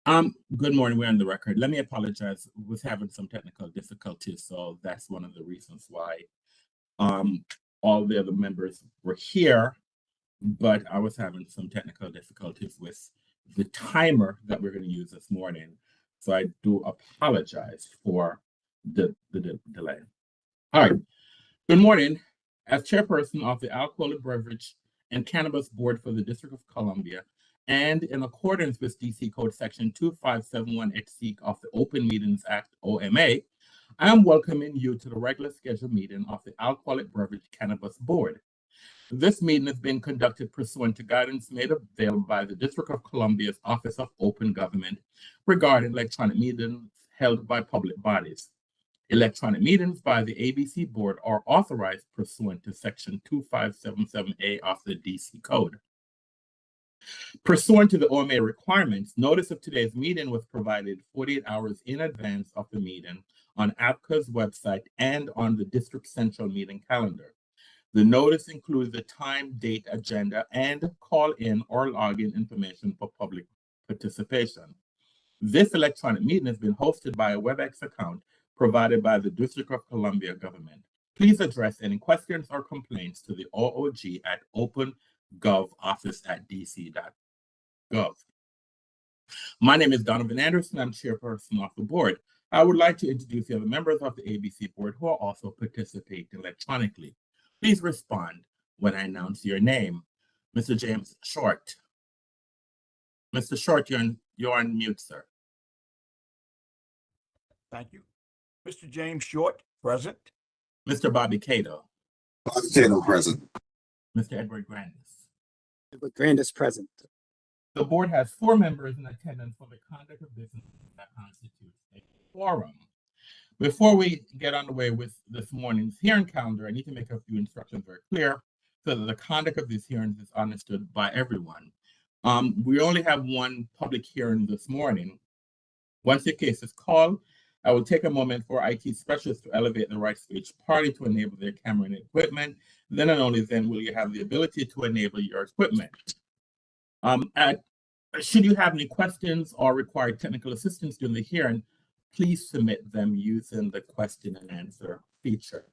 Good morning. We're on the record. Let me apologize. Was having some technical difficulties, so that's one of the reasons why um all the other members were here, but I was having some technical difficulties with the timer that we're going to use this morning. So I do apologize for the delay. All right. Good morning. As chairperson of the Alcoholic Beverage and Cannabis Board for the District of Columbia, and in accordance with DC Code Section 2571(x) of the Open Meetings Act, OMA, I am welcoming you to the regular scheduled meeting of the Alcoholic Beverage Cannabis Board. This meeting is being conducted pursuant to guidance made available by the District of Columbia's Office of Open Government regarding electronic meetings held by public bodies. Electronic meetings by the ABC Board are authorized pursuant to Section 2577A of the DC Code. Pursuant to the OMA requirements, notice of today's meeting was provided 48 hours in advance of the meeting on ABCA's website and on the District Central meeting calendar. The notice includes the time, date, agenda, and call-in or login information for public participation. This electronic meeting has been hosted by a WebEx account provided by the District of Columbia government. Please address any questions or complaints to the OOG at opengovoffice@dc.gov. My name is Donovan Anderson. I'm chairperson of the board. I would like to introduce the other members of the ABC board who are also participating electronically. Please respond when I announce your name. Mr. James Short. Mr. Short, you're on mute, sir. Thank you. Mr. James Short, present. Mr. Bobby Cato. Bobby Cato, present. Mr. Edward Grandis. Edward Grandis, present. The board has 4 members in attendance for the conduct of business that constitutes a quorum. Before we get underway with this morning's hearing calendar, I need to make a few instructions very clear so that the conduct of these hearings is understood by everyone. We only have one public hearing this morning. Once your case is called, I will take a moment for IT specialists to elevate the rights of each party to enable their camera and equipment. Then and only then will you have the ability to enable your equipment. Should you have any questions or require technical assistance during the hearing, please submit them using the question and answer feature.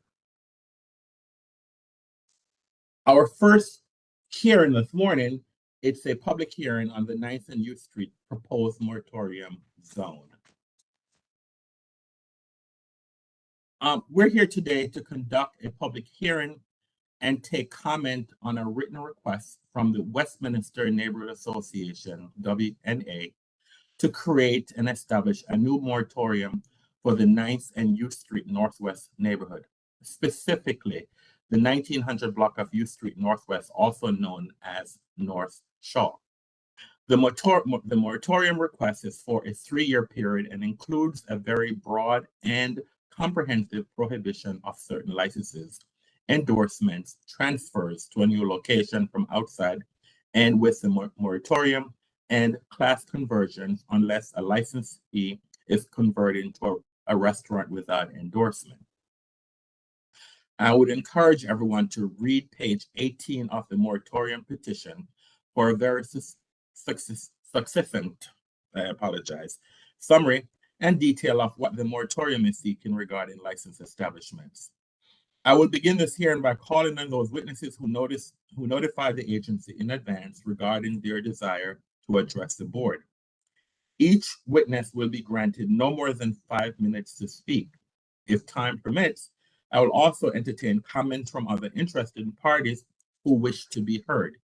Our first hearing this morning, it's a public hearing on the 9th and U Street proposed moratorium zone. We're here today to conduct a public hearing and take comment on a written request from the Westminster Neighborhood Association, WNA, to create and establish a new moratorium for the 9th and U Street Northwest neighborhood, specifically the 1900 block of U Street Northwest, also known as North Shaw. The moratorium request is for a 3-year period and includes a very broad and comprehensive prohibition of certain licenses, endorsements, transfers to a new location from outside, and with the moratorium and class conversions unless a licensee is converted into a restaurant without endorsement. I would encourage everyone to read page 18 of the moratorium petition for a very succinct, summary and detail of what the moratorium is seeking regarding licensed establishments. I will begin this hearing by calling on those witnesses who notified the agency in advance regarding their desire to address the board. Each witness will be granted no more than 5 minutes to speak. If time permits, I will also entertain comments from other interested parties who wish to be heard.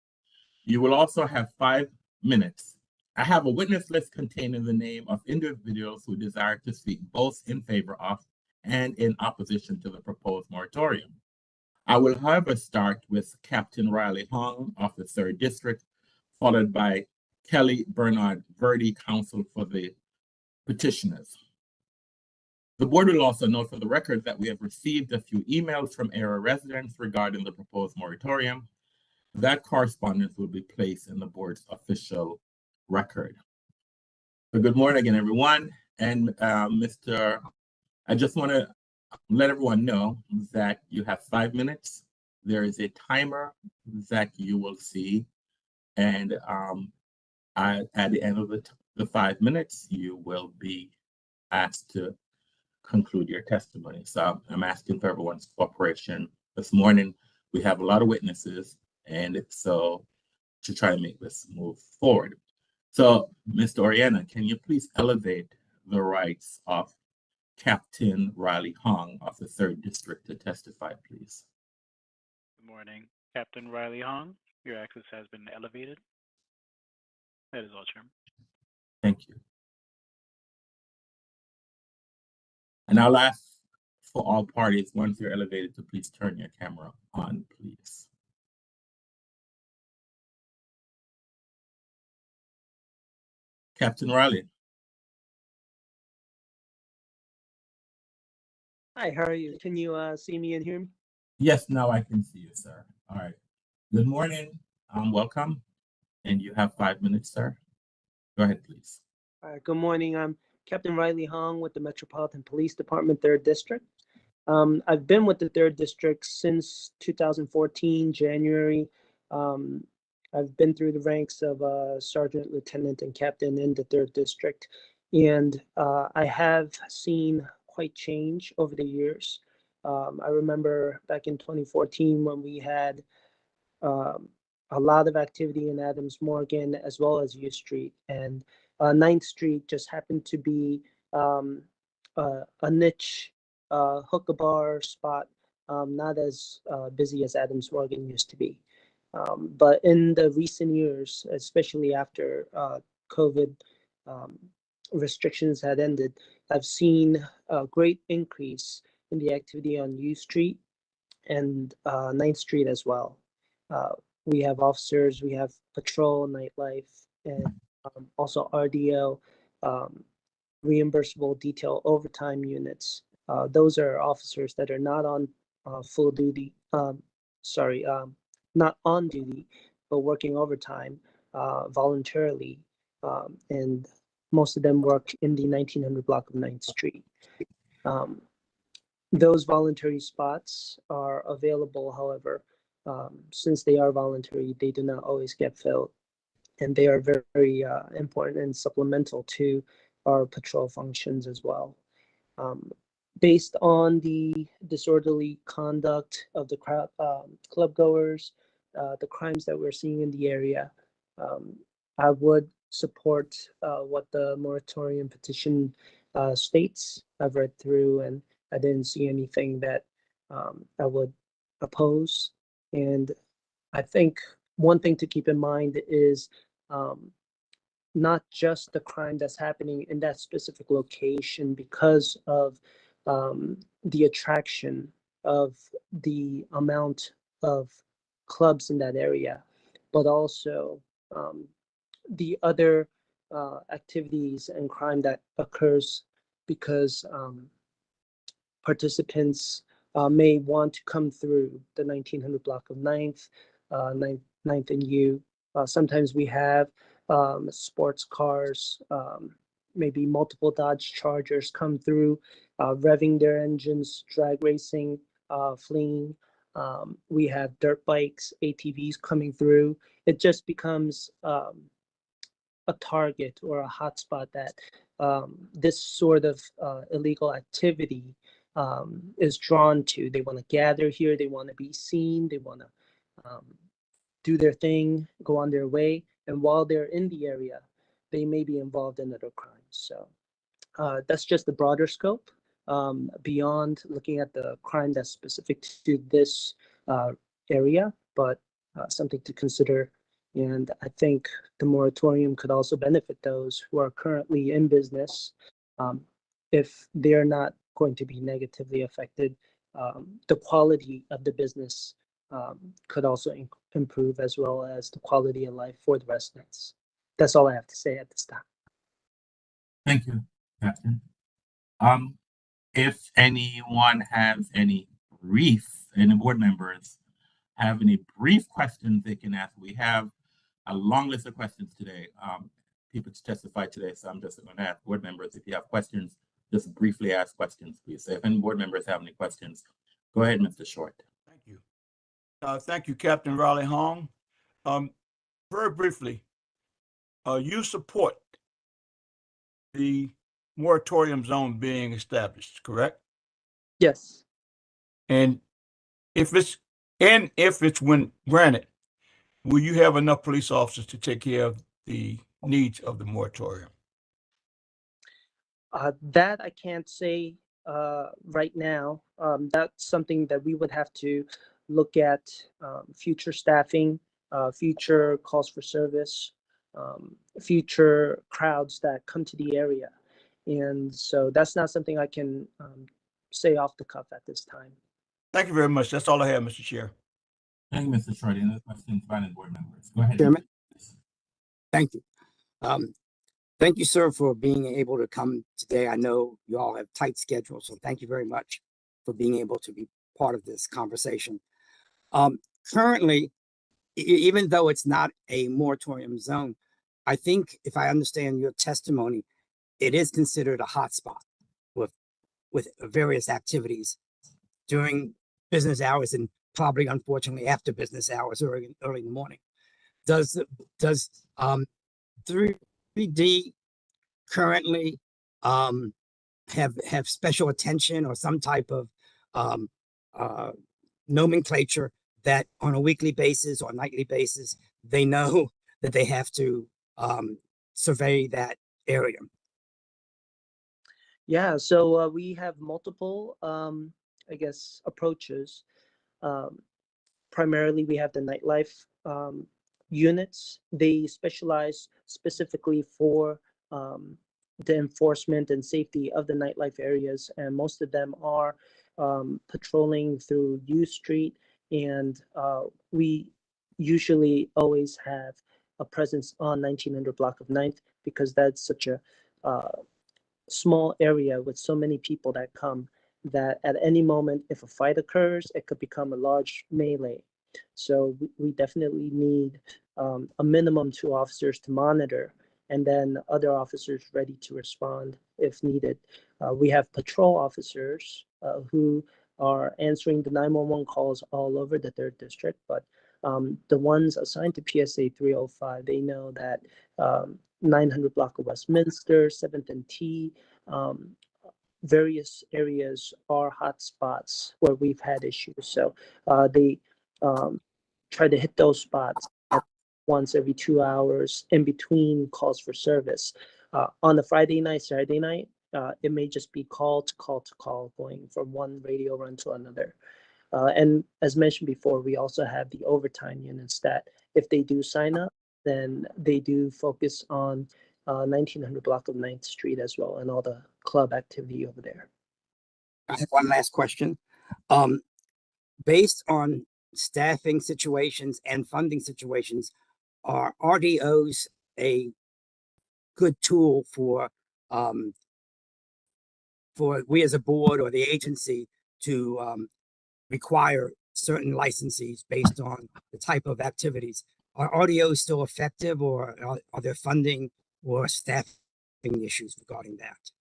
You will also have 5 minutes. I have a witness list containing the name of individuals who desire to speak both in favor of and in opposition to the proposed moratorium. I will, however, start with Captain Riley Hong of the 3rd District, followed by Kelly Bernard Verdi, counsel for the petitioners. The board will also note for the record that we have received a few emails from area residents regarding the proposed moratorium. That correspondence will be placed in the board's official record. So good morning again, everyone. And I just want to let everyone know that you have 5 minutes. There is a timer that you will see, and at the end of the the 5 minutes, you will be asked to conclude your testimony. So I'm asking for everyone's cooperation. This morning, we have a lot of witnesses, and so to try to make this move forward. So, Mr. Oriana, can you please elevate the rights of Captain Riley Hong of the 3rd District to testify, please? Good morning. Captain Riley Hong, your access has been elevated. That is all, Chairman. Thank you. And I'll ask for all parties, once you're elevated, to please turn your camera on, please. Captain Riley. Hi, how are you? Can you see me and hear me? Yes, now I can see you, sir. All right. Good morning. Welcome. And you have 5 minutes, sir. Go ahead, please. All right, good morning. I'm Captain Riley Hong with the Metropolitan Police Department, 3rd District. I've been with the 3rd District since 2014, January. I've been through the ranks of sergeant, lieutenant, and captain in the 3rd District. And I have seen quite change over the years. I remember back in 2014 when we had a lot of activity in Adams Morgan as well as U Street, and 9th Street just happened to be a niche hookah bar spot, not as busy as Adams Morgan used to be. But in the recent years, especially after COVID restrictions had ended, I've seen a great increase in the activity on U Street and 9th Street as well. We have officers, we have patrol, nightlife, and also RDO, reimbursable detail overtime units. Those are officers that are not on full duty, not on duty, but working overtime voluntarily. And most of them work in the 1900 block of 9th Street. Those voluntary spots are available, however, since they are voluntary, they do not always get filled. And they are very important and supplemental to our patrol functions as well. Based on the disorderly conduct of the club goers, the crimes that we're seeing in the area, I would support what the moratorium petition states. I've read through and I didn't see anything that I would oppose. And I think one thing to keep in mind is not just the crime that's happening in that specific location because of the attraction of the amount of clubs in that area, but also the other activities and crime that occurs because participants may want to come through the 1900 block of 9th, 9th and U. Sometimes we have sports cars, maybe multiple Dodge Chargers come through, revving their engines, drag racing, fleeing. We have dirt bikes, ATVs coming through. It just becomes a target or a hotspot that this sort of illegal activity is drawn to. They want to gather here, they want to be seen, they want to do their thing, go on their way, and while they're in the area, they may be involved in other crimes. So that's just the broader scope, beyond looking at the crime that's specific to this area, but something to consider. And I think the moratorium could also benefit those who are currently in business if they're not going to be negatively affected. The quality of the business could also improve, as well as the quality of life for the residents. That's all I have to say at this time. Thank you, Captain. If anyone has any board members have any brief questions they can ask, we have a long list of questions today. People to testify today, so I'm just going to ask board members, if you have questions, just briefly ask questions, please. So if any board members have any questions, go ahead, Mr. Short. Thank you. Thank you, Captain Riley Hong. Very briefly, you support the moratorium zone being established, correct? Yes. And if it's when granted, will you have enough police officers to take care of the needs of the moratorium? That I can't say right now. That's something that we would have to look at future staffing, future calls for service, future crowds that come to the area. And so that's not something I can say off the cuff at this time. Thank you very much. That's all I have, Mr. Chair. Thank you, Mr. Shorty. Any other questions by the board members? Go ahead. Chairman? Thank you. Thank you, sir, for being able to come today. I know you all have tight schedules, so thank you very much for being able to be part of this conversation. Currently, even though it's not a moratorium zone, I think if I understand your testimony, it is considered a hotspot with various activities during business hours and probably, unfortunately, after business hours or early in the morning. Does 3D currently have special attention or some type of nomenclature that on a weekly basis or nightly basis they know that they have to survey that area? Yeah, so we have multiple, I guess, approaches. Primarily, we have the nightlife units. They specialize specifically for the enforcement and safety of the nightlife areas, and most of them are patrolling through U Street, and we usually always have a presence on 1900 block of 9th because that's such a small area with so many people that come that at any moment, if a fight occurs, it could become a large melee. So we definitely need a minimum 2 officers to monitor, and then other officers ready to respond if needed. We have patrol officers who are answering the 911 calls all over the 3rd District, but the ones assigned to PSA 305, they know that 900 block of Westminster, 7th and T, various areas are hot spots where we've had issues. So they try to hit those spots once every 2 hours in between calls for service. On a Friday night, Saturday night, it may just be call to call to call, going from one radio run to another. And as mentioned before, we also have the overtime units that if they do sign up, then they do focus on 1900 block of 9th Street as well and all the club activity over there. I have one last question. Based on staffing situations and funding situations, are RDOs a good tool for we as a board or the agency to require certain licensees based on the type of activities? Are RDOs still effective, or are there funding or staffing issues regarding that?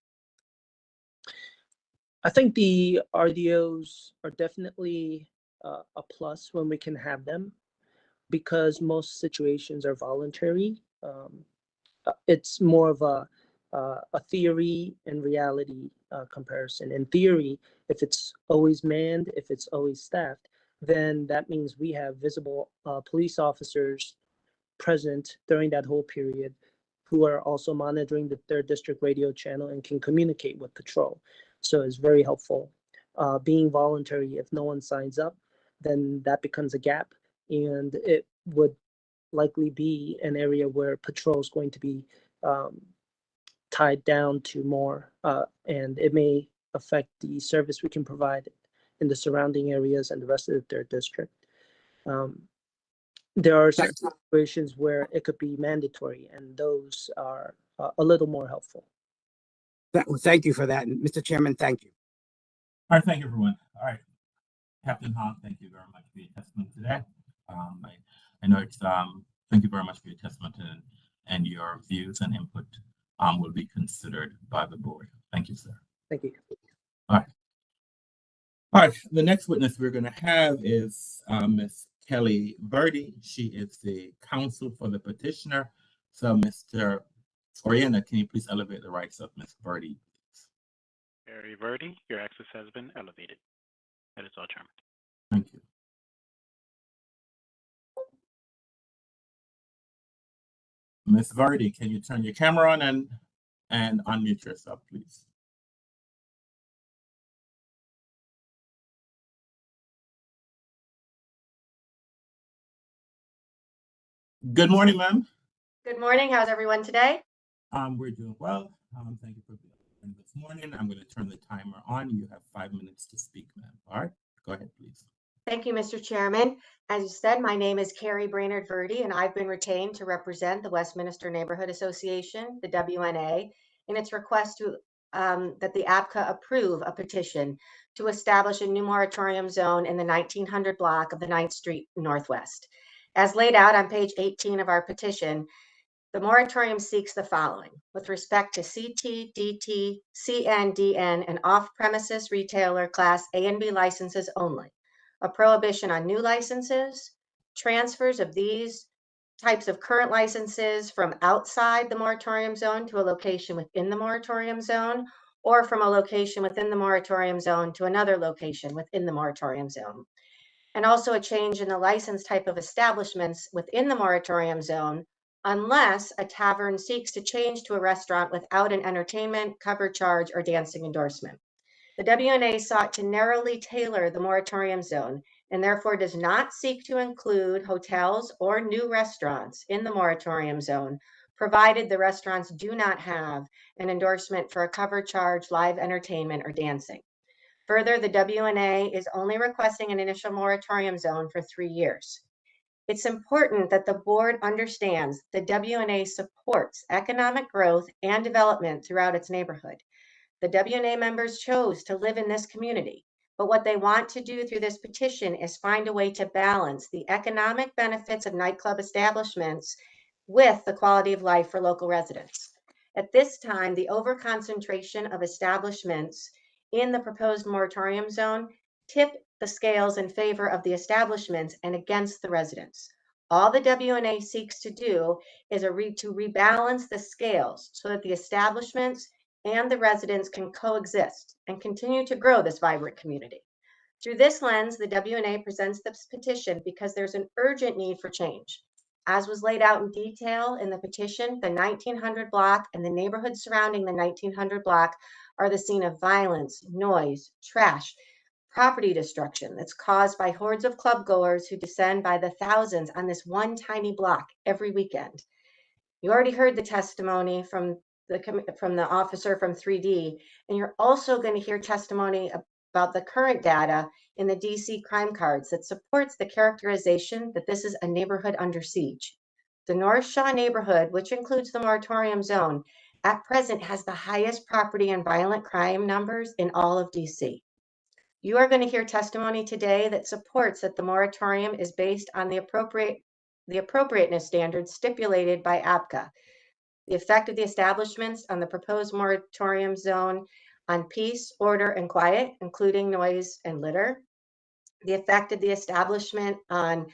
I think the RDOs are definitely a plus when we can have them because most situations are voluntary. It's more of a theory and reality comparison. In theory, if it's always manned, if it's always staffed, then that means we have visible police officers present during that whole period who are also monitoring the 3rd District radio channel and can communicate with patrol. So it's very helpful. Being voluntary, if no one signs up, then that becomes a gap, and it would likely be an area where patrol is going to be tied down to more, and it may affect the service we can provide in the surrounding areas and the rest of the 3rd District. There are certain situations where it could be mandatory, and those are a little more helpful. Thank you for that, Mr. Chairman. Thank you. All right, thank you, everyone. All right, Captain Hahn, thank you very much for your testimony today. I know it's thank you very much for your testimony and your views and input will be considered by the board. Thank you, sir. Thank you. All right. All right. The next witness we're going to have is Ms. Kelly Verdi. She is the counsel for the petitioner. So, Mr. Oriana, can you please elevate the rights of Ms. Verdi? Carrie Verdi, your access has been elevated. That is all, Chairman. Thank you. Ms. Verdi, can you turn your camera on and unmute yourself, please? Good morning, ma'am. Good morning. How's everyone today? We're doing well. Thank you for being here this morning. I'm going to turn the timer on. You have 5 minutes to speak, ma'am. All right, go ahead, please. Thank you, Mr. Chairman. As you said, my name is Carrie Brainerd Verdi, and I've been retained to represent the Westminster Neighborhood Association, the WNA, in its request to that the ABCA approve a petition to establish a new moratorium zone in the 1900 block of the 9th Street Northwest. As laid out on page 18 of our petition, the moratorium seeks the following: with respect to CT, DT, CN, DN, and off-premises retailer class A and B licenses only, a prohibition on new licenses, transfers of these types of current licenses from outside the moratorium zone to a location within the moratorium zone, or from a location within the moratorium zone to another location within the moratorium zone. And also a change in the license type of establishments within the moratorium zone, unless a tavern seeks to change to a restaurant without an entertainment, cover charge, or dancing endorsement. The WNA sought to narrowly tailor the moratorium zone and therefore does not seek to include hotels or new restaurants in the moratorium zone, provided the restaurants do not have an endorsement for a cover charge, live entertainment, or dancing. Further, the WNA is only requesting an initial moratorium zone for 3 years. It's important that the board understands the WNA supports economic growth and development throughout its neighborhood. The WNA members chose to live in this community, but what they want to do through this petition is find a way to balance the economic benefits of nightclub establishments with the quality of life for local residents. At this time, the overconcentration of establishments in the proposed moratorium zone tip the scales in favor of the establishments and against the residents. All the WNA seeks to do is to rebalance the scales so that the establishments and the residents can coexist and continue to grow this vibrant community. Through this lens, the WNA presents this petition because there's an urgent need for change. As was laid out in detail in the petition, the 1900 block and the neighborhood surrounding the 1900 block are the scene of violence, noise, trash, property destruction that's caused by hordes of club goers who descend by the thousands on this one tiny block every weekend. You already heard the testimony from the officer from 3D, and you're also going to hear testimony about the current data in the DC crime cards that supports the characterization that this is a neighborhood under siege. The North Shaw neighborhood, which includes the moratorium zone, at present has the highest property and violent crime numbers in all of DC. You are going to hear testimony today that supports that the moratorium is based on the appropriateness standards stipulated by ABCA, the effect of the establishments on the proposed moratorium zone on peace, order, and quiet, including noise and litter, the effect of the establishment on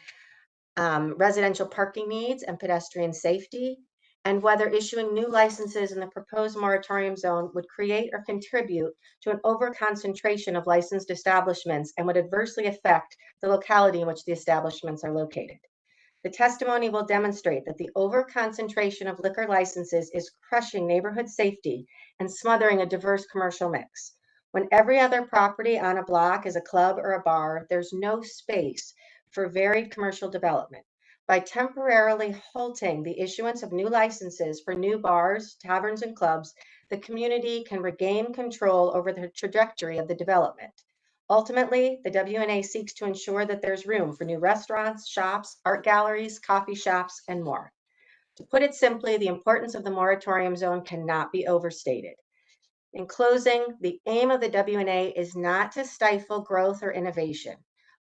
residential parking needs and pedestrian safety, and whether issuing new licenses in the proposed moratorium zone would create or contribute to an overconcentration of licensed establishments and would adversely affect the locality in which the establishments are located. The testimony will demonstrate that the overconcentration of liquor licenses is crushing neighborhood safety and smothering a diverse commercial mix. When every other property on a block is a club or a bar, there's no space for varied commercial development. By temporarily halting the issuance of new licenses for new bars, taverns, and clubs, the community can regain control over the trajectory of the development. Ultimately, the WNA seeks to ensure that there's room for new restaurants, shops, art galleries, coffee shops, and more. To put it simply, the importance of the moratorium zone cannot be overstated. In closing, the aim of the WNA is not to stifle growth or innovation,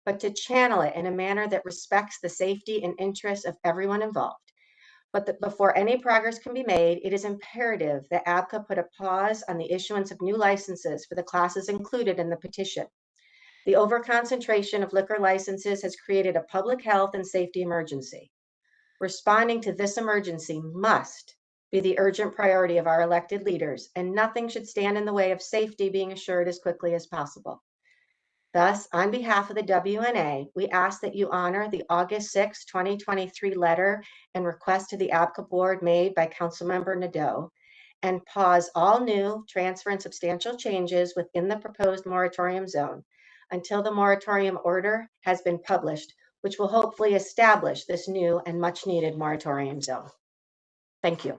but to channel it in a manner that respects the safety and interests of everyone involved. But before any progress can be made, it is imperative that ABCA put a pause on the issuance of new licenses for the classes included in the petition. The overconcentration of liquor licenses has created a public health and safety emergency. Responding to this emergency must be the urgent priority of our elected leaders, and nothing should stand in the way of safety being assured as quickly as possible. Thus, on behalf of the WNA, we ask that you honor the August 6, 2023 letter and request to the ABCA board made by Councilmember Nadeau, and pause all new transfer and substantial changes within the proposed moratorium zone until the moratorium order has been published, which will hopefully establish this new and much needed moratorium zone. Thank you.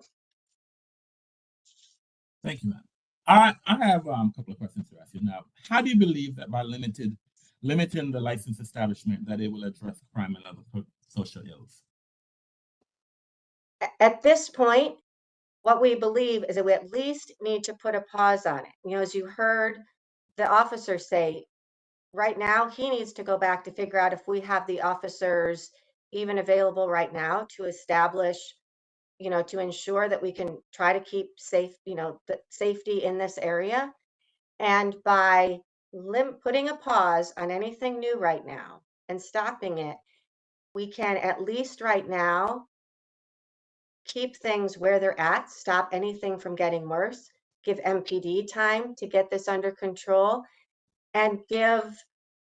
Thank you, ma'am. I have a couple of questions to ask you now. How do you believe that by limiting the licensed establishment that it will address crime and other social ills? At this point, what we believe is that we at least need to put a pause on it. You know, as you heard the officer say, right now he needs to go back to figure out if we have the officers even available right now to establish, you know, to ensure that we can try to keep safe, you know, the safety in this area. And by putting a pause on anything new right now and stopping it, we can at least right now keep things where they're at, stop anything from getting worse, give MPD time to get this under control, and give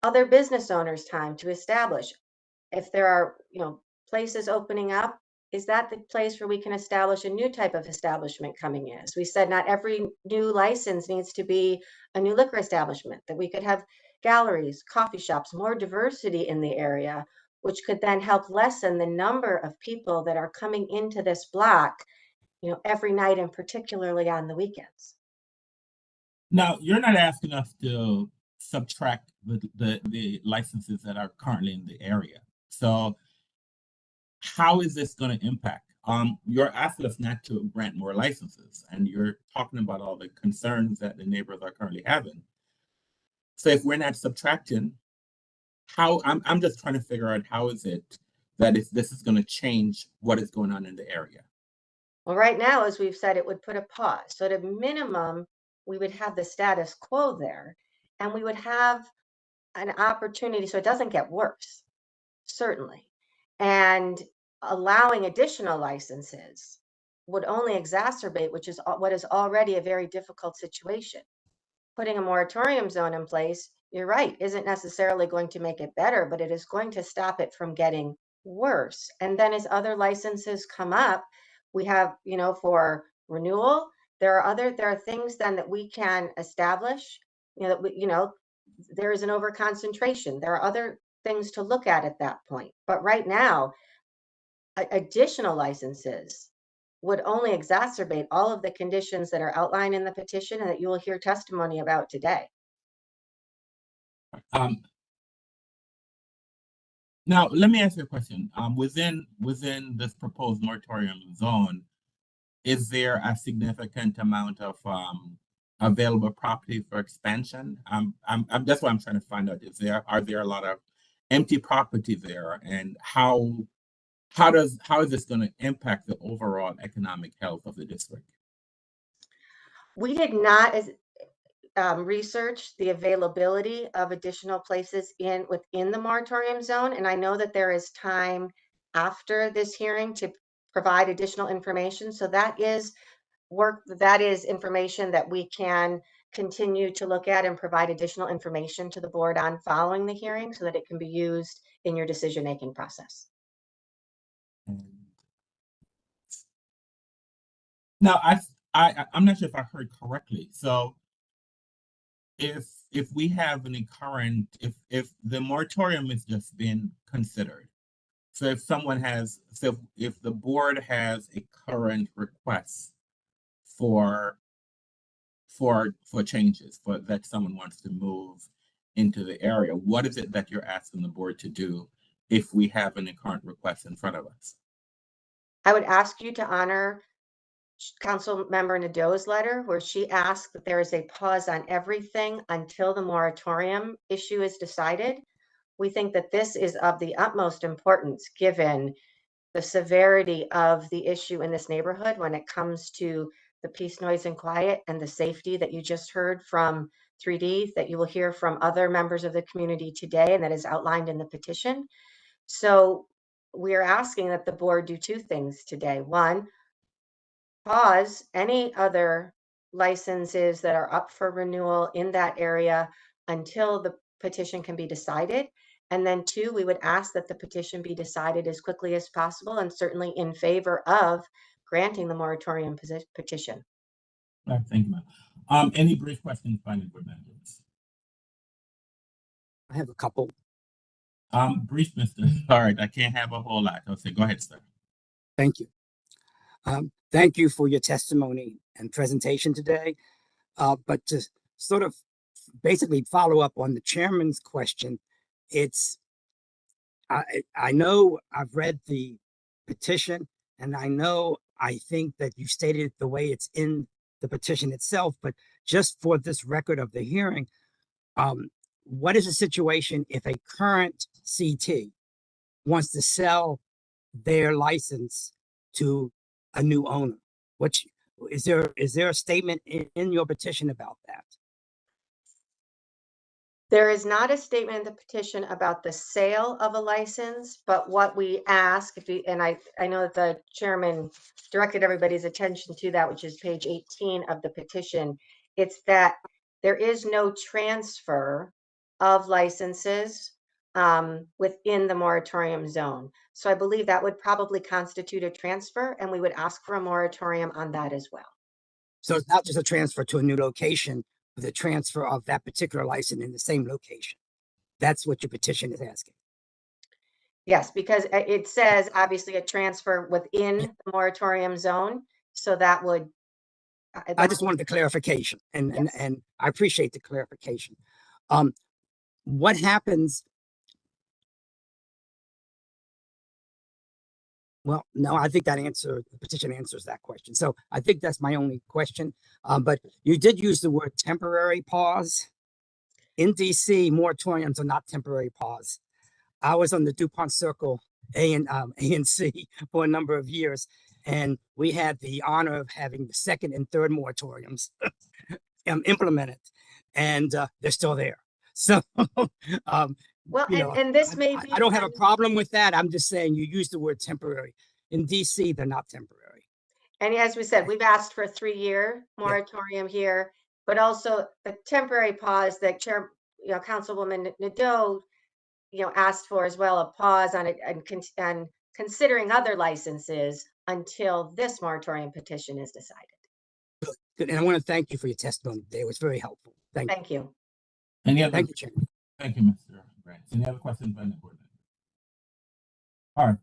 other business owners time to establish. If there are, you know, places opening up, is that the place where we can establish a new type of establishment coming in? As we said, not every new license needs to be a new liquor establishment, that we could have galleries, coffee shops, more diversity in the area, which could then help lessen the number of people that are coming into this block, you know, every night and particularly on the weekends. Now, you're not asking us to subtract the licenses that are currently in the area. So how is this going to impact? You're asking us not to grant more licenses, and you're talking about all the concerns that the neighbors are currently having. So if we're not subtracting, I'm just trying to figure out how is it that if this is going to change what is going on in the area? Well, right now, as we've said, it would put a pause. So at a minimum, we would have the status quo there, and we would have an opportunity so it doesn't get worse, certainly. And allowing additional licenses would only exacerbate, which is what is already a very difficult situation. Putting a moratorium zone in place, you're right, isn't necessarily going to make it better, but it is going to stop it from getting worse. And then as other licenses come up, we have, you know, for renewal, there are things then that we can establish, you know, that we, you know, there is an overconcentration. There are other things to look at that point. But right now, additional licenses would only exacerbate all of the conditions that are outlined in the petition and that you will hear testimony about today. Now, let me ask you a question. Within this proposed moratorium zone, is there a significant amount of available property for expansion? That's what I'm trying to find out. Are there a lot of empty property there, and how is this going to impact the overall economic health of the district? We did not research the availability of additional places within the moratorium zone, and I know that there is time after this hearing to provide additional information. So that is information that we can continue to look at and provide additional information to the board on following the hearing so that it can be used in your decision-making process. Now, I'm not sure if I heard correctly. So if we have any current, if the moratorium is just being considered, so if the board has a current request for changes, that someone wants to move into the area, what is it that you're asking the board to do if we have any current requests in front of us? I would ask you to honor Council Member Nadeau's letter, where she asked that there is a pause on everything until the moratorium issue is decided. We think that this is of the utmost importance given the severity of the issue in this neighborhood when it comes to the peace, noise, and quiet, and the safety that you just heard from 3D, that you will hear from other members of the community today, and that is outlined in the petition. So we are asking that the board do two things today. One, pause any other licenses that are up for renewal in that area until the petition can be decided. And then 2, we would ask that the petition be decided as quickly as possible and certainly in favor of granting the moratorium petition. All right, thank you, ma'am. Any brief questions by the board members? I have a couple. Brief, Mr. All right, I can't have a whole lot. I'll say, go ahead, sir. Thank you. Thank you for your testimony and presentation today. But to sort of basically follow up on the chairman's question, I know I've read the petition, and I think that you stated it the way it's in the petition itself, but just for this record of the hearing, what is the situation if a current CT wants to sell their license to a new owner? Is there a statement in your petition about that? There is not a statement in the petition about the sale of a license, but what we ask, and I know that the chairman directed everybody's attention to that, which is page 18 of the petition. It's that there is no transfer of licenses within the moratorium zone. So I believe that would probably constitute a transfer, and we would ask for a moratorium on that as well. So it's not just a transfer to a new location, but the transfer of that particular license in the same location. That's what your petition is asking. Yes, because it says obviously a transfer within the moratorium zone. So that would. I just wanted the clarification, and Yes. and I appreciate the clarification. What happens? Well, no, I think the petition answers that question. So I think that's my only question. But you did use the word temporary pause. In DC, moratoriums are not temporary pause. I was on the DuPont Circle ANC for a number of years, and we had the honor of having the 2nd and 3rd moratoriums implemented, and they're still there. So, Well, you know, and this may be. I don't have a problem with that. I'm just saying you use the word temporary. In DC, they're not temporary. And as we said, we've asked for a 3-year moratorium here, but also a temporary pause that Councilwoman Nadeau, asked for as well, a pause on it and considering other licenses until this moratorium petition is decided. Good. And I want to thank you for your testimony today. It was very helpful. Thank you. Thank you, Chairman. Thank you, Mr. Brandt. Any other questions by the board members? All right.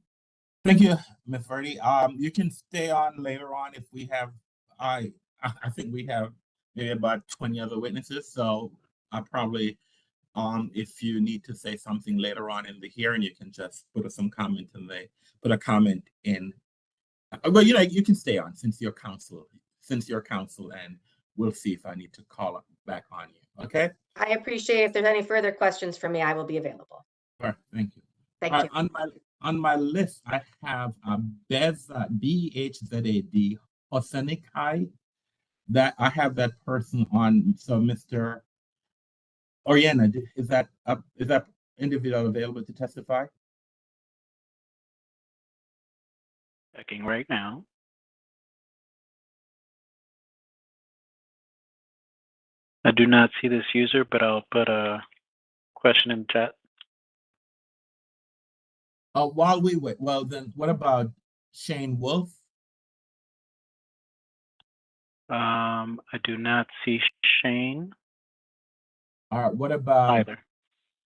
Thank you, Ms. Verdi. You can stay on later on if we have, I think we have maybe about 20 other witnesses. So I probably, if you need to say something later on in the hearing, you can just put some comment in there, put a comment in. Well, you can stay on since you're counsel, and we'll see if I need to call back on you. Okay. I appreciate if there's any further questions for me, I will be available. All right. Thank you. Thank you. On my list, I have BHZAD Hosanikai. That I have that person on. So, Mr. Oriana, is that individual available to testify? Checking right now. I do not see this user, but I'll put a question in chat. While we wait, well then, what about Shane Wolf? I do not see Shane. All right. What about either?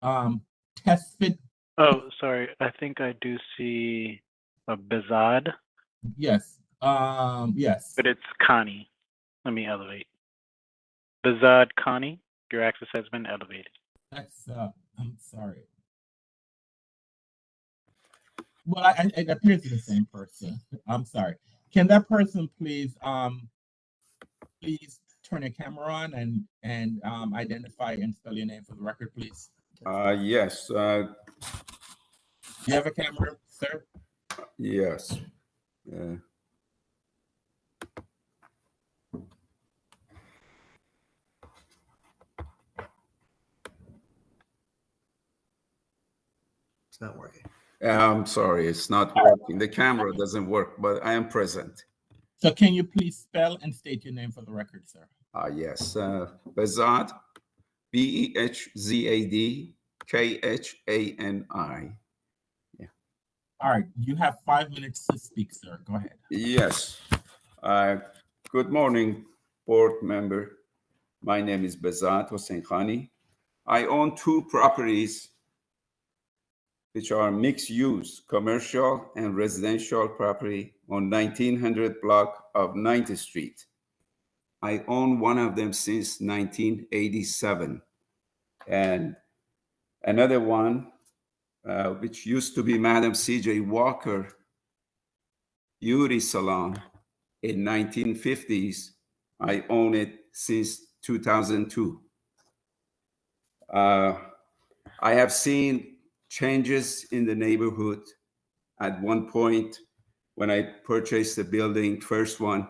Testfit? Oh, sorry. I think I do see a Bezad. Yes. Yes. But it's Connie. Let me elevate. Bezad Connie, your access has been elevated. That's I'm sorry. Well, it appears to be the same person. I'm sorry. Can that person please turn your camera on and identify and spell your name for the record, please? Yes. You have a camera, sir? Yes. It's not working. I'm sorry, it's not working. The camera doesn't work, but I am present. So can you please spell and state your name for the record, sir? Yes, Behzad, Behzad, Khani. All right, you have 5 minutes to speak, sir. Go ahead. Yes. Good morning, board member. My name is Behzad Hossein Khani. I own 2 properties which are mixed use, commercial and residential property on 1900 block of 9th Street. I own one of them since 1987. And another one, which used to be Madam C.J. Walker Beauty Salon in 1950s, I own it since 2002. I have seen changes in the neighborhood. At one point, when I purchased the building, first one,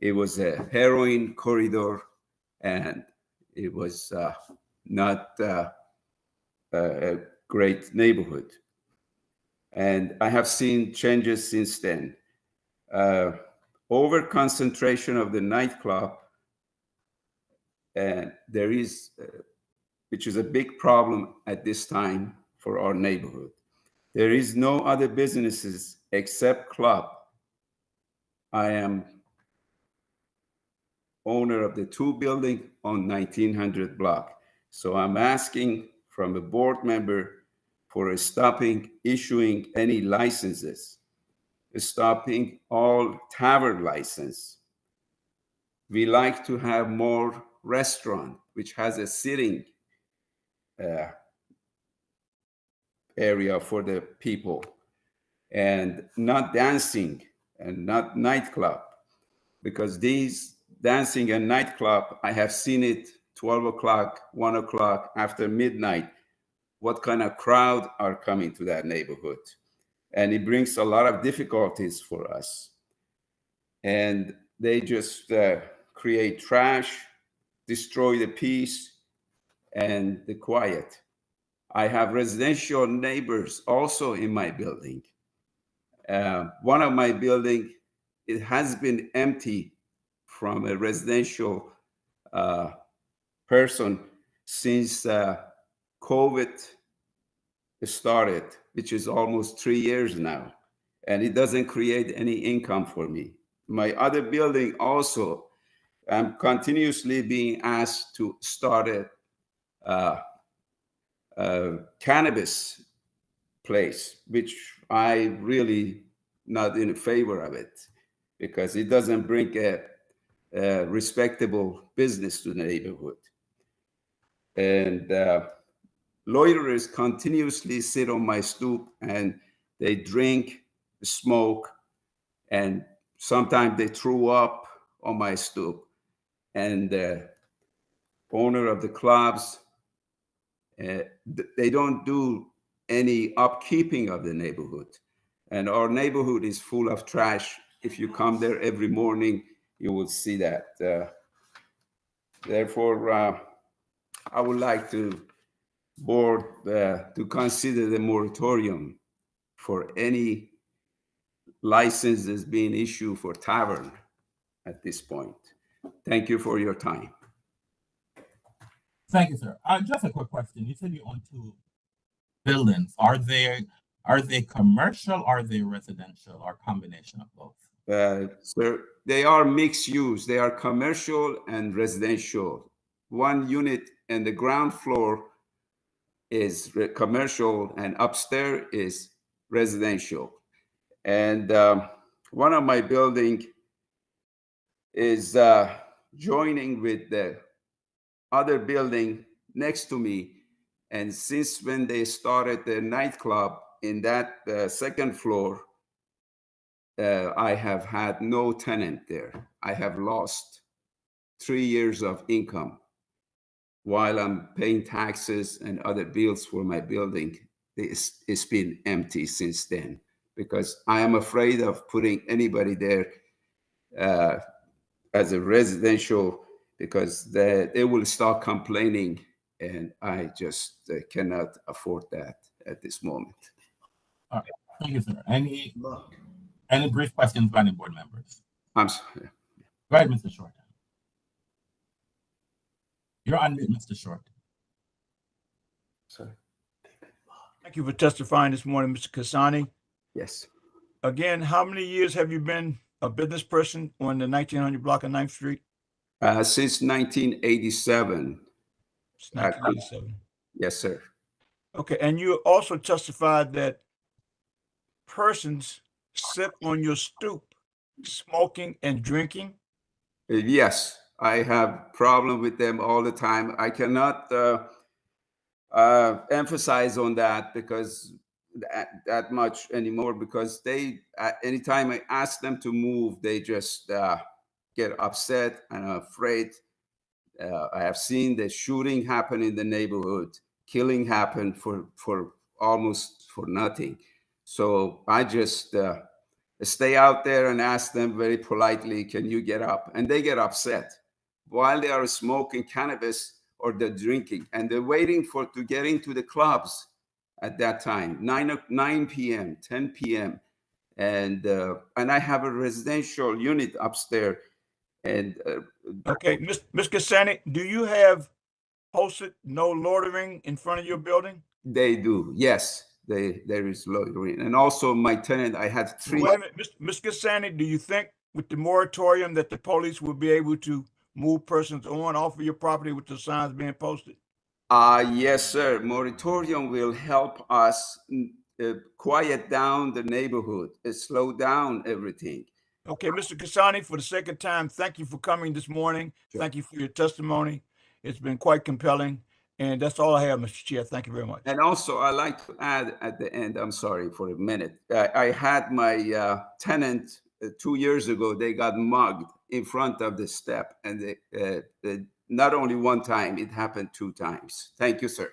it was a heroin corridor, and it was not a great neighborhood. And I have seen changes since then. Over concentration of the nightclub, and there is, which is a big problem at this time for our neighborhood. There is no other businesses except club. I am owner of the 2 buildings on 1900 block. So I'm asking from a board member for stopping issuing any licenses, stopping all tavern license. We like to have more restaurant, which has a sitting area for the people, and not dancing and not nightclub, because these dancing and nightclub, I have seen it 12 o'clock, 1 o'clock, after midnight, what kind of crowd are coming to that neighborhood. And it brings a lot of difficulties for us. And they just create trash, destroy the peace and the quiet. I have residential neighbors also in my building. One of my building, it has been empty from a residential person since COVID started, which is almost 3 years now, and it doesn't create any income for me. My other building also, I'm continuously being asked to start a cannabis place, which I really not in favor of it, because it doesn't bring a respectable business to the neighborhood. And loiterers continuously sit on my stoop and they drink, smoke, and sometimes they throw up on my stoop. And the owner of the clubs, they don't do any upkeeping of the neighborhood. And our neighborhood is full of trash. If you come there every morning, you will see that. Therefore, I would like to board to consider the moratorium for any licenses being issued for tavern at this point. Thank you for your time. Thank you, sir. Just a quick question. You said you own 2 buildings. Are they commercial, are they residential, or combination of both? Sir, they are mixed use. They are commercial and residential. One unit in the ground floor is commercial and upstairs is residential. And one of my building is joining with the other building next to me. And since when they started the nightclub in that second floor, I have had no tenant there. I have lost 3 years of income while I'm paying taxes and other bills for my building. It's been empty since then, because I am afraid of putting anybody there as a residential, because they will start complaining, and I just cannot afford that at this moment. All right, thank you, sir. Any brief questions by any board members? I'm sorry. Go ahead, Mr. Short. You're on mute, Mr. Short. Sorry. Thank you for testifying this morning, Mr. Kasani. Yes. Again, how many years have you been a business person on the 1900 block of 9th Street? Since 1987. It's 1987. Yes, sir. Okay, and you also testified that persons sit on your stoop smoking and drinking. Yes, I have problem with them all the time. I cannot emphasize on that because that much anymore, because they anytime I ask them to move, they just get upset and afraid. I have seen the shooting happen in the neighborhood, killing happen for almost for nothing. So I just stay out there and ask them very politely, can you get up? And they get upset while they are smoking cannabis or they're drinking, and they're waiting for to get into the clubs at that time, 9 p.m., 10 p.m. And I have a residential unit upstairs. And Okay, Ms. Kasani, do you have posted no loitering in front of your building? they do, yes. There is loitering. And also my tenant, I had three. Wait a minute, Ms. Kasani, do you think with the moratorium that the police will be able to move persons on off of your property with the signs being posted? Yes, sir. Moratorium will help us quiet down the neighborhood, slow down everything. Okay, Mr. Kasani, for the second time, thank you for coming this morning. Sure. Thank you for your testimony. It's been quite compelling. And that's all I have, Mr. Chair. Thank you very much. And also, I like to add at the end, I'm sorry for a minute. I had my tenant 2 years ago, they got mugged in front of the step. And not only one time, it happened 2 times. Thank you, sir.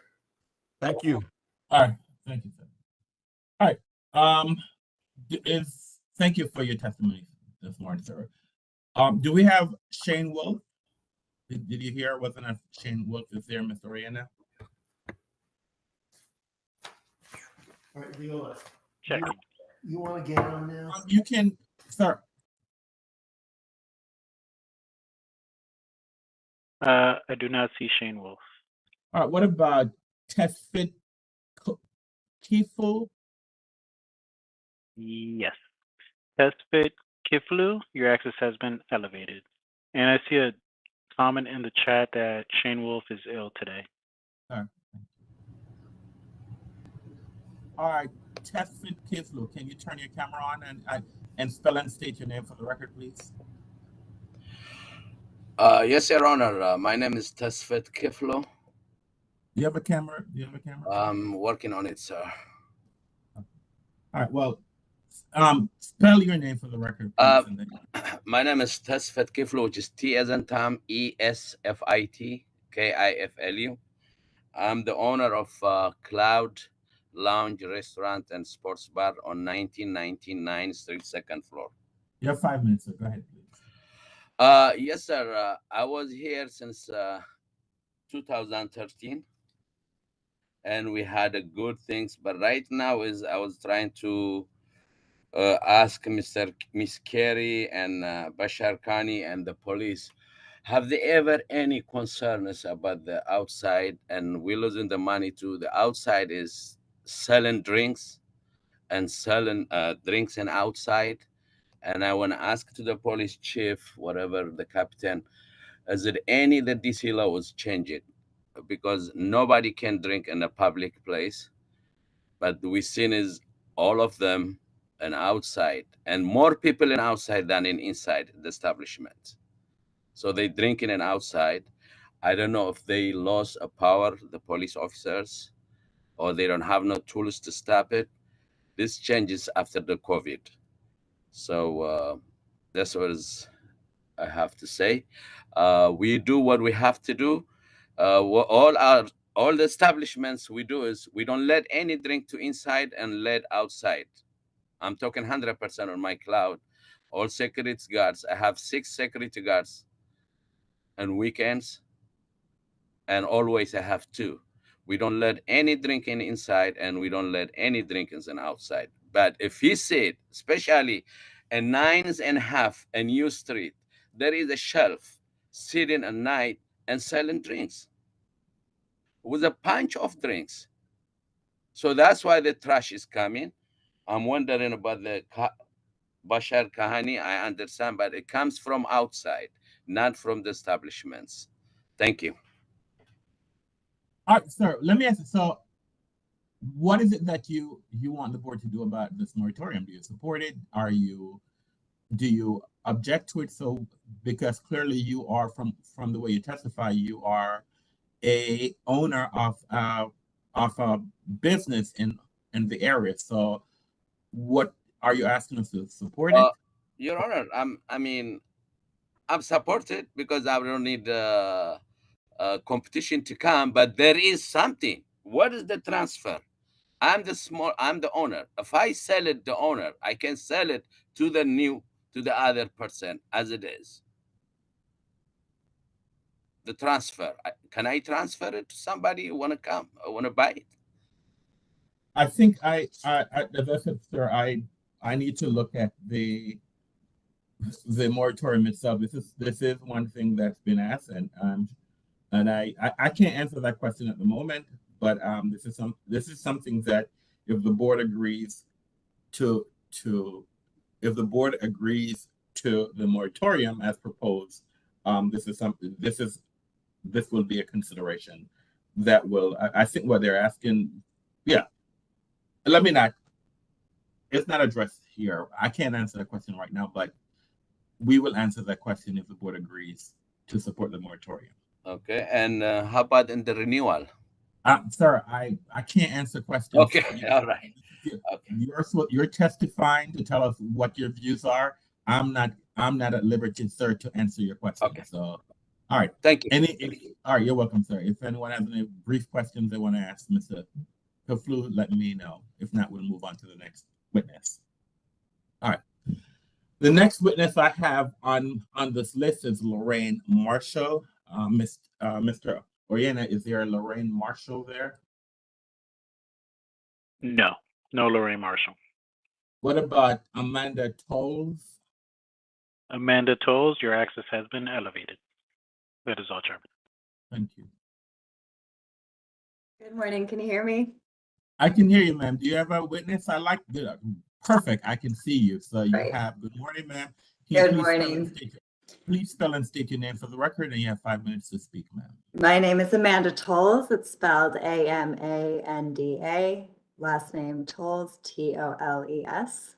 Thank you. All right, thank you, sir. All right, thank you for your testimony this morning, sir. Do we have Shane Wolf? Did you hear? Wasn't a Shane Wolf is there, Mr. Oriana? All right, Leola, Checking. you want to get on now? You can, sir. I do not see Shane Wolf. All right, what about Tesfit Kifo? Yes. Tespit Kiflu, your access has been elevated. And I see a comment in the chat that Shane Wolf is ill today. All right, Tesfit Kiflu, can you turn your camera on and spell and state your name for the record, please? Yes, Your Honor. My name is Tesfit Kiflo. Do you have a camera? I'm working on it, sir. All right, well, spell your name for the record, please. My name is Tesfit Kiflo, which is T as in Tom, ESFIT, KIFLU. I'm the owner of Cloud Lounge Restaurant and Sports Bar on 1999 Street, 2nd floor. You have 5 minutes, so go ahead, please. Yes, sir. I was here since 2013, and we had good things. But right now I was trying to ask Miss Carey and Bashar Khani and the police, have they ever any concerns about the outside? And we're losing the money too. The outside is selling drinks and selling drinks and outside. And I want to ask to the police chief, whatever the captain, is it any the DC law was changed? Because nobody can drink in a public place, but we seen is all of them and outside, and more people in outside than in inside the establishment. So they drinking in outside. I don't know if they lost a power, the police officers, or they don't have no tools to stop it. This changes after the COVID. So that's what I have to say. We do what we have to do. All the establishments we do is we don't let any drink to inside and let outside. I'm talking 100% on my cloud. All security guards. I have 6 security guards on weekends, and always I have 2. We don't let any drinking inside, and we don't let any drinkings outside. But if he said, especially And 9.5 and U Street, there is a shelf sitting at night and selling drinks with a bunch of drinks. So that's why the trash is coming. I'm wondering about the Bashar Kahani. I understand, but it comes from outside, not from the establishments. Thank you. All right, sir, let me ask you, so what is it that you want the board to do about this moratorium? Do you support it? Do you object to it? So, because clearly you are, from the way you testify, you are a owner of a business in the area. So what are you asking us to support it? Your Honor, I'm supported because I don't need competition to come, but there is something. What is the transfer? I'm the owner. If I sell it, the owner, I can sell it to the other person as it is. The transfer, can I transfer it to somebody who want to come, want to buy it? I think as I said, sir, I need to look at the moratorium itself. This is one thing that's been asked, and I can't answer that question at the moment. But this is something that if the board agrees to if the board agrees to the moratorium as proposed, this will be a consideration that will, I think what they're asking, yeah. It's not addressed here. I can't answer that question right now, but we will answer that question if the board agrees to support the moratorium. Okay, and how about in the renewal? Sir, I can't answer questions. Okay, all right. Okay. You're testifying to tell us what your views are. I'm not at liberty, sir, to answer your question. Okay. So, all right. Thank you. All right, you're welcome, sir. If anyone has any brief questions they want to ask Mr. Kaflu, let me know. If not, we'll move on to the next witness. All right. The next witness I have on this list is Lorraine Marshall. Mr. Oriana, is there a Lorraine Marshall there? No Lorraine Marshall. What about Amanda Tolles? Amanda Tolles, your access has been elevated. That is all, Chairman. Thank you. Good morning. Can you hear me? I can hear you, ma'am. Do you have a witness? Perfect. I can see you. So you have, good morning, ma'am. Good morning. Please spell and state your name for the record, and you have 5 minutes to speak, ma'am. My name is Amanda Tolles. It's spelled Amanda. Last name Tolles, Tolles.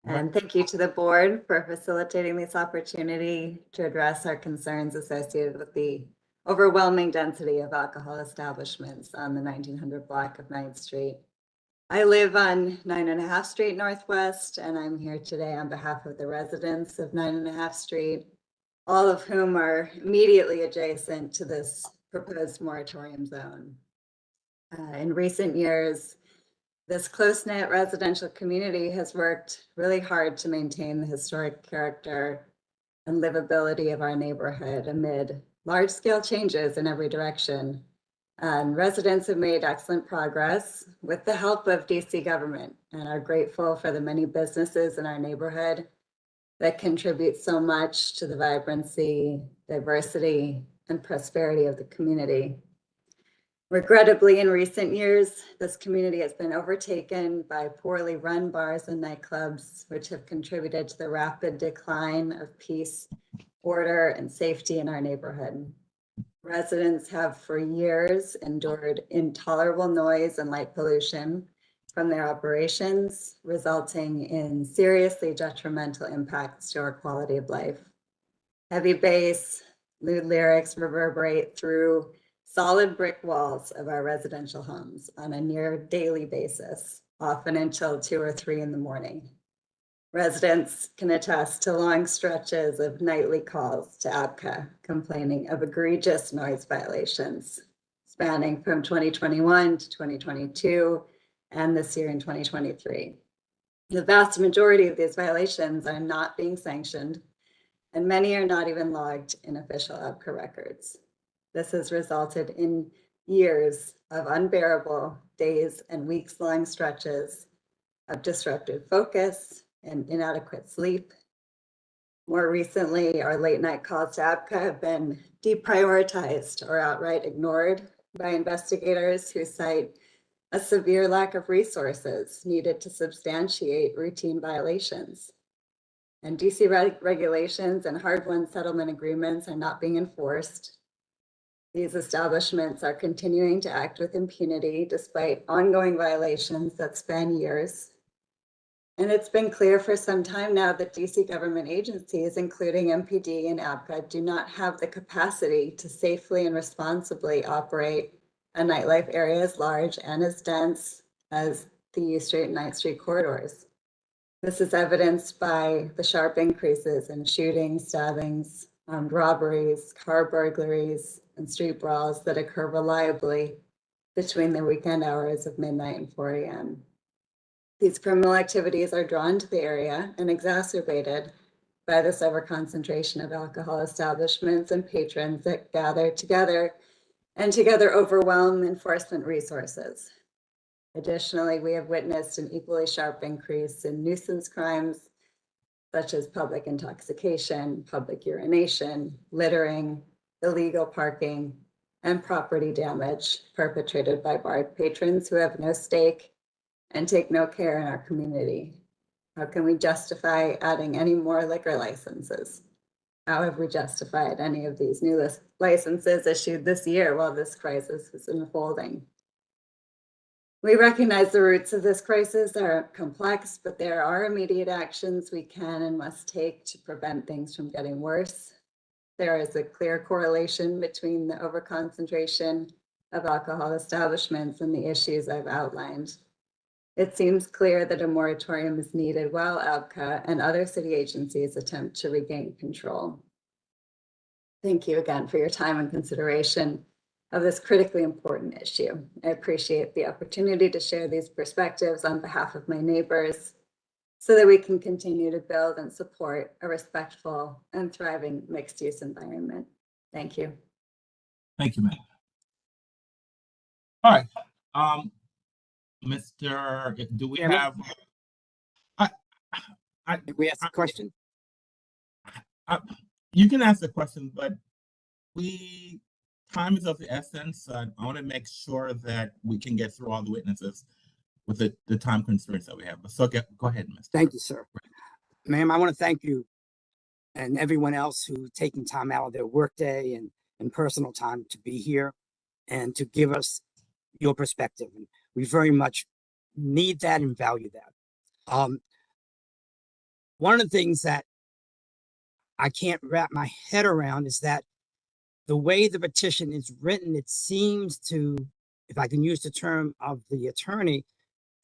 And thank you to the board for facilitating this opportunity to address our concerns associated with the overwhelming density of alcohol establishments on the 1900 block of 9th Street. I live on 9.5 Street Northwest, and I'm here today on behalf of the residents of 9.5 Street, all of whom are immediately adjacent to this proposed moratorium zone. In recent years, this close-knit residential community has worked really hard to maintain the historic character and livability of our neighborhood amid large-scale changes in every direction. And residents have made excellent progress with the help of DC government and are grateful for the many businesses in our neighborhood that contribute so much to the vibrancy, diversity, and prosperity of the community. Regrettably, in recent years, this community has been overtaken by poorly run bars and nightclubs, which have contributed to the rapid decline of peace, order, and safety in our neighborhood. Residents have for years endured intolerable noise and light pollution from their operations, resulting in seriously detrimental impacts to our quality of life. Heavy bass, lewd lyrics reverberate through solid brick walls of our residential homes on a near daily basis, often until 2 or 3 in the morning. Residents can attest to long stretches of nightly calls to ABCA complaining of egregious noise violations spanning from 2021 to 2022 and this year in 2023. The vast majority of these violations are not being sanctioned, and many are not even logged in official ABCA records. This has resulted in years of unbearable days and weeks-long stretches of disrupted focus, and inadequate sleep. More recently, our late night calls to ABCA have been deprioritized or outright ignored by investigators who cite a severe lack of resources needed to substantiate routine violations. And DC regulations and hard-won settlement agreements are not being enforced. These establishments are continuing to act with impunity despite ongoing violations that span years. And it's been clear for some time now that DC government agencies, including MPD and ABCA, do not have the capacity to safely and responsibly operate a nightlife area as large and as dense as the U Street and 9th Street corridors. This is evidenced by the sharp increases in shootings, stabbings, armed robberies, car burglaries, and street brawls that occur reliably between the weekend hours of midnight and 4 a.m. These criminal activities are drawn to the area and exacerbated by this overconcentration of alcohol establishments and patrons that gather together and together overwhelm enforcement resources. Additionally, we have witnessed an equally sharp increase in nuisance crimes, such as public intoxication, public urination, littering, illegal parking, and property damage perpetrated by bar patrons who have no stake and take no care in our community. How can we justify adding any more liquor licenses? How have we justified any of these new licenses issued this year while this crisis is unfolding? We recognize the roots of this crisis are complex, but there are immediate actions we can and must take to prevent things from getting worse. There is a clear correlation between the overconcentration of alcohol establishments and the issues I've outlined. It seems clear that a moratorium is needed while ABCA and other city agencies attempt to regain control. Thank you again for your time and consideration of this critically important issue. I appreciate the opportunity to share these perspectives on behalf of my neighbors so that we can continue to build and support a respectful and thriving mixed-use environment. Thank you. Thank you, ma'am. All right. Do we Chairman? have? Did we ask a question? You can ask the question, but time is of the essence. I want to make sure that we can get through all the witnesses with the time constraints that we have. So go ahead, Mr. Thank you, sir. Ma'am, I want to thank you and everyone else who's taken time out of their workday and personal time to be here and to give us your perspective. And we very much need that and value that. One of the things that I can't wrap my head around is that the way the petition is written, it seems to, if I can use the term of the attorney,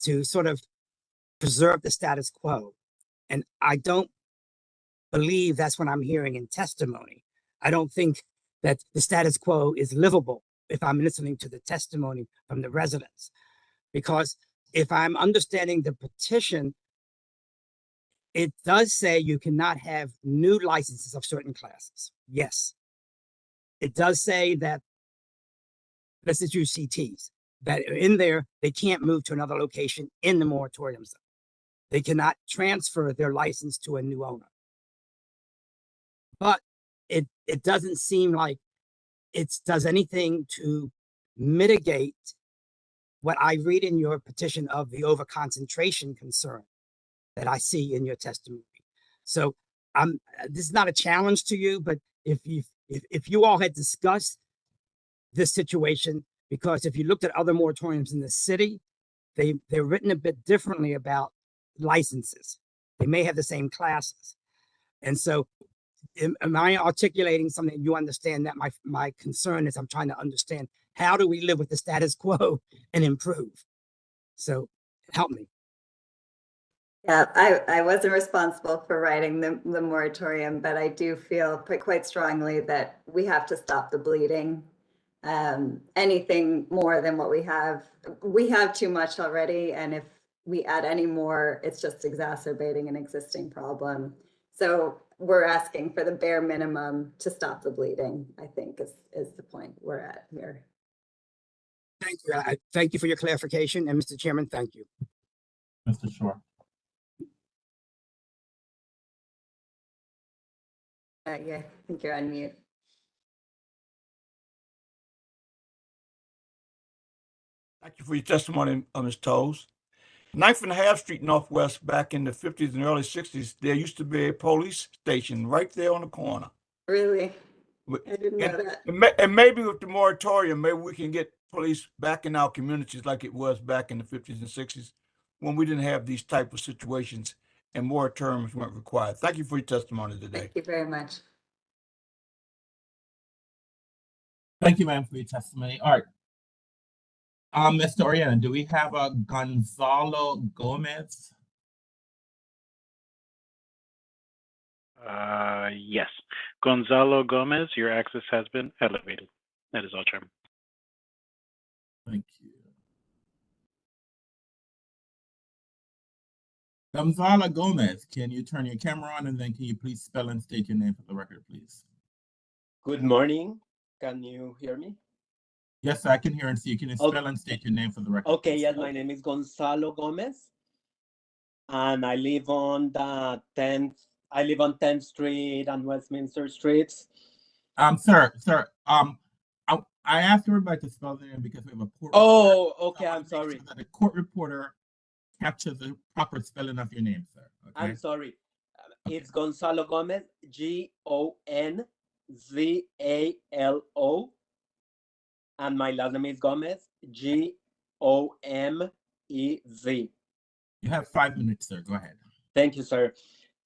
to sort of preserve the status quo. And I don't believe that's what I'm hearing in testimony. I don't think that the status quo is livable if I'm listening to the testimony from the residents. Because if I'm understanding the petition, it does say you cannot have new licenses of certain classes. Yes. It does say that, let's just use CTs, that in there, they can't move to another location in the moratorium zone. They cannot transfer their license to a new owner. But it doesn't seem like it does anything to mitigate what I read in your petition of the overconcentration concern that I see in your testimony. So this is not a challenge to you, but if you all had discussed this situation, because if you looked at other moratoriums in the city, they're written a bit differently about licenses. They may have the same classes. And so am I articulating something you understand that my concern is I'm trying to understand how do we live with the status quo and improve? So help me. Yeah, I wasn't responsible for writing the moratorium, but I do feel quite strongly that we have to stop the bleeding. Anything more than what we have too much already. And if we add any more, it's just exacerbating an existing problem. So we're asking for the bare minimum to stop the bleeding, I think is the point we're at here. Thank you. Thank you for your clarification. And Mr. Chairman, thank you. Mr. Shore. Yeah, I think you're on mute. Thank you for your testimony, Ms. Toles. 9th and Half Street Northwest, back in the 50s and early 60s, there used to be a police station right there on the corner. Really? I didn't know that. And maybe with the moratorium, maybe we can get police back in our communities like it was back in the 50s and 60s when we didn't have these type of situations and moratoriums weren't required. Thank you for your testimony today. Thank you very much. Thank you, ma'am, for your testimony. All right. Mr. Oriana, do we have a Gonzalo Gomez? Yes. Gonzalo Gomez, your access has been elevated. That is all, Chairman. Thank you. Gonzalo Gomez, can you turn your camera on, and then can you please spell and state your name for the record, please? Good morning. Can you hear me? Yes, I can hear and see you. Can you spell and state your name for the record? Okay, please? yes, my name is Gonzalo Gomez, and I live on the 10th. I live on 10th Street and Westminster Streets. Sir, I asked everybody to spell their name because we have a court. Oh, okay. I'm sorry. Sure that the court reporter captures the proper spelling of your name, sir. Okay? I'm sorry. Okay. It's Gonzalo Gomez, Gonzalo, and my last name is Gomez, Gomez. You have 5 minutes, sir. Go ahead. Thank you, sir.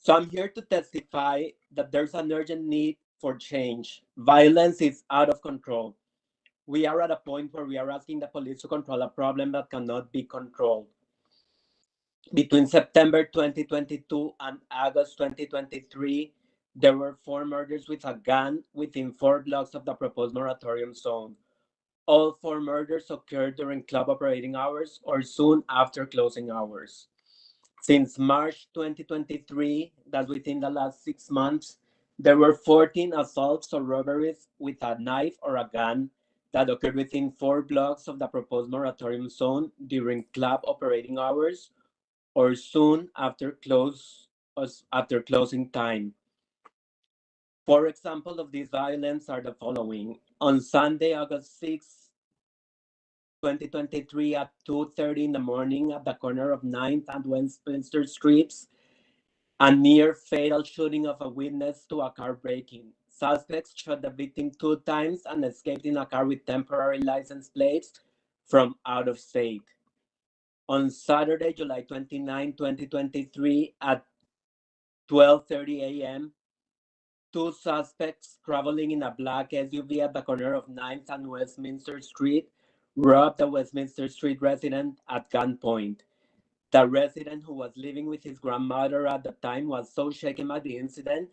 So I'm here to testify that there's an urgent need for change. Violence is out of control. We are at a point where we are asking the police to control a problem that cannot be controlled. Between September 2022 and August 2023, there were 4 murders with a gun within 4 blocks of the proposed moratorium zone. All 4 murders occurred during club operating hours or soon after closing hours. Since March 2023, that's within the last 6 months, there were 14 assaults or robberies with a knife or a gun that occurred within 4 blocks of the proposed moratorium zone during club operating hours or soon after closing time. 4 examples of this violence are the following. On Sunday, August 6, 2023 at 2:30 in the morning at the corner of 9th and Westminster Streets, a near fatal shooting of a witness to a car break-in. Suspects shot the victim 2 times and escaped in a car with temporary license plates from out of state. On Saturday, July 29, 2023 at 12:30 a.m., 2 suspects traveling in a black SUV at the corner of 9th and Westminster Street robbed a Westminster Street resident at gunpoint. The resident, who was living with his grandmother at the time, was so shaken by the incident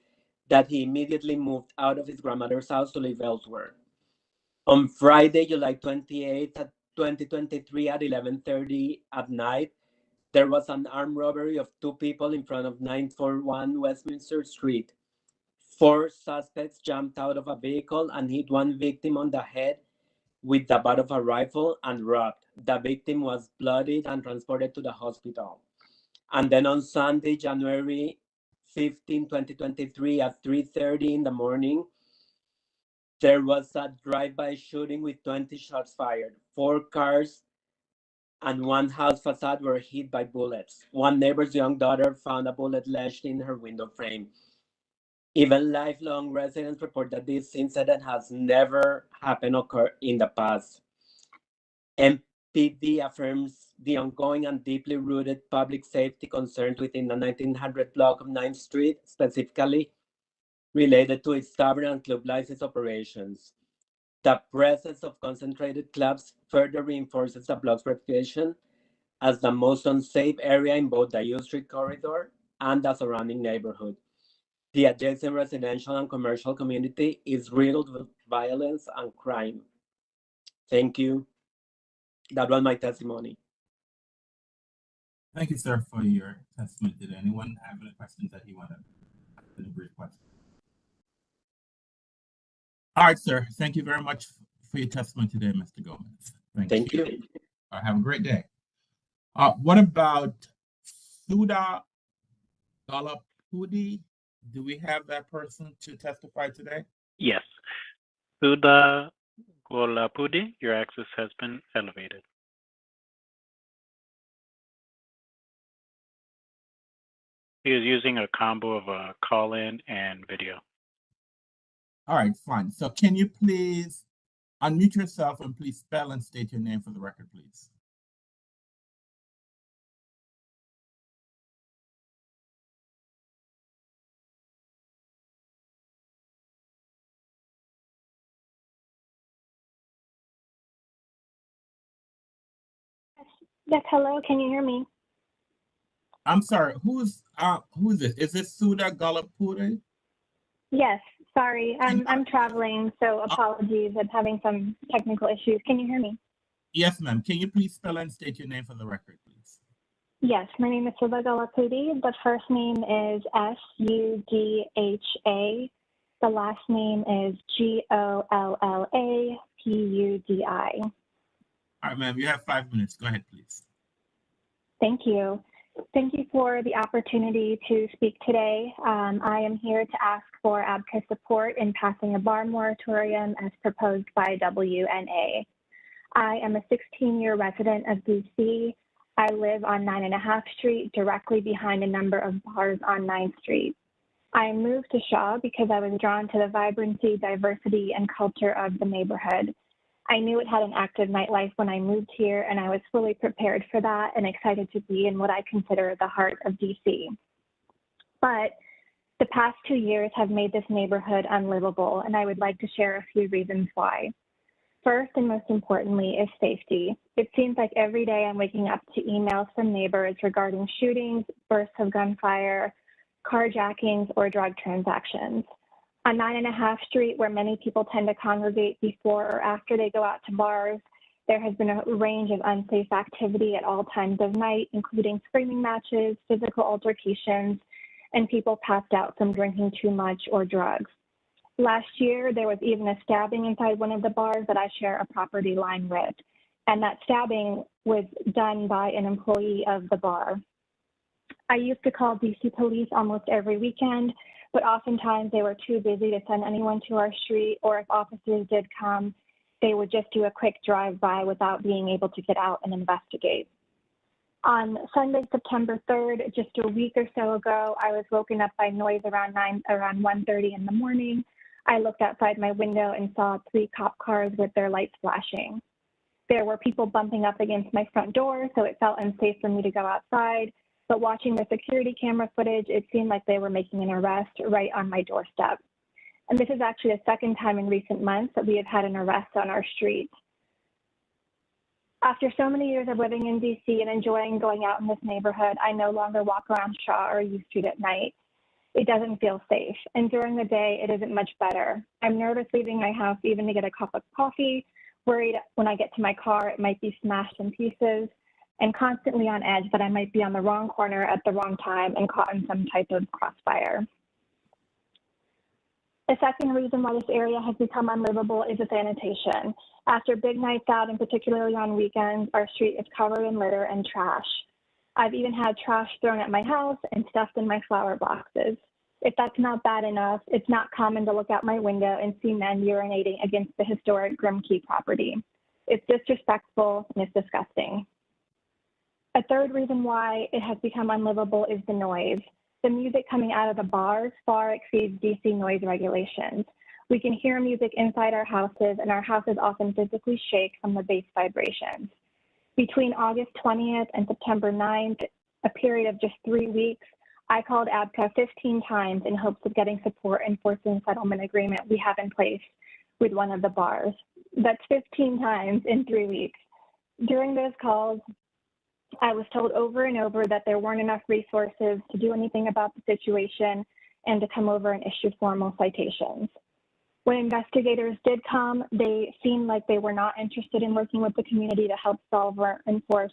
that he immediately moved out of his grandmother's house to live elsewhere. On Friday, July 28, 2023 at 11:30 at night, there was an armed robbery of 2 people in front of 941 Westminster Street. 4 suspects jumped out of a vehicle and hit 1 victim on the head with the butt of a rifle and robbed. The victim was bloodied and transported to the hospital. And then on Sunday, January 15, 2023 at 3:30 in the morning, there was a drive-by shooting with 20 shots fired. 4 cars and 1 house facade were hit by bullets. 1 neighbor's young daughter found a bullet lodged in her window frame. Even lifelong residents report that this incident has never occurred in the past. MPD affirms the ongoing and deeply rooted public safety concerns within the 1900 block of 9th Street, specifically related to its tavern and club license operations. The presence of concentrated clubs further reinforces the block's reputation as the most unsafe area in both the U Street corridor and the surrounding neighborhood. The adjacent residential and commercial community is riddled with violence and crime. Thank you. That was my testimony. Thank you, sir, for your testimony today. Anyone have any questions that you want to ask? Any brief questions? All right, sir. Thank you very much for your testimony today, Mr. Gomez. Thank you. All right, have a great day. What about Suda Galapudi Do we have that person to testify today? Yes. Sudha Golapudi, your access has been elevated. He is using a combo of a call-in and video. All right, fine. So can you please unmute yourself and please spell and state your name for the record, please? Yes, hello, can you hear me? I'm sorry, who's this? Is this Sudha Golapudi? Yes, sorry, I'm traveling, so apologies. I'm having some technical issues. Can you hear me? Yes, ma'am. Can you please spell and state your name for the record, please? Yes, my name is Sudha Golapudi. The first name is Sudha. The last name is Gollapudi. All right, ma'am, you have 5 minutes. Go ahead, please. Thank you. Thank you for the opportunity to speak today. I am here to ask for ABCA support in passing a bar moratorium as proposed by WNA. I am a 16-year resident of DC. I live on 9.5 Street, directly behind a number of bars on 9th Street. I moved to Shaw because I was drawn to the vibrancy, diversity, and culture of the neighborhood. I knew it had an active nightlife when I moved here, and I was fully prepared for that and excited to be in what I consider the heart of DC. But the past 2 years have made this neighborhood unlivable, and I would like to share a few reasons why. First, and most importantly, is safety. It seems like every day I'm waking up to emails from neighbors regarding shootings, bursts of gunfire, carjackings, or drug transactions. On 9.5 Street, where many people tend to congregate before or after they go out to bars, there has been a range of unsafe activity at all times of night, including screaming matches, physical altercations, and people passed out from drinking too much or drugs. Last year, there was even a stabbing inside one of the bars that I share a property line with, and that stabbing was done by an employee of the bar. I used to call DC police almost every weekend, but oftentimes they were too busy to send anyone to our street, or if officers did come, they would just do a quick drive-by without being able to get out and investigate. On Sunday, September 3rd, just a week or so ago, I was woken up by noise around 1:30 in the morning. I looked outside my window and saw 3 cop cars with their lights flashing. There were people bumping up against my front door, so it felt unsafe for me to go outside. But watching the security camera footage, it seemed like they were making an arrest right on my doorstep. And this is actually the second time in recent months that we have had an arrest on our street. After so many years of living in DC and enjoying going out in this neighborhood, I no longer walk around Shaw or U Street at night. It doesn't feel safe. And during the day, it isn't much better. I'm nervous leaving my house even to get a cup of coffee, worried when I get to my car, it might be smashed in pieces, and constantly on edge that I might be on the wrong corner at the wrong time and caught in some type of crossfire. A second reason why this area has become unlivable is the sanitation. After big nights out, and particularly on weekends, our street is covered in litter and trash. I've even had trash thrown at my house and stuffed in my flower boxes. If that's not bad enough, it's not common to look out my window and see men urinating against the historic Grimkey property. It's disrespectful and it's disgusting. A third reason why it has become unlivable is the noise. The music coming out of the bars far exceeds DC noise regulations. We can hear music inside our houses, and our houses often physically shake from the bass vibrations. Between August 20th and September 9th, a period of just 3 weeks, I called ABCA 15 times in hopes of getting support enforcing the settlement agreement we have in place with one of the bars. That's 15 times in 3 weeks. During those calls, I was told over and over that there weren't enough resources to do anything about the situation and to come over and issue formal citations. When investigators did come, they seemed like they were not interested in working with the community to help solve or enforce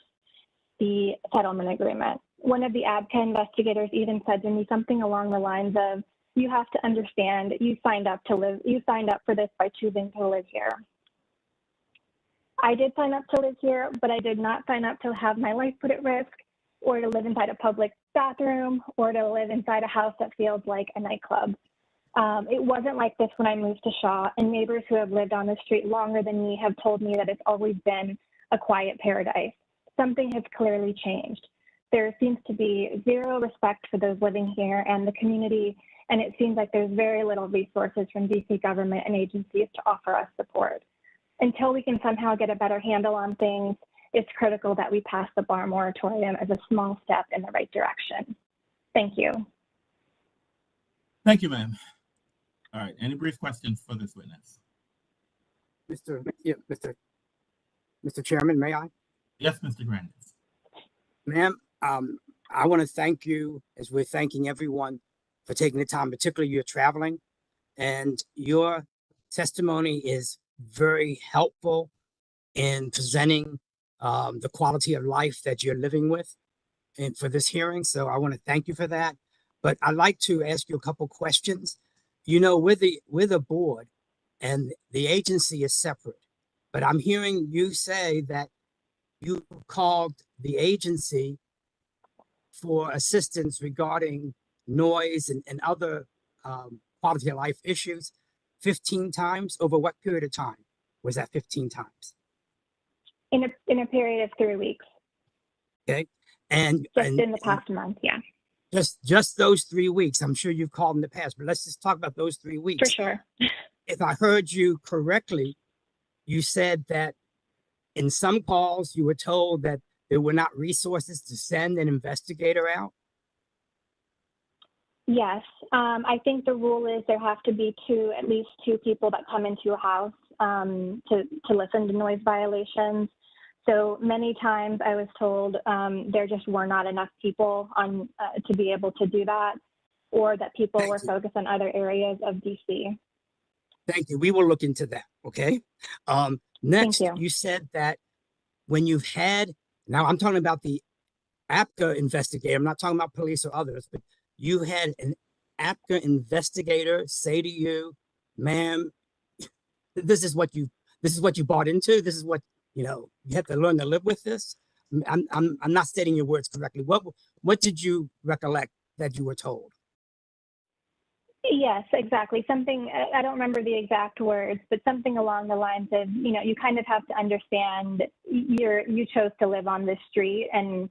the settlement agreement. One of the ABCA investigators even said to me something along the lines of, "You have to understand, you signed up for this by choosing to live here." I did sign up to live here, but I did not sign up to have my life put at risk. or to live inside a public bathroom, or to live inside a house that feels like a nightclub. It wasn't like this when I moved to Shaw, and neighbors who have lived on the street longer than me have told me that it's always been a quiet paradise. Something has clearly changed. There seems to be zero respect for those living here and the community, and it seems like there's very little resources from DC government and agencies to offer us support. Until we can somehow get a better handle on things, it's critical that we pass the bar moratorium as a small step in the right direction. Thank you. Thank you, ma'am. All right, any brief questions for this witness? Mr. Chairman, may I? Yes, Mr. Grandis. Ma'am, I want to thank you, as we're thanking everyone for taking the time, particularly you're traveling, and your testimony is very helpful in presenting the quality of life that you're living with and for this hearing. So I want to thank you for that. But I'd like to ask you a couple questions. You know, we're the board and the agency is separate, but I'm hearing you say that you called the agency for assistance regarding noise and other quality of life issues 15 times. Over what period of time was that 15 times? In a period of 3 weeks. Okay. And in the past month, yeah. Just those 3 weeks. I'm sure you've called in the past, but let's just talk about those 3 weeks. For sure. If I heard you correctly, you said that in some calls you were told that there were not resources to send an investigator out. Yes, I think the rule is there have to be at least two people that come into a house to listen to noise violations. So many times I was told there just were not enough people to be able to do that, or that people were focused on other areas of DC. Thank you. We will look into that. Okay. Next, you said that when you've had, now I'm talking about the ABCA investigator. I'm not talking about police or others, but you had an ABCA investigator say to you, ma'am, this is what you bought into. This is what, you know, you have to learn to live with this. I'm not stating your words correctly. What did you recollect that you were told? Yes, exactly. Something, I don't remember the exact words, but something along the lines of, you know, you kind of have to understand you chose to live on this street, and,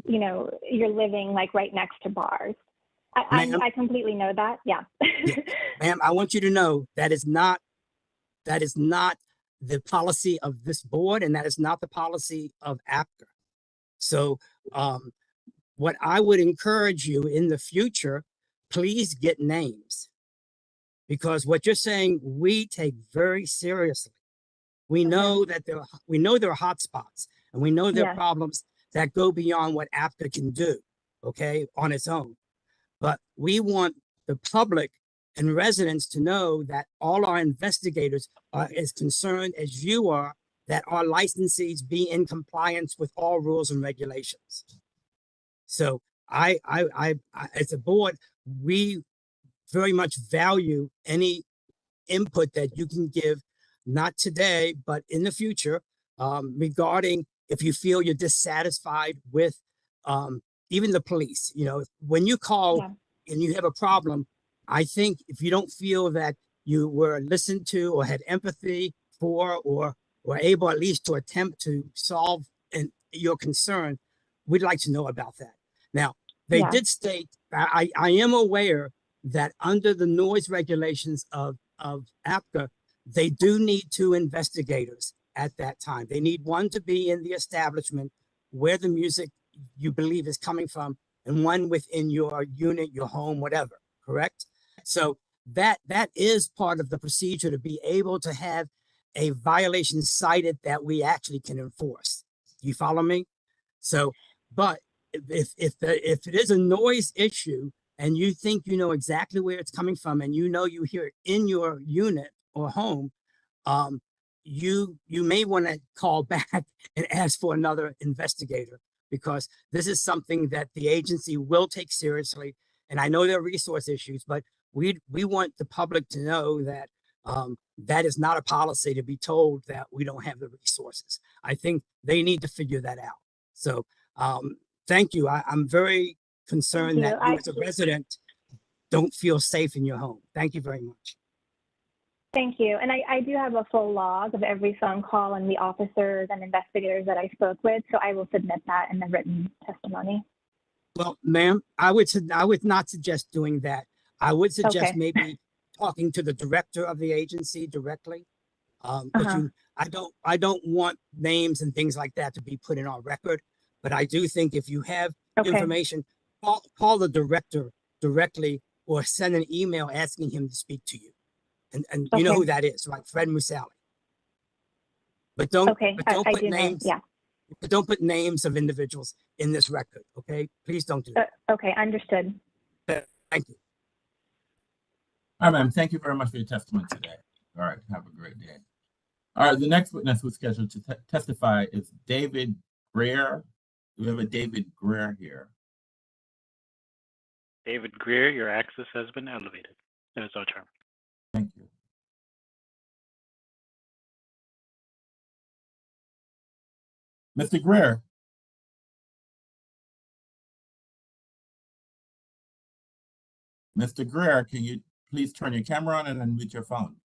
you know, you're living like right next to bars. I completely know that. Yeah. Ma'am, I want you to know that is not the policy of this board, and that is not the policy of ABCA. So what I would encourage you in the future, please get names, because what you're saying we take very seriously. We know that there are hot spots, and we know there are problems that go beyond what ABCA can do, okay, on its own. But we want the public and residents to know that all our investigators are as concerned as you are that our licensees be in compliance with all rules and regulations. So I as a board, we very much value any input that you can give, not today, but in the future, regarding if you feel you're dissatisfied with even the police. You know, when you call and you have a problem, I think if you don't feel that you were listened to or had empathy for, or were able at least to attempt to solve your concern, we'd like to know about that. Now, they did state, I am aware that under the noise regulations of ABCA, they do need 2 investigators at that time. They need one to be in the establishment where the music you believe is coming from, and one within your unit, your home, whatever, correct? So that is part of the procedure, to be able to have a violation cited that we actually can enforce. Do you follow me? So, but if it is a noise issue and you think you know exactly where it's coming from, and you know you hear it in your unit or home, you may want to call back and ask for another investigator, because this is something that the agency will take seriously. And I know there are resource issues, but we want the public to know that that is not a policy to be told that we don't have the resources. I think they need to figure that out. So thank you. I'm very concerned you. that you as a resident don't feel safe in your home. Thank you very much. Thank you. And I do have a full log of every phone call and the officers and investigators that I spoke with, so I will submit that in the written testimony. Well, ma'am, I would not suggest doing that. I would suggest Okay. maybe talking to the director of the agency directly. Because I don't want names and things like that to be put in our record. But I do think if you have information, call the director directly or send an email asking him to speak to you. And you know who that is, right? Fred Musali. But don't put names. Yeah. But don't put names of individuals in this record. Okay, please don't do that. Okay, understood. Thank you. All right, ma'am. Thank you very much for your testimony today. All right, have a great day. All right, the next witness who's scheduled to testify is David Greer. We have a David Greer here. David Greer, your access has been elevated. It is our turn. Thank you. Mr. Greer. Mr. Greer, can you please turn your camera on and unmute your phone?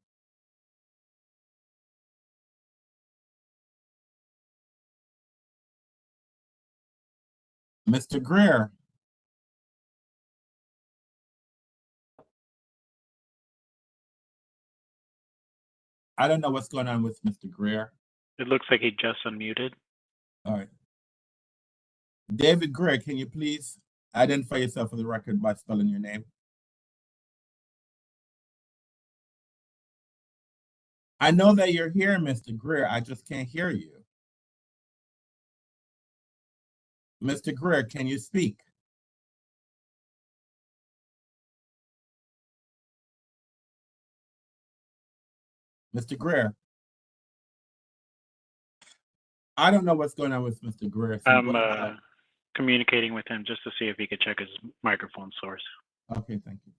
Mr. Greer. I don't know what's going on with Mr. Greer. It looks like he just unmuted. All right. David Greer, can you please identify yourself for the record by spelling your name? I know that you're here, Mr. Greer. I just can't hear you. Mr. Greer, can you speak? Mr. Greer. I don't know what's going on with Mr. Greer. So I'm communicating with him just to see if he could check his microphone source. okay, thank you.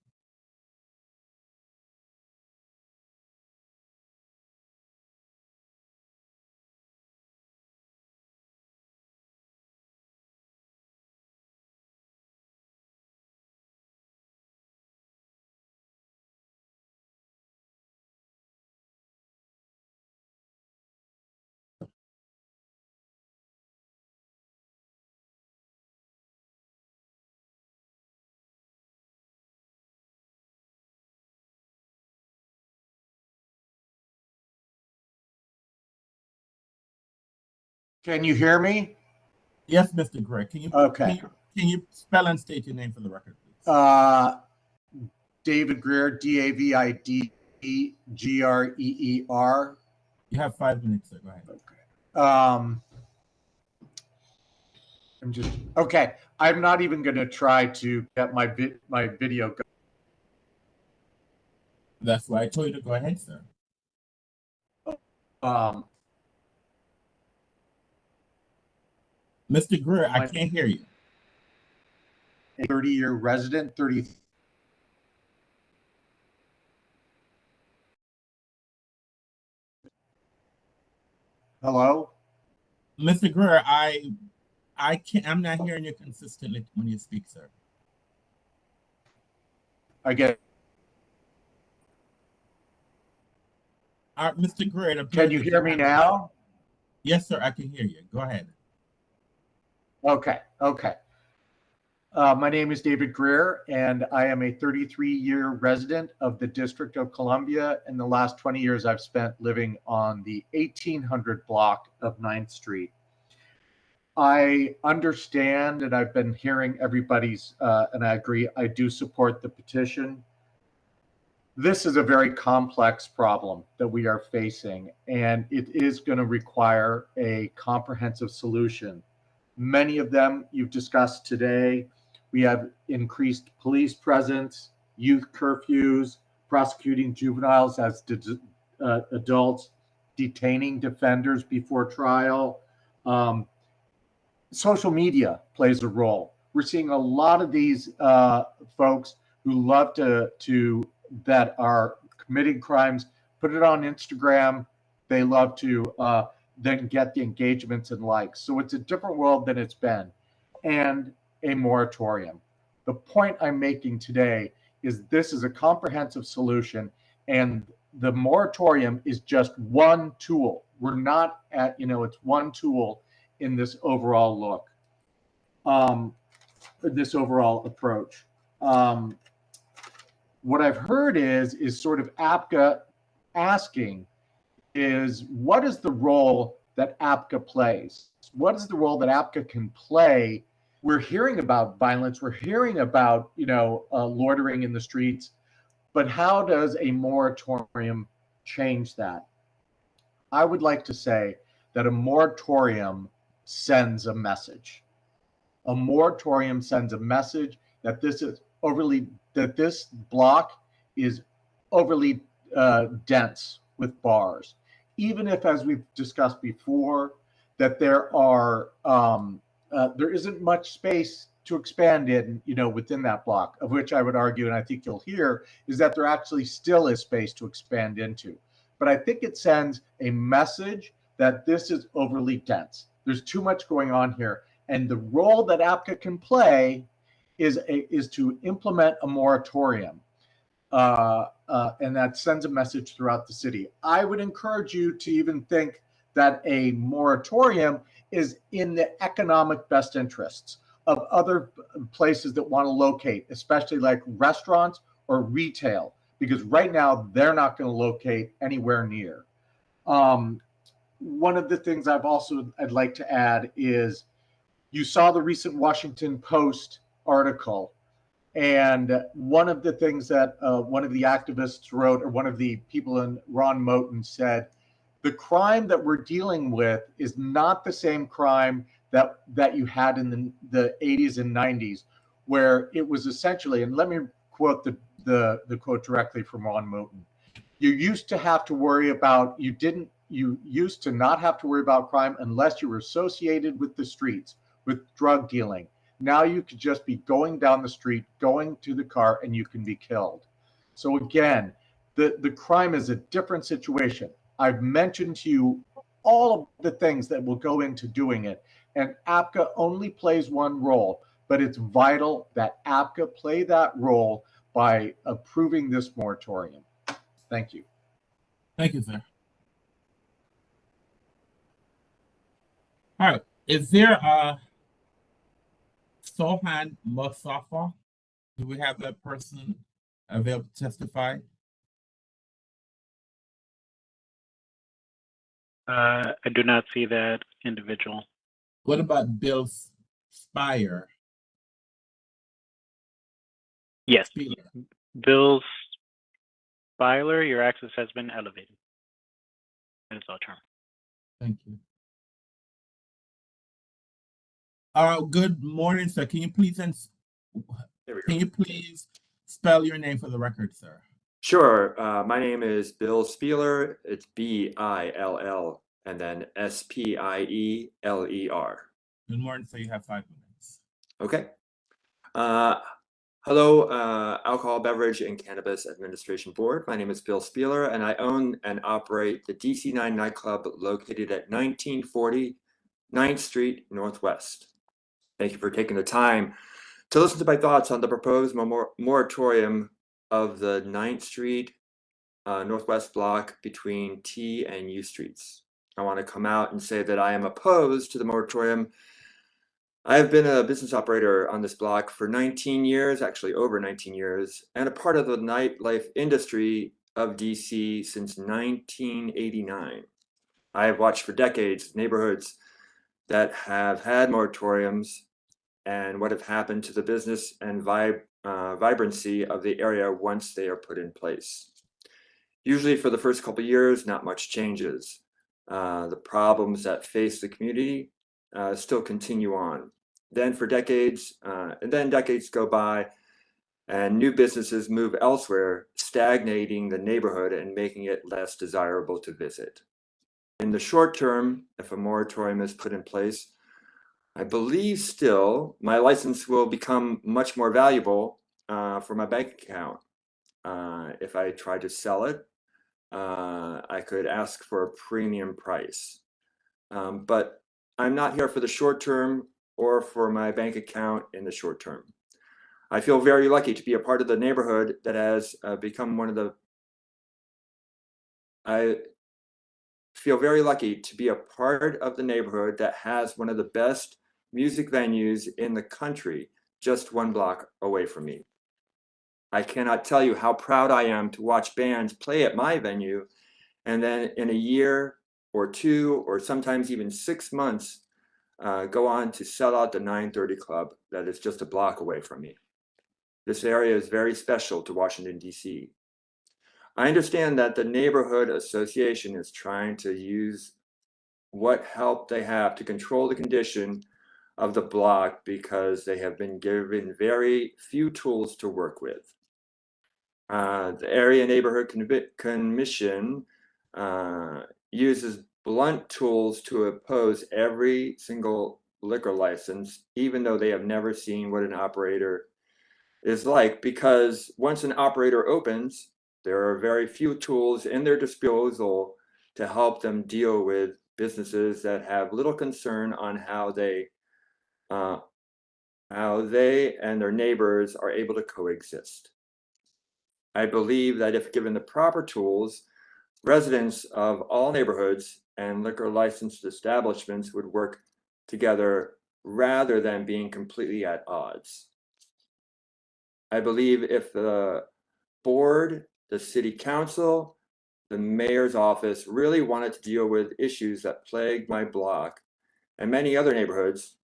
Can you hear me? Yes, Mr. Greer. Can you spell and state your name for the record, please? David Greer, David Greer. You have 5 minutes, sir. Go ahead. Okay. I'm not even going to try to get my video going. That's why I told you to go ahead, sir. Mr. Greer, I can't hear you. A 30-year resident, 30. Hello? Mr. Greer, I'm not hearing you consistently when you speak, sir. I get. Mr. Greer, can you hear me now? Yes, sir, I can hear you. Go ahead. Okay. My name is David Greer, and I am a 33-year resident of the District of Columbia. In the last 20 years, I've spent living on the 1800 block of 9th Street. I understand, and I've been hearing everybody's, and I agree, I do support the petition. This is a very complex problem that we are facing, and it is going to require a comprehensive solution. Many of them you've discussed today. We have increased police presence, youth curfews, prosecuting juveniles as adults, detaining defenders before trial. Social media plays a role. We're seeing a lot of these folks who love that are committing crimes, put it on Instagram. They love to then get the engagements and likes. So it's a different world than it's been. and a moratorium. The point I'm making today is this is a comprehensive solution, and the moratorium is just one tool. We're not at, it's one tool in this overall look, this overall approach. What I've heard is sort of ABCA asking is, what is the role that ABCA plays? What is the role that ABCA can play? We're hearing about violence. We're hearing about, loitering in the streets, but how does a moratorium change that? I would like to say that a moratorium sends a message. A moratorium sends a message that this block is overly dense with bars. Even if, as we've discussed before, that there isn't much space to expand in, within that block, of which I would argue, and I think you'll hear, is that there actually still is space to expand into. But I think it sends a message that this is overly dense. There's too much going on here. And the role that ABCA can play is to implement a moratorium. And that sends a message throughout the city. I would encourage you to even think that a moratorium is in the economic best interests of other places that want to locate, especially like restaurants or retail, because right now they're not going to locate anywhere near. One of the things I'd like to add is, you saw the recent Washington Post article, and one of the things that one of the activists wrote, or one of the people in Ron Moten said, the crime that we're dealing with is not the same crime that you had in the 80s and 90s, where it was essentially, and let me quote the quote directly from Ron Moten. You used to have to worry about, you used to not have to worry about crime unless you were associated with the streets, with drug dealing. Now you could just be going down the street, going to the car, and you can be killed. So again, the crime is a different situation. I've mentioned to you all of the things that will go into doing it, and ABCA only plays one role, but it's vital that ABCA play that role by approving this moratorium. Thank you. Thank you, sir. All right. Is there a Sohan Mustafa? Do we have that person available to testify? I do not see that individual. What about Bill Spire? Yes. Spieler. Bill Spiller, your access has been elevated. That is our term. Thank you. Good morning, sir. Can you please spell your name for the record, sir? Sure. My name is Bill Spieler. It's Bill and then Spieler. Good morning, sir. You have 5 minutes. Okay. Hello, Alcohol, Beverage, and Cannabis Administration Board. My name is Bill Spieler, and I own and operate the DC9 nightclub located at 1940 9th Street Northwest. Thank you for taking the time to listen to my thoughts on the proposed moratorium of the 9th Street Northwest block between T and U Streets. I want to come out and say that I am opposed to the moratorium. I have been a business operator on this block for 19 years, actually over 19 years, and a part of the nightlife industry of DC since 1989. I have watched for decades neighborhoods that have had moratoriums and what have happened to the business and vibrancy of the area once they are put in place. Usually for the first couple of years, not much changes. The problems that face the community still continue on. Then for decades, and then decades go by and new businesses move elsewhere, stagnating the neighborhood and making it less desirable to visit. In the short term, if a moratorium is put in place, I believe still my license will become much more valuable for my bank account. If I try to sell it, I could ask for a premium price. But I'm not here for the short term or for my bank account in the short term. I feel very lucky to be a part of the neighborhood that has become one of the I feel very lucky to be a part of the neighborhood that has one of the best music venues in the country, just 1 block away from me. I cannot tell you how proud I am to watch bands play at my venue, and then in a year or 2, or sometimes even 6 months, go on to sell out the 930 Club that is just a block away from me. This area is very special to Washington, D.C. I understand that the neighborhood association is trying to use what help they have to control the condition of the block because they have been given very few tools to work with. The Area Neighborhood Commission uses blunt tools to oppose every single liquor license, even though they have never seen what an operator is like, because once an operator opens, there are very few tools in their disposal to help them deal with businesses that have little concern on how they and their neighbors are able to coexist. I believe that if given the proper tools, residents of all neighborhoods and liquor licensed establishments would work together rather than being completely at odds. I believe if the board, the city council, the mayor's office really wanted to deal with issues that plague my block and many other neighborhoods,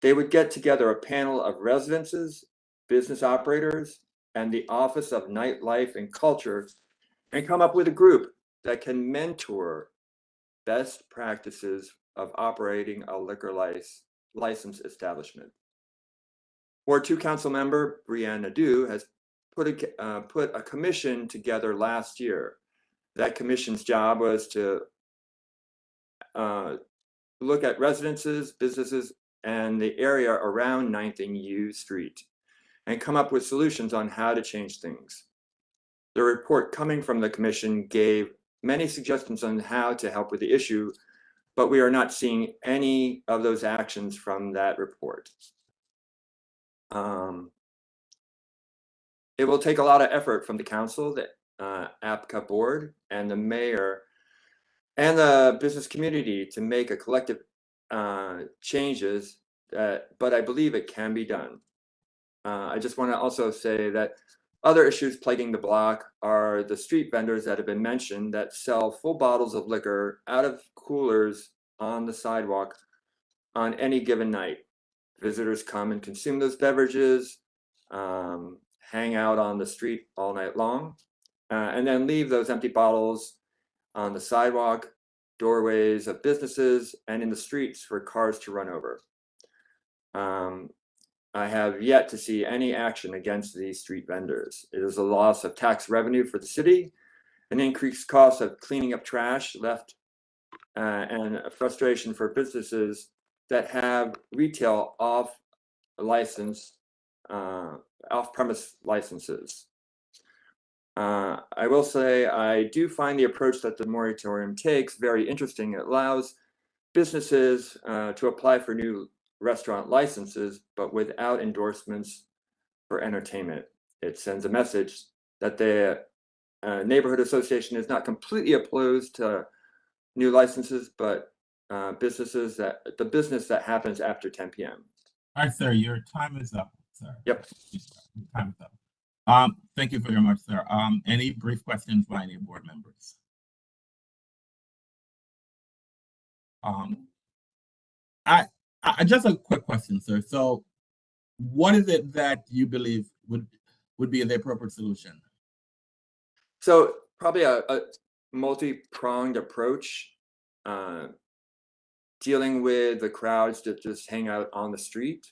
they would get together a panel of residences, business operators, and the Office of Nightlife and Culture and come up with a group that can mentor best practices of operating a liquor license establishment. Ward 2 council member Brianna Nadeau has put a commission together last year. That commission's job was to look at residences, businesses, and the area around 9th and U Street and come up with solutions on how to change things. The report coming from the commission gave many suggestions on how to help with the issue, but we are not seeing any of those actions from that report. It will take a lot of effort from the council, the ABCA board, and the mayor, and the business community to make a collective changes, but I believe it can be done. I just want to also say that other issues plaguing the block are the street vendors that have been mentioned that sell full bottles of liquor out of coolers on the sidewalk on any given night. Visitors come and consume those beverages, hang out on the street all night long, and then leave those empty bottles on the sidewalk, doorways of businesses, and in the streets for cars to run over. I have yet to see any action against these street vendors. It is a loss of tax revenue for the city, an increased cost of cleaning up trash left, and a frustration for businesses that have retail off-premise licenses. I will say I do find the approach that the moratorium takes very interesting. It allows businesses to apply for new restaurant licenses, but without endorsements for entertainment. It sends a message that the neighborhood association is not completely opposed to new licenses, but the business that happens after 10 p.m. All right, sir, your time is up, sir. Yep. Your time is up. Thank you very much, sir. Any brief questions by any board members? I just a quick question, sir. So what is it that you believe would be the appropriate solution? So probably a multi-pronged approach, dealing with the crowds that just hang out on the street,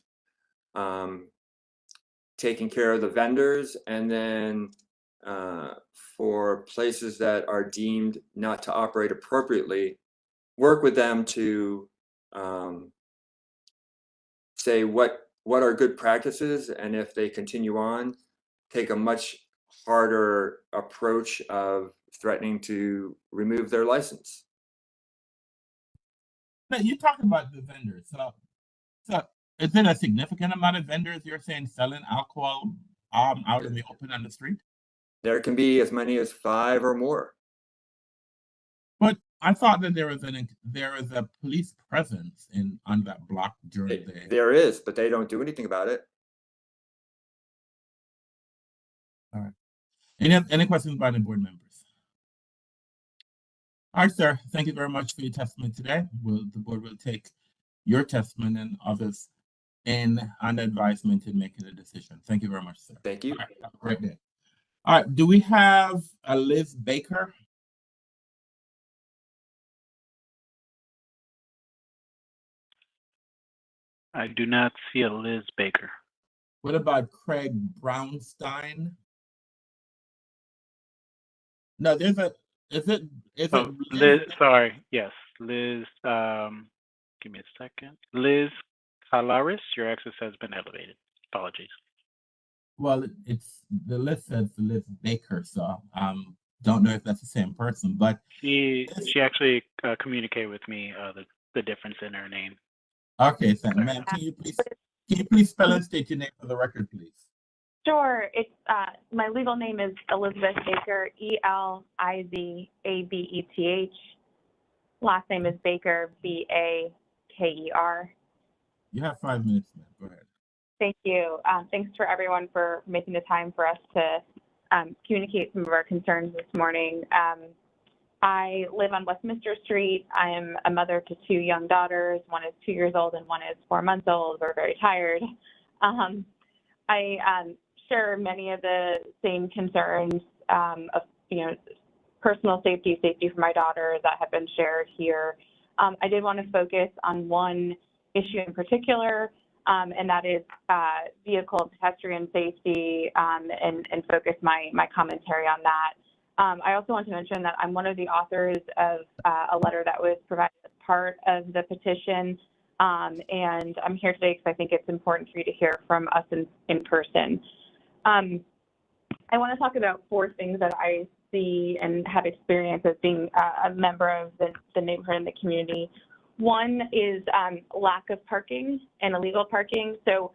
taking care of the vendors, and then for places that are deemed not to operate appropriately, work with them to say what are good practices, and if they continue on, take a much harder approach of threatening to remove their license. Now, you talked about the vendors. So Is it a significant amount of vendors you're saying selling alcohol out in the open on the street? There can be as many as 5 or more. But I thought that there is a police presence on that block during the day. There is, but they don't do anything about it. All right. Any questions by the board members? All right, sir. Thank you very much for your testimony today. The board will take your testimony and others on advisement in making a decision. Thank you very much, sir. Thank you. All right, have a great day. All right. Do we have a Liz Baker? I do not see a Liz Baker. What about Craig Brownstein? No, is it Liz, sorry, yes, Liz, give me a second. Liz Calaris, your access has been elevated. Apologies. Well, it's the list says Liz Baker, so don't know if that's the same person, but She actually communicated with me the difference in her name. Okay, so ma'am, can you please spell and state your name for the record, please? Sure. It's my legal name is Elizabeth Baker, Elizabeth. Last name is Baker, Baker. You have 5 minutes, ma'am. Go ahead. Thank you. Thanks for everyone for making the time for us to communicate some of our concerns this morning. I live on Westminster Street. I am a mother to 2 young daughters. One is 2 years old and one is 4 months old. We're very tired. I share many of the same concerns of, personal safety for my daughter that have been shared here. I did want to focus on one issue in particular, and that is vehicle and pedestrian safety, and focus my commentary on that. I also want to mention that I'm one of the authors of a letter that was provided as part of the petition, and I'm here today because I think it's important for you to hear from us in person. I want to talk about 4 things that I see and have experienced as being a member of the neighborhood and the community. One is lack of parking and illegal parking. So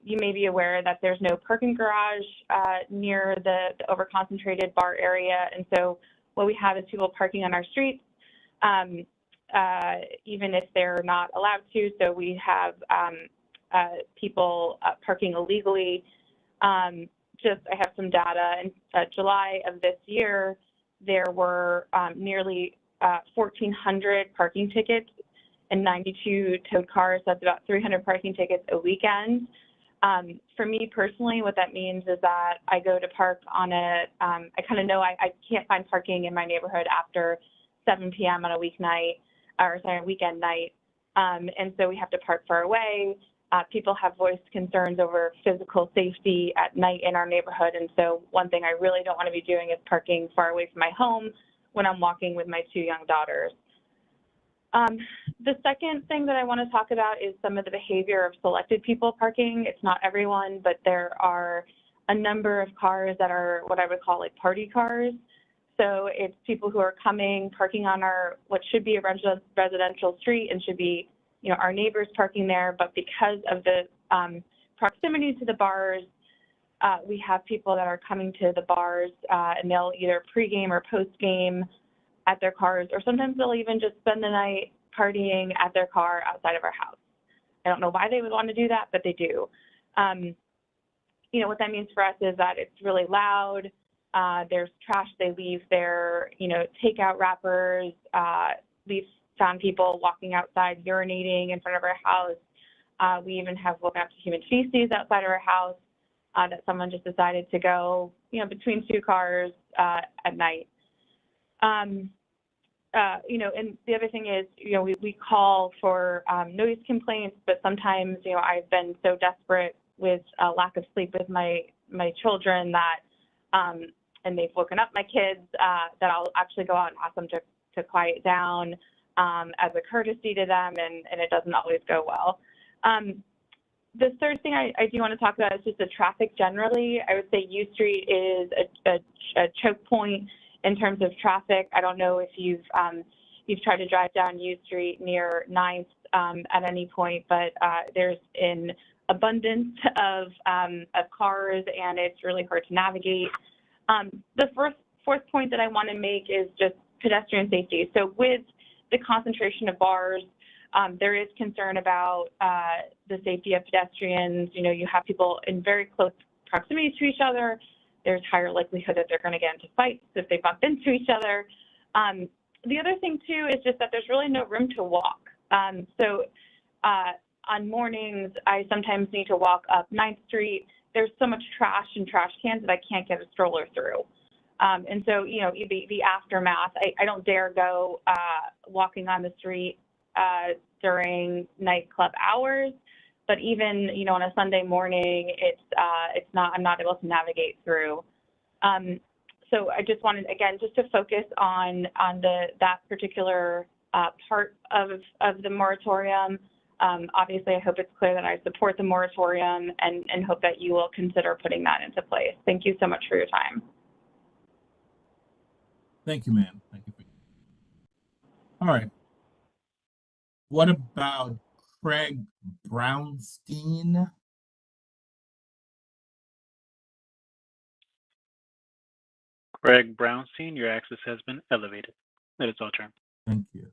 you may be aware that there's no parking garage near the overconcentrated bar area. And so what we have is people parking on our streets, even if they're not allowed to. So we have people parking illegally. I have some data. In July of this year, there were nearly 1,400 parking tickets and 92 towed cars. That's about 300 parking tickets a weekend. For me personally, what that means is that I go to park on I kind of know I can't find parking in my neighborhood after 7 p.m. on a weeknight, weekend night. And so we have to park far away. People have voiced concerns over physical safety at night in our neighborhood. And so one thing I really don't want to be doing is parking far away from my home when I'm walking with my 2 young daughters. The second thing that I want to talk about is some of the behavior of selected people parking. It's not everyone, but there are a number of cars that are what I would call like party cars. So it's people who are coming, parking on what should be a residential street and should be, our neighbors parking there. But because of the proximity to the bars, we have people that are coming to the bars and they'll either pregame or postgame at their cars, or sometimes they'll even just spend the night partying at their car outside of our house. I don't know why they would want to do that, but they do. What that means for us is that it's really loud. There's trash they leave there, takeout wrappers. We've found people walking outside urinating in front of our house. We even have woken up to human feces outside of our house that someone just decided to go, between 2 cars at night. And the other thing is, we call for noise complaints, but sometimes, I've been so desperate with a lack of sleep with my children that, and they've woken up my kids, that I'll actually go out and ask them to quiet down as a courtesy to them, and it doesn't always go well. The third thing I do want to talk about is just the traffic generally. I would say U Street is a choke point in terms of traffic. I don't know if you've tried to drive down U Street near 9th at any point, but there's an abundance of cars, and it's really hard to navigate. The fourth point that I want to make is just pedestrian safety. So with the concentration of bars, there is concern about the safety of pedestrians. You know, you have people in very close proximity to each other. There's higher likelihood that they're going to get into fights if they bump into each other. The other thing too is just that there's really no room to walk. So on mornings, I sometimes need to walk up 9th Street. There's so much trash and trash cans that I can't get a stroller through. And so, you know, the aftermath, I don't dare go walking on the street during nightclub hours, but even, you know, on a Sunday morning, I'm not able to navigate through. So I just wanted, again, just to focus on that particular part of the moratorium. Obviously, I hope it's clear that I support the moratorium and hope that you will consider putting that into place. Thank you so much for your time. Thank you, ma'am. Thank you. All right. What about Craig Brownstein? Craig Brownstein, your access has been elevated. That is all turn. Thank you.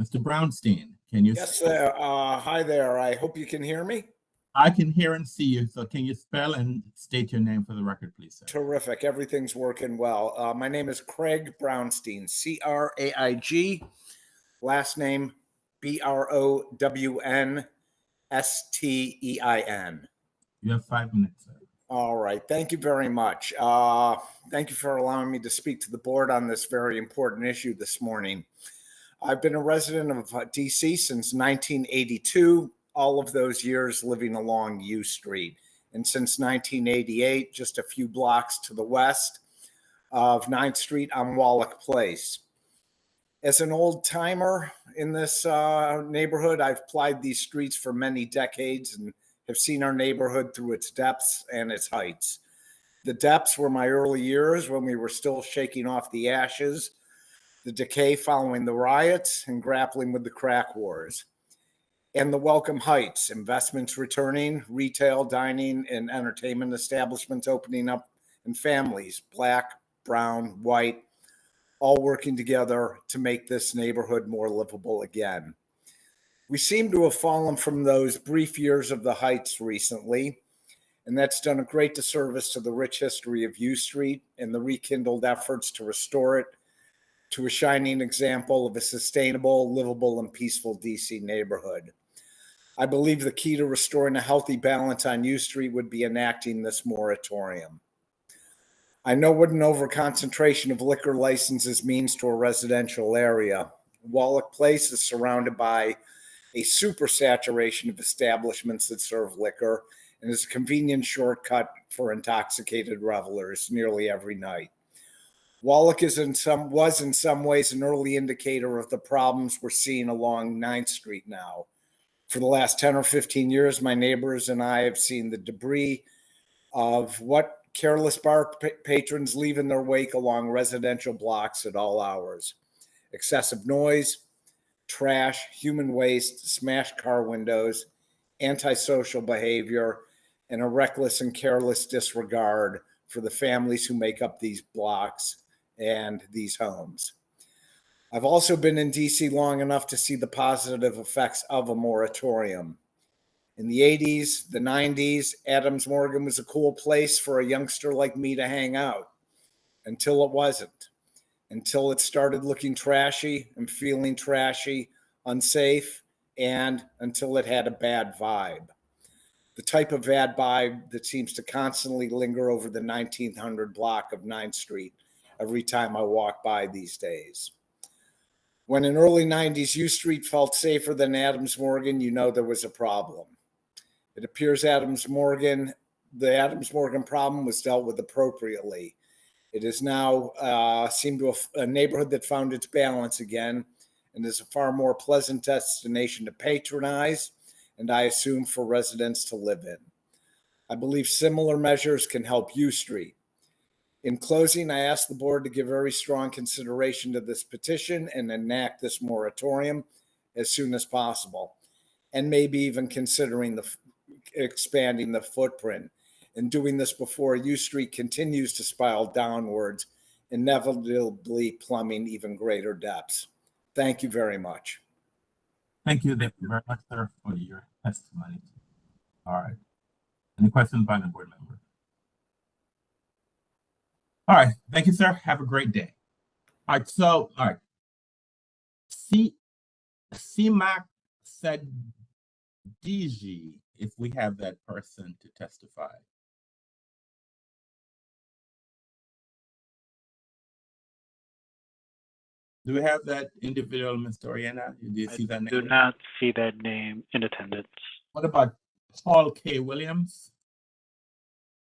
Mr. Brownstein, can you? Yes, sir. Hi there. I hope you can hear me. I can hear and see you. So can you spell and state your name for the record, please, sir? Terrific. Everything's working well. My name is Craig Brownstein, C-R-A-I-G, last name B-R-O-W-N-S-T-E-I-N. You have 5 minutes, sir. All right. Thank you very much. Thank you for allowing me to speak to the board on this very important issue this morning. I've been a resident of DC since 1982, all of those years living along U Street. And since 1988, just a few blocks to the west of 9th Street on Wallach Place. As an old timer in this neighborhood, I've plied these streets for many decades and have seen our neighborhood through its depths and its heights. The depths were my early years when we were still shaking off the ashes, the decay following the riots, and grappling with the crack wars. And the welcome heights, investments returning, retail, dining, and entertainment establishments opening up, and families, black, brown, white, all working together to make this neighborhood more livable again. We seem to have fallen from those brief years of the heights recently, and that's done a great disservice to the rich history of U Street and the rekindled efforts to restore it to a shining example of a sustainable, livable, and peaceful DC neighborhood. I believe the key to restoring a healthy balance on U Street would be enacting this moratorium. I know what an overconcentration of liquor licenses means to a residential area. Wallach Place is surrounded by a super saturation of establishments that serve liquor and is a convenient shortcut for intoxicated revelers nearly every night. Wallach was in some ways an early indicator of the problems we're seeing along 9th Street now. For the last 10 or 15 years, my neighbors and I have seen the debris of what careless bar patrons leave in their wake along residential blocks at all hours. Excessive noise, trash, human waste, smashed car windows, antisocial behavior, and a reckless and careless disregard for the families who make up these blocks and these homes. I've also been in DC long enough to see the positive effects of a moratorium. In the 80s, the 90s, Adams Morgan was a cool place for a youngster like me to hang out, until it wasn't, until it started looking trashy and feeling trashy, unsafe, and until it had a bad vibe. The type of bad vibe that seems to constantly linger over the 1900 block of 9th Street every time I walk by these days. When in early 90s U Street felt safer than Adams Morgan, you know there was a problem. It appears the Adams Morgan problem was dealt with appropriately. It is now seemed to a neighborhood that found its balance again and is a far more pleasant destination to patronize and I assume for residents to live in. I believe similar measures can help U Street. In closing, I ask the board to give very strong consideration to this petition and enact this moratorium as soon as possible, and maybe even considering expanding the footprint, and doing this before U Street continues to spiral downwards, inevitably plumbing even greater depths. Thank you very much. Thank you very much, sir, for your testimony. All right. Any questions by the board member? All right. Thank you, sir. Have a great day. All right. So, all right. CMAC said DG, if we have that person to testify. Do we have that individual, Mr. Oriana? Do you see that name? Do not see that name in attendance. What about Paul K. Williams?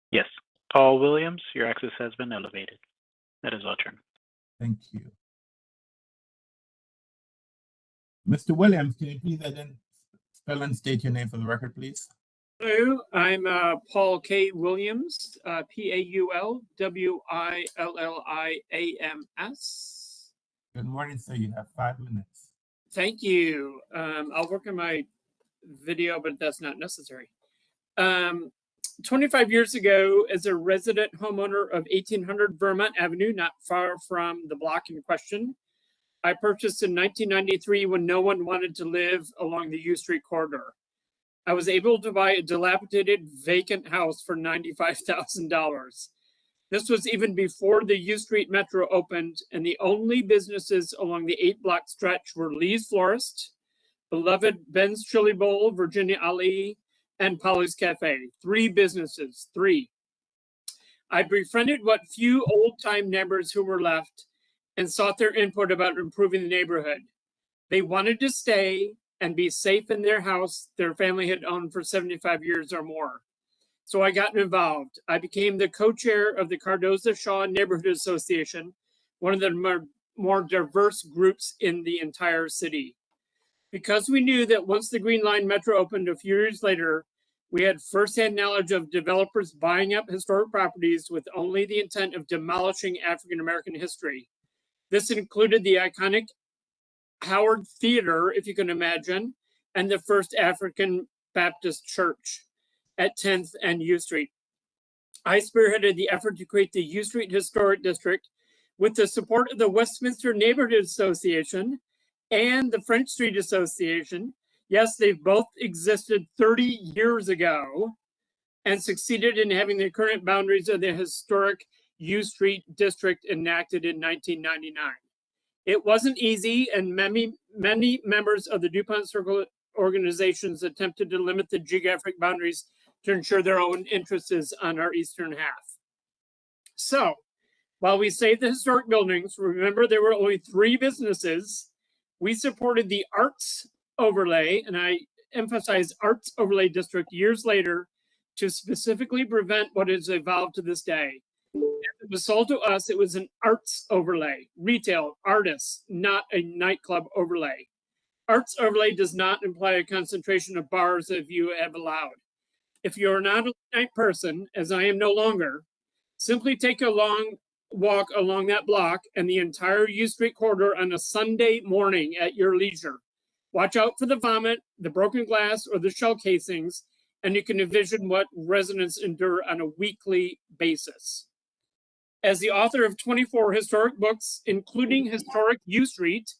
Yes, Paul Williams, your access has been elevated. That is your turn. Thank you. Mr. Williams, can you please spell and state your name for the record, please? Hello, I'm Paul K. Williams, Paulilliams. Good morning, sir. You have 5 minutes. Thank you. I'll work on my video, but that's not necessary. 25 years ago, as a resident homeowner of 1800 Vermont Avenue, not far from the block in question, I purchased in 1993 when no one wanted to live along the U Street corridor. I was able to buy a dilapidated vacant house for $95,000. This was even before the U Street Metro opened, and the only businesses along the 8-block stretch were Lee's Florist, beloved Ben's Chili Bowl, Virginia Ali, and Polly's Cafe. 3 businesses, 3. I befriended what few old-time neighbors who were left and sought their input about improving the neighborhood. They wanted to stay and be safe in their house their family had owned for 75 years or more. So I got involved. I became the co-chair of the Cardoza-Shaw Neighborhood Association, one of the more diverse groups in the entire city. Because we knew that once the Green Line Metro opened a few years later, we had firsthand knowledge of developers buying up historic properties with only the intent of demolishing African-American history. This included the iconic Howard Theater, if you can imagine, and the first African Baptist church at 10th and U Street. I spearheaded the effort to create the U Street Historic District with the support of the Westminster Neighborhood Association and the French Street Association. Yes, they've both existed 30 years ago and succeeded in having the current boundaries of the historic U Street District enacted in 1999. It wasn't easy, and many members of the DuPont Circle organizations attempted to limit the geographic boundaries to ensure their own interests on our eastern half. So, while we saved the historic buildings, remember there were only 3 businesses. We supported the arts overlay, and I emphasize arts overlay district years later to specifically prevent what has evolved to this day. If it was sold to us, it was an arts overlay, retail, artists, not a nightclub overlay. Arts overlay does not imply a concentration of bars if you have allowed. If you're not a night person, as I am no longer, simply take a long walk along that block and the entire U Street corridor on a Sunday morning at your leisure. Watch out for the vomit, the broken glass, or the shell casings, and you can envision what residents endure on a weekly basis. As the author of 24 historic books, including Historic U Street,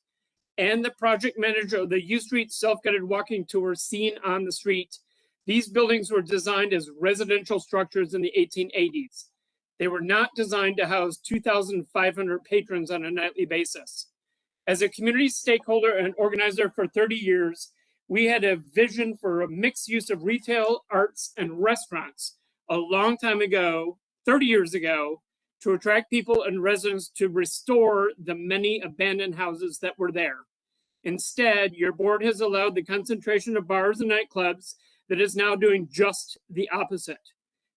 and the project manager of the U Street self-guided walking tour Seen on the Street, these buildings were designed as residential structures in the 1880s. They were not designed to house 2,500 patrons on a nightly basis. As a community stakeholder and organizer for 30 years, we had a vision for a mixed use of retail, arts, and restaurants a long time ago, 30 years ago, to attract people and residents to restore the many abandoned houses that were there. Instead, your board has allowed the concentration of bars and nightclubs that is now doing just the opposite.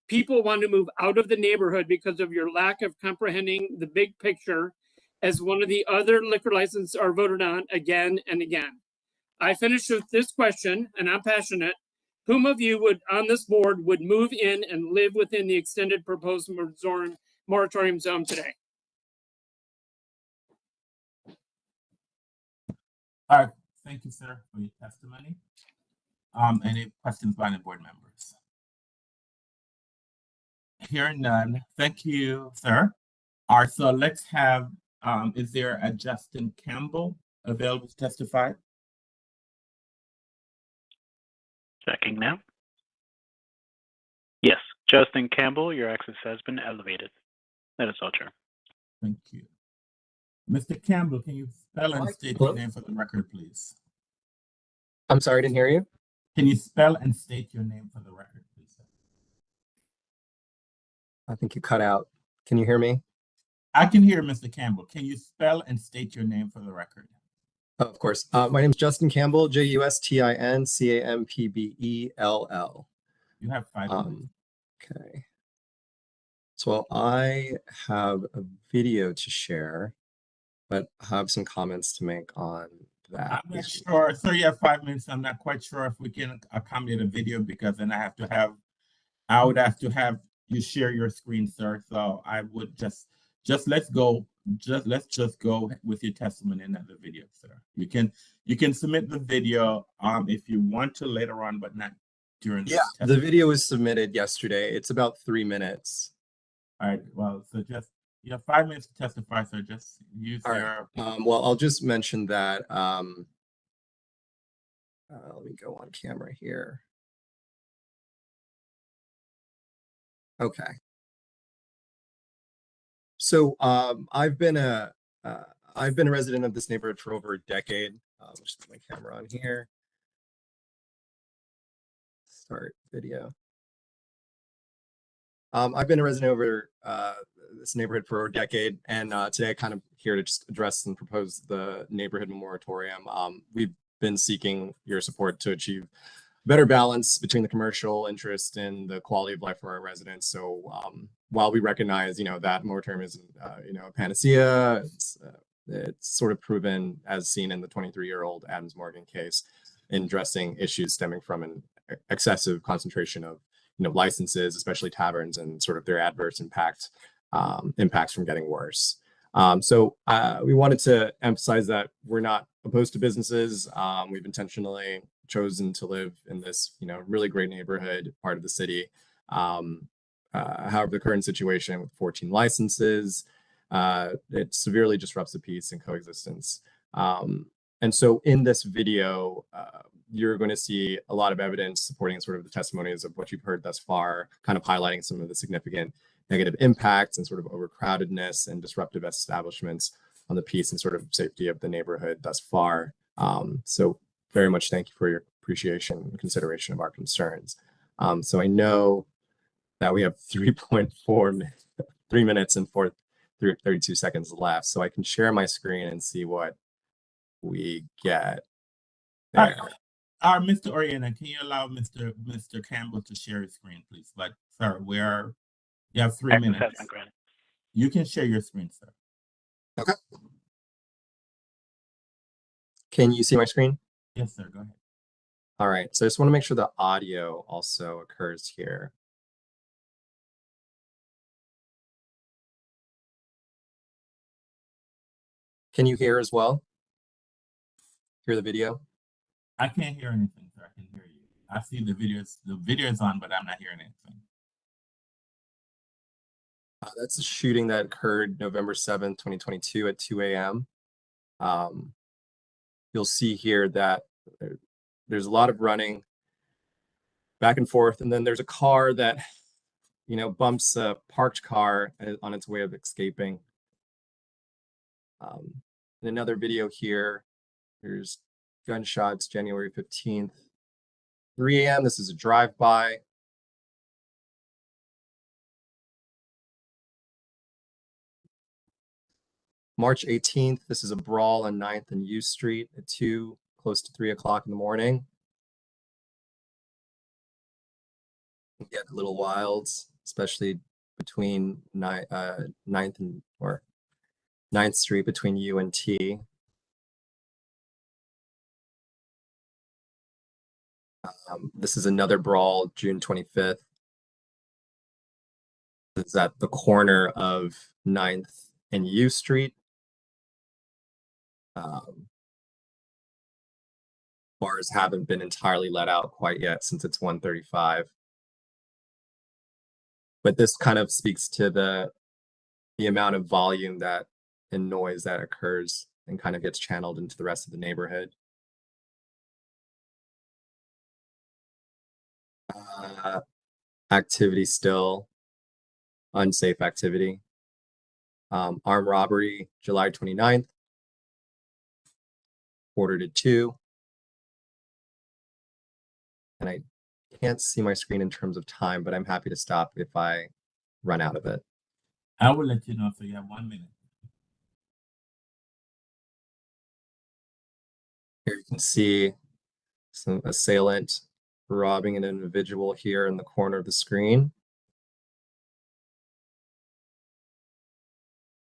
People want to move out of the neighborhood because of your lack of comprehending the big picture, as one of the other liquor licenses are voted on again and again. I finish with this question, and I'm passionate. Whom of you would on this board would move in and live within the extended proposed moratorium zone today. All right, thank you, sir, for your testimony. Any questions by the board members? Hearing none, thank you, sir. All right, so let's have, is there a Justin Campbell available to testify? Checking now. Yes, Justin Campbell, your access has been elevated. That is all, Chair. Thank you. Mr. Campbell, can you spell and state your name for the record, please? I'm sorry, I didn't hear you. Can you spell and state your name for the record, please? I think you cut out. Can you hear me? I can hear Mr. Campbell. Can you spell and state your name for the record? Oh, of course. My name is Justin Campbell, JUSTIN CAMPBELL. You have 5 minutes. Okay. So I have a video to share, but I have some comments to make on that. I'm not sure. So you have 5 minutes. I'm not quite sure if we can accommodate a video because then I would have to have you share your screen, sir. So I would let's just go with your testimony and not the video, sir. You can submit the video if you want to later on, but not during the the video was submitted yesterday. It's about 3 minutes. All right. Well, so you have 5 minutes to testify, so just use your. Well, I'll just mention that. Let me go on camera here. Okay. So I've been a resident of this neighborhood for over a decade. Just put my camera on here. Start video. I've been a resident over this neighborhood for a decade, and today I'm kind of here to just address and propose the neighborhood moratorium. We've been seeking your support to achieve better balance between the commercial interest and the quality of life for our residents. So while we recognize, that moratorium isn't, a panacea, it's sort of proven, as seen in the 23-year-old Adams Morgan case, in addressing issues stemming from an excessive concentration of licenses, especially taverns, and sort of their adverse impacts from getting worse. So we wanted to emphasize that we're not opposed to businesses. We've intentionally chosen to live in this, really great neighborhood part of the city. However, the current situation with 14 licenses, it severely disrupts the peace and coexistence. And so in this video, you're going to see a lot of evidence supporting sort of the testimonies of what you've heard thus far, kind of highlighting some of the significant negative impacts and sort of overcrowdedness and disruptive establishments on the peace and sort of safety of the neighborhood thus far. So very much thank you for your appreciation and consideration of our concerns. So I know that we have 3 minutes and 32 seconds left, so I can share my screen and see what we get there. Mr. Oriana, can you allow Mr. Campbell to share his screen, please? But sir, you have 3 minutes. You can share your screen, sir. Okay. Can you see my screen? Yes, sir. Go ahead. All right. So I just want to make sure the audio also occurs here. Can you hear as well? Hear the video? I can't hear anything, sir. I can hear you. I see the video is on, but I'm not hearing anything. That's a shooting that occurred November 7th, 2022 at 2 a.m. You'll see here that there's a lot of running back and forth, and then there's a car that, bumps a parked car on its way of escaping. In another video here, there's gunshots January 15th, 3 a.m. This is a drive-by. March 18th, this is a brawl on 9th and U Street at close to 3 o'clock in the morning. Get a little wild, especially between 9th Street between U and T. This is another brawl, June 25th. It's at the corner of 9th and U Street. Bars haven't been entirely let out quite yet since it's 1:35. But this kind of speaks to the amount of volume that and noise that occurs and kind of gets channeled into the rest of the neighborhood. Activity still, unsafe activity. Armed robbery, July 29th, 1:45. And I can't see my screen in terms of time, but I'm happy to stop if I run out of it. I will let you know, so you have 1 minute. Here you can see some assailant robbing an individual here in the corner of the screen.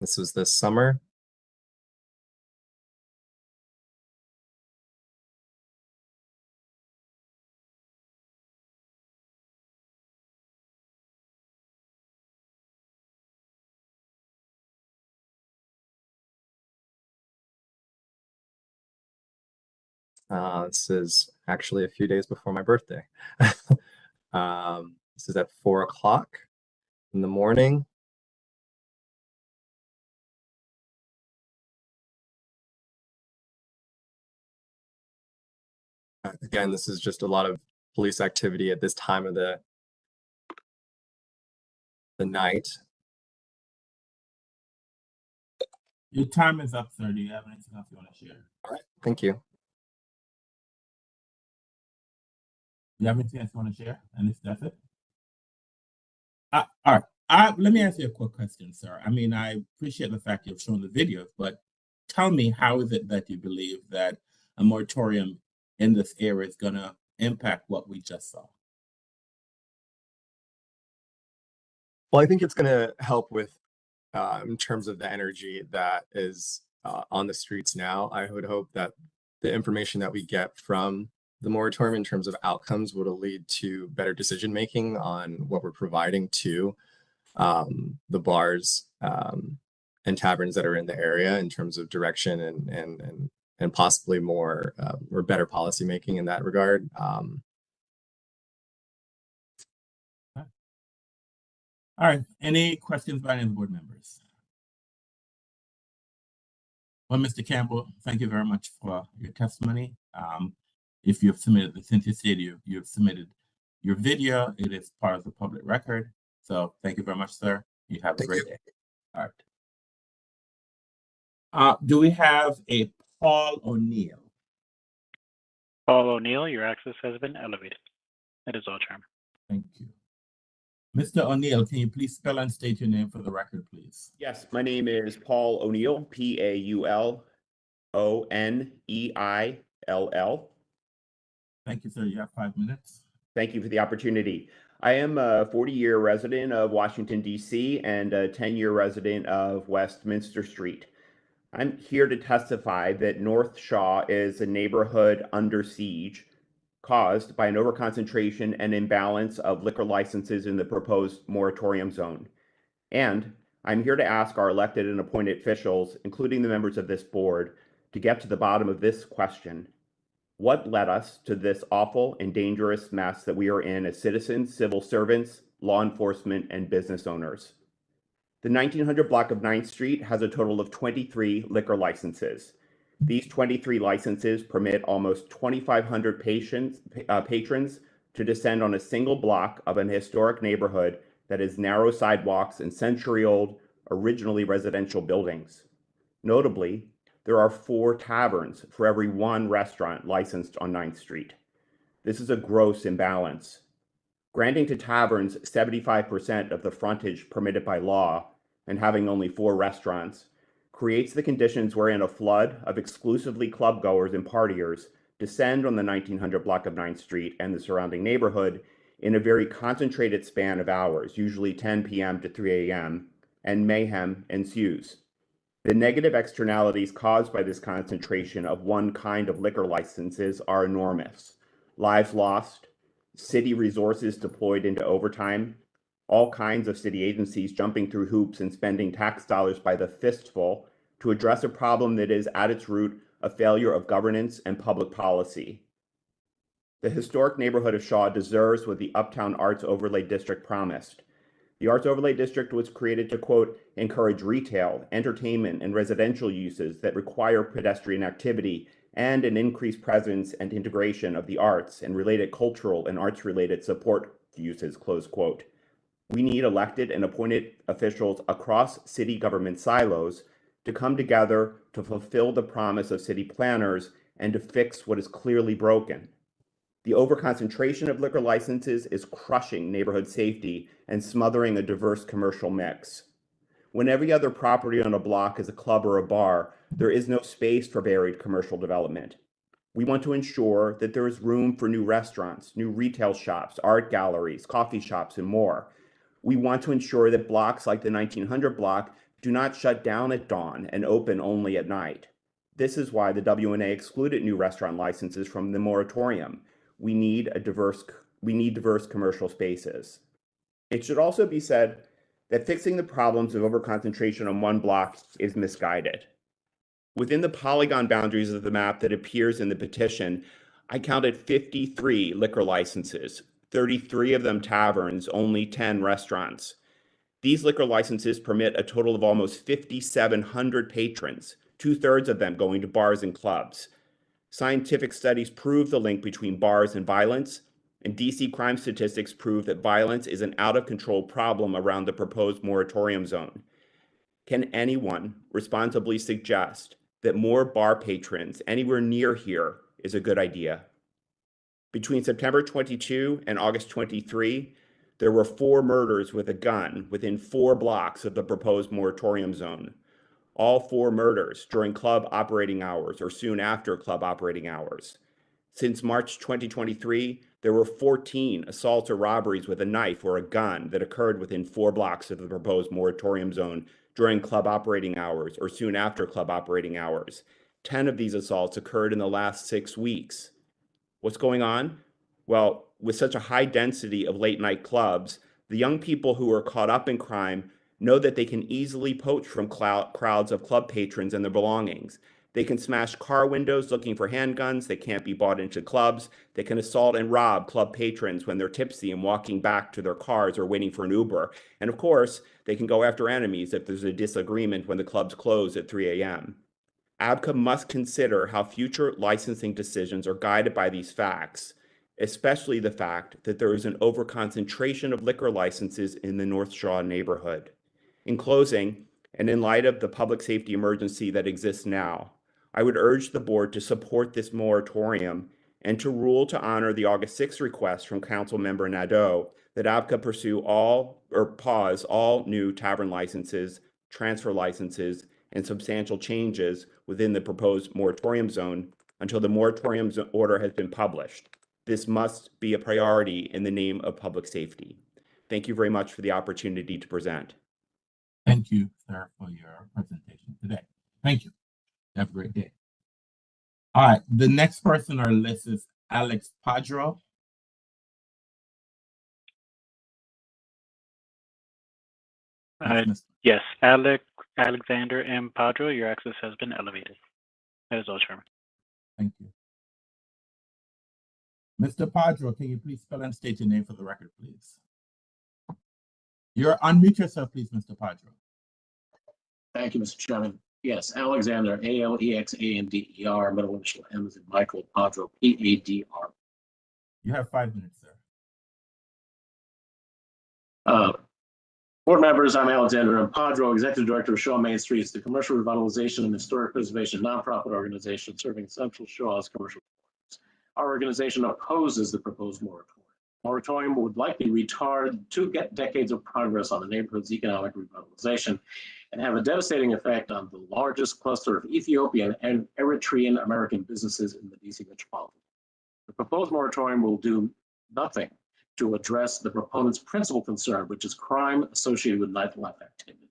This was this summer. This is actually a few days before my birthday. This is at 4 o'clock in the morning. Again, this is just a lot of police activity at this time of the night. Your time is up, sir. Do you have anything else you want to share? All right, thank you. You have anything else you want to share? And if that's it? All right. Let me ask you a quick question, sir. I mean, I appreciate the fact you've shown the videos, but tell me, how is it that you believe that a moratorium in this area is going to impact what we just saw? Well, I think it's going to help with in terms of the energy that is on the streets now. I would hope that the information that we get from the moratorium in terms of outcomes would lead to better decision making on what we're providing to the bars and taverns that are in the area in terms of direction and possibly more or better policy making in that regard. All right. Any questions by any of the board members? Well, Mr. Campbell, thank you very much for your testimony. If you've submitted, since you stated you've submitted your video, it is part of the public record. So thank you very much, sir. You have a great day. All right. Do we have a Paul O'Neill? Paul O'Neill, your access has been elevated. That is all, Chairman. Thank you. Mr. O'Neill, can you please spell and state your name for the record, please? Yes, my name is Paul O'Neill, Pauloneill. Thank you, sir. You have 5 minutes. Thank you for the opportunity. I am a 40-year resident of Washington, D.C., and a 10-year resident of Westminster Street. I'm here to testify that North Shaw is a neighborhood under siege caused by an overconcentration and imbalance of liquor licenses in the proposed moratorium zone. And I'm here to ask our elected and appointed officials, including the members of this board, to get to the bottom of this question. What led us to this awful and dangerous mess that we are in as citizens, civil servants, law enforcement, and business owners? The 1900 block of 9th Street has a total of 23 liquor licenses. These 23 licenses permit almost 2,500 patrons to descend on a single block of an historic neighborhood that has narrow sidewalks and century-old, originally residential buildings. Notably, there are 4 taverns for every 1 restaurant licensed on 9th Street. This is a gross imbalance. Granting to taverns 75% of the frontage permitted by law and having only 4 restaurants creates the conditions wherein a flood of exclusively club-goers and partiers descend on the 1900 block of 9th Street and the surrounding neighborhood in a very concentrated span of hours, usually 10 p.m. to 3 a.m., and mayhem ensues. The negative externalities caused by this concentration of one kind of liquor licenses are enormous. Lives lost, city resources deployed into overtime, All kinds of city agencies jumping through hoops and spending tax dollars by the fistful to address a problem that is at its root a failure of governance and public policy. The historic neighborhood of Shaw deserves what the Uptown Arts Overlay District promised. The Arts Overlay District was created to, quote, encourage retail, entertainment, and residential uses that require pedestrian activity and an increased presence and integration of the arts and related cultural and arts-related support uses, close quote. We need elected and appointed officials across city government silos to come together to fulfill the promise of city planners and to fix what is clearly broken. The overconcentration of liquor licenses is crushing neighborhood safety and smothering a diverse commercial mix. When every other property on a block is a club or a bar, there is no space for varied commercial development. We want to ensure that there is room for new restaurants, new retail shops, art galleries, coffee shops, and more. We want to ensure that blocks like the 1900 block do not shut down at dawn and open only at night. This is why the WNA excluded new restaurant licenses from the moratorium. We need diverse commercial spaces. It should also be said that fixing the problems of overconcentration on one block is misguided. Within the polygon boundaries of the map that appears in the petition, I counted 53 liquor licenses, 33 of them taverns, only 10 restaurants. These liquor licenses permit a total of almost 5,700 patrons, 2/3 of them going to bars and clubs. Scientific studies prove the link between bars and violence, and DC crime statistics prove that violence is an out-of-control problem around the proposed moratorium zone. Can anyone responsibly suggest that more bar patrons anywhere near here is a good idea? Between September 22 and August 23, there were 4 murders with a gun within 4 blocks of the proposed moratorium zone. All 4 murders during club operating hours or soon after club operating hours. Since March 2023, there were 14 assaults or robberies with a knife or a gun that occurred within 4 blocks of the proposed moratorium zone during club operating hours or soon after club operating hours. 10 of these assaults occurred in the last 6 weeks. What's going on? Well, with such a high density of late night clubs, the young people who are caught up in crime know that they can easily poach from crowds of club patrons and their belongings. They can smash car windows looking for handguns that can't be bought into clubs. They can assault and rob club patrons when they're tipsy and walking back to their cars or waiting for an Uber. And of course, they can go after enemies if there's a disagreement when the clubs close at 3 a.m. ABCA must consider how future licensing decisions are guided by these facts, especially the fact that there is an overconcentration of liquor licenses in the North Shaw neighborhood. In closing, and in light of the public safety emergency that exists now, I would urge the board to support this moratorium and to rule to honor the August 6th request from Councilmember Nadeau that ABCA pursue pause all new tavern licenses, transfer licenses, and substantial changes within the proposed moratorium zone until the moratorium order has been published. This must be a priority in the name of public safety. Thank you very much for the opportunity to present. Thank you, sir, for your presentation today. Thank you. Have a great day. All right, the next person on our list is Alex Padro. Yes, Alexander M. Padro, your access has been elevated. That is all, Chairman. Thank you. Mr. Padro, can you please spell and state your name for the record, please? Unmute yourself, please, Mr. Padro. Thank you, Mr. Chairman. Yes, Alexander, Alexander, middle initial M as in Michael, Padro, Padr. You have 5 minutes, sir. Board members, I'm Alexander M. Padro, Executive Director of Shaw Main Streets, the commercial revitalization and historic preservation nonprofit organization serving Central Shaw's commercial communities. Our organization opposes the proposed moratorium. Moratorium would likely retard 2 decades of progress on the neighborhood's economic revitalization and have a devastating effect on the largest cluster of Ethiopian and Eritrean American businesses in the DC metropolitan. The proposed moratorium will do nothing to address the proponent's principal concern, which is crime associated with nightlife activity.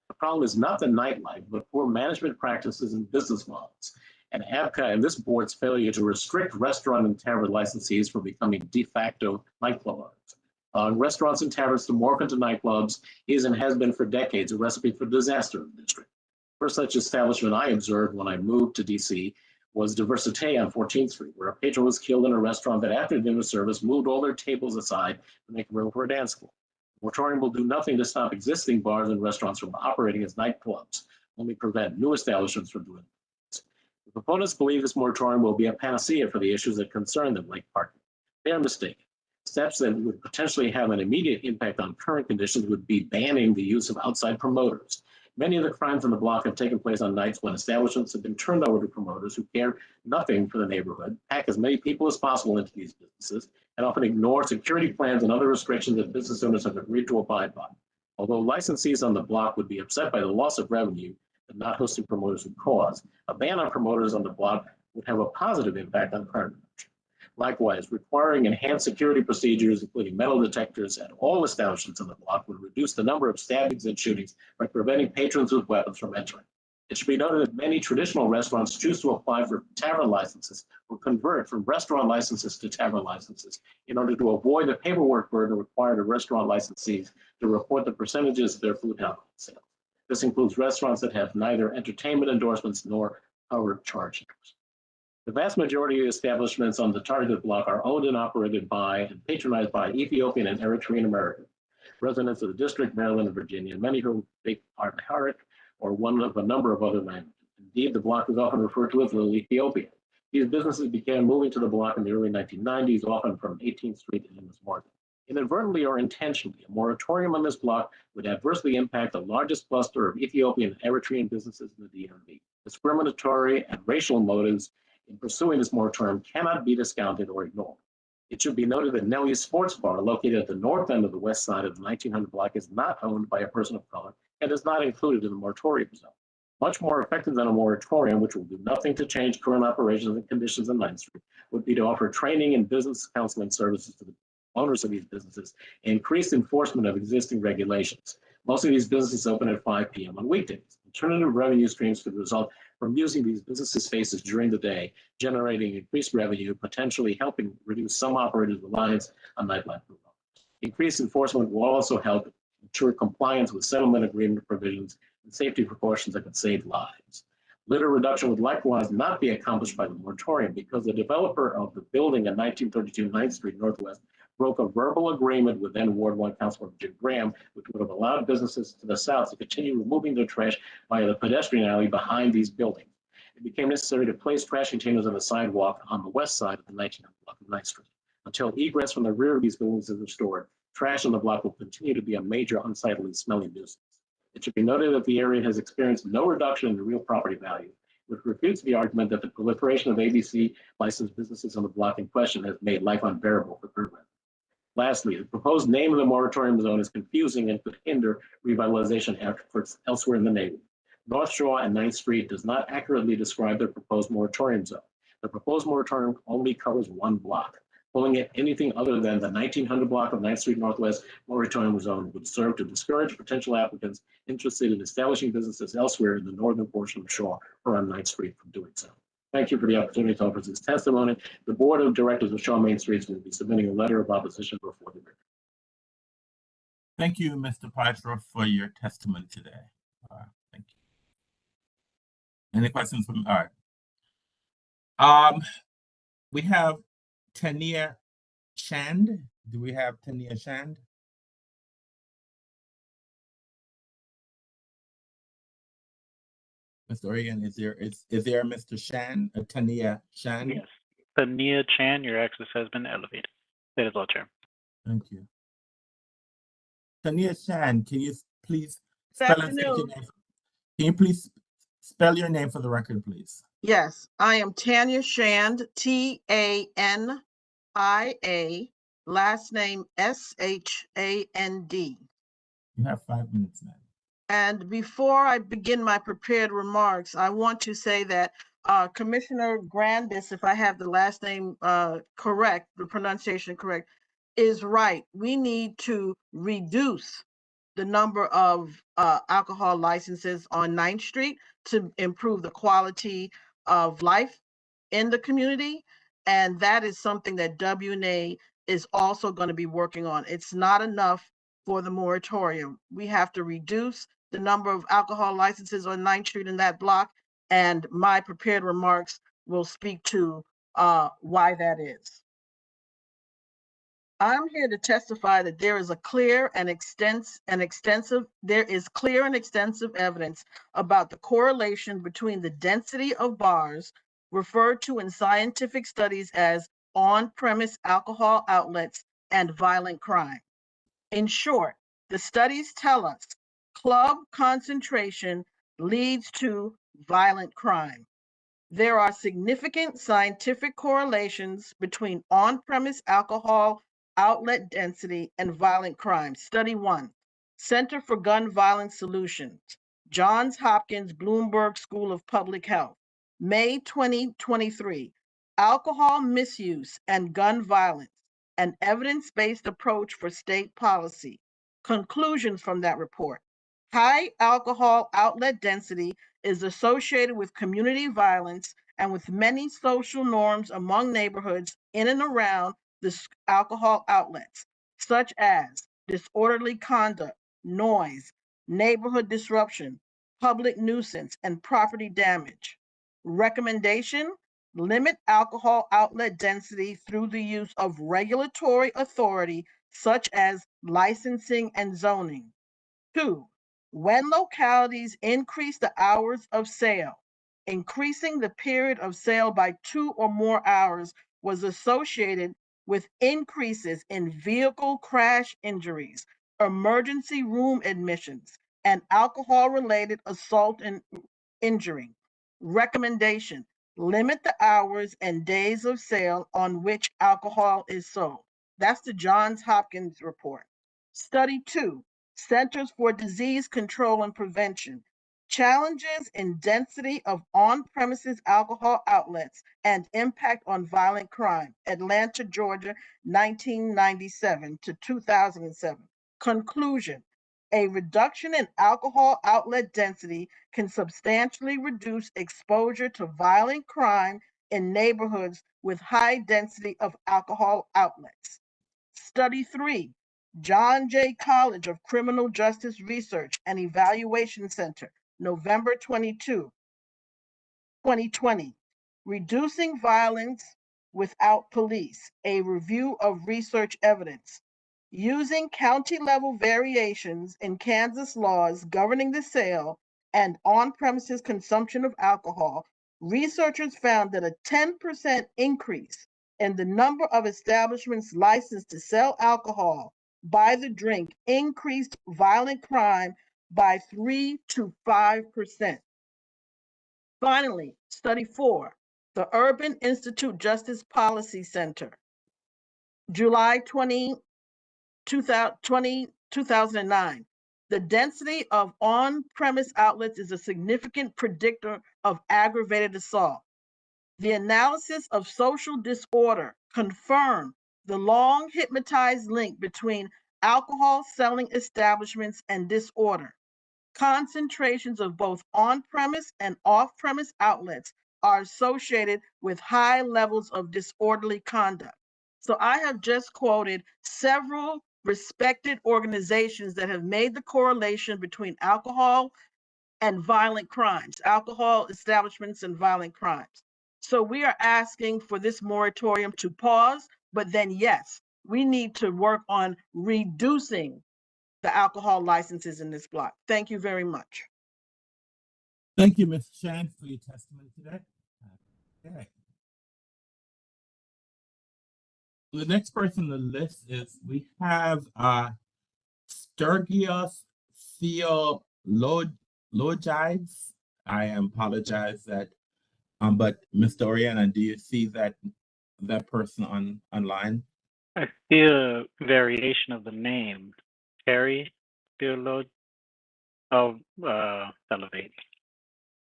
The problem is not the nightlife, but poor management practices and business models. And ABCA and this board's failure to restrict restaurant and tavern licensees from becoming de facto nightclub owners. Restaurants and taverns to morph into nightclubs is and has been for decades a recipe for disaster in the district. First such establishment I observed when I moved to DC was Diversité on 14th Street, where a patron was killed in a restaurant that after dinner service moved all their tables aside to make room for a dance floor. The moratorium will do nothing to stop existing bars and restaurants from operating as nightclubs, only prevent new establishments from doing it. The proponents believe this moratorium will be a panacea for the issues that concern them, like parking. They are mistaken. Steps that would potentially have an immediate impact on current conditions would be banning the use of outside promoters. Many of the crimes on the block have taken place on nights when establishments have been turned over to promoters who care nothing for the neighborhood, pack as many people as possible into these businesses, and often ignore security plans and other restrictions that business owners have agreed to abide by. Although licensees on the block would be upset by the loss of revenue that not hosting promoters would cause, a ban on promoters on the block would have a positive impact on crime reduction. Likewise, requiring enhanced security procedures, including metal detectors at all establishments on the block, would reduce the number of stabbings and shootings by preventing patrons with weapons from entering. It should be noted that many traditional restaurants choose to apply for tavern licenses or convert from restaurant licenses to tavern licenses in order to avoid the paperwork burden required of restaurant licensees to report the percentages of their food and alcohol sales. This includes restaurants that have neither entertainment endorsements nor covered charge endorsements. The vast majority of establishments on the targeted block are owned and operated by and patronized by Ethiopian and Eritrean Americans, residents of the district, Maryland, and Virginia, and many of whom speak Amharic or one of a number of other languages. Indeed, the block is often referred to as Little Ethiopia. These businesses began moving to the block in the early 1990s, often from 18th Street and Amos Morgan. Inadvertently or intentionally, a moratorium on this block would adversely impact the largest cluster of Ethiopian and Eritrean businesses in the DMV. Discriminatory and racial motives in pursuing this moratorium cannot be discounted or ignored. It should be noted that Nellie's Sports Bar, located at the north end of the west side of the 1900 block, is not owned by a person of color and is not included in the moratorium zone. Much more effective than a moratorium, which will do nothing to change current operations and conditions on 9th Street, would be to offer training and business counseling services to the owners of these businesses and increased enforcement of existing regulations. Most of these businesses open at 5 p.m. on weekdays. Alternative revenue streams could result from using these businesses' spaces during the day, generating increased revenue, potentially helping reduce some operators' reliance on nightlife. Increased enforcement will also help ensure compliance with settlement agreement provisions and safety precautions that could save lives. Litter reduction would likewise not be accomplished by the moratorium because the developer of the building at 1932 9th Street Northwest broke a verbal agreement with then Ward 1 Councilor Jim Graham, which would have allowed businesses to the south to continue removing their trash via the pedestrian alley behind these buildings. It became necessary to place trash containers on the sidewalk on the west side of the 1900 block of 9th Street. Until egress from the rear of these buildings is restored, trash on the block will continue to be a major unsightly smelling nuisance. It should be noted that the area has experienced no reduction in the real property value, which refutes the argument that the proliferation of ABC licensed businesses on the block in question has made life unbearable for current residents. Lastly, the proposed name of the moratorium zone is confusing and could hinder revitalization efforts elsewhere in the neighborhood. North Shore and 9th Street does not accurately describe the proposed moratorium zone. The proposed moratorium only covers one block. Pulling it anything other than the 1900 block of 9th Street Northwest moratorium zone would serve to discourage potential applicants interested in establishing businesses elsewhere in the northern portion of Shaw or on 9th Street from doing so. Thank you for the opportunity to offer this testimony. The Board of Directors of Shaw Main Streets will be submitting a letter of opposition before the hearing. Thank you, Mr. Pitra, for your testimony today. Thank you. Any questions from, all right. We have Tania Shand. Do we have Tania Shand? Mr. Oregon, is there a Mr. Shan, a Tania Shan? Yes. Tania Chan, your access has been elevated. That is all, Chair. Thank you. Tania Shan, can you please spell your name? Can you please spell your name for the record, please? Yes, I am Tania Shand, Tania, last name Shand. You have 5 minutes, ma'am. And before I begin my prepared remarks, I want to say that Commissioner Grandis, if I have the last name correct, the pronunciation correct, is right. We need to reduce the number of alcohol licenses on 9th Street to improve the quality of life in the community. And that is something that WNA is also going to be working on. It's not enough for the moratorium. We have to reduce the number of alcohol licenses on 9th Street in that block, and my prepared remarks will speak to why that is. I'm here to testify that there is clear and extensive evidence about the correlation between the density of bars, referred to in scientific studies as on-premise alcohol outlets, and violent crime. In short, the studies tell us club concentration leads to violent crime. There are significant scientific correlations between on-premise alcohol outlet density and violent crime. Study 1, Center for Gun Violence Solutions, Johns Hopkins Bloomberg School of Public Health, May 2023, Alcohol Misuse and Gun Violence, an evidence-based approach for state policy. Conclusions from that report. High alcohol outlet density is associated with community violence and with many social norms among neighborhoods in and around the alcohol outlets, such as disorderly conduct, noise, neighborhood disruption, public nuisance, and property damage. Recommendation: limit alcohol outlet density through the use of regulatory authority such as licensing and zoning. 2, when localities increase the hours of sale, increasing the period of sale by 2 or more hours was associated with increases in vehicle crash injuries, emergency room admissions, and alcohol-related assault and injury. Recommendation: limit the hours and days of sale on which alcohol is sold. That's the Johns Hopkins report. Study 2, Centers for Disease Control and Prevention, challenges in density of on-premises alcohol outlets and impact on violent crime, Atlanta, Georgia, 1997 to 2007. Conclusion: a reduction in alcohol outlet density can substantially reduce exposure to violent crime in neighborhoods with high density of alcohol outlets. Study 3, John Jay College of Criminal Justice Research and Evaluation Center, November 22, 2020. Reducing Violence Without Police, a review of research evidence. Using county-level variations in Kansas laws governing the sale and on-premises consumption of alcohol, researchers found that a 10% increase in the number of establishments licensed to sell alcohol by the drink increased violent crime by 3 to 5%. Finally, study 4, the Urban Institute Justice Policy Center, July 2009. The density of on-premise outlets is a significant predictor of aggravated assault. The analysis of social disorder confirmed the long hypnotized link between alcohol selling establishments and disorder. Concentrations of both on-premise and off-premise outlets are associated with high levels of disorderly conduct. So I have just quoted several respected organizations that have made the correlation between alcohol and violent crimes, alcohol establishments and violent crimes. So we are asking for this moratorium to pause, but then yes, we need to work on reducing the alcohol licenses in this block. Thank you very much. Thank you, Ms. Shan, for your testimony today. Okay. The next person on the list is we have Sturgios Theologides. I apologize that, but Mr. Oriana, do you see that person online? I see a variation of the name, Terry Theolog. Oh, Elevate.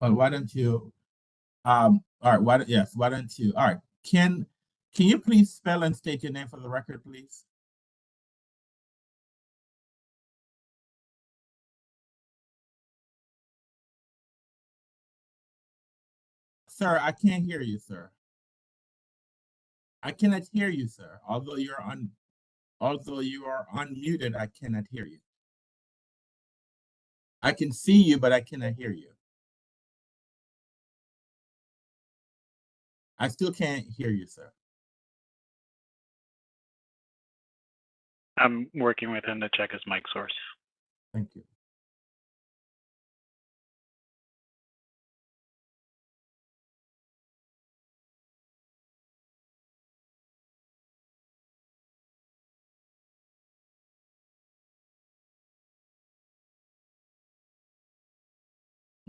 Well, why don't you? All right. Why don't you? All right. Can you please spell and state your name for the record, please? Sir, I can't hear you, sir. I cannot hear you, sir. Although you are unmuted, I cannot hear you. I can see you, but I cannot hear you. I still can't hear you, sir. I'm working with him to check his mic source. Thank you.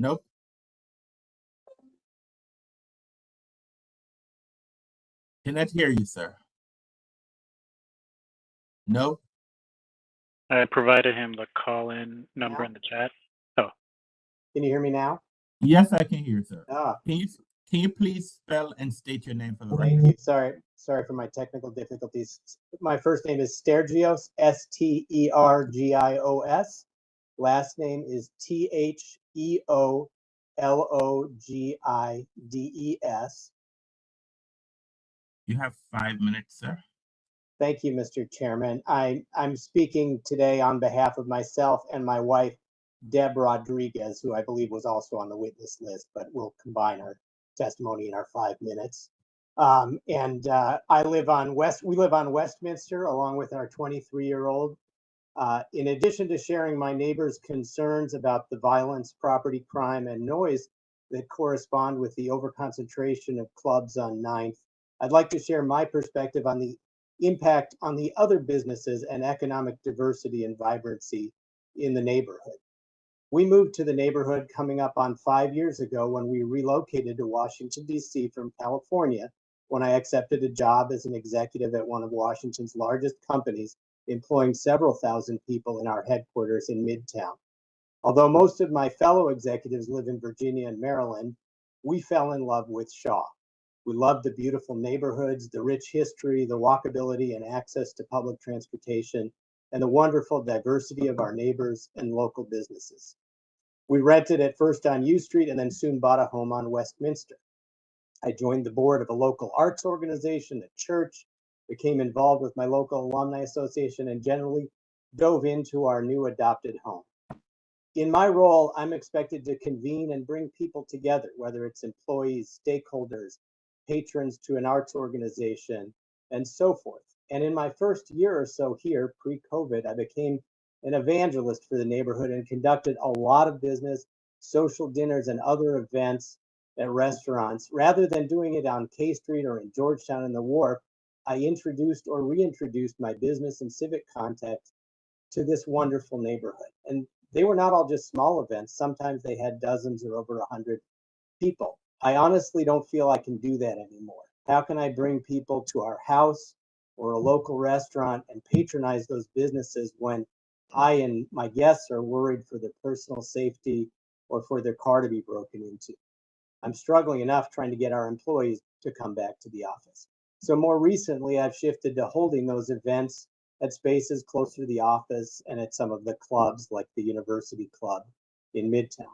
Nope. Cannot hear you, sir. No. I provided him the call-in number in the chat. Oh. Can you hear me now? Yes, I can hear you, sir. Ah, Can you please spell and state your name for the thank record? you. Sorry for my technical difficulties. My first name is Stergios, Stergios. Last name is Theologides. You have 5 minutes, sir. Thank you, Mr. Chairman. I'm speaking today on behalf of myself and my wife, Deb Rodriguez, who I believe was also on the witness list, but we'll combine our testimony in our 5 minutes. We live on Westminster along with our 23-year-old. In addition to sharing my neighbor's concerns about the violence, property crime, and noise that correspond with the overconcentration of clubs on 9th, I'd like to share my perspective on the impact on the other businesses and economic diversity and vibrancy in the neighborhood. We moved to the neighborhood coming up on 5 years ago when we relocated to Washington, D.C. from California, when I accepted a job as an executive at one of Washington's largest companies, employing several thousand people in our headquarters in Midtown. Although most of my fellow executives live in Virginia and Maryland, we fell in love with Shaw. We loved the beautiful neighborhoods, the rich history, the walkability and access to public transportation, and the wonderful diversity of our neighbors and local businesses. We rented at first on U Street and then soon bought a home on Westminster. I joined the board of a local arts organization, a church, became involved with my local alumni association, and generally dove into our new adopted home. In my role, I'm expected to convene and bring people together, whether it's employees, stakeholders, patrons to an arts organization, and so forth. And in my first year or so here, pre-COVID, I became an evangelist for the neighborhood and conducted a lot of business, social dinners, and other events at restaurants. Rather than doing it on K Street or in Georgetown and the Wharf, I introduced or reintroduced my business and civic contacts to this wonderful neighborhood. And they were not all just small events. Sometimes they had dozens or over 100 people. I honestly don't feel I can do that anymore. How can I bring people to our house or a local restaurant and patronize those businesses when I and my guests are worried for their personal safety or for their car to be broken into? I'm struggling enough trying to get our employees to come back to the office. So more recently, I've shifted to holding those events at spaces closer to the office and at some of the clubs like the University Club in Midtown.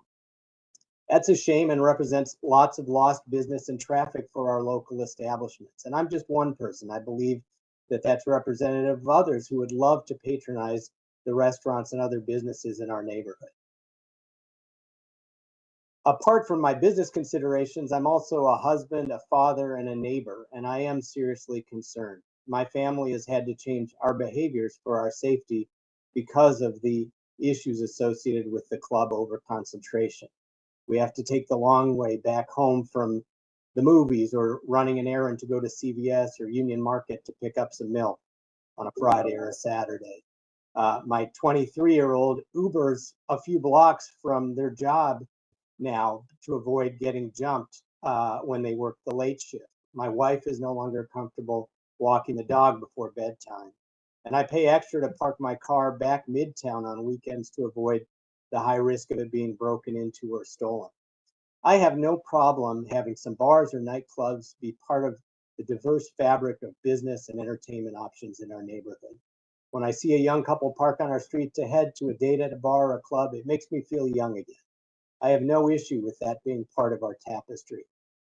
That's a shame and represents lots of lost business and traffic for our local establishments. And I'm just one person. I believe that that's representative of others who would love to patronize the restaurants and other businesses in our neighborhood. Apart from my business considerations, I'm also a husband, a father, and a neighbor, and I am seriously concerned. My family has had to change our behaviors for our safety because of the issues associated with the club overconcentration. We have to take the long way back home from the movies or running an errand to go to CVS or Union Market to pick up some milk on a Friday or a Saturday. My 23-year-old Ubers a few blocks from their job now to avoid getting jumped when they work the late shift. My wife is no longer comfortable walking the dog before bedtime. And I pay extra to park my car back midtown on weekends to avoid the high risk of it being broken into or stolen. I have no problem having some bars or nightclubs be part of the diverse fabric of business and entertainment options in our neighborhood. When I see a young couple park on our street to head to a date at a bar or a club, it makes me feel young again. I have no issue with that being part of our tapestry.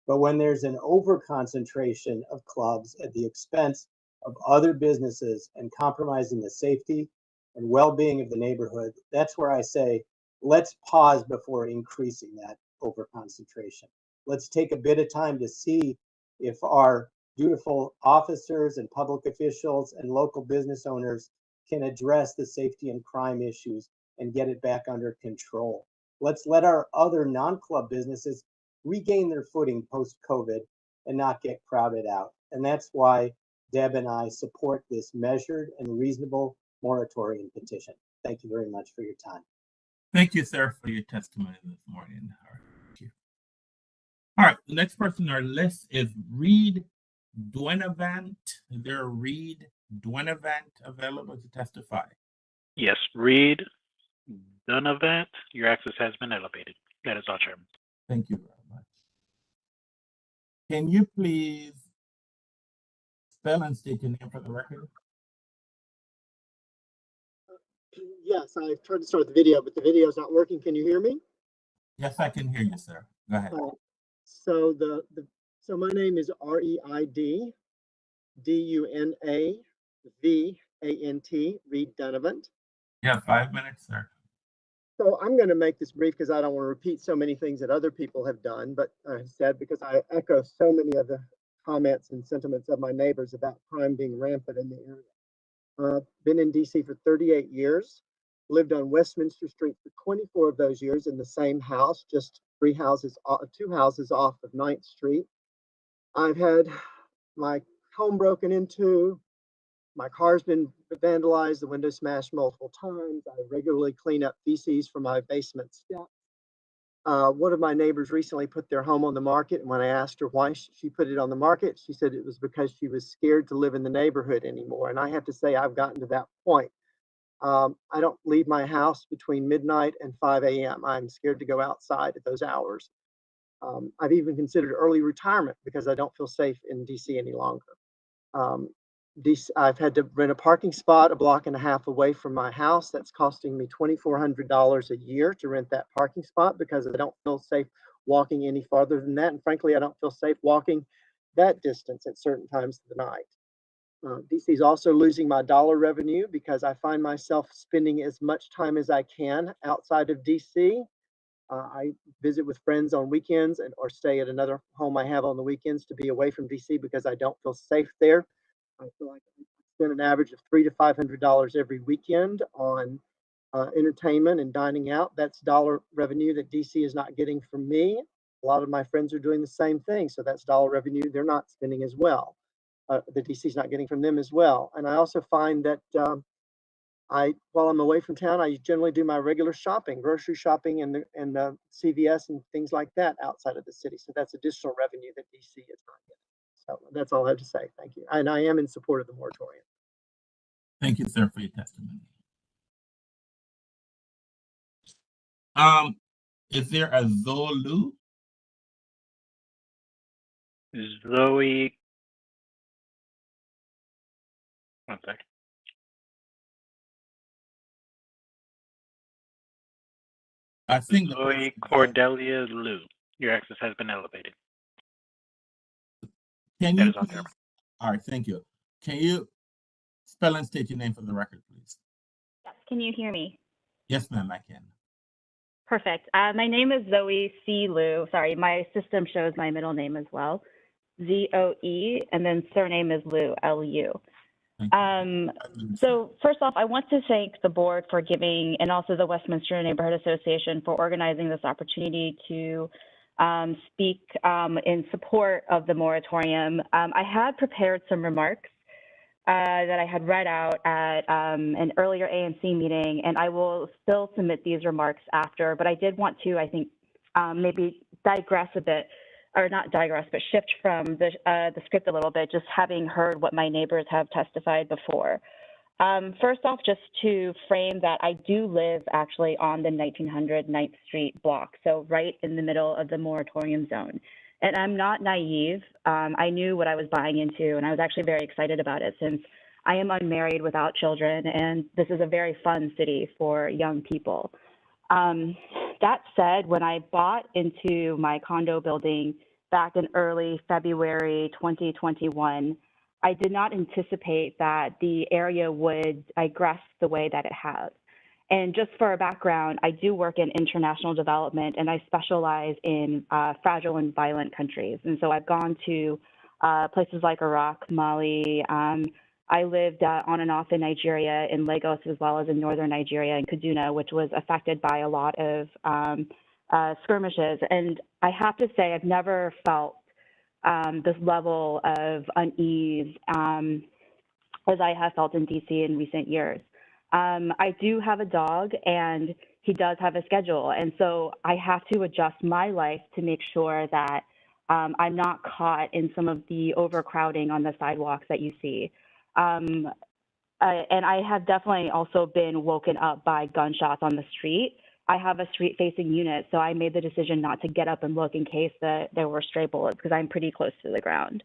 But when there's an over-concentration of clubs at the expense of other businesses and compromising the safety and well-being of the neighborhood, that's where I say, let's pause before increasing that over-concentration. Let's take a bit of time to see if our dutiful officers and public officials and local business owners can address the safety and crime issues and get it back under control. Let's let our other non-club businesses regain their footing post-COVID and not get crowded out. And that's why Deb and I support this measured and reasonable moratorium petition. Thank you very much for your time. Thank you, sir, for your testimony this morning. All right, thank you. All right, the next person on our list is Reed Duenavant. Is there a Reed Duenavant available to testify? Yes, Reed Duenavant, your access has been elevated. That is all, Chairman. Thank you very much. Can you please spell and state your name for the record? Yes, I've tried to start the video, but the video is not working. Can you hear me? Yes, I can hear you, sir. Go ahead. So so my name is Reid Dunavant, Reed Dunavant. You have 5 minutes, sir. So I'm going to make this brief because I don't want to repeat so many things that other people have done, but I said because I echo so many of the comments and sentiments of my neighbors about crime being rampant in the area. Been in DC for 38 years, lived on Westminster Street for 24 of those years in the same house, just two houses off of 9th Street. I've had my home broken into, my car's been vandalized, the window smashed multiple times. I regularly clean up feces from my basement steps. One of my neighbors recently put their home on the market, and when I asked her why she put it on the market, she said it was because she was scared to live in the neighborhood anymore. And I have to say, I've gotten to that point. I don't leave my house between midnight and 5 a.m. I'm scared to go outside at those hours. I've even considered early retirement because I don't feel safe in DC any longer. I've had to rent a parking spot a block and a half away from my house. That's costing me $2,400 a year to rent that parking spot because I don't feel safe walking any farther than that. And frankly, I don't feel safe walking that distance at certain times of the night. DC is also losing my dollar revenue because I find myself spending as much time as I can outside of DC. I visit with friends on weekends or stay at another home I have on the weekends to be away from DC because I don't feel safe there. I feel like I spend an average of $300 to $500 every weekend on entertainment and dining out. That's dollar revenue that DC is not getting from me. A lot of my friends are doing the same thing, so that's dollar revenue they're not spending as well. The DC is not getting from them as well. And I also find that while I'm away from town, I generally do my regular shopping, grocery shopping, and CVS and things like that outside of the city. So that's additional revenue that DC is not getting. So that's all I have to say. Thank you. And I am in support of the moratorium. Thank you, sir, for your testimony. Is there a Zolu? Zoe. One sec. I think Zoe Cordelia Liu. Your access has been elevated. Can That you is all, please, Chairman. all right, thank you. Can you spell and state your name for the record, please? Yes, can you hear me? Yes, ma'am, I can. Perfect. My name is Zoe C. Liu. Sorry, my system shows my middle name as well. Z-O-E, and then surname is Liu, L-U. So first off, I want to thank the board for giving, and also the Westminster Neighborhood Association for organizing this opportunity to speak in support of the moratorium. I had prepared some remarks that I had read out at an earlier ANC meeting, and I will still submit these remarks after, but I did want to, I think, maybe digress a bit, or not digress, but shift from the script a little bit, just having heard what my neighbors have testified before. First off, just to frame that, I do live actually on the 1900 9th Street block, so right in the middle of the moratorium zone. And I'm not naive. I knew what I was buying into, and I was actually very excited about it since I am unmarried without children, and this is a very fun city for young people. That said, when I bought into my condo building back in early February 2021, I did not anticipate that the area would digress the way that it has. And just for a background, I do work in international development, and I specialize in fragile and violent countries. And so I've gone to places like Iraq, Mali. I lived on and off in Nigeria, in Lagos, as well as in northern Nigeria, in Kaduna, which was affected by a lot of skirmishes. And I have to say, I've never felt this level of unease as I have felt in DC in recent years. I do have a dog, and he does have a schedule. And so I have to adjust my life to make sure that I'm not caught in some of the overcrowding on the sidewalks that you see. And I have definitely also been woken up by gunshots on the street. I have a street-facing unit, so I made the decision not to get up and look in case that there were stray bullets, because I'm pretty close to the ground.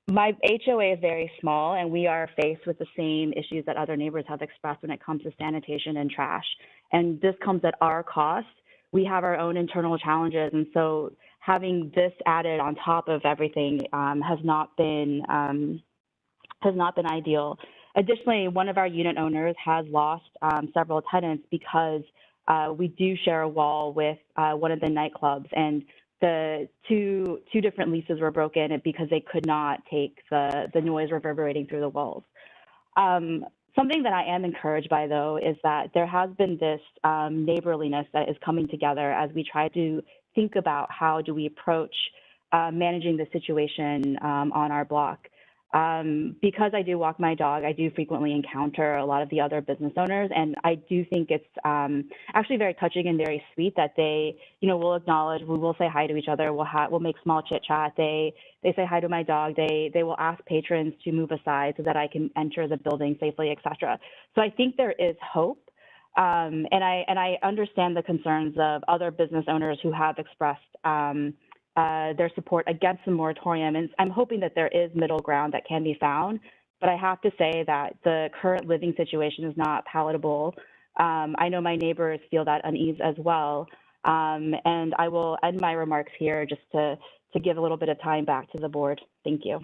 My HOA is very small, and we are faced with the same issues that other neighbors have expressed when it comes to sanitation and trash. And this comes at our cost. We have our own internal challenges, and so having this added on top of everything has not been ideal. Additionally, one of our unit owners has lost several tenants because we do share a wall with one of the nightclubs, and the two different leases were broken because they could not take the noise reverberating through the walls. Something that I am encouraged by, though, is that there has been this neighborliness that is coming together as we try to think about how do we approach managing the situation on our block. Because I do walk my dog, I do frequently encounter a lot of the other business owners, and I do think it's actually very touching and very sweet that they, will acknowledge, we will say hi to each other, we'll make small chit chat. They say hi to my dog. They will ask patrons to move aside so that I can enter the building safely, etc. So I think there is hope, and I understand the concerns of other business owners who have expressed their support against the moratorium. And I'm hoping that there is middle ground that can be found. But I have to say that the current living situation is not palatable. I know my neighbors feel that unease as well. And I will end my remarks here just to give a little bit of time back to the board. Thank you.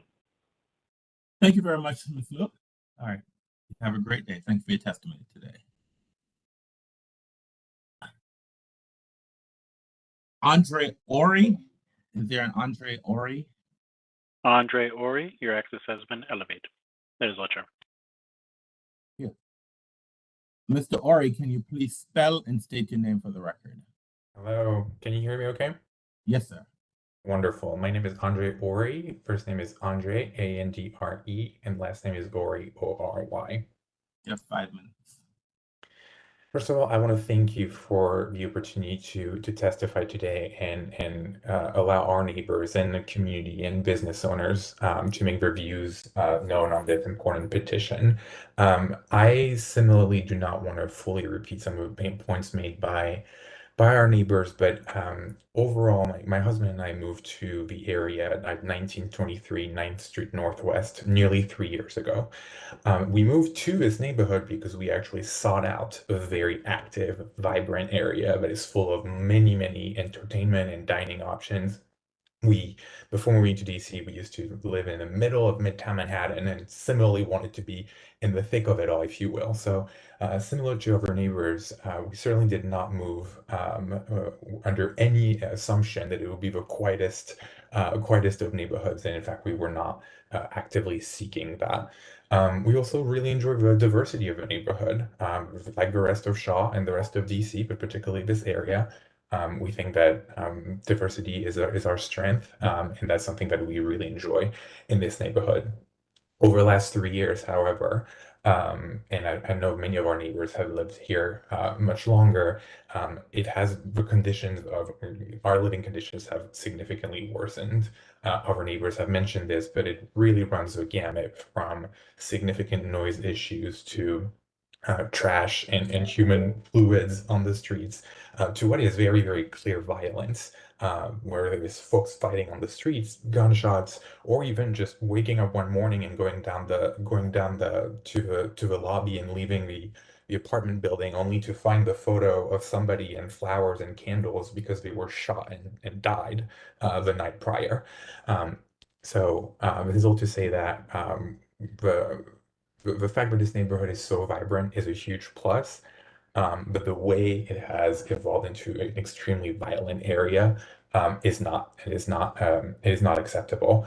Thank you very much, Ms. Luke. All right. Have a great day. Thanks for your testimony today. Andre Ori. Is there an Andre Ori? Andre Ori, your access has been elevated. That is all, Chair. Yeah. Mr. Ori, can you please spell and state your name for the record? Hello, can you hear me okay? Yes, sir. Wonderful. My name is Andre Ori. First name is Andre, A-N-D-R-E, and last name is Ori, O-R-Y. You have 5 minutes. First of all, I want to thank you for the opportunity to testify today and allow our neighbors and the community and business owners to make their views known on this important petition. I similarly do not want to fully repeat some of the main points made by our neighbors, but overall, my husband and I moved to the area at 1923 9th Street Northwest nearly 3 years ago. We moved to this neighborhood because we actually sought out a very active, vibrant area that is full of many, many entertainment and dining options. Before moving to DC, we used to live in the middle of Midtown Manhattan and similarly wanted to be in the thick of it all, if you will. So similar to other neighbors, we certainly did not move under any assumption that it would be the quietest of neighborhoods. And in fact, we were not actively seeking that. We also really enjoy the diversity of the neighborhood, like the rest of Shaw and the rest of DC, but particularly this area. We think that diversity is our strength, and that's something that we really enjoy in this neighborhood. Over the last 3 years, however, and I know many of our neighbors have lived here much longer, the conditions of our living conditions have significantly worsened. Our neighbors have mentioned this, but it really runs the gamut from significant noise issues to trash and human fluids on the streets, to what is very, very clear violence, where there's folks fighting on the streets, gunshots, or even just waking up one morning and going down to the lobby and leaving the apartment building only to find the photo of somebody and flowers and candles because they were shot and died the night prior. This is all to say that the fact that this neighborhood is so vibrant is a huge plus. But the way it has evolved into an extremely violent area is not acceptable.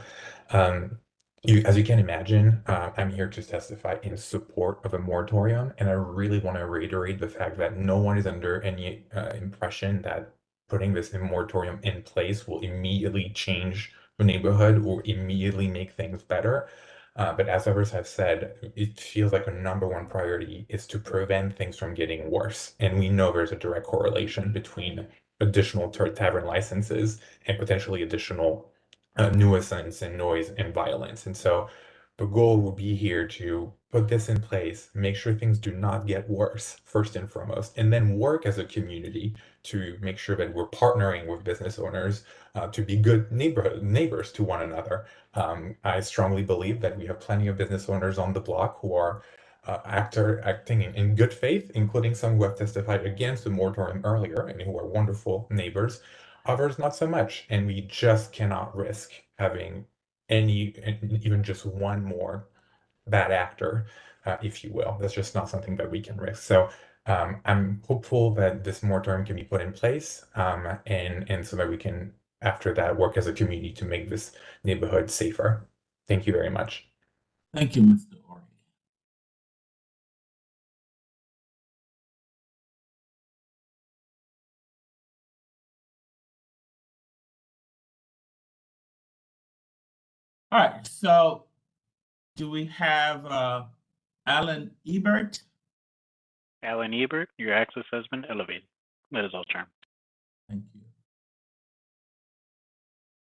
As you can imagine, I'm here to testify in support of a moratorium, and I really want to reiterate the fact that no one is under any impression that putting this moratorium in place will immediately change the neighborhood or immediately make things better. But as others have said, it feels like a number one priority is to prevent things from getting worse. And we know there's a direct correlation between additional tavern licenses and potentially additional nuisance and noise and violence. And so the goal will be here to put this in place, make sure things do not get worse, first and foremost, and then work as a community to make sure that we're partnering with business owners to be good neighbors to one another. I strongly believe that we have plenty of business owners on the block who are acting in good faith, including some who have testified against the moratorium earlier and who are wonderful neighbors. Others not so much, and we just cannot risk having even just one more bad actor, if you will. That's just not something that we can risk. So I'm hopeful that this moratorium can be put in place, and so that we can, after that, work as a community to make this neighborhood safer. Thank you very much. Thank you, Mr. Ori. All right, so do we have Alan Ebert? Alan Ebert, your access has been elevated. That is all term. Thank you.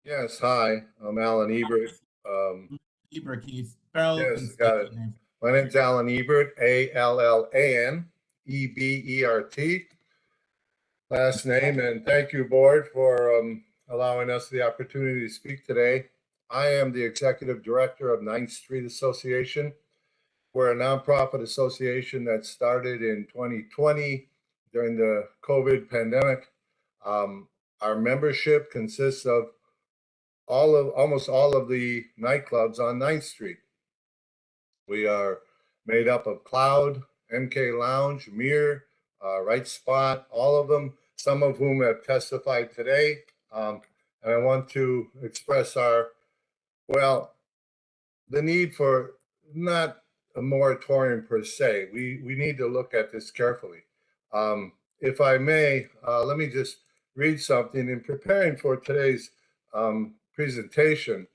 Yes, hi, I'm Alan Ebert. Ebert, can you spell? Yes, got it. My name's Alan Ebert, ALLAN-EBERT. Last name, and thank you, board, for allowing us the opportunity to speak today. I am the executive director of 9th Street Association. We're a nonprofit association that started in 2020 during the COVID pandemic. Our membership consists of almost all of the nightclubs on 9th Street. We are made up of Cloud, MK Lounge, Mirror, Right Spot, all of them, some of whom have testified today. And I want to express the need for not a moratorium per se. We need to look at this carefully. If I may, let me just read something. In preparing for today's presentation,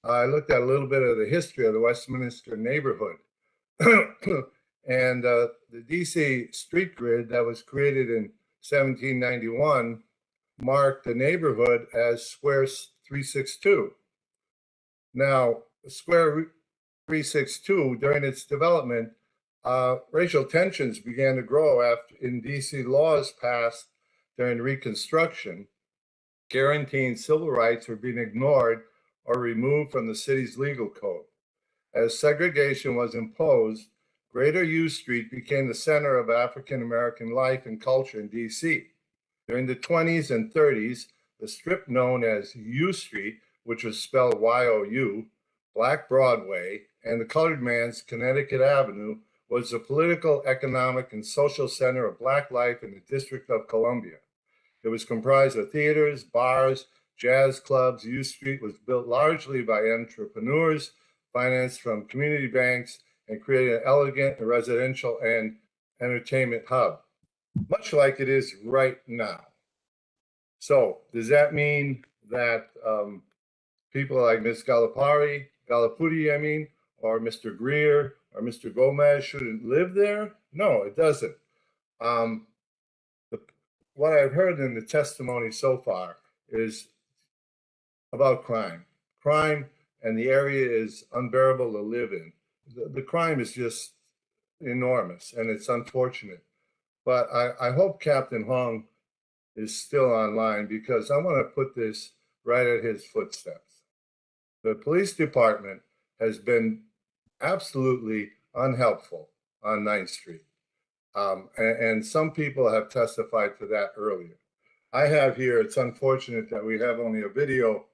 I looked at a little bit of the history of the Westminster neighborhood. And the DC street grid that was created in 1791 marked the neighborhood as Square 362. Now, Square 362, during its development, racial tensions began to grow after in DC laws passed during Reconstruction, guaranteeing civil rights were being ignored or removed from the city's legal code. As segregation was imposed, Greater U Street became the center of African American life and culture in DC. During the 20s and 30s, the strip known as U Street, which was spelled Y-O-U, Black Broadway, and the Colored Man's Connecticut Avenue was the political, economic, and social center of Black life in the District of Columbia. It was comprised of theaters, bars, jazz clubs. U Street was built largely by entrepreneurs, financed from community banks, and created an elegant residential and entertainment hub, much like it is right now. So does that mean that people like Ms. Galliputi, or Mr. Greer or Mr. Gomez shouldn't live there? No, it doesn't. What I've heard in the testimony so far is about crime. Crime, and the area is unbearable to live in. The crime is just enormous, and it's unfortunate. But I hope Captain Hong is still online, because I want to put this right at his footsteps. The police department has been absolutely unhelpful on 9th Street. And some people have testified to that earlier. I have here, it's unfortunate that we have only a video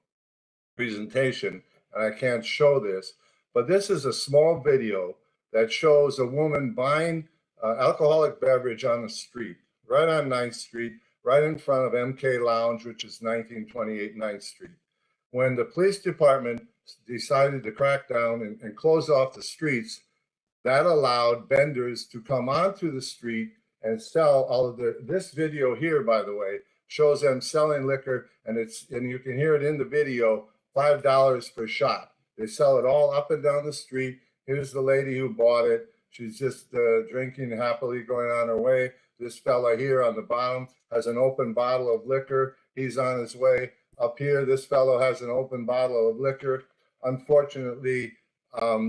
presentation, and I can't show this, but this is a small video that shows a woman buying alcoholic beverage on the street, right on 9th Street, right in front of MK Lounge, which is 1928 9th Street. When the police department decided to crack down and close off the streets, that allowed vendors to come onto the street and sell all of this video here, by the way, shows them selling liquor, and you can hear it in the video, $5 per shot. They sell it all up and down the street. Here's the lady who bought it. She's just drinking happily, going on her way. This fella here on the bottom has an open bottle of liquor. He's on his way. Up here, this fellow has an open bottle of liquor. Unfortunately,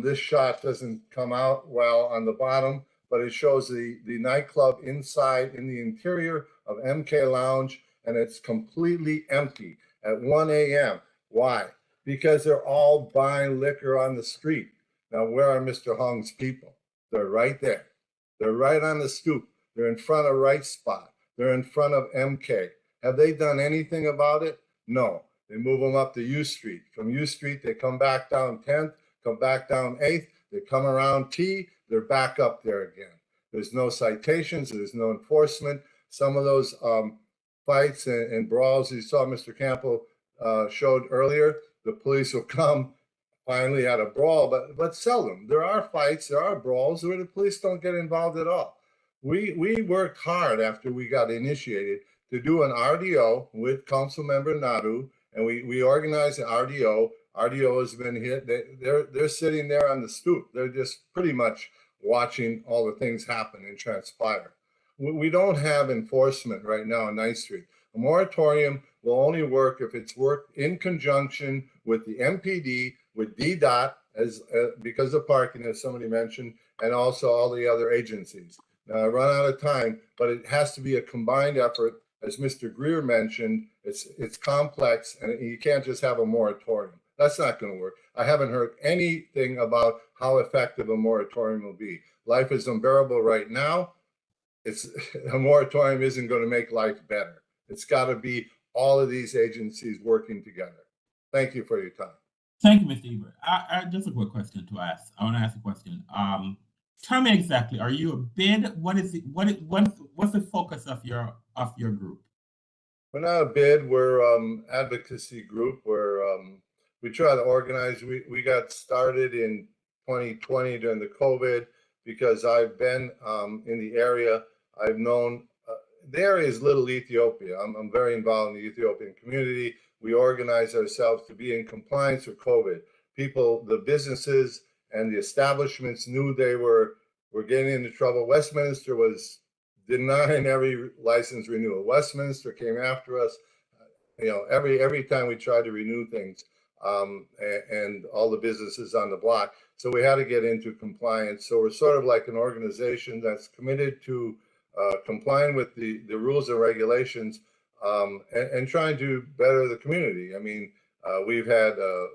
this shot doesn't come out well on the bottom, but it shows the nightclub inside in the interior of MK Lounge, and it's completely empty at 1 a.m. Why? Because they're all buying liquor on the street. Now, where are Mr. Hung's people? They're right there. They're right on the stoop. They're in front of Right Spot. They're in front of MK. Have they done anything about it? No. They move them up to U Street. From U Street, they come back down 10th, come back down 8th. They come around T. They're back up there again. There's no citations. There's no enforcement. Some of those fights and brawls you saw Mr. Campbell showed earlier, the police will come finally at a brawl, but seldom. There are fights, there are brawls where the police don't get involved at all. We worked hard after we got initiated to do an RDO with Councilmember Nadu, and we organized the RDO. RDO has been hit. They're sitting there on the stoop. They're just pretty much watching all the things happen and transpire. We don't have enforcement right now on 9th Street. A moratorium will only work if it's worked in conjunction with the MPD, with DDOT, because of parking, as somebody mentioned, and also all the other agencies. Now, I run out of time, but it has to be a combined effort. As Mr. Greer mentioned, it's complex, and you can't just have a moratorium. That's not going to work. I haven't heard anything about how effective a moratorium will be. Life is unbearable right now. A moratorium isn't going to make life better. It's got to be all of these agencies working together. Thank you for your time. Thank you, Mr. Ebert. I just a quick question to ask. I want to ask a question. Tell me exactly, are you a bid? What is it? What's the focus of your group? We're not a bid. We're advocacy group. We try to organize. We got started in 2020 during the COVID because I've been in the area. I've known the area is Little Ethiopia. I'm very involved in the Ethiopian community. We organize ourselves to be in compliance with COVID. People, the businesses and the establishments knew they were getting into trouble. Westminster was denying every license renewal. Westminster came after us, every time we tried to renew things, and all the businesses on the block. So we had to get into compliance. So we're sort of like an organization that's committed to complying with the rules and regulations, and trying to better the community. I mean, we've had a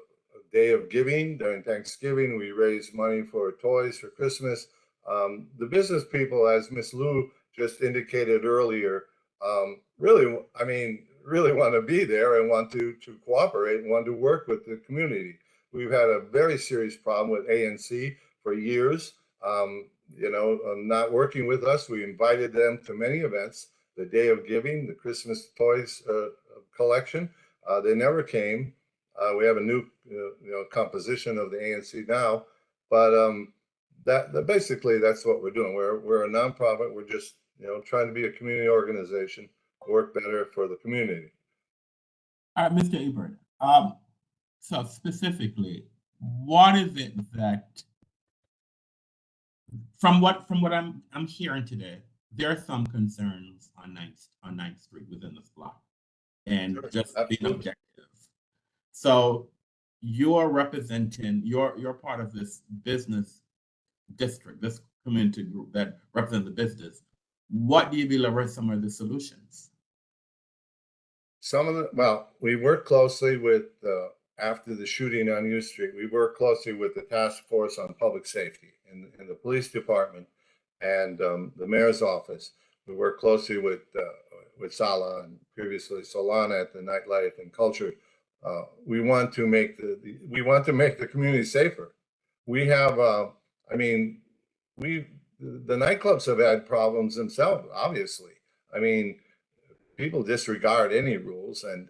day of giving during Thanksgiving. We raised money for toys for Christmas. The business people, as Ms. Liu just indicated earlier, really want to be there and want to cooperate and want to work with the community. We've had a very serious problem with ANC for years, not working with us. We invited them to many events, the Day of Giving, the Christmas toys collection. They never came. We have a new composition of the ANC now, but that basically that's what we're doing. We're a nonprofit. We're just trying to be a community organization, work better for the community. All right, Mr. Ebert. So specifically, what is it that, from what I'm hearing today, there are some concerns on 9th Street within this block, and just being objective. So you're representing, you're part of this business district, this community group that represents the business. What do you believe are some of the solutions? We work closely with, after the shooting on U Street, we work closely with the task force on public safety and the police department and the mayor's office. We work closely with Sala and previously Solana at the Nightlife and Culture. We want to make the community safer. We have, I mean, the nightclubs have had problems themselves, obviously. I mean, people disregard any rules, and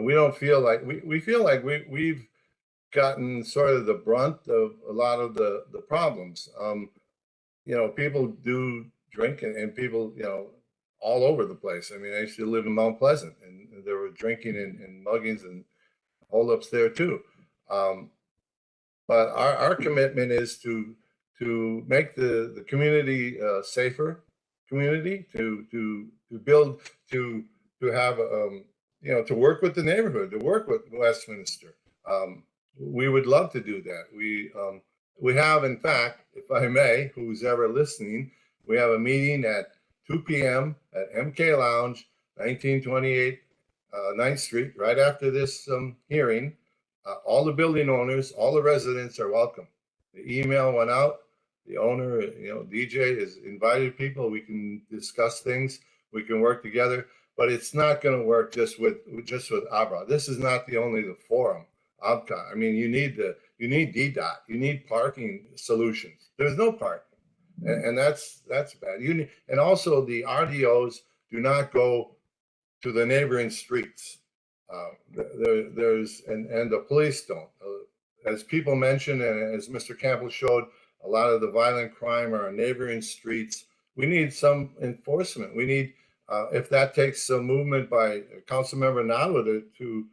we don't feel like we feel like we've gotten sort of the brunt of a lot of the problems. You know, people do drink, and people, you know, all over the place. I mean, I used to live in Mount Pleasant, and there were drinking and muggings and holdups there too. But our commitment is to make the community safer community, to build, to have you know, to work with the neighborhood, to work with Westminster. We would love to do that. We have, in fact, if I may, who's ever listening, we have a meeting at 2 p.m. at MK Lounge, 1928 9th Street, right after this hearing. All the building owners, all the residents are welcome. The email went out. The owner, you know, DJ has invited people. We can discuss things. We can work together. But it's not going to work just with ABRA. This is not the forum. I mean, you need DDOT. You need parking solutions. There's no parking, and that's bad. And also the RDOs do not go to the neighboring streets. There's the police don't. As people mentioned, and as Mr. Campbell showed, a lot of the violent crime are on neighboring streets. We need some enforcement. We need, if that takes some movement by Councilmember Nava to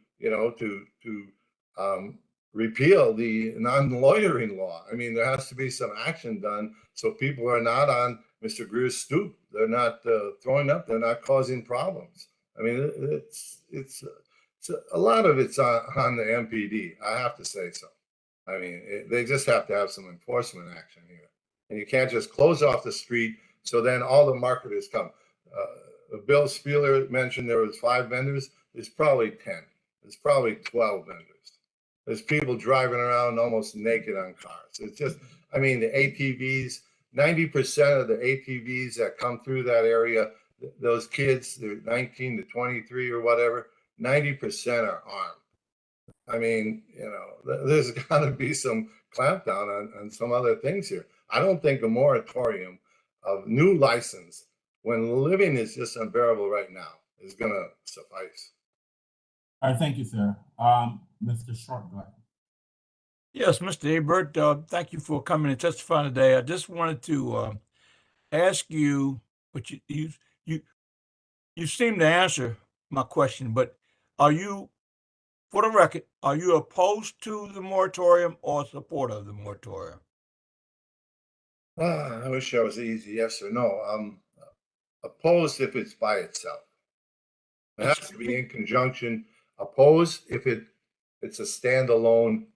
repeal the non-loitering law. I mean, there has to be some action done so people are not on Mr. Greer's stoop. They're not throwing up. They're not causing problems. I mean, it's a lot of it's on the MPD. I have to say so. I mean, they just have to have some enforcement action here, and you can't just close off the street so then all the marketers come. Bill Spieler mentioned there was 5 vendors. There's probably 10. There's probably 12 vendors. There's people driving around almost naked on cars. It's just, I mean, the ATVs, 90% of the ATVs that come through that area, those kids, they're 19 to 23 or whatever, 90% are armed. I mean, you know, there's got to be some clampdown on some other things here. I don't think a moratorium of new license when living is just unbearable right now is going to suffice. All right, thank you, sir. Mr. Short, go ahead. Yes, Mr. Abert, thank you for coming and testifying today. I just wanted to ask you, but you seem to answer my question, but are you, for the record, are you opposed to the moratorium or support of the moratorium? I wish that was easy, yes or no. I'm opposed if it's by itself. It has to be in conjunction. Opposed if it's a standalone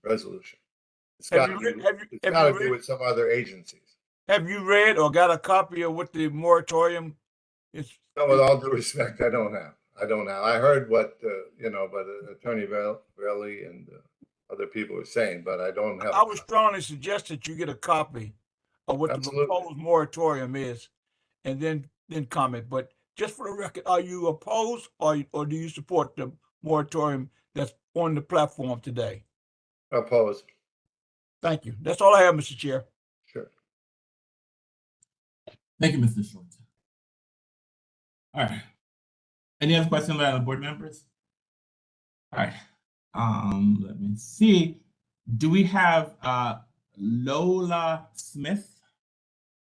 resolution. It's got to be with some other agencies. Have you read or got a copy of what the moratorium is? No, with all due respect, I don't have. I heard what but Attorney Varelli and other people were saying, but I don't have. I would strongly suggest that you get a copy of what the proposed moratorium is, and then comment. But just for the record, are you opposed or do you support the moratorium that's on the platform today? Opposed. Thank you. That's all I have, Mr. Chair. Sure. Thank you, Mr. Short. All right. Any other questions by the board members? All right. Let me see. Do we have Lola Smith?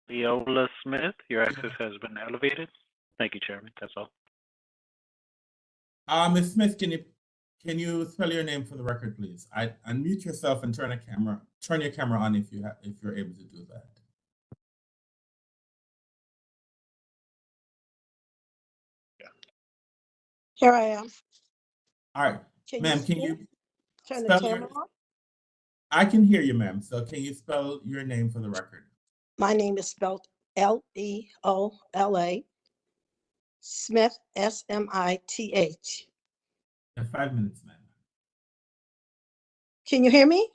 Leola Smith, your access has been elevated. Thank you, Chairman. That's all. Ms. Smith, can you spell your name for the record, please? Unmute yourself and turn your camera on if you're able to do that. Here I am. All right, ma'am, can you turn the camera on? I can hear you, ma'am. So can you spell your name for the record? My name is spelled Leola Smith, Smith. 5 minutes, ma'am. Can you hear me?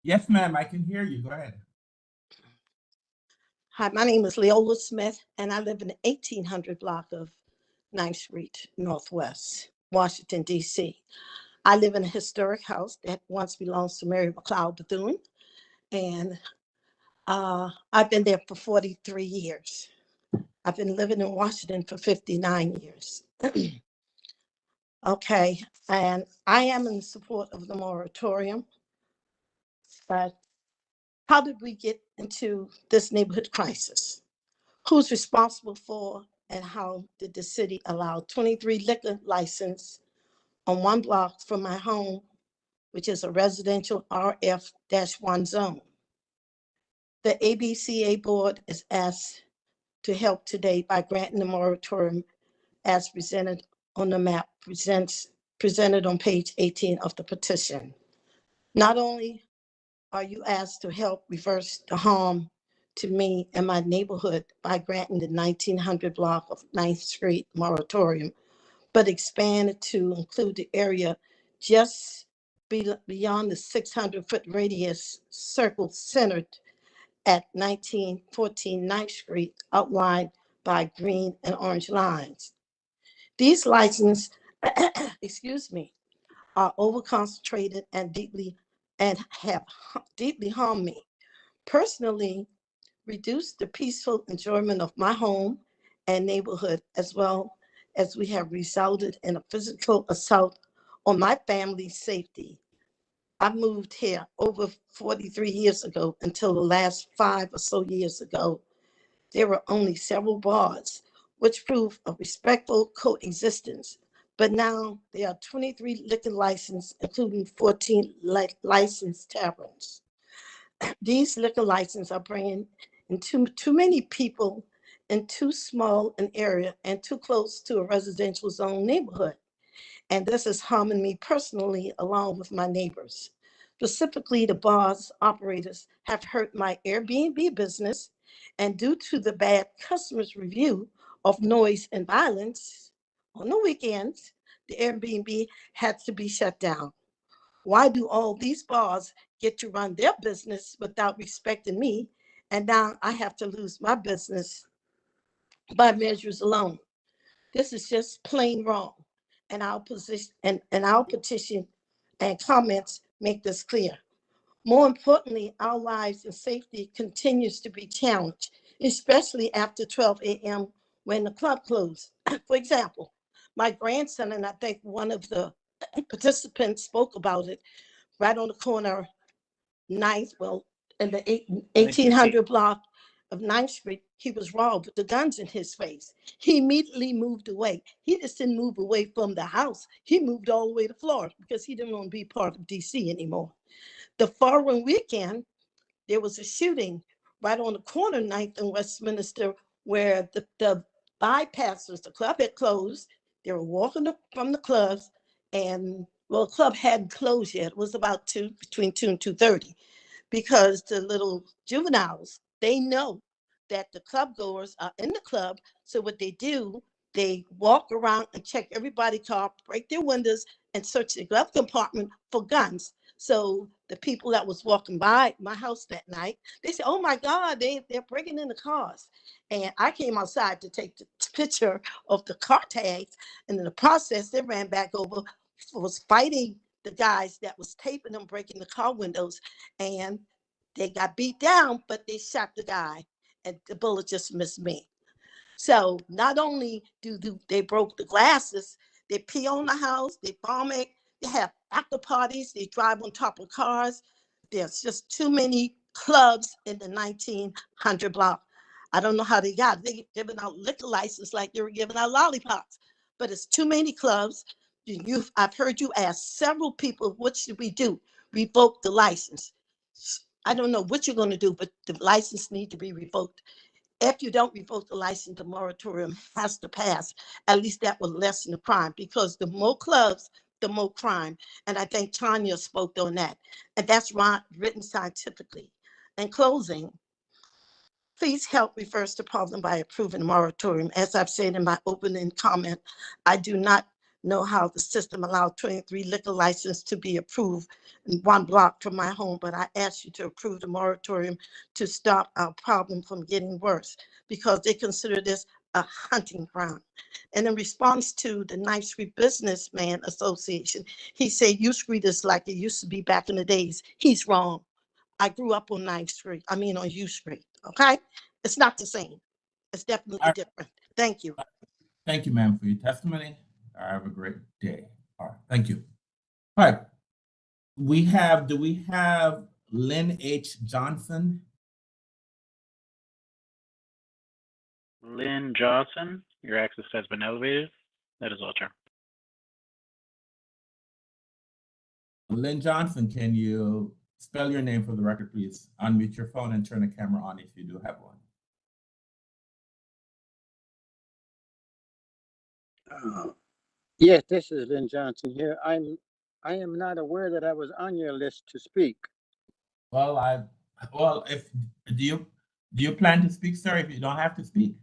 Yes, ma'am, I can hear you. Go ahead. Hi, my name is Leola Smith, and I live in the 1800 block of 9th Street Northwest, Washington, D.C. I live in a historic house that once belonged to Mary McLeod Bethune, and I've been there for 43 years. I've been living in Washington for 59 years. Okay, and I am in support of the moratorium, but how did we get into this neighborhood crisis? Who's responsible for and how did the city allow 23 liquor licenses on one block from my home, which is a residential RF-1 zone? The ABCA board is asked to help today by granting the moratorium as presented on the map presented on page 18 of the petition. Not only are you asked to help reverse the harm to me and my neighborhood by granting the 1900 block of 9th Street moratorium, but expand it to include the area just beyond the 600-foot radius circle centered at 1914 9th Street, outlined by green and orange lines. These licenses, excuse me, are overconcentrated and have deeply harmed me. Personally, reduced the peaceful enjoyment of my home and neighborhood, as well as we have resulted in a physical assault on my family's safety. I moved here over 43 years ago. Until the last 5 or so years ago, there were only several bars, which prove a respectful coexistence. But now there are 23 liquor licenses, including 14 licensed taverns. These liquor licenses are bringing in too many people in too small an area and too close to a residential zone neighborhood. And this is harming me personally along with my neighbors. Specifically, the bars operators have hurt my Airbnb business, and due to the bad customers' review of noise and violence on the weekends, the Airbnb had to be shut down. Why do all these bars get to run their business without respecting me? And now I have to lose my business by measures alone. This is just plain wrong. And our position and our petition and comments make this clear. More importantly, our lives and safety continues to be challenged, especially after 12 a.m. when the club closed. For example, my grandson, and I think one of the participants spoke about it, right on the corner, 9th, well, in the 1800 block of 9th Street, he was robbed with the guns in his face. He immediately moved away. He just didn't move away from the house. He moved all the way to Florida because he didn't want to be part of DC anymore. The following weekend, there was a shooting right on the corner, 9th and Westminster, where the bypassers, the club had closed. They were walking from the clubs, and well, the club hadn't closed yet. It was about between 2 and 2:30, because the little juveniles, they know that the club goers are in the club. So what they do, they walk around and check everybody's car, break their windows, and search the glove compartment for guns. So the people that was walking by my house that night, they said, "Oh my God, they're breaking in the cars." And I came outside to take the picture of the car tags. And in the process, they ran back over, was fighting the guys that was taping them, breaking the car windows. And they got beat down, but they shot the guy, and the bullet just missed me. So not only do they broke the glasses, they pee on the house, they bomb it, they have after parties, they drive on top of cars. There's just too many clubs in the 1900 block. I don't know how they got it. They giving out liquor license like they were giving out lollipops, but it's too many clubs. I've heard you ask several people, what should we do? Revoke the license. I don't know what you're going to do, but the license need to be revoked. If you don't revoke the license, the moratorium has to pass. At least that will lessen the crime, because the more clubs, the more crime. And I think Tanya spoke on that. And that's written scientifically. In closing, please help reverse the problem by approving the moratorium. As I've said in my opening comment, I do not know how the system allowed 23 liquor licenses to be approved in 1 block from my home, but I asked you to approve the moratorium to stop our problem from getting worse because they consider this a hunting ground. And in response to the 9th Street Businessman Association, he said U Street is like it used to be back in the days. He's wrong. I grew up on 9th Street. I mean on U Street, okay? It's not the same. It's definitely different. Thank you. Thank you, ma'am, for your testimony. Have a great day. All right, thank you. All right. Do we have Lynn H. Johnson? Lynn Johnson, your access has been elevated. That is all, Chair. Lynn Johnson, can you spell your name for the record, please? Unmute your phone and turn the camera on if you do have one. Yes, this is Lynn Johnson here. I am not aware that I was on your list to speak. Well, do you plan to speak, sir? If you don't have to speak.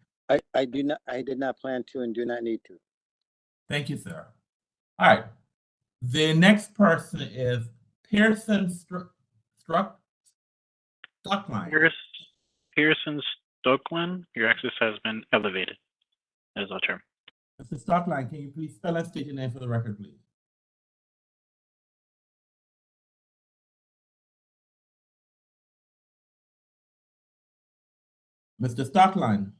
I did not plan to and do not need to. Thank you, sir. All right. The next person is Pearson Stockline. Pearson Stockline, your access has been elevated. That is all, Chair. Mr. Stockline, can you please spell and state your name for the record, please? Mr. Stockline.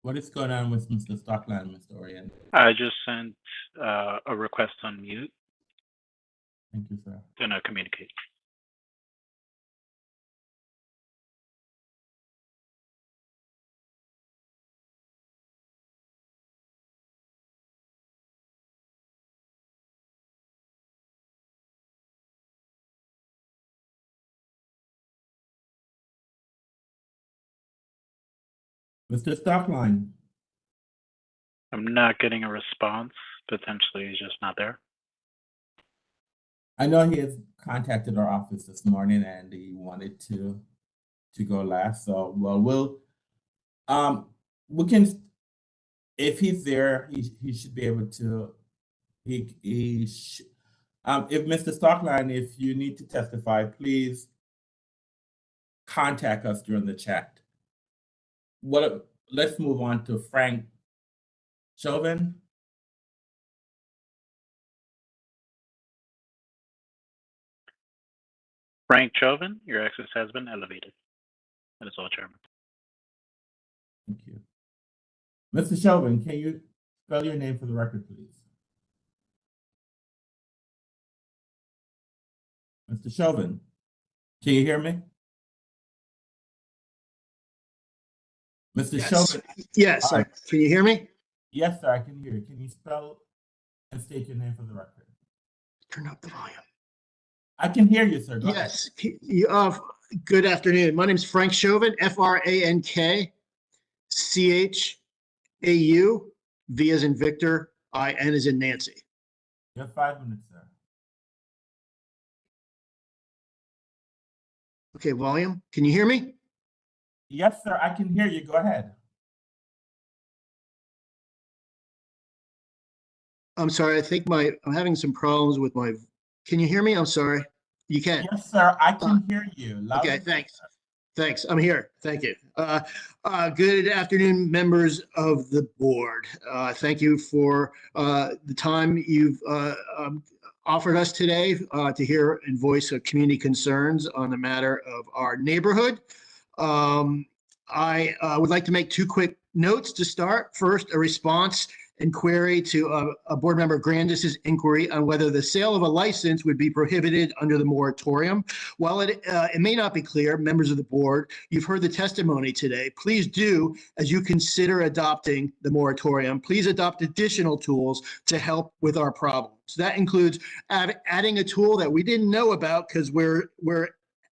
What is going on with Mr. Stockline, Mr. Orient? I just sent a request on mute. Thank you, sir. Then I communicate. Mr. Stockline. I'm not getting a response. Potentially he's just not there. I know he has contacted our office this morning and he wanted to go last. So, well, we can, if he's there, he should be able to, if Mr. Stockline, if you need to testify, please contact us during the chat. Let's move on to Frank Chauvin. Frank Chauvin, your access has been elevated. That is all, Chairman. Thank you. Mr. Chauvin, can you spell your name for the record, please? Mr. Chauvin, can you hear me? Mr. Chauvin. Yes, can you hear me? Yes, sir, I can hear you. Can you spell and state your name for the record? Turn up the volume. I can hear you, sir. Go Yes. Good afternoon. My name is Frank Chauvin, Frankchau, V as in Victor, IN as in Nancy. You have 5 minutes, sir. Okay, volume. Can you hear me? Yes, sir, I can hear you. Go ahead. I'm sorry. I think I'm having some problems with my. Can you hear me? I'm sorry. You can. Yes, sir. I can hear you. Okay, thanks. Thanks. I'm here. Thank you. Good afternoon, members of the board. Thank you for the time you've offered us today to hear and voice community concerns on the matter of our neighborhood. I would like to make 2 quick notes to start. First, a response and query to a board member Grandis's inquiry on whether the sale of a license would be prohibited under the moratorium. While it may not be clear, members of the board, you've heard the testimony today. Please do, as you consider adopting the moratorium, please adopt additional tools to help with our problems. That includes adding a tool that we didn't know about because we're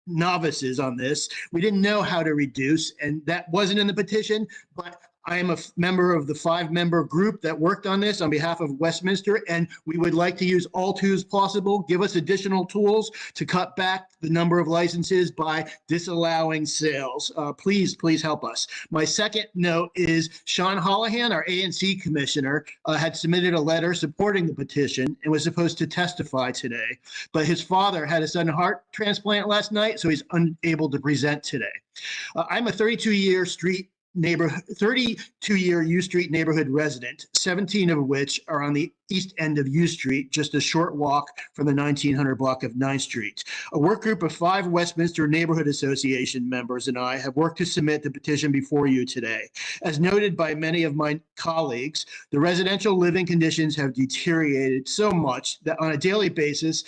novices on this. We didn't know how to reduce, and that wasn't in the petition, but I am a member of the 5-member group that worked on this on behalf of Westminster, and we would like to use all tools possible, give us additional tools to cut back the number of licenses by disallowing sales. Please help us. My second note is Sean Holohan, our ANC commissioner, had submitted a letter supporting the petition and was supposed to testify today, but his father had a sudden heart transplant last night, so he's unable to present today. I'm a 32-year U Street neighborhood resident, 17 of which are on the east end of U Street, just a short walk from the 1900 block of 9th Street. A work group of 5 Westminster Neighborhood Association members and I have worked to submit the petition before you today. As noted by many of my colleagues, the residential living conditions have deteriorated so much that on a daily basis,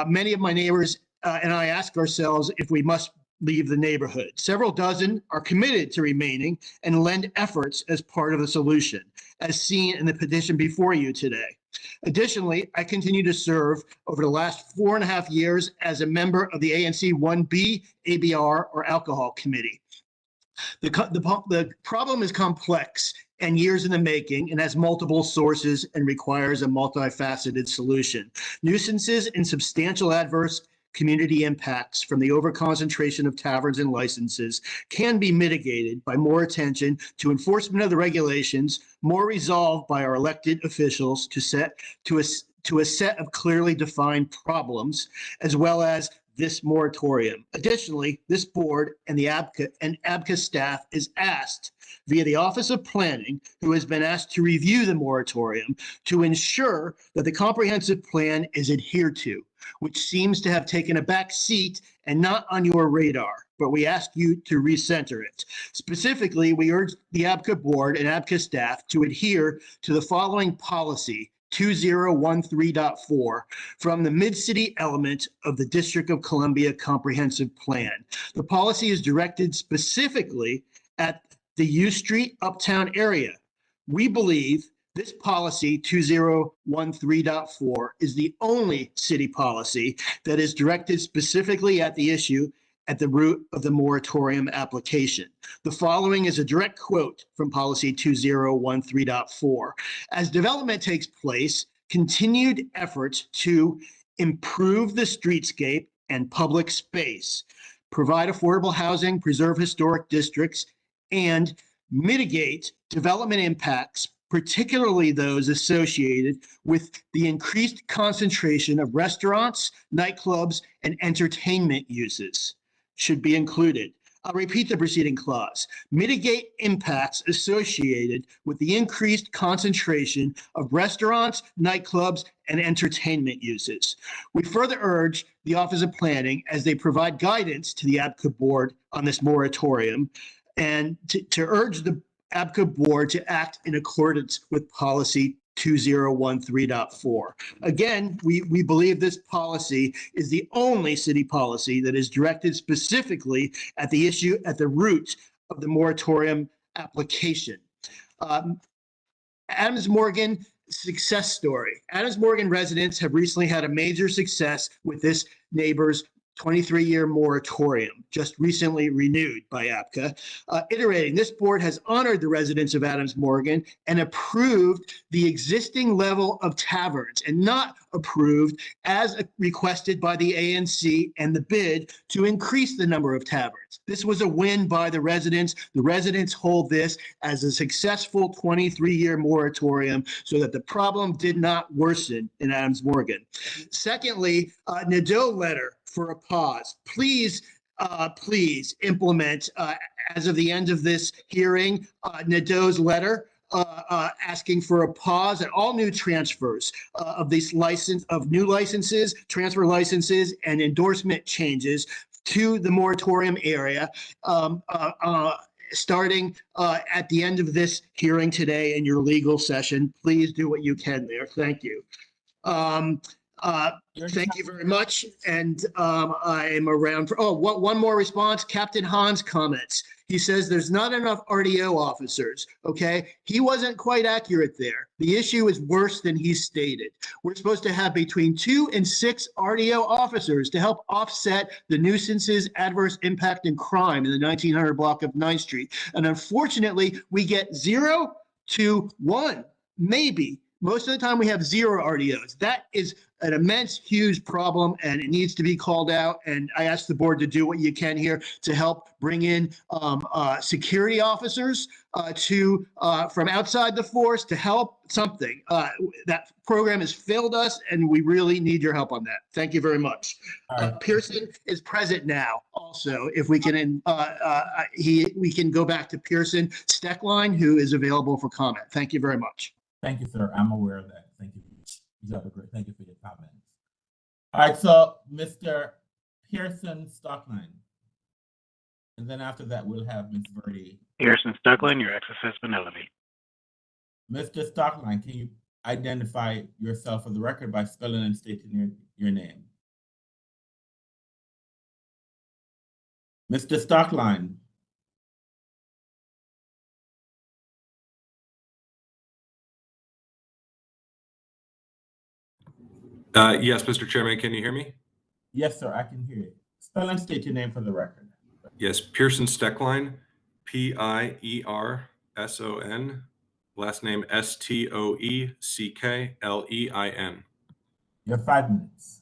many of my neighbors and I ask ourselves if we must leave the neighborhood. Several dozen are committed to remaining and lend efforts as part of the solution, as seen in the petition before you today. Additionally, I continue to serve over the last 4.5 years as a member of the ANC 1B ABR or Alcohol Committee. The problem is complex and years in the making and has multiple sources and requires a multifaceted solution. Nuisances and substantial adverse community impacts from the overconcentration of taverns and licenses can be mitigated by more attention to enforcement of the regulations, more resolve by our elected officials to a set of clearly defined problems, as well as this moratorium. Additionally, this board and the ABCA staff is asked via the Office of Planning, who has been asked to review the moratorium, to ensure that the comprehensive plan is adhered to, which seems to have taken a back seat and not on your radar, but we ask you to recenter it. Specifically, we urge the ABCA board and ABCA staff to adhere to the following policy, 2013.4, from the Mid-City element of the District of Columbia Comprehensive Plan. The policy is directed specifically at the U Street Uptown area. We believe this policy 2013.4 is the only city policy that is directed specifically at the issue at the root of the moratorium application. The following is a direct quote from policy 2013.4. As development takes place, continued efforts to improve the streetscape and public space, provide affordable housing, preserve historic districts, and mitigate development impacts, particularly those associated with the increased concentration of restaurants, nightclubs, and entertainment uses, should be included. I'll repeat the preceding clause. Mitigate impacts associated with the increased concentration of restaurants, nightclubs, and entertainment uses. We further urge the Office of Planning, as they provide guidance to the ABCA board on this moratorium, and to urge the ABCA board to act in accordance with policy 2013.4. Again, we believe this policy is the only city policy that is directed specifically at the issue at the root of the moratorium application. Adams Morgan success story. Adams Morgan residents have recently had a major success with this neighbor's 23-year moratorium, just recently renewed by ABCA. Iterating, this board has honored the residents of Adams Morgan and approved the existing level of taverns and not approved as requested by the ANC and the bid to increase the number of taverns. This was a win by the residents. The residents hold this as a successful 23-year moratorium so that the problem did not worsen in Adams Morgan. Secondly, Nadeau letter for a pause. Please implement, as of the end of this hearing, Nadeau's letter asking for a pause at all new transfers of new licenses, transfer licenses, and endorsement changes to the moratorium area, starting at the end of this hearing today in your legal session. Please do what you can there. Thank you. Thank you very much. And I am around for, one more response. Captain Hahn's comments. He says there's not enough RDO officers, okay? He wasn't quite accurate there. The issue is worse than he stated. We're supposed to have between 2 and 6 RDO officers to help offset the nuisances, adverse impact, and crime in the 1900 block of 9th Street. And unfortunately, we get 0 to 1, maybe. Most of the time we have 0 RDOs. That is an immense, huge problem, and it needs to be called out. And I ask the board to do what you can here to help bring in security officers from outside the force to help something. That program has failed us, and we really need your help on that. Thank you very much. Pearson is present now. Also, if we can, we can go back to Pearson Steckline, who is available for comment. Thank you very much. Thank you, sir. I'm aware of that. Thank you. Thank you for your comments. All right, so Mr. Pearson Stockline. And then after that, we'll have Ms. Verdi. Pearson Stockline, your access has been elevated. Mr. Stockline, can you identify yourself for the record by spelling and stating your name? Mr. Stockline. Yes, Mr. Chairman, can you hear me? Yes, sir, I can hear you. Spell and state your name for the record. Yes, Pearson Steckline, P-I-E-R-S-O-N, last name S-T-O-E-C-K-L-E-I-N. You have 5 minutes.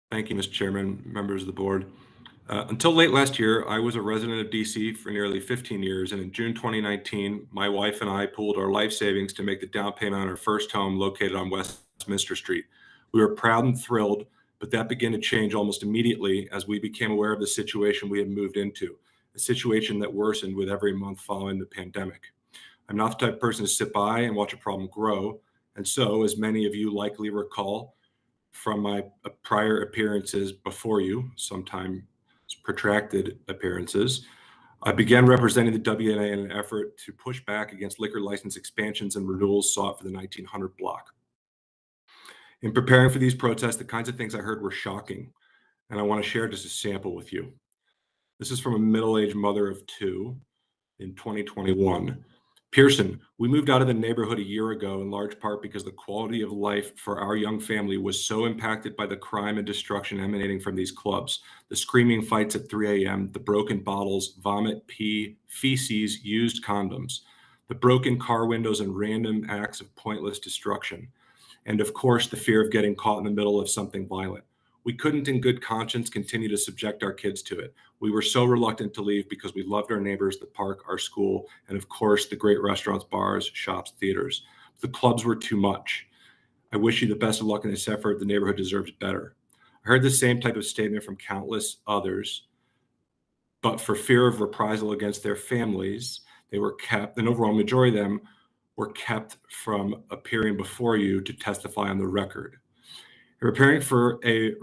Thank you, Mr. Chairman, members of the board. Until late last year, I was a resident of DC for nearly 15 years, and in June 2019, my wife and I pooled our life savings to make the down payment on our first home located on Westminster Street. We were proud and thrilled, but that began to change almost immediately as we became aware of the situation we had moved into, a situation that worsened with every month following the pandemic. I'm not the type of person to sit by and watch a problem grow, and so, as many of you likely recall from my prior appearances before you, sometimes protracted appearances, I began representing the WNA in an effort to push back against liquor license expansions and renewals sought for the 1900 block. In preparing for these protests, the kinds of things I heard were shocking, and I want to share just a sample with you. This is from a middle-aged mother of 2 in 2021. Pearson, we moved out of the neighborhood a year ago in large part because the quality of life for our young family was so impacted by the crime and destruction emanating from these clubs. The screaming fights at 3 a.m., the broken bottles, vomit, pee, feces, used condoms, the broken car windows and random acts of pointless destruction. And of course, the fear of getting caught in the middle of something violent. We couldn't in good conscience continue to subject our kids to it. We were so reluctant to leave because we loved our neighbors, the park, our school, and of course, the great restaurants, bars, shops, theaters. The clubs were too much. I wish you the best of luck in this effort. The neighborhood deserves better. I heard the same type of statement from countless others, but for fear of reprisal against their families, they were kept, an overall majority of them were kept from appearing before you to testify on the record. You're preparing for a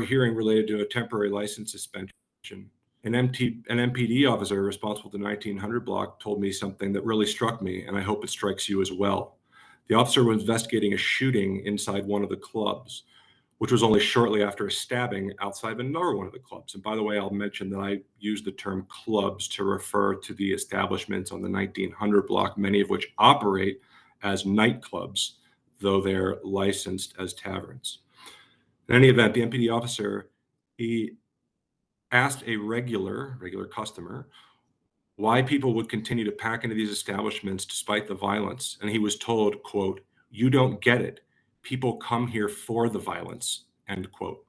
hearing related to a temporary license suspension. An MPD officer responsible for the 1900 block told me something that really struck me, and I hope it strikes you as well. The officer was investigating a shooting inside one of the clubs, which was only shortly after a stabbing outside of another one of the clubs. And by the way, I'll mention that I use the term clubs to refer to the establishments on the 1900 block, many of which operate as nightclubs, though they're licensed as taverns. In any event, the MPD officer, he asked a regular customer why people would continue to pack into these establishments despite the violence. And he was told, quote, "You don't get it. People come here for the violence," end quote.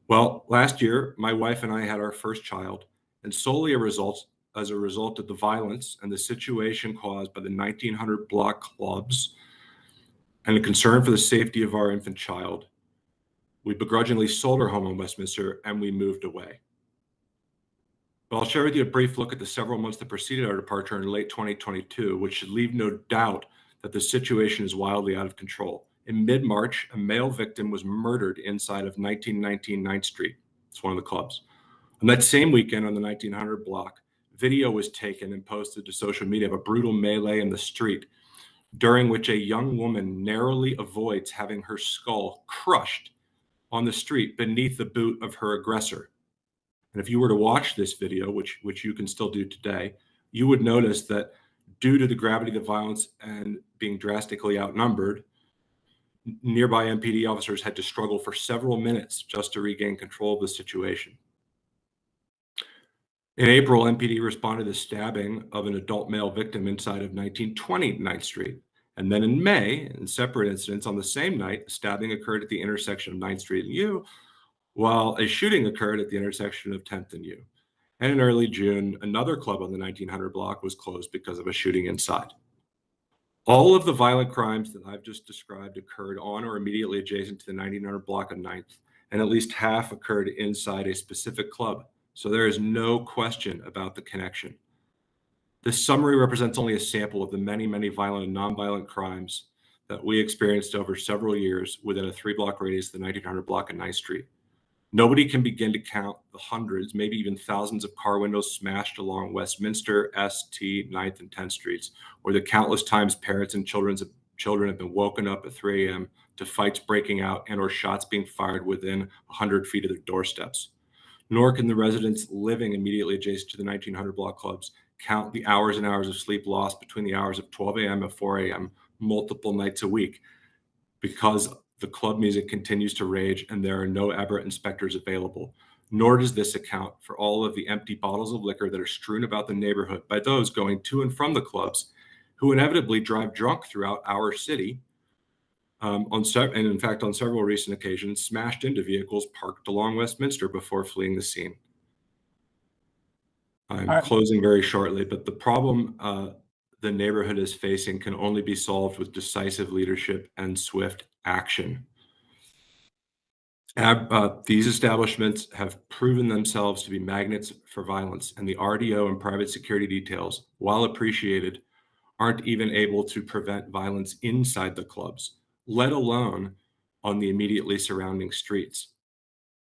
Well, last year, my wife and I had our first child, and solely as a result of the violence and the situation caused by the 1900 block clubs and a concern for the safety of our infant child, we begrudgingly sold our home in Westminster and we moved away. But I'll share with you a brief look at the several months that preceded our departure in late 2022, which should leave no doubt that the situation is wildly out of control. In mid-March, a male victim was murdered inside of 1919 9th Street. It's one of the clubs. On that same weekend on the 1900 block, video was taken and posted to social media of a brutal melee in the street, during which a young woman narrowly avoids having her skull crushed on the street beneath the boot of her aggressor. And if you were to watch this video, which you can still do today, you would notice that due to the gravity of the violence and being drastically outnumbered, nearby MPD officers had to struggle for several minutes just to regain control of the situation. In April, MPD responded to the stabbing of an adult male victim inside of 1920 9th Street. And then in May, in separate incidents on the same night, a stabbing occurred at the intersection of 9th Street and U, while a shooting occurred at the intersection of 10th and U. And in early June, another club on the 1900 block was closed because of a shooting inside. All of the violent crimes that I've just described occurred on or immediately adjacent to the 1900 block of 9th, and at least half occurred inside a specific club. So there is no question about the connection. This summary represents only a sample of the many, many violent and nonviolent crimes that we experienced over several years within a 3-block radius of the 1900 block of 9th Street. Nobody can begin to count the hundreds, maybe even thousands of car windows smashed along Westminster, St, 9th, and 10th Streets, or the countless times parents and children have been woken up at 3 a.m. to fights breaking out and or shots being fired within 100 feet of their doorsteps. Nor can the residents living immediately adjacent to the 1900 block clubs count the hours and hours of sleep lost between the hours of 12 a.m. and 4 a.m. multiple nights a week, because the club music continues to rage and there are no Everett inspectors available. Nor does this account for all of the empty bottles of liquor that are strewn about the neighborhood by those going to and from the clubs, who inevitably drive drunk throughout our city, and in fact, on several recent occasions, smashed into vehicles parked along Westminster before fleeing the scene. I'm closing very shortly, but the problem the neighborhood is facing can only be solved with decisive leadership and swift action. These establishments have proven themselves to be magnets for violence, and the RDO and private security details, while appreciated, aren't even able to prevent violence inside the clubs, let alone on the immediately surrounding streets.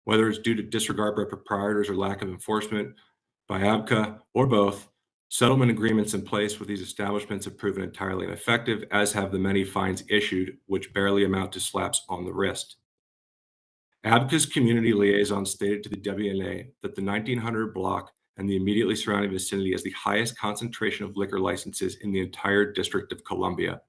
Whether it's due to disregard by proprietors or lack of enforcement by ABCA or both, settlement agreements in place with these establishments have proven entirely ineffective, as have the many fines issued, which barely amount to slaps on the wrist. ABCA's community liaison stated to the WNA that the 1900 block and the immediately surrounding vicinity has the highest concentration of liquor licenses in the entire District of Columbia.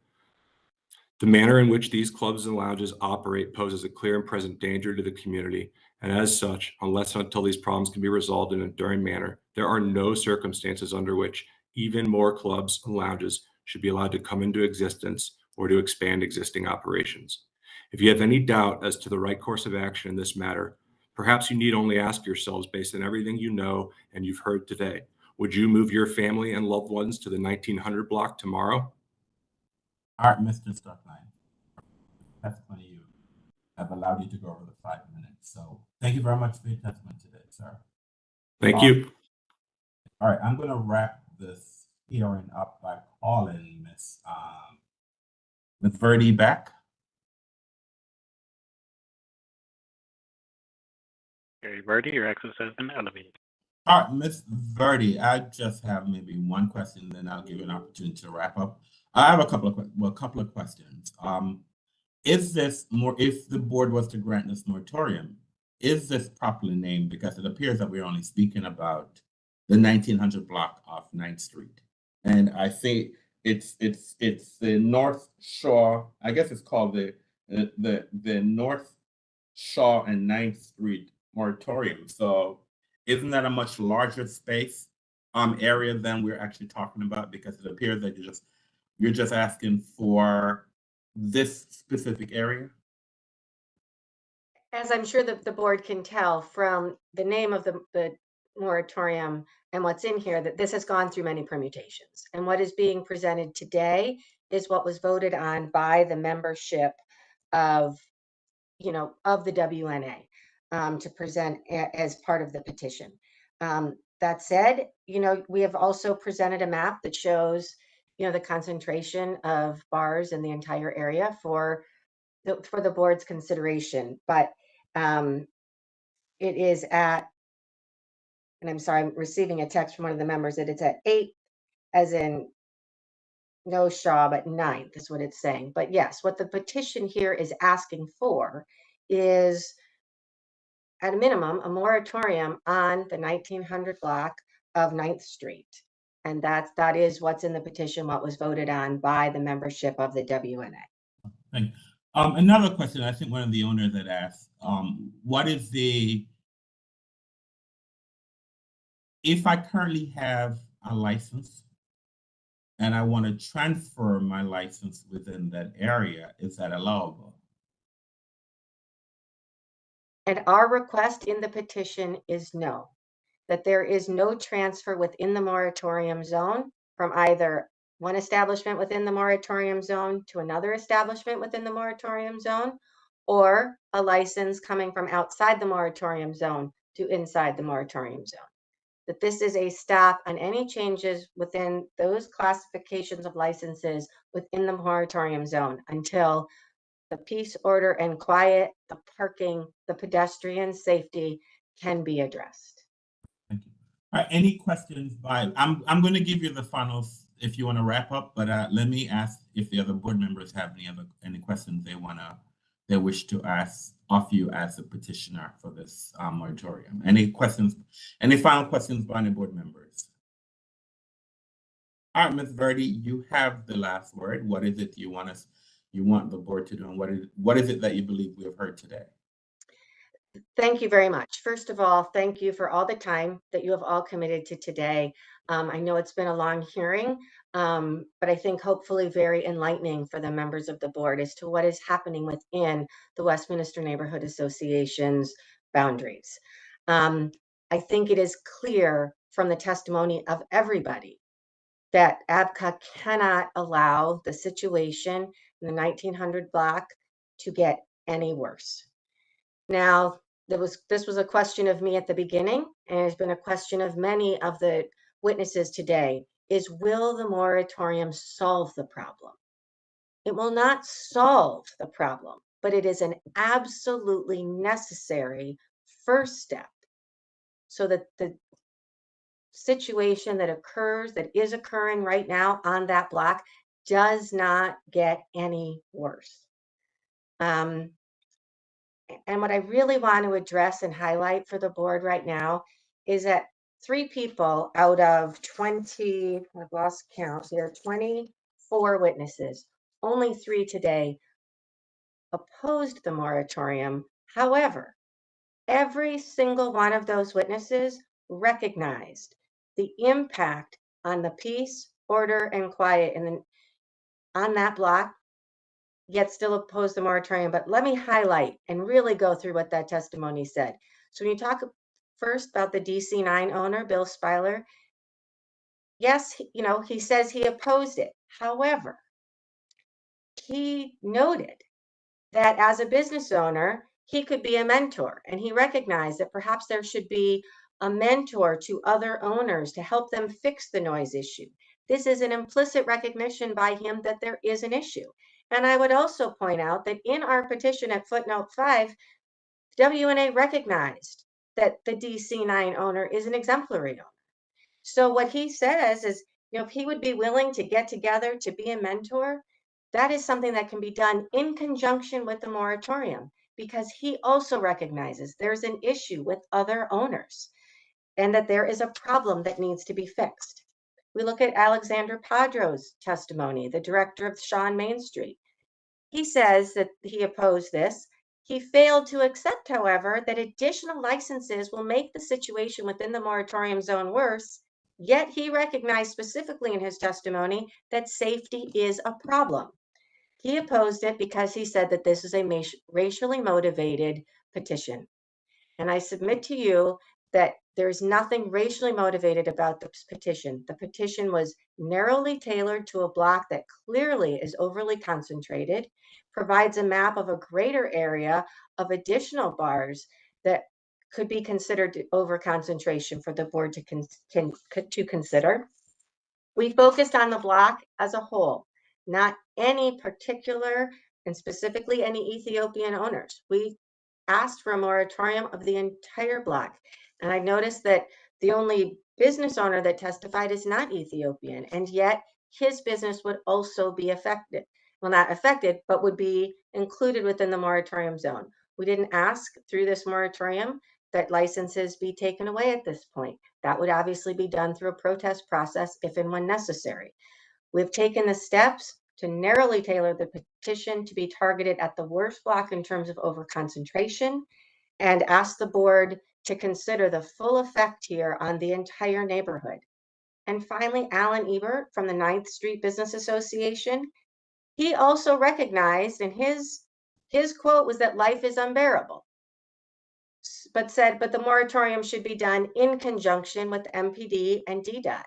The manner in which these clubs and lounges operate poses a clear and present danger to the community, and as such, unless and until these problems can be resolved in an enduring manner, there are no circumstances under which even more clubs and lounges should be allowed to come into existence or to expand existing operations. If you have any doubt as to the right course of action in this matter, perhaps you need only ask yourselves, based on everything you know and you've heard today, would you move your family and loved ones to the 1900 block tomorrow? All right, Mr. Stuckline, that's funny. You have allowed you to go over the 5 minutes. So thank you very much for your testimony today, sir. Thank you. All right, I'm going to wrap this hearing up by calling Ms. Verdi back. Gary Verdi, your access has been elevated. All right, Ms. Verdi, I just have maybe one question, then I'll give you an opportunity to wrap up. I have a couple of questions. Is this more, if the board was to grant this moratorium, is this properly named? Because it appears that we're only speaking about the 1900 block of 9th Street. And I think it's the North Shore, I guess it's called the North Shore and 9th Street moratorium. So isn't that a much larger space area than we're actually talking about? Because it appears that you're just asking for this specific area? As I'm sure the board can tell from the name of the moratorium and what's in here, that this has gone through many permutations. And what is being presented today is what was voted on by the membership of the WNA to present as part of the petition. That said, we have also presented a map that shows, the concentration of bars in the entire area for the board's consideration. But it is at, and I'm sorry, I'm receiving a text from one of the members that it's at 8, as in no Shaw, but 9th is what it's saying. But yes, what the petition here is asking for is at a minimum, a moratorium on the 1900 block of 9th Street. And that is what's in the petition, what was voted on by the membership of the WNA. Thank you. Another question, I think one of the owners had asked, what is if I currently have a license and I want to transfer my license within that area, is that allowable? And our request in the petition is no, that there is no transfer within the moratorium zone from either one establishment within the moratorium zone to another establishment within the moratorium zone, or a license coming from outside the moratorium zone to inside the moratorium zone. That this is a stop on any changes within those classifications of licenses within the moratorium zone until the peace, order, and quiet, the parking, the pedestrian safety can be addressed. Thank you. All right, any questions by, I'm going to give you the finals if you want to wrap up, but let me ask if the other board members have any questions they wish to ask of you as a petitioner for this moratorium. Any questions, any final questions by any board members? All right, Ms. Verdi, you have the last word. What is it you want the board to do, and what is it that you believe we have heard today? Thank you very much. First of all, thank you for all the time that you have all committed to today. I know it's been a long hearing, but I think hopefully very enlightening for the members of the board as to what is happening within the Westminster Neighborhood Association's boundaries. I think it is clear from the testimony of everybody that ABCA cannot allow the situation in the 1900 block to get any worse. Now, this was a question of me at the beginning, and it's been a question of many of the witnesses today, is will the moratorium solve the problem? It will not solve the problem, but it is an absolutely necessary first step so that the situation that is occurring right now on that block does not get any worse. And what I really want to address and highlight for the board right now is that 3 people out of 20, I've lost count here, 24 witnesses, only 3 today opposed the moratorium. However, every single one of those witnesses recognized the impact on the peace, order, and quiet on that block, yet still oppose the moratorium. But let me highlight and really go through what that testimony said. So when you talk first about the DC9 owner, Bill Speiler, yes, he says he opposed it. However, he noted that as a business owner, he could be a mentor, and he recognized that perhaps there should be a mentor to other owners to help them fix the noise issue. This is an implicit recognition by him that there is an issue. And I would also point out that in our petition at footnote 5, WNA recognized that the DC9 owner is an exemplary owner. So what he says is, if he would be willing to get together to be a mentor, that is something that can be done in conjunction with the moratorium, because he also recognizes there's an issue with other owners and that there is a problem that needs to be fixed. We look at Alexander Padro's testimony, the director of Shaw on Main Street. He says that he opposed this. He failed to accept, however, that additional licenses will make the situation within the moratorium zone worse, yet he recognized specifically in his testimony that safety is a problem. He opposed it because he said that this is a racially motivated petition. And I submit to you that there's nothing racially motivated about this petition. The petition was narrowly tailored to a block that clearly is overly concentrated, provides a map of a greater area of additional bars that could be considered over concentration for the board to consider. We focused on the block as a whole, not any particular and specifically any Ethiopian owners. We asked for a moratorium of the entire block. And I noticed that the only business owner that testified is not Ethiopian, and yet his business would also be affected. Well, not affected, but would be included within the moratorium zone. We didn't ask through this moratorium that licenses be taken away at this point. That would obviously be done through a protest process if and when necessary. We've taken the steps to narrowly tailor the petition to be targeted at the worst block in terms of overconcentration and ask the board to consider the full effect here on the entire neighborhood. And finally, Alan Ebert from the 9th Street Business Association, he also recognized, and his quote was that life is unbearable, but said, but the moratorium should be done in conjunction with MPD and DDOT.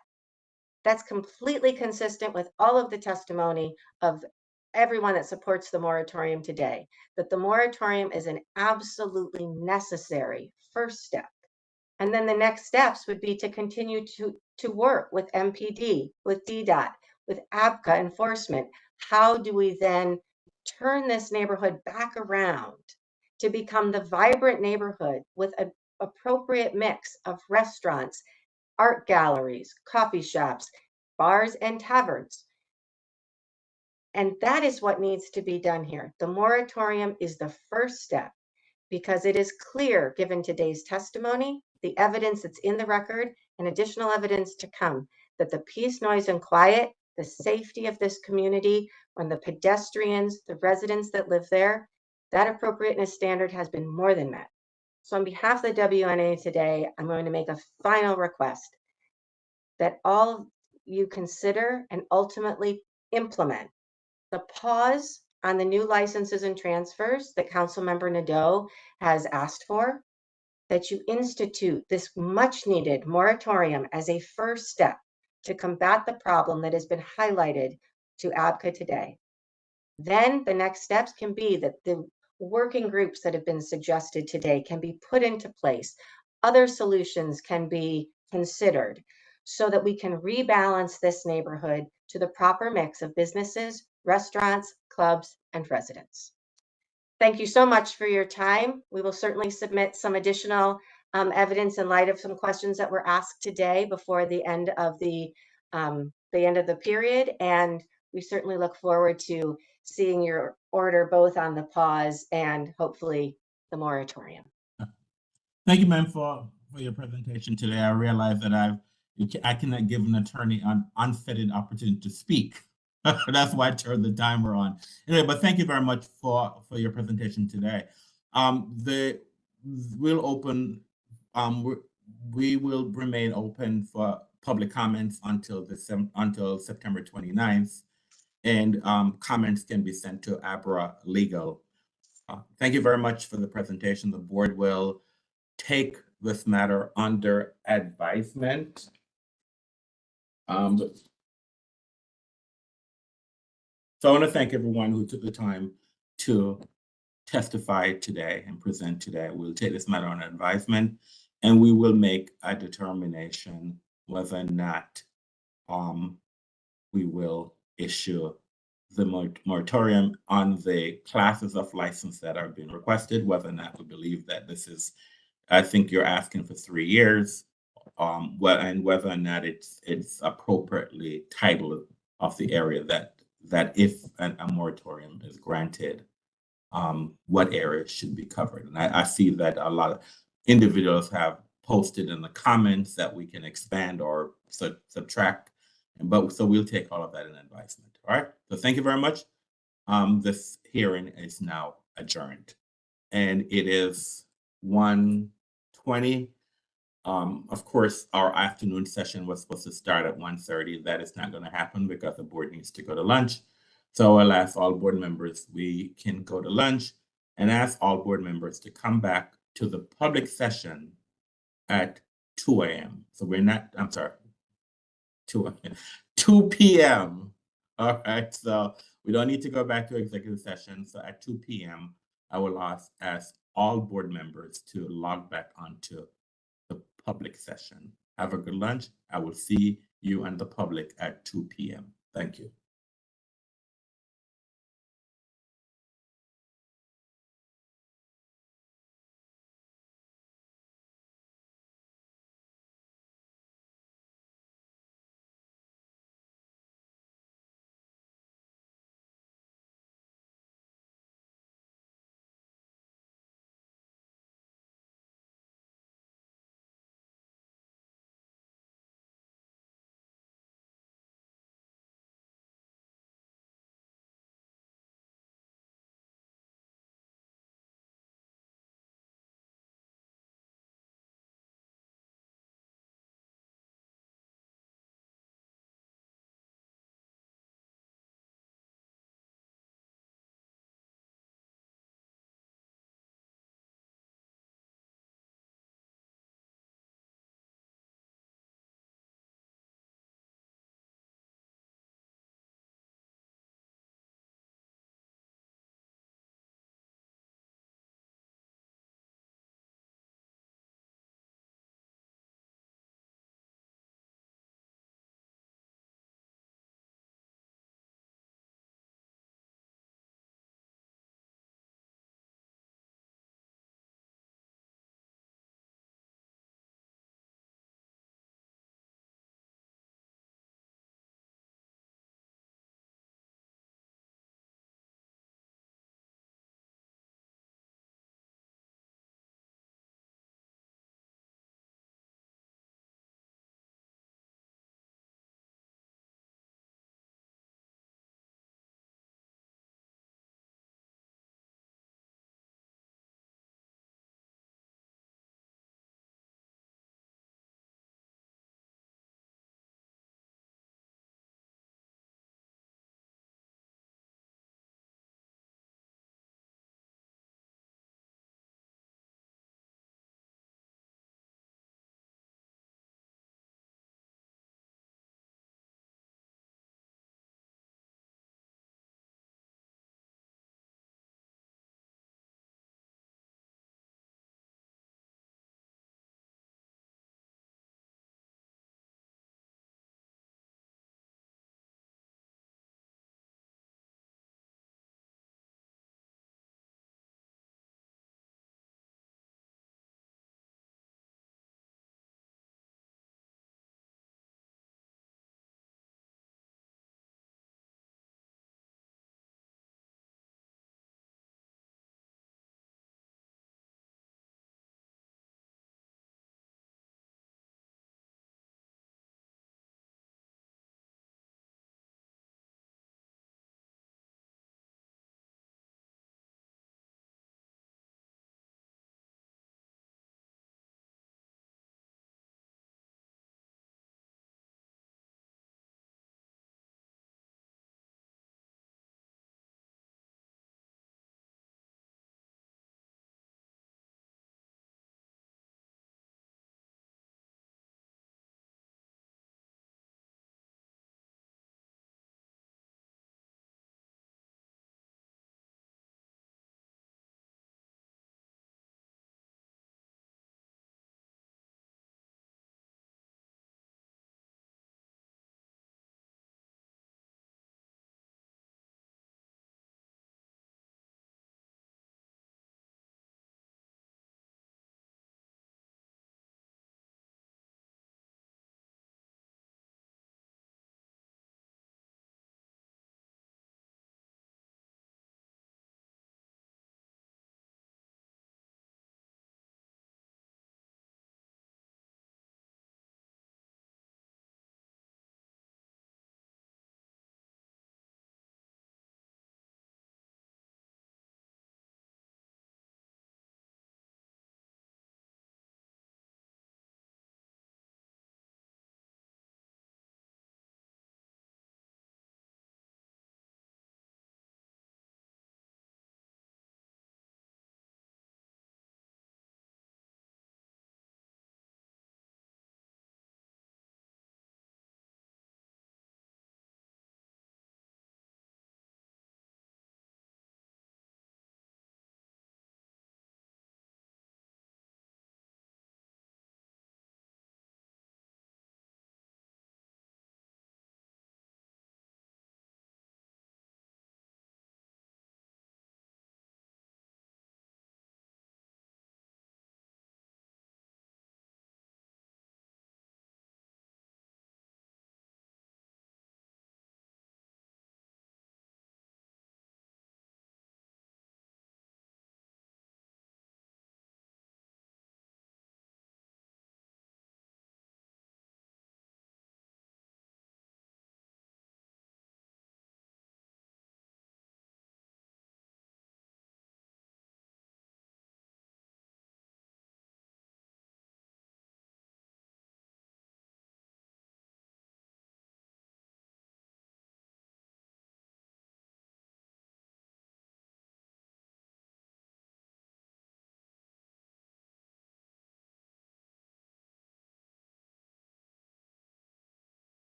That's completely consistent with all of the testimony of everyone that supports the moratorium today, that the moratorium is an absolutely necessary first step. And then the next steps would be to continue to work with MPD, with DDOT, with ABCA enforcement. How do we then turn this neighborhood back around to become the vibrant neighborhood with an appropriate mix of restaurants, art galleries, coffee shops, bars, and taverns? And that is what needs to be done here. The moratorium is the first step because it is clear, given today's testimony, the evidence that's in the record, and additional evidence to come, that the peace, noise, and quiet, the safety of this community, and the pedestrians, the residents that live there, that appropriateness standard has been more than met. So on behalf of the WNA today, I'm going to make a final request that all of you consider and ultimately implement the pause on the new licenses and transfers that Councilmember Nadeau has asked for, that you institute this much needed moratorium as a first step to combat the problem that has been highlighted to ABCA today. Then the next steps can be that the working groups that have been suggested today can be put into place. Other solutions can be considered so that we can rebalance this neighborhood to the proper mix of businesses, restaurants, clubs, and residents. Thank you so much for your time. We will certainly submit some additional evidence in light of some questions that were asked today before the end of the period. And we certainly look forward to seeing your order both on the pause and hopefully the moratorium. Thank you, ma'am, for your presentation today. I realize that I cannot give an attorney an unfettered opportunity to speak. That's why I turned the timer on. Anyway, but thank you very much for your presentation today. We'll open. We will remain open for public comments until September 29th, and comments can be sent to ABRA Legal. Thank you very much for the presentation. The board will take this matter under advisement. So I want to thank everyone who took the time to testify today and present today. We'll take this matter under advisement, and we will make a determination whether or not we will issue the moratorium on the classes of license that are being requested, whether or not we believe that this is, I think you're asking for 3 years, and whether or not it's appropriately titled of the area that if a moratorium is granted, what areas should be covered. And I see that a lot of individuals have posted in the comments that we can expand or subtract, so we'll take all of that in advisement. All right, so thank you very much. This hearing is now adjourned, and it is 1:20. Of course, our afternoon session was supposed to start at 1:30. That is not going to happen because the board needs to go to lunch. So I'll ask all board members, we can go to lunch, and ask all board members to come back to the public session at 2 a.m. So we're not, I'm sorry, 2 p.m. All right, so we don't need to go back to executive session. So at 2 p.m., I will ask all board members to log back onto the public session. Have a good lunch. I will see you and the public at 2 p.m. Thank you.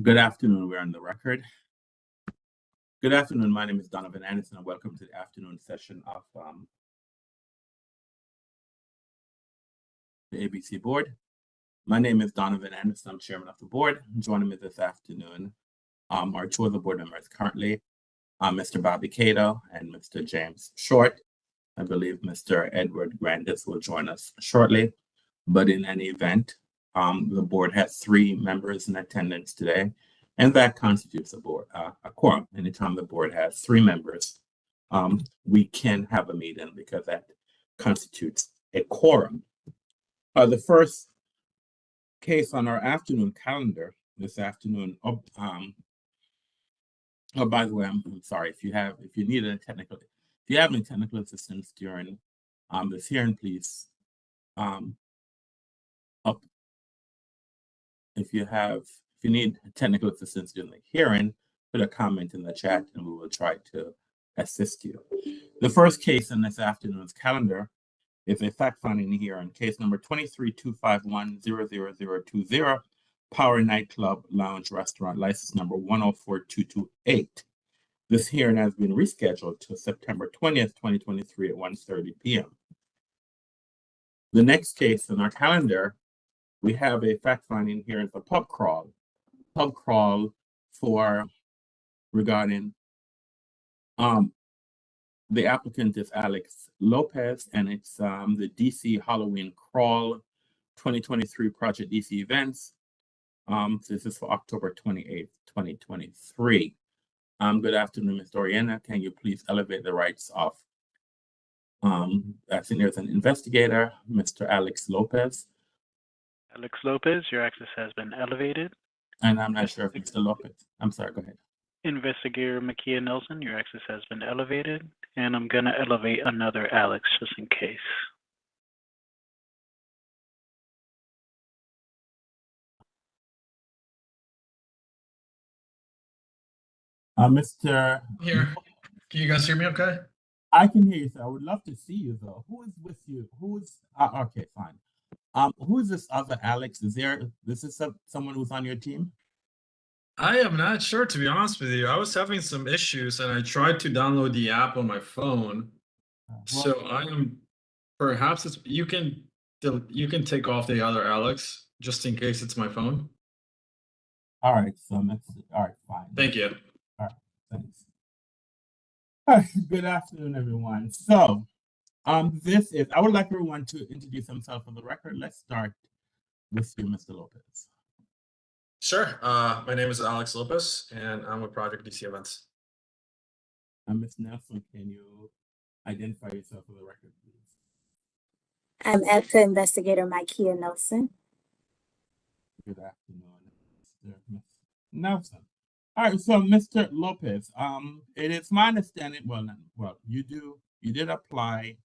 Good afternoon, we're on the record. Good afternoon, my name is Donovan Anderson, and welcome to the afternoon session of the ABC board. My name is Donovan Anderson, I'm chairman of the board. Joining me this afternoon are two of the board members currently, Mr. Bobby Cato and Mr. James Short. I believe Mr. Edward Grandis will join us shortly, but in any event, the board has 3 members in attendance today, and that constitutes a board, a quorum. Anytime the board has 3 members, we can have a meeting because that constitutes a quorum. The first case on our afternoon calendar this afternoon. Oh, by the way, I'm sorry if you have any technical assistance during this hearing, please if you need technical assistance during the hearing, put a comment in the chat and we will try to assist you. The first case in this afternoon's calendar is a fact-finding hearing, case number 23-251-00020, Power Nightclub Lounge Restaurant, license number 104228. This hearing has been rescheduled to September 20th, 2023 at 1:30 p.m. The next case on our calendar, we have a fact-finding hearing for pub crawl for regarding the applicant is Alex Lopez, and it's the DC Halloween Crawl 2023 Project DC events. This is for October 28th, 2023. Good afternoon, Ms. Doriana. Can you please elevate the rights of I think there's an investigator, Mr. Alex Lopez. Alex Lopez, your access has been elevated. And I'm not sure if Mr. Lopez. I'm sorry, go ahead. Investigator Makia Nelson, your access has been elevated. And I'm going to elevate another Alex just in case. Mr. Here. Can you guys hear me okay? I can hear you, sir. I would love to see you, though. Who is with you? Who's okay, fine. Who is this other Alex? This is someone who's on your team? I am not sure, to be honest with you. I was having some issues and I tried to download the app on my phone. So I am perhaps you can take off the other Alex just in case it's my phone. All right, so all right, fine. Thank you. All right, thanks. All right, good afternoon, everyone. So I would like everyone to introduce themselves for the record. Let's start with you, Mr. Lopez. Sure. My name is Alex Lopez, and I'm with Project DC Events. Ms. Nelson, can you identify yourself for the record, please? I'm ABCA Investigator Makia Nelson. Good afternoon, Mr. Nelson. All right, so Mr. Lopez, it is my understanding, you did apply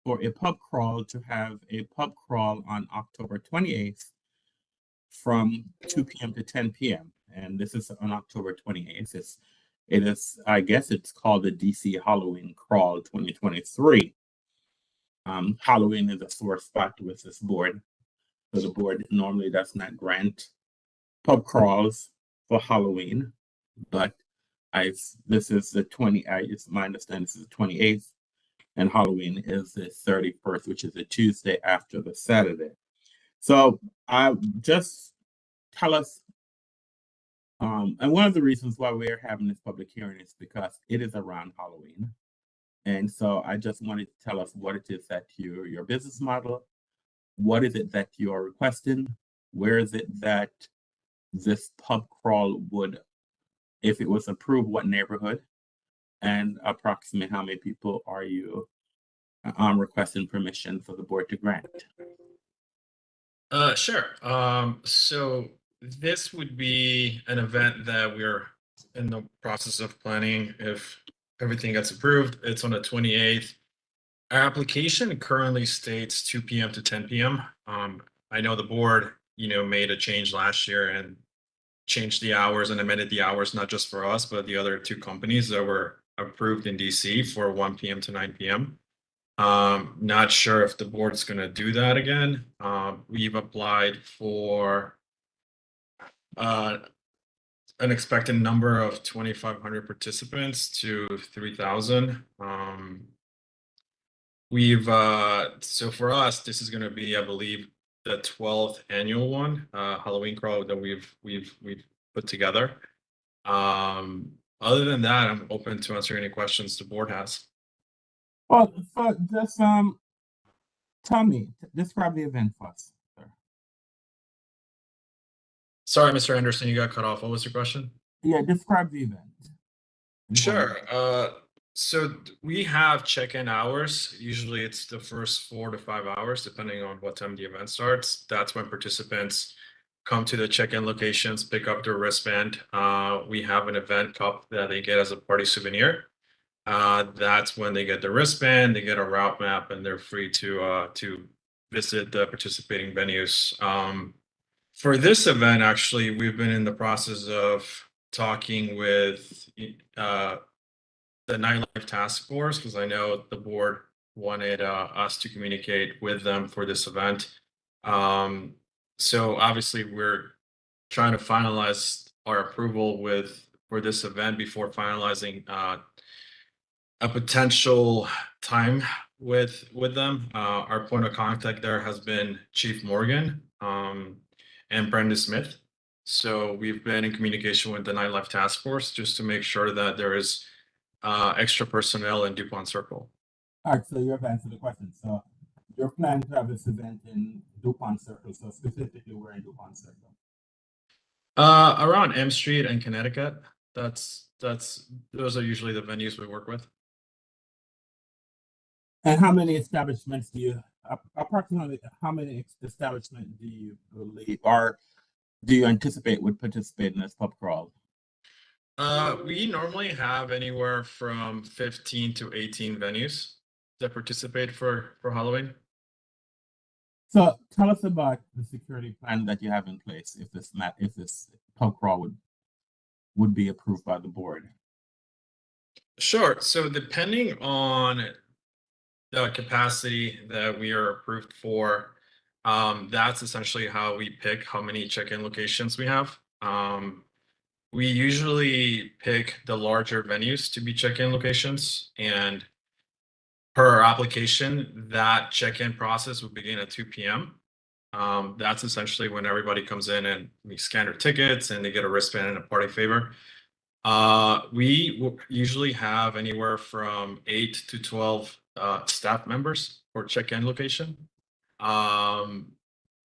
for a pub crawl to have a pub crawl on October 28th from 2 p.m. to 10 p.m. And this is on October 28th. It is, I guess it's called the DC Halloween Crawl 2023. Halloween is a sore spot with this board. So the board normally does not grant pub crawls for Halloween, but this is the 20, it's my understanding this is the 28th, and Halloween is the 31st, which is the Tuesday after the Saturday. So just tell us, and one of the reasons why we're having this public hearing is because it is around Halloween. And so I just wanted to tell us what it is that your business model, what is it that you are requesting? Where is it that this pub crawl would, if it was approved, what neighborhood? And approximately how many people are you requesting permission for the board to grant? Sure. So this would be an event that we're in the process of planning. If everything gets approved, it's on the 28th. Our application currently states 2 p.m. to 10 p.m. I know the board, made a change last year and changed the hours and amended the hours, not just for us, but the other 2 companies that were approved in DC for 1 p.m. to 9 p.m. Not sure if the board is going to do that again. We've applied for an expected number of 2,500 participants to 3,000. So for us, this is going to be, I believe, the 12th annual one, Halloween crawl that we've put together. Other than that, I'm open to answering any questions the board has. Well, so just tell me, describe the event for us, sir. Sorry, Mr. Anderson, you got cut off. What was your question? Yeah, describe the event. Sure. So we have check-in hours. Usually it's the first 4 to 5 hours, depending on what time the event starts. That's when participants come to the check-in locations, pick up their wristband. We have an event cup that they get as a party souvenir. That's when they get the wristband, they get a route map, and they're free to visit the participating venues. For this event, actually, we've been in the process of talking with the Nightlife Task Force, because I know the board wanted us to communicate with them for this event. So obviously we're trying to finalize our approval for this event before finalizing a potential time with them. Our point of contact there has been Chief Morgan and Brenda Smith. So we've been in communication with the Nightlife Task Force just to make sure that there is extra personnel in DuPont Circle. All right, so you have answered the question. So you're planning to have this event in DuPont Circle. So specifically, where in DuPont Circle? Around M Street and Connecticut. Those are usually the venues we work with. And how many establishments do you approximately? How many establishments do you believe, or do you anticipate would participate in this pub crawl? We normally have anywhere from 15 to 18 venues that participate for Halloween. So tell us about the security plan that you have in place if this pub crawl would be approved by the board. Sure. So depending on the capacity that we are approved for, that's essentially how we pick how many check-in locations we have. We usually pick the larger venues to be check-in locations, and per our application, that check-in process will begin at 2 p.m. That's essentially when everybody comes in and we scan their tickets and they get a wristband and a party favor. We usually have anywhere from 8 to 12 staff members for check-in location.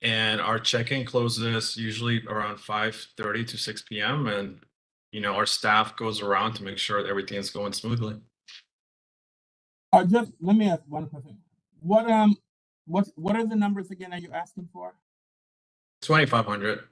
And our check-in closes usually around 5:30 to 6 p.m. And, our staff goes around to make sure that everything is going smoothly. Just let me ask one question. What are the numbers again are you asking for? 2,500.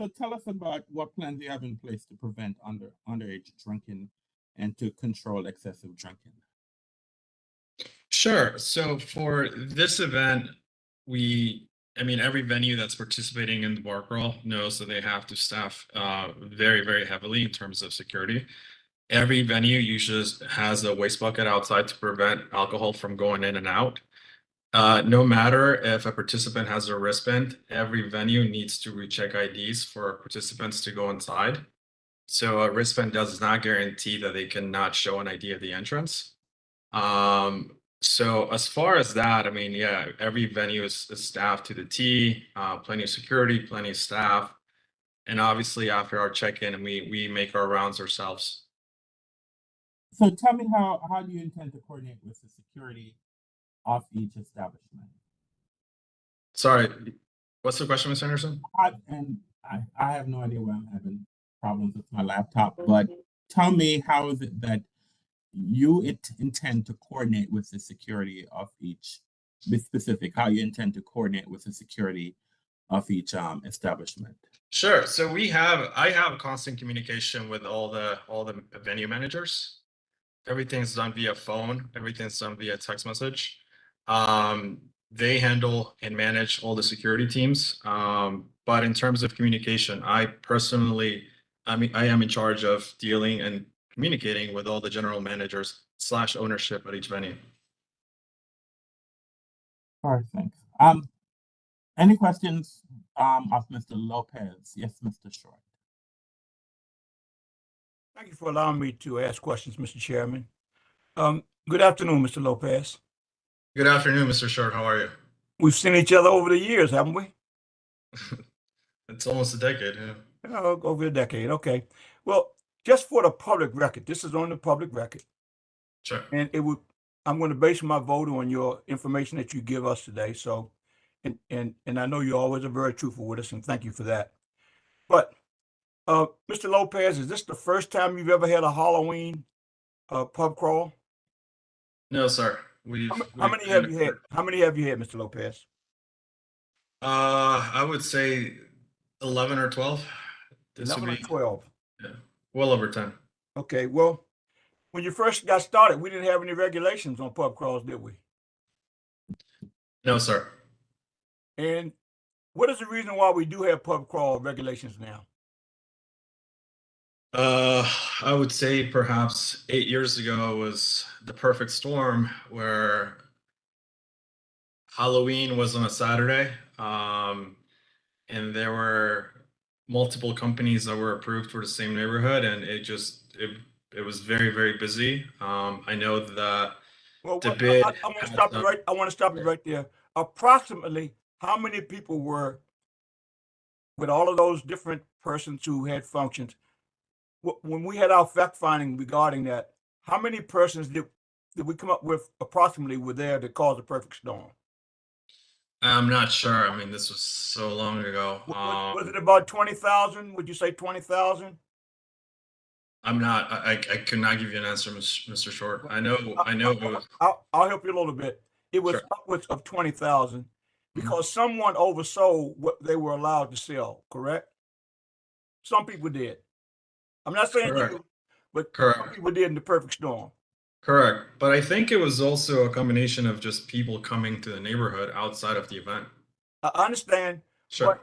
So tell us about what plans you have in place to prevent underage drinking and to control excessive drinking. Sure. So for this event, every venue that's participating in the bar crawl knows that they have to staff very, very heavily in terms of security. Every venue usually has a waste bucket outside to prevent alcohol from going in and out. No matter if a participant has a wristband, every venue needs to recheck IDs for participants to go inside. So a wristband does not guarantee that they cannot show an ID at the entrance. So as far as that, every venue is staffed to the T, plenty of security, plenty of staff. And obviously after our check-in, we make our rounds ourselves. So tell me how do you intend to coordinate with the security of each establishment? Sorry, what's the question, Mr. Anderson? I have no idea why I'm having problems with my laptop, but tell me how is it that you intend to coordinate with the security of each, be specific, how you intend to coordinate with the security of each establishment? Sure. So I have constant communication with all the venue managers. Everything's done via phone. Everything's done via text message. They handle and manage all the security teams. But in terms of communication, I am in charge of dealing and communicating with all the general managers / ownership at each venue. All right, thanks. Any questions of Mr. Lopez? Yes, Mr. Short. Thank you for allowing me to ask questions, Mr. Chairman. Good afternoon, Mr. Lopez. Good afternoon, Mr. Short. How are you? We've seen each other over the years, haven't we? It's almost a decade, yeah. Over a decade, okay. Well, just for the public record, this is on the public record. Sure. And I'm going to base my vote on your information that you give us today. So, and I know you always are very truthful with us, and thank you for that. But Mr. Lopez, is this the first time you've ever had a Halloween pub crawl? No, sir. How many have you had? How many have you had, Mr. Lopez? I would say 11 or 12. This 11 would or be 12. Yeah, well over 10. Okay, well, when you first got started, we didn't have any regulations on pub crawls, did we? No, sir. And what is the reason why we do have pub crawl regulations now? I would say perhaps 8 years ago was the perfect storm where Halloween was on a Saturday, and there were multiple companies that were approved for the same neighborhood, and it was very, very busy. I know that the bid. I want to stop you right. I want to stop you right there. Approximately, how many people were with all of those different persons who had functions? When we had our fact finding regarding that, how many persons did we come up with approximately were there to cause a perfect storm? I'm not sure. I mean, this was so long ago. Was it about 20,000? Would you say 20,000? I'm not. I could not give you an answer, Mr. Short. I know. It was. I'll help you a little bit. It was upwards of 20,000 because someone oversold what they were allowed to sell. Correct? Some people did. I'm not saying you, but some people did in the perfect storm. Correct. But I think it was also a combination of just people coming to the neighborhood outside of the event. I understand. Sure.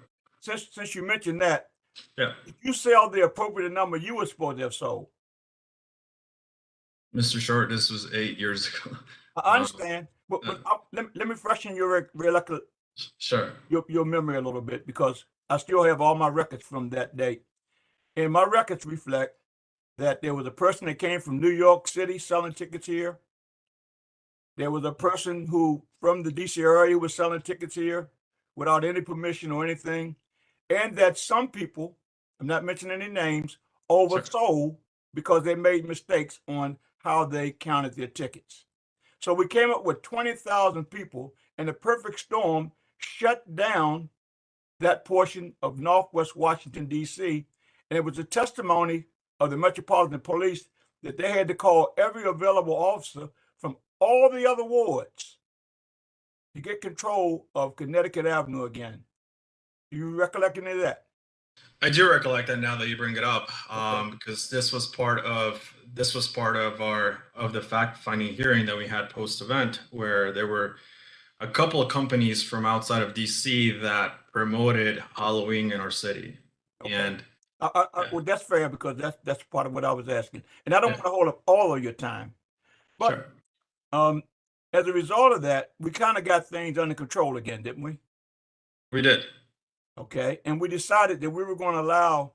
But since you mentioned that, yeah, if you sell the appropriate number you were supposed to have sold. Mr. Short, this was 8 years ago. I understand. But let me freshen your sure. your memory a little bit because I still have all my records from that date. And my records reflect that there was a person that came from New York City selling tickets here. There was a person who from the DC area was selling tickets here without any permission or anything. And that some people, I'm not mentioning any names, oversold because they made mistakes on how they counted their tickets. So we came up with 20,000 people, and the perfect storm shut down that portion of Northwest Washington, D.C., and it was a testimony of the Metropolitan Police that they had to call every available officer from all the other wards to get control of Connecticut Avenue again. Do you recollect any of that? I do recollect that now that you bring it up, because this was part of the fact-finding hearing that we had post-event, where there were a couple of companies from outside of DC that promoted Halloween in our city, and well, that's fair because that's part of what I was asking, and I don't want to hold up all of your time, but as a result of that, we kind of got things under control again, didn't we? We did. Okay, and we decided that we were going to allow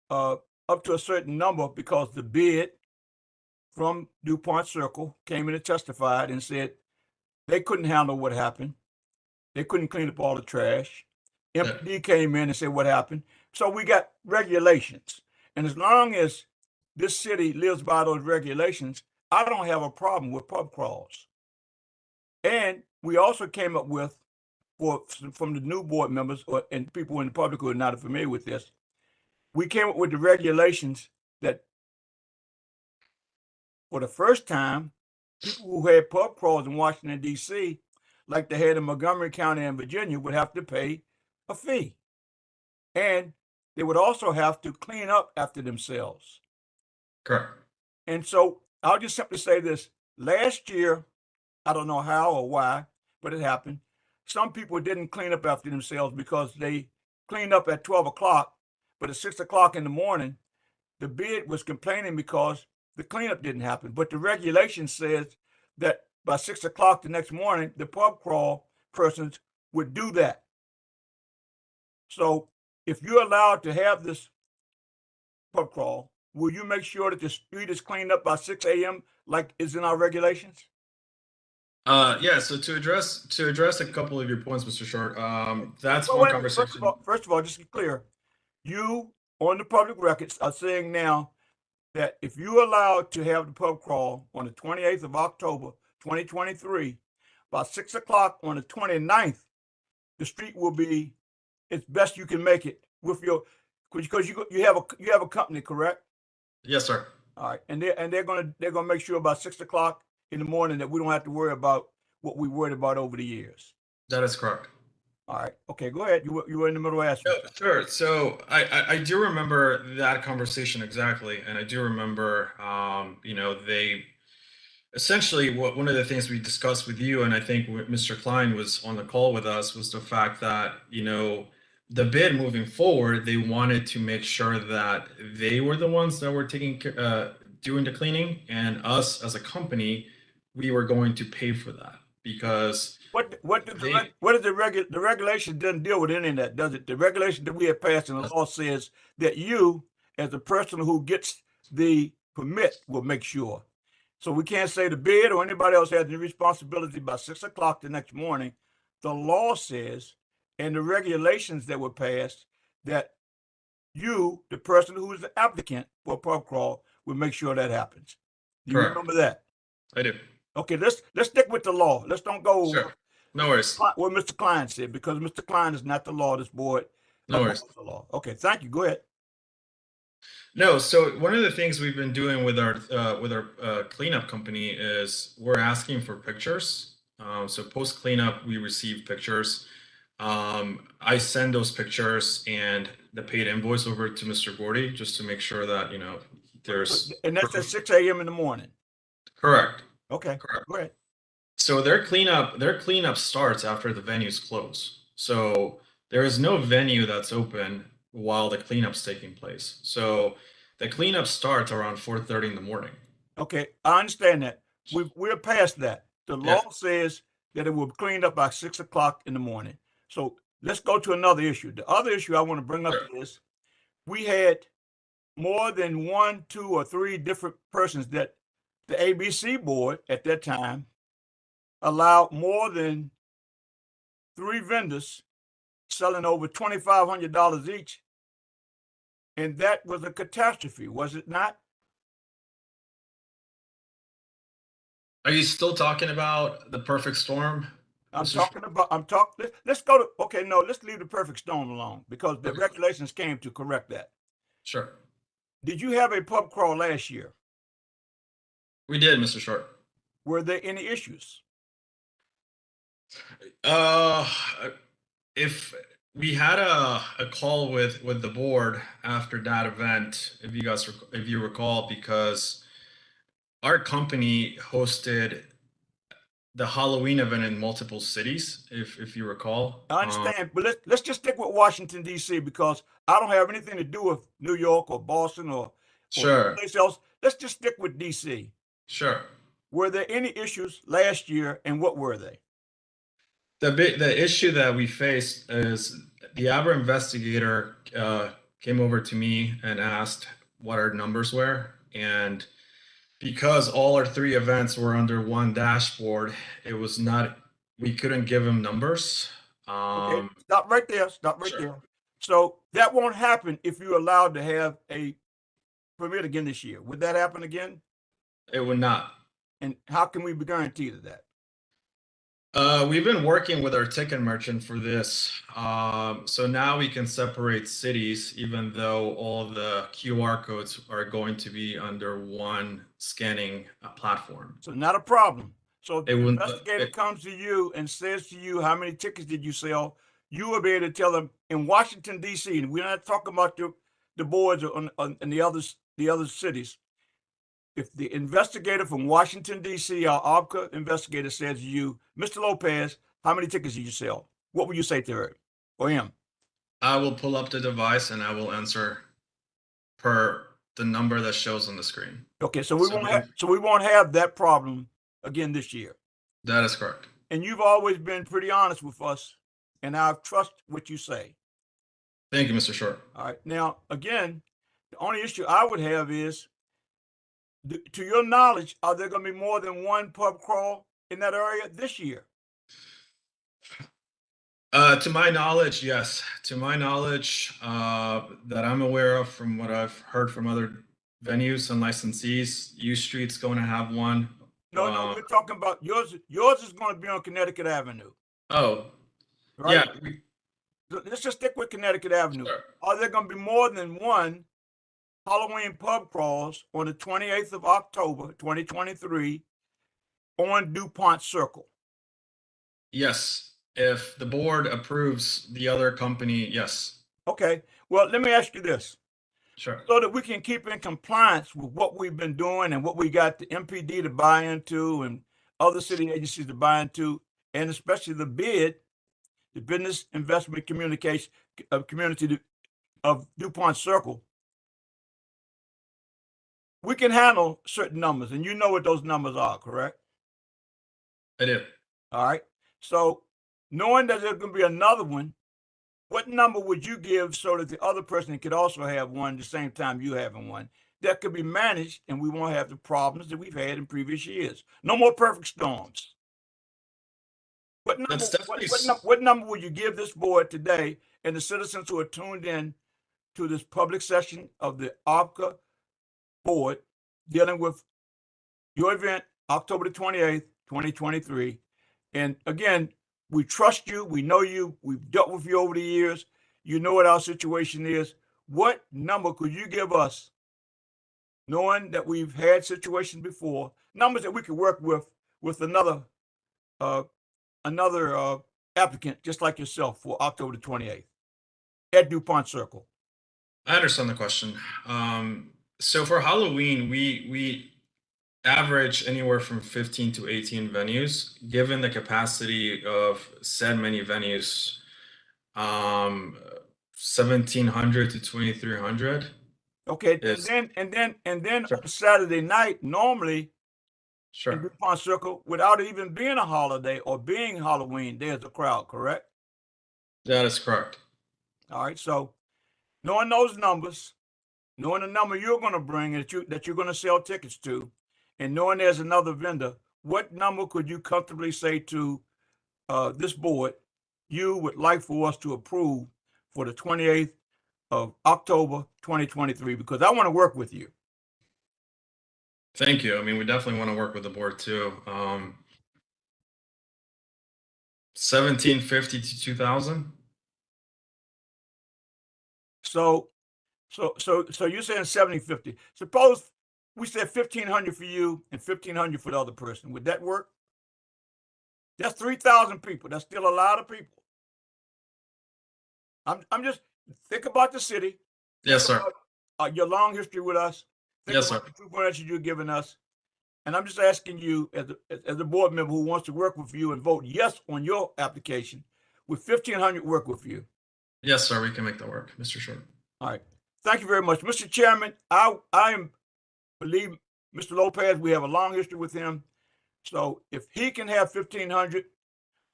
up to a certain number because the bid from DuPont Circle came in and testified and said they couldn't handle what happened. They couldn't clean up all the trash. MPD came in and said what happened. So we got regulations. And as long as this city lives by those regulations, I don't have a problem with pub crawls. And we also came up with, from the new board members and people in the public who are not familiar with this, we came up with the regulations that for the first time, people who had pub crawls in Washington, D.C., like they had in Montgomery County and Virginia, would have to pay a fee. And they would also have to clean up after themselves. Correct. And so I'll just simply say this. Last year, I don't know how or why, but it happened. Some people didn't clean up after themselves because they cleaned up at 12 o'clock, but at 6 o'clock in the morning, the bid was complaining because the cleanup didn't happen, but the regulation says that by 6 o'clock the next morning, the pub crawl persons would do that. So if you're allowed to have this pub crawl, will you make sure that the street is cleaned up by 6 a.m. like is in our regulations? Yeah, so to address a couple of your points, Mr. Short, that's Well, one wait a minute. conversation. First of all, just to be clear, you on the public records are saying now that if you're allowed to have the pub crawl on the 28th of October, 2023, by 6 o'clock on the 29th, the street will be as best you can make it with your, because you have a company, correct? Yes, sir. All right, and they're gonna make sure by 6 o'clock in the morning that we don't have to worry about what we worried about over the years. That is correct. All right, okay, go ahead. You were in the middle of asking. No, sure. So I do remember that conversation exactly, and I do remember, they essentially one of the things we discussed with you, and I think Mr. Klein was on the call with us, was the fact that the bid moving forward, they wanted to make sure that they were the ones that were doing the cleaning, and us as a company, we were going to pay for that because. The regulation doesn't deal with any of that, does it? The regulation that we have passed in the law says that you, as the person who gets the permit, will make sure. So we can't say the bid or anybody else has any responsibility by 6 o'clock the next morning. The law says, and the regulations that were passed, that you, the person who is the applicant for a pub crawl, will make sure that happens. Do you remember that? I do. Okay, let's stick with the law. Let's don't go. Sure. No worries. What Mr. Klein said, because Mr. Klein is not the law of this board. No worries. The law. Okay, thank you. Go ahead. No, so one of the things we've been doing with our cleanup company is we're asking for pictures. So post cleanup, we receive pictures. I send those pictures and the paid invoice over to Mr. Gordy just to make sure that there's. And that's at 6 a.m. in the morning. Correct. Okay. Correct. Go ahead. So their cleanup starts after the venues close. So there is no venue that's open while the cleanup's taking place. So the cleanup starts around 4:30 in the morning. Okay, I understand that. We're past that. The law says that it will be cleaned up by 6 o'clock in the morning. So let's go to another issue. The other issue I want to bring up is we had more than 1, 2, or 3 different persons that the ABC board at that time allowed more than 3 vendors selling over $2,500 each. And that was a catastrophe, was it not? Are you still talking about the perfect storm? Let's go to, okay, no, let's leave the perfect storm alone because the regulations came to correct that. Sure. Did you have a pub crawl last year? We did, Mr. Short. Were there any issues? If we had a call with the board after that event, if you recall, because our company hosted the Halloween event in multiple cities, if you recall. I understand, but let's just stick with Washington, D.C. because I don't have anything to do with New York or Boston or someplace else. Let's just stick with D.C. Sure. Were there any issues last year, and what were they? The issue that we faced is the ABRA investigator came over to me and asked what our numbers were, and because all our 3 events were under one dashboard, it was not, we couldn't give him numbers. Okay, stop right there. There. So that won't happen if you're allowed to have a permit again this year. Would that happen again? It would not. And how can we be guaranteed of that? We've been working with our ticket merchant for this. So now we can separate cities, even though all the QR codes are going to be under one scanning platform. So not a problem. So if the investigator comes to you and says to you, how many tickets did you sell? You will be able to tell them in Washington, D.C., and we're not talking about the boards and the other cities. If the investigator from Washington, D.C., our ABCA investigator says to you, Mr. Lopez, how many tickets did you sell? What would you say to her or him? I will pull up the device and I will answer per the number that shows on the screen. Okay, so we won't have that problem again this year. That is correct. And you've always been pretty honest with us, and I trust what you say. Thank you, Mr. Short. All right. Now, again, the only issue I would have is, to your knowledge, are there going to be more than one pub crawl in that area this year? To my knowledge, yes. To my knowledge, that I'm aware of, from what I've heard from other venues and licensees, U Street's going to have one. No, we're talking about yours. Yours is going to be on Connecticut Avenue. Oh, right? Yeah. Let's just stick with Connecticut Avenue. Sure. Are there going to be more than one Halloween pub crawls on the 28th of October, 2023 on DuPont Circle? Yes. If the board approves the other company, yes. Okay. Well, let me ask you this. Sure. So that we can keep in compliance with what we've been doing and what we got the MPD to buy into and other city agencies to buy into, and especially the BID, the Business Investment Communication Community of DuPont Circle, we can handle certain numbers, and you know what those numbers are, correct? I do. All right. So knowing that there's going to be another one, what number would you give so that the other person could also have one at the same time you having one? That could be managed, and we won't have the problems that we've had in previous years. No more perfect storms. What number would you give this board today and the citizens who are tuned in to this public session of the ABCA board dealing with your event, October the 28th, 2023? And again, we trust you. We know you. We've dealt with you over the years. You know what our situation is. What number could you give us, knowing that we've had situations before, numbers that we could work with another applicant just like yourself for October the 28th at DuPont Circle? I understand the question. So for Halloween, we average anywhere from 15 to 18 venues. Given the capacity of said many venues, 1,700 to 2,300. Okay, and then sure. On Saturday night, normally, sure, in DuPont Circle, without even being a holiday or being Halloween, there's a crowd, correct? That is correct. All right, so knowing those numbers, knowing the number you're going to bring that you're going to sell tickets to, and knowing there's another vendor, what number could you comfortably say to this board you would like for us to approve for the 28th of October, 2023? Because I want to work with you. Thank you. I mean, we definitely want to work with the board too. 1,750 to 2,000. So you're saying 7,050. Suppose we said 1,500 for you and 1,500 for the other person. Would that work? That's 3,000 people. That's still a lot of people. I'm just think about the city. Yes, sir. Your long history with us. Yes, sir. The 2 points you're giving us, and I'm just asking you, as a board member who wants to work with you and vote yes on your application, with 1,500 work with you? Yes, sir. We can make that work, Mr. Short. All right. Thank you very much, Mr. Chairman. I believe Mr. Lopez. We have a long history with him, so if he can have 1,500,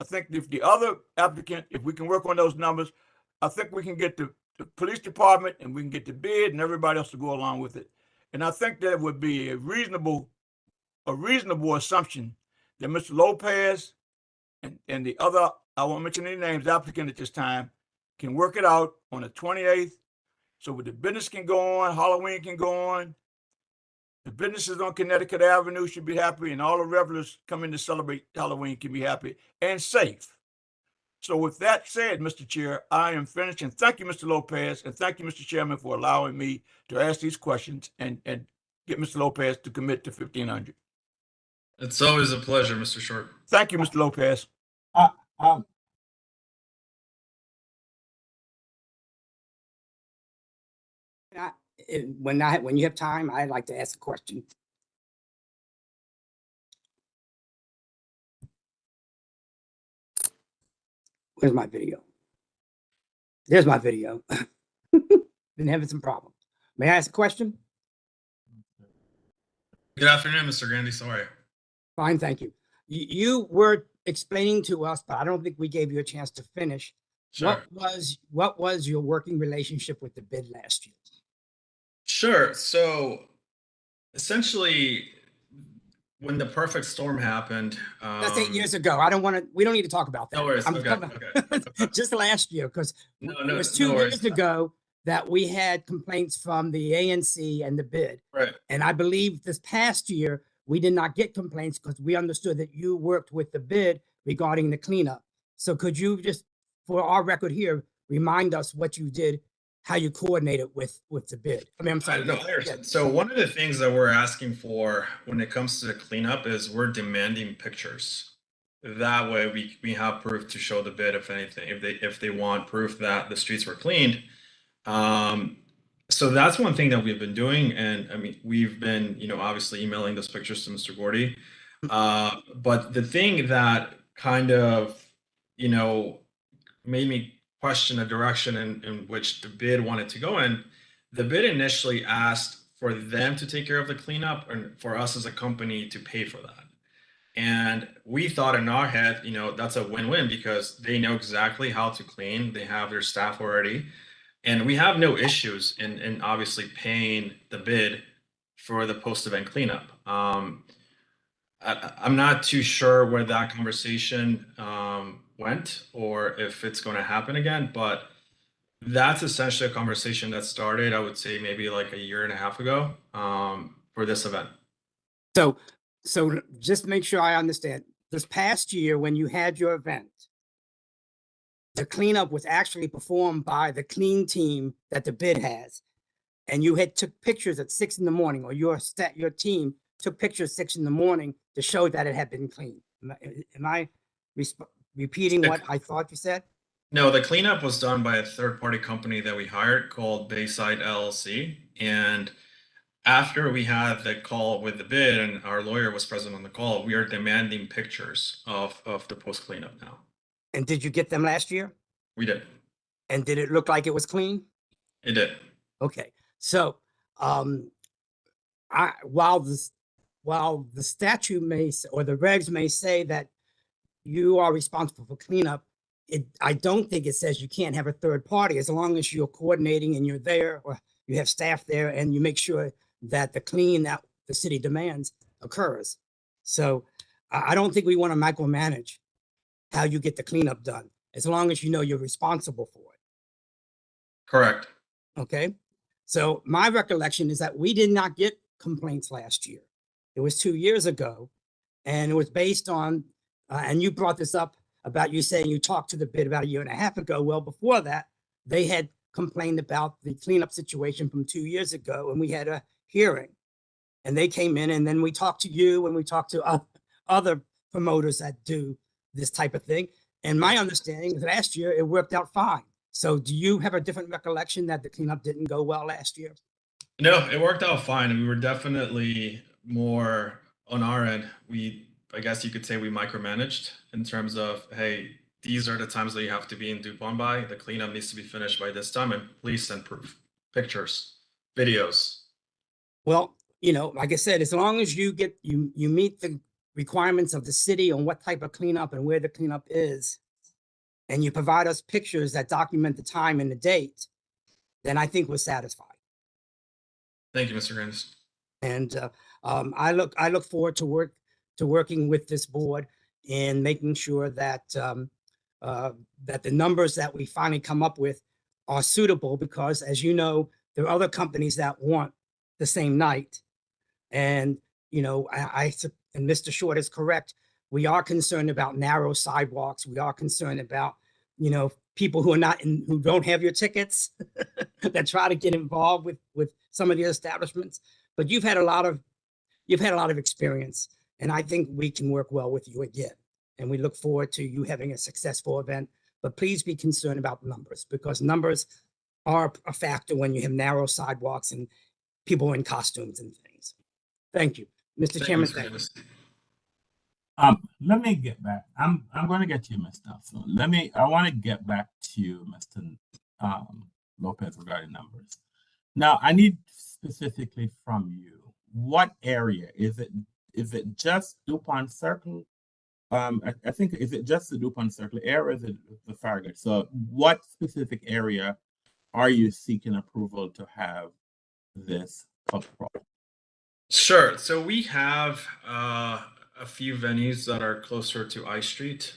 I think if the other applicant, if we can work on those numbers, I think we can get the police department and we can get the bid and everybody else to go along with it. And I think that would be a reasonable assumption that Mr. Lopez and the other, I won't mention any names, applicant at this time, can work it out on the 28th. So the business can go on, Halloween can go on. The businesses on Connecticut Avenue should be happy, and all the revelers coming to celebrate Halloween can be happy and safe. So with that said, Mr. Chair, I am finished. And thank you, Mr. Lopez, and thank you, Mr. Chairman, for allowing me to ask these questions and get Mr. Lopez to commit to 1,500. It's always a pleasure, Mr. Short. Thank you, Mr. Lopez. When you have time, I'd like to ask a question. Where's my video? There's my video. Been having some problems. May I ask a question? Good afternoon, Mr. Grandy. Sorry. Fine, thank you. You were explaining to us, but I don't think we gave you a chance to finish. Sure. What was your working relationship with the bid last year? Sure. So essentially, when the perfect storm happened, That's 8 years ago. We don't need to talk about that. No worries. I'm Okay. talking about just last year, because No, it was no 2 worries. years ago that we had complaints from the ANC and the bid. Right. And I believe this past year, we did not get complaints because we understood that you worked with the bid regarding the cleanup. So could you just, for our record here, remind us what you did, how you coordinated with the bid? I mean, I'm sorry. No, I understand. So one of the things that we're asking for when it comes to the cleanup is we're demanding pictures. That way we have proof to show the bid, if anything, if they want proof that the streets were cleaned. So that's one thing that we've been doing. And I mean, we've been, obviously emailing those pictures to Mr. Gordy. But the thing that kind of, made me question the direction in which the bid wanted to go in, the bid initially asked for them to take care of the cleanup and for us as a company to pay for that. And we thought in our head, that's a win-win because they know exactly how to clean. They have their staff already. And we have no issues in obviously paying the bid for the post-event cleanup. I'm not too sure where that conversation went or if it's going to happen again, but that's essentially a conversation that started, I would say, maybe like a year and a half ago for this event. So just make sure I understand. This past year, when you had your event, the cleanup was actually performed by the clean team that the bid has. And you had took pictures at 6 in the morning, or your team took pictures 6 in the morning to show that it had been cleaned. Am I repeating what I thought you said? No, the cleanup was done by a third-party company that we hired called Bayside LLC. And after we had the call with the bid and our lawyer was present on the call, we are demanding pictures of the post cleanup now. And did you get them last year? We did. And did it look like it was clean? It did. Okay. So while the statute may or the regs may say that you are responsible for cleanup, I don't think it says you can't have a third party as long as you're coordinating and you're there or you have staff there and you make sure that the clean that the city demands occurs. So I don't think we want to micromanage how you get the cleanup done, as long as you know you're responsible for it. Correct. Okay. So my recollection is that we did not get complaints last year. It was 2 years ago, and it was based on, and you brought this up about you saying you talked to the bid about a year and a half ago. Well, before that, they had complained about the cleanup situation from 2 years ago, and we had a hearing. And they came in, and then we talked to you, and we talked to other promoters that do this type of thing. And my understanding is last year it worked out fine. So do you have a different recollection that the cleanup didn't go well last year? No, it worked out fine. And we were definitely more on our end. I guess you could say we micromanaged in terms of, hey, these are the times that you have to be in DuPont by. The cleanup needs to be finished by this time, and please send proof, pictures, videos. Well, like I said, as long as you meet the requirements of the city on what type of cleanup and where the cleanup is, and you provide us pictures that document the time and the date, then I think we're satisfied. Thank you, Mr. Grandis. And I look forward to working with this board and making sure that that the numbers that we finally come up with are suitable, because as you know, there are other companies that want the same night. And, and Mr. Short is correct. We are concerned about narrow sidewalks. We are concerned about, people who don't have your tickets that try to get involved with some of the establishments. But you've had a lot of experience, and I think we can work well with you again. And we look forward to you having a successful event. But please be concerned about numbers, because numbers are a factor when you have narrow sidewalks and people in costumes and things. Thank you, Mr. Chairman. Thank you. Let me get back. I'm going to get you, Mr. So I want to get back to you, Mr. Lopez, regarding numbers. Now, I need specifically from you, what area? Is it just DuPont Circle? I think, is it just the DuPont Circle area, or is it the Farragut? So what specific area are you seeking approval to have this pub crawl? Sure. So we have a few venues that are closer to I Street,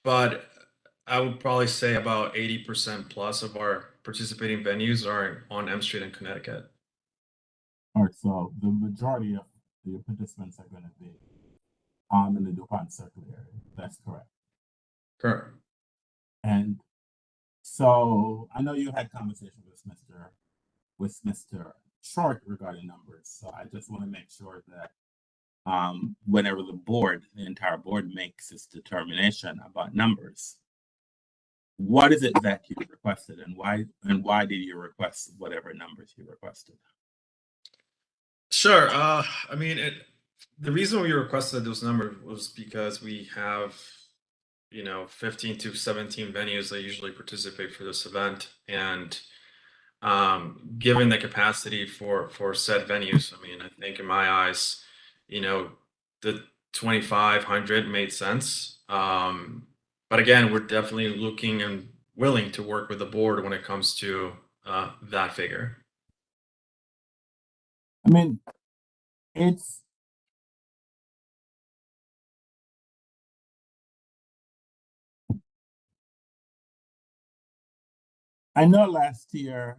but I would probably say about 80% plus of our participating venues are on M Street in Connecticut. All right, so the majority of the participants are going to be in the DuPont Circle area. That's correct. Correct. And so I know you had conversation with Mr. Short regarding numbers. So I just want to make sure that whenever the entire board makes its determination about numbers, what is it that you requested, and why did you request whatever numbers you requested? Sure. I mean, the reason we requested those numbers was because we have, 15 to 17 venues that usually participate for this event, and given the capacity for said venues, I mean, I think in my eyes, the 2,500 made sense. But again, we're definitely looking and willing to work with the board when it comes to that figure. I mean, I know last year,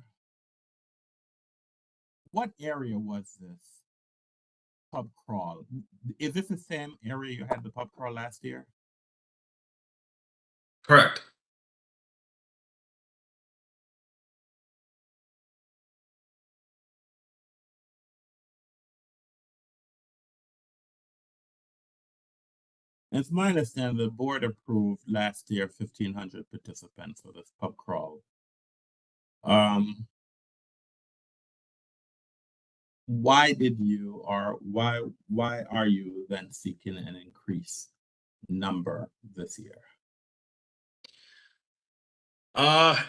what area was this pub crawl? Is this the same area you had the pub crawl last year? Correct. It's my understanding the board approved last year 1,500 participants for this pub crawl. Why did you, or why are you then seeking an increased number this year?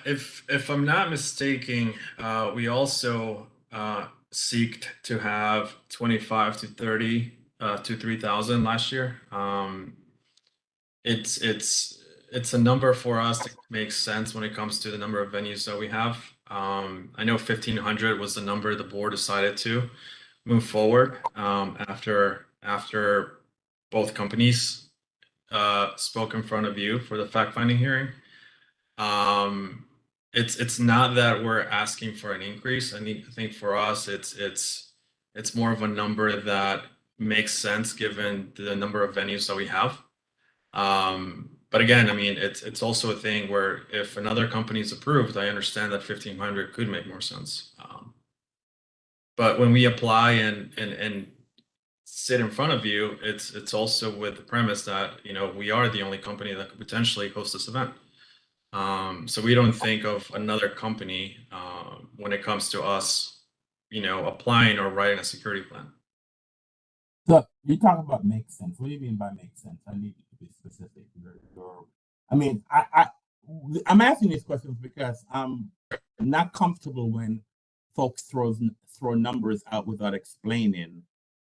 If I'm not mistaken, we also seeked to have 25 to 30 to 3,000 last year. It's a number for us that makes sense when it comes to the number of venues that we have. I know 1,500 was the number the board decided to move forward after both companies spoke in front of you for the fact-finding hearing. It's not that we're asking for an increase. I think for us, it's more of a number that makes sense given the number of venues that we have. But again, I mean, it's also a thing where if another company is approved, I understand that 1,500 could make more sense. But when we apply and sit in front of you, it's also with the premise that we are the only company that could potentially host this event. So we don't think of another company when it comes to us, applying or writing a security plan. So you talk about make sense. What do you mean by make sense? I need you to be specific. I mean, I'm asking these questions because I'm not comfortable when folks throw numbers out without explaining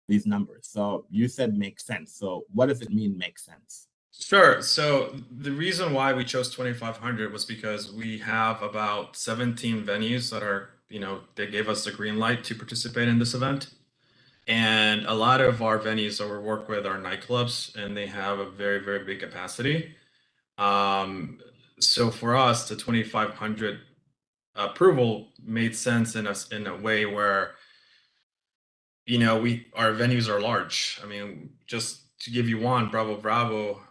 these numbers. So you said make sense. So what does it mean make sense? Sure. So the reason why we chose 2,500 was because we have about 17 venues that are, they gave us the green light to participate in this event. And a lot of our venues that we work with are nightclubs, and they have a very, very big capacity. So for us, the 2,500 approval made sense in a way where, our venues are large. I mean, just to give you one, Bravo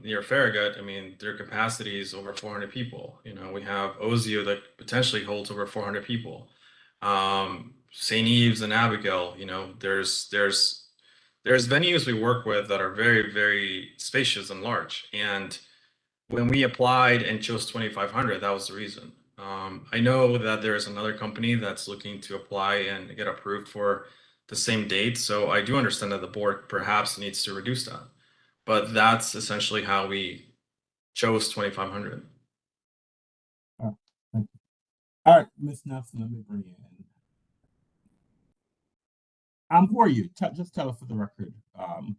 near Farragut, I mean, their capacity is over 400 people. We have Ozio that potentially holds over 400 people. St. Eve's and Abigail, there's venues we work with that are very, very spacious and large. And when we applied and chose 2,500, that was the reason. I know that there's another company that's looking to apply and get approved for the same date. So I do understand that the board perhaps needs to reduce that. But that's essentially how we chose 2,500. All right, Ms. Nelson, let me bring you in. Who are you? Just tell us for the record.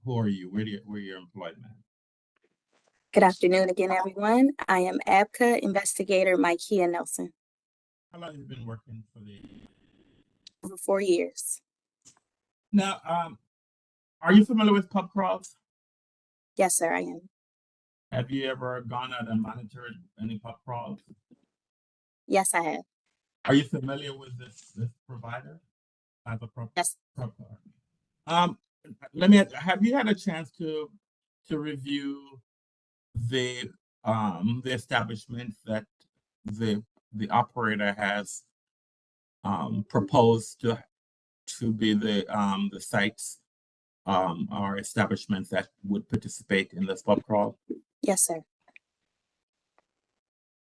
Who are you? Where you're employed, man? Good afternoon again, everyone. I am ABCA investigator Micaiah Nelson. How long have you been working for the? Over 4 years. Now, are you familiar with pub crawls? Yes, sir, I am. Have you ever gone out and monitored any pub crawls? Yes, I have. Are you familiar with this provider? As a yes. Have you had a chance to review the establishment that the operator has proposed to be the sites or establishments that would participate in this pub crawl? Yes, sir.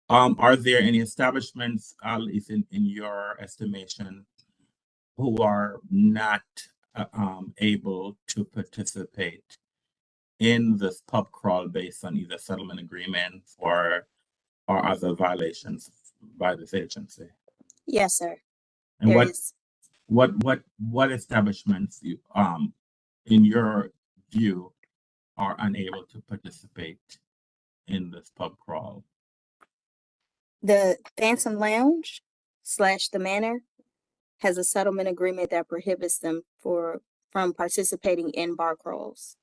Are there any establishments, at least in your estimation, who are not able to participate in this pub crawl based on either settlement agreements or other violations by this agency? Yes, sir. And There is. what establishments you in your view are unable to participate in this pub crawl? The Phantom Lounge / the Manor has a settlement agreement that prohibits them from participating in bar crawls.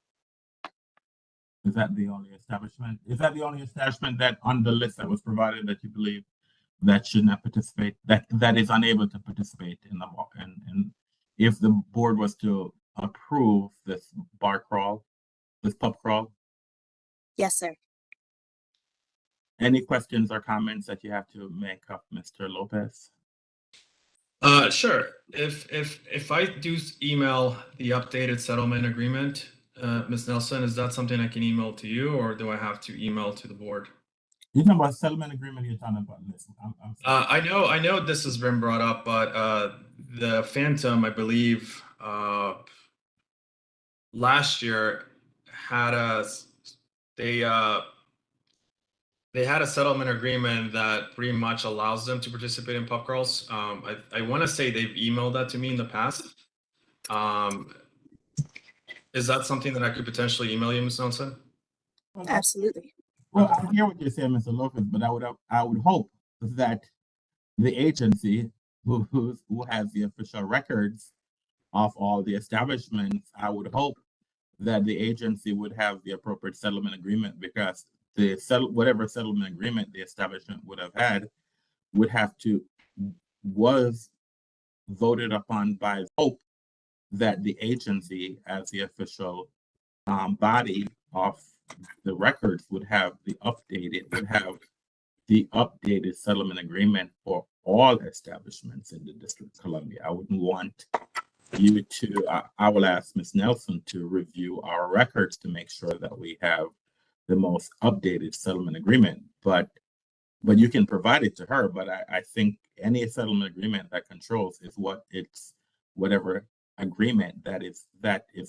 Is that the only establishment? Is that the only establishment that on the list that was provided that you believe that should not participate, that is unable to participate in the walk? And if the board was to approve this bar crawl, this pub crawl? Yes, sir. Any questions or comments that you have to make of Mr. Lopez? Sure. If I do email the updated settlement agreement, Ms. Nelson, is that something I can email to you, or do I have to email to the board? You're talking about settlement agreement. You're talking about this. I know this has been brought up, but the Phantom, I believe, last year had they had a settlement agreement that pretty much allows them to participate in pub crawls. I want to say they've emailed that to me in the past. Is that something that I could potentially email you, Ms. Nelson? Absolutely. Well, I hear what you're saying, Mr. Lopez, but I would hope that the agency who has the official records of all the establishments, I would hope that the agency would have the appropriate settlement agreement, because whatever settlement agreement the establishment would have had was voted upon by hope that the agency, as the official body of the records, would have the updated settlement agreement for all establishments in the District of Columbia. I wouldn't want you to, I will ask Ms. Nelson to review our records to make sure that we have the most updated settlement agreement, but you can provide it to her. But I think any settlement agreement that controls is whatever agreement that is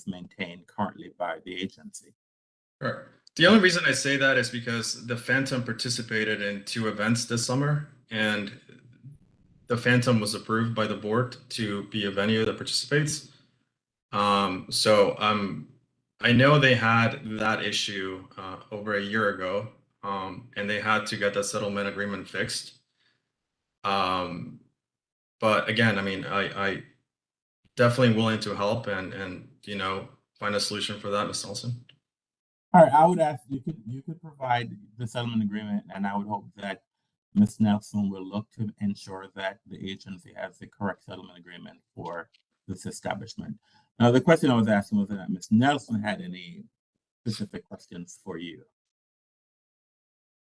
maintained currently by the agency. Sure. The only reason I say that is because the Phantom participated in 2 events this summer, and the Phantom was approved by the board to be a venue that participates. I know they had that issue over a year ago, and they had to get that settlement agreement fixed. But again, I mean, I definitely willing to help and find a solution for that, Ms. Nelson. All right, I would ask you could provide the settlement agreement, and I would hope that Ms. Nelson will look to ensure that the agency has the correct settlement agreement for this establishment. Now, the question I was asking was that Ms. Nelson had any specific questions for you.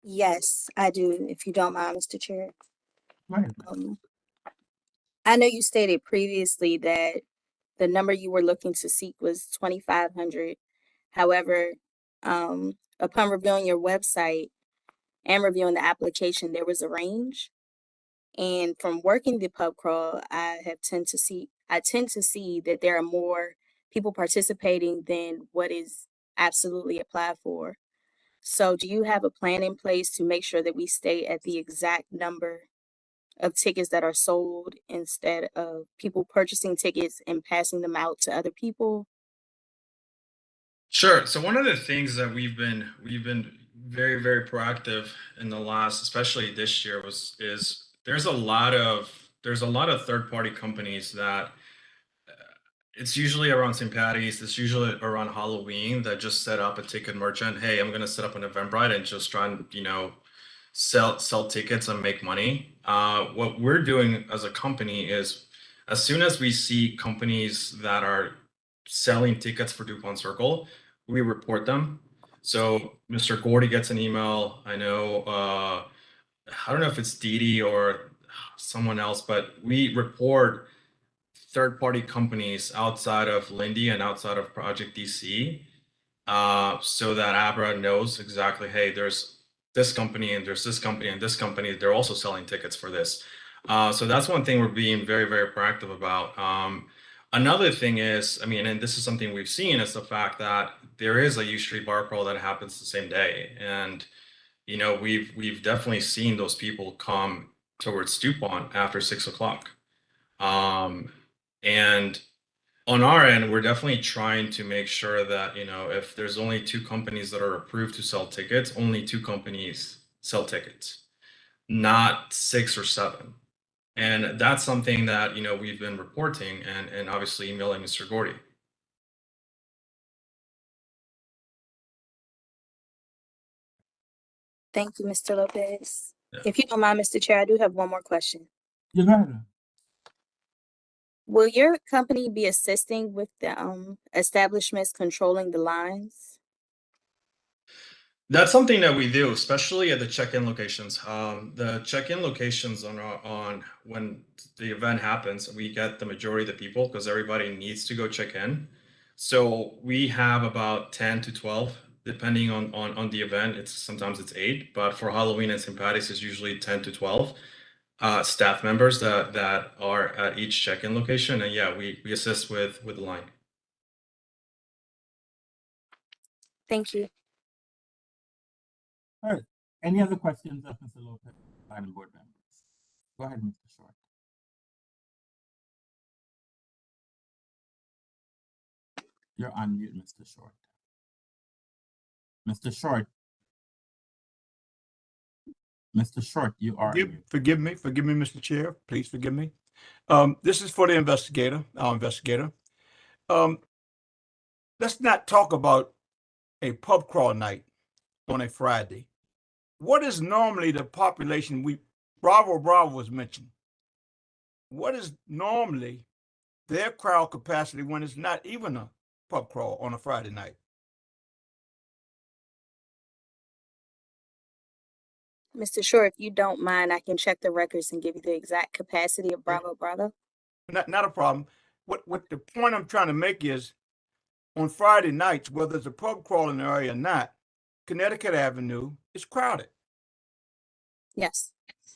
Yes, I do, if you don't mind, Mr. Chair. Go ahead. I know you stated previously that the number you were looking to seek was 2,500. However, upon reviewing your website and reviewing the application, there was a range. And from working the pub crawl, I tend to see that there are more people participating than what is absolutely applied for. So do you have a plan in place to make sure that we stay at the exact number of tickets that are sold instead of people purchasing tickets and passing them out to other people? Sure. So one of the things that we've been very, very proactive in the last, especially this year, is there's a lot of third-party companies that it's usually around St. Patty's, it's usually around Halloween, that just set up a ticket merchant. Hey, I'm gonna set up an Eventbrite and just try and, sell tickets and make money. What we're doing as a company is, as soon as we see companies that are selling tickets for DuPont Circle, we report them. So Mr. Gordy gets an email. I know, I don't know if it's Didi or someone else, but we report third-party companies outside of Lindy and outside of Project DC, so that ABRA knows exactly, hey, there's this company and there's this company and this company, they're also selling tickets for this. So that's one thing we're being very, very proactive about. Another thing is, I mean, and this is something we've seen, is the fact that there is a U Street bar crawl that happens the same day. And, we've definitely seen those people come towards DuPont after 6 o'clock. And on our end, we're definitely trying to make sure that, if there's only 2 companies that are approved to sell tickets, only 2 companies sell tickets, not 6 or 7. And that's something that, we've been reporting and obviously emailing Mr. Gordy. Thank you, Mr. Lopez. If you don't mind, Mr. Chair, I do have one more question. You got it. Will your company be assisting with the establishments controlling the lines? That's something that we do, especially at the check-in locations. The check-in locations on when the event happens, we get the majority of the people because everybody needs to go check in. So we have about 10 to 12, depending on the event. Sometimes it's 8, but for Halloween and St. Patty's, it's usually 10 to 12 staff members that are at each check-in location. And yeah, we assist with the line. Thank you. All right. Any other questions of Mr. Lopez, final board members? Go ahead, Mr. Short. You're on mute, Mr. Short. Mr. Short. Mr. Short, you are. Forgive me, Mr. Chair. Please forgive me. This is for the investigator, our investigator. Let's not talk about a pub crawl night on a Friday. What is normally the population? Bravo was mentioned. What is normally their crowd capacity when it's not even a pub crawl on a Friday night? Mr. Short, if you don't mind, I can check the records and give you the exact capacity of Bravo. Not a problem. What the point I'm trying to make is, on Friday nights, whether it's a pub crawl in the area or not, Connecticut Avenue is crowded. Yes.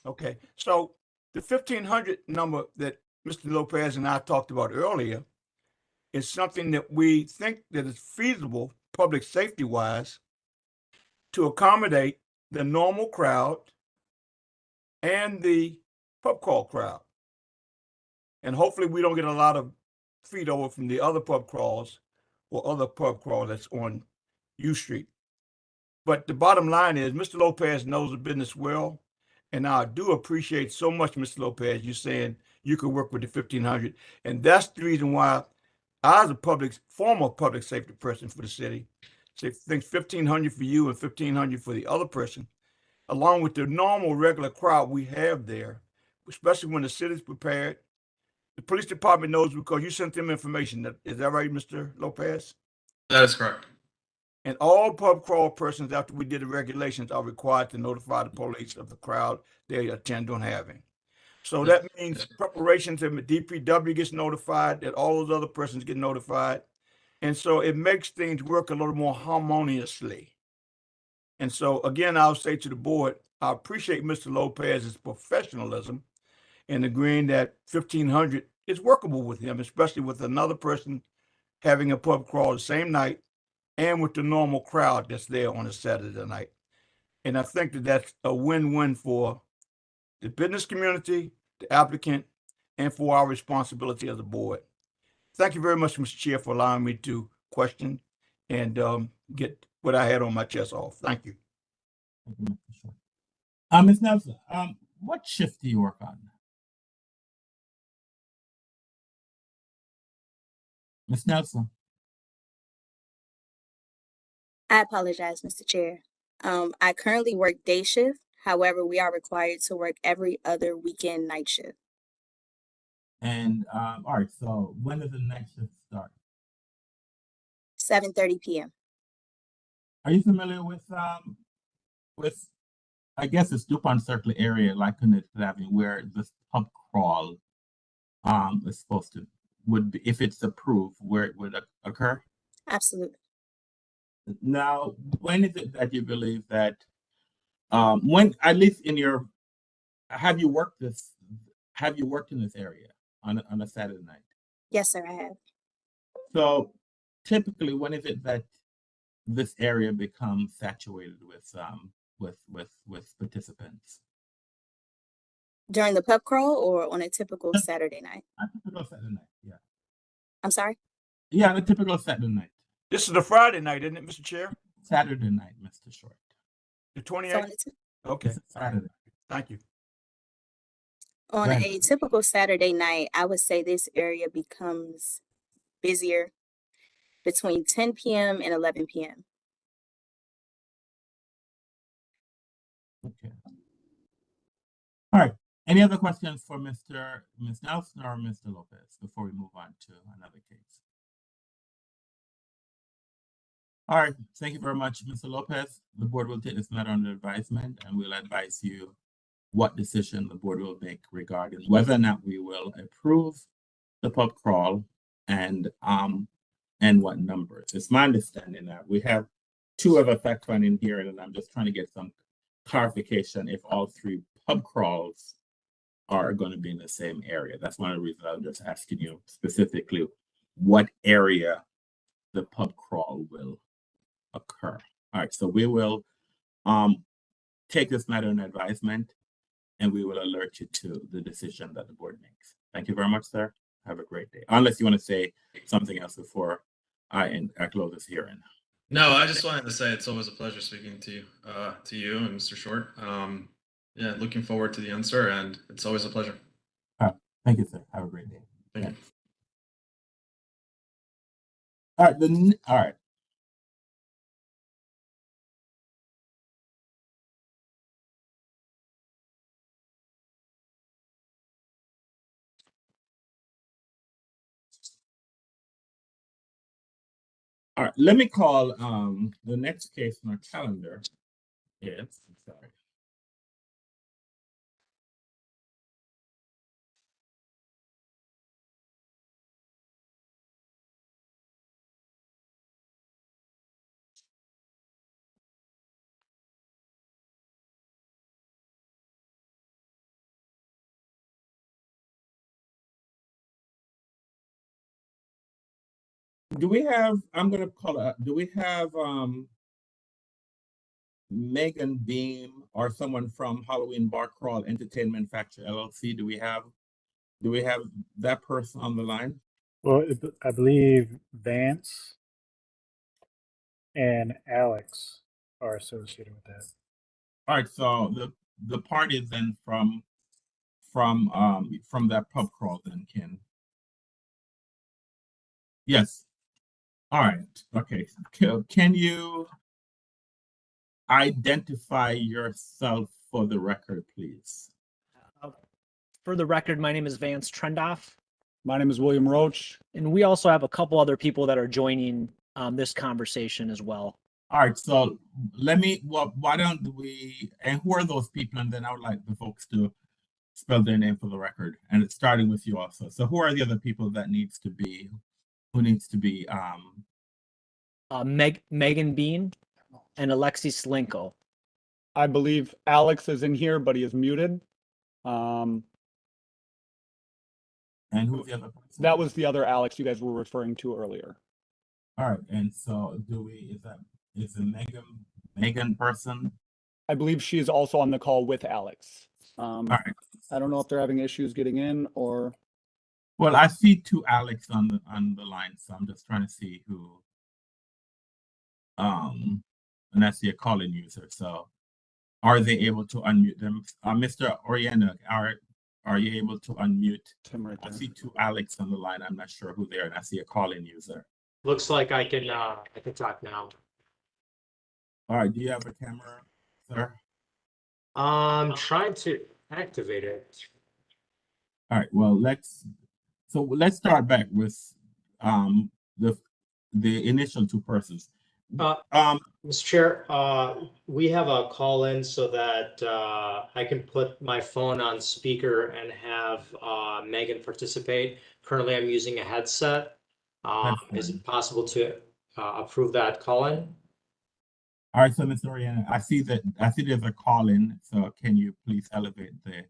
Okay. So the 1,500 number that Mr. Lopez and I talked about earlier is something that we think that is feasible, public safety wise, to accommodate the normal crowd and the pub crawl crowd. And hopefully we don't get a lot of feet over from the other pub crawls or other pub crawl that's on U Street. But the bottom line is, Mr. Lopez knows the business well. And I do appreciate so much, Mr. Lopez, you saying you could work with the 1,500. And that's the reason why I, as a former public safety person for the city, say thinks 1,500 for you and 1,500 for the other person, along with the normal regular crowd we have there, especially when the city's prepared. The police department knows because you sent them information. Is that right, Mr. Lopez? That is correct. And all pub crawl persons, after we did the regulations, are required to notify the police of the crowd they intend on having. So that means preparations, and the DPW gets notified, that all those other persons get notified. And so it makes things work a little more harmoniously. And so again, I'll say to the board, I appreciate Mr. Lopez's professionalism in agreeing that 1,500 is workable with him, especially with another person having a pub crawl the same night and with the normal crowd that's there on a Saturday night. And I think that that's a win-win for the business community, the applicant, and for our responsibility as a board. Thank you very much, Mr. Chair, for allowing me to question and get what I had on my chest off. Thank you. Ms. Nelson, what shift do you work on? Ms. Nelson? I apologize, Mr. Chair. I currently work day shift. However, we are required to work every other weekend night shift. And all right, so when does the next shift start? 7:30 p.m. Are you familiar with I guess it's DuPont Circle area, like Connecticut Avenue, where this pub crawl is supposed to would be, if it's approved, where it would occur? Absolutely. Now, when is it that you believe that when, at least in your, have you worked in this area on a Saturday night? Yes, sir, I have. So typically, when is it that this area becomes saturated with participants? During the pub crawl or on a typical Saturday night? A typical Saturday night, yeah. I'm sorry? Yeah, on a typical Saturday night. This is a Friday night, isn't it, Mr. Chair? Saturday night, Mr. Short. The 28th? Okay. Saturday. Thank you. On a typical Saturday night, I would say this area becomes busier between 10 p.m. and 11 p.m. Okay. All right. Any other questions for Ms. Nelson or Mr. Lopez before we move on to another case? All right. Thank you very much, Mr. Lopez. The board will take this matter under advisement and we'll advise you what decision the board will make regarding whether or not we will approve the pub crawl and what numbers. It's my understanding that we have two other fact finding here, and I'm just trying to get some clarification if all three pub crawls are going to be in the same area. That's one of the reasons I'm just asking you specifically what area the pub crawl will occur. All right, so we will take this matter in advisement and we will alert you to the decision that the board makes. Thank you very much, sir. Have a great day. Unless you want to say something else before I close this hearing. No, I just wanted to say it's always a pleasure speaking to you and Mr. Short. Yeah, looking forward to the answer, and it's always a pleasure. Thank you, sir. Have a great day. Thank you. All right. All right. All right, let me call the next case on our calendar. Yes, I'm sorry. Do we have, I'm going to call it, do we have Megan Beam or someone from Halloween Bar Crawl Entertainment Manufacturer LLC? Do we have that person on the line? Well, I believe Vance and Alex are associated with that. All right, so the parties then from that pub crawl then yes. All right, okay. Can you identify yourself for the record, please? For the record, my name is Vance Trendoff. My name is William Roach. And we also have a couple other people that are joining this conversation as well. All right, so why don't we, and who are those people? And then I would like the folks to spell their name for the record. And it's starting with you also. So who are the other people that who needs to be Megan Bean and Alexi Slinko. I believe Alex is in here, but he is muted. And who's the other person? That was the other Alex you guys were referring to earlier. All right, and so is the Megan person? I believe she is also on the call with Alex. All right. I don't know if they're having issues getting in or. Well, I see two Alex on the line, so I'm just trying to see who. And I see a call-in user. So, are they able to unmute them? Mr. Oriana, are you able to unmute? I see two Alex on the line. I'm not sure who they are, and I see a call-in user. Looks like I can talk now. All right. Do you have a camera, sir? I'm trying to activate it. All right. Well, let's start back with the initial two persons. Mr. Chair, we have a call in so that I can put my phone on speaker and have Megan participate. Currently, I'm using a headset. Is it possible to approve that call in? All right, so Mr. Oriana, I see there's a call in. So can you please elevate the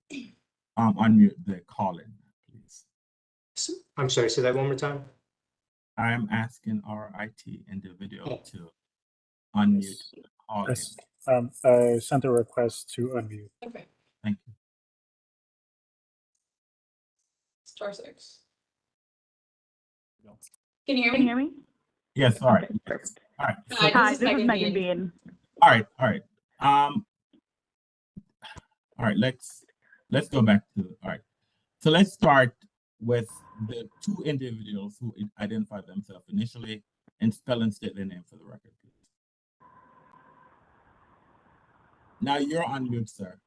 unmute the call in, please? I'm sorry, say that one more time. I am asking our IT individual to unmute the call in. Yes. I sent a request to unmute. Okay. Thank you. *6. Can you hear me? Yes, all right. Okay, perfect. All right. Hi, this is Megan Bean. All right. All right, let's go back to all right. So let's start with the two individuals who identified themselves initially and spell and state their name for the record, please. Now you're on mute, sir.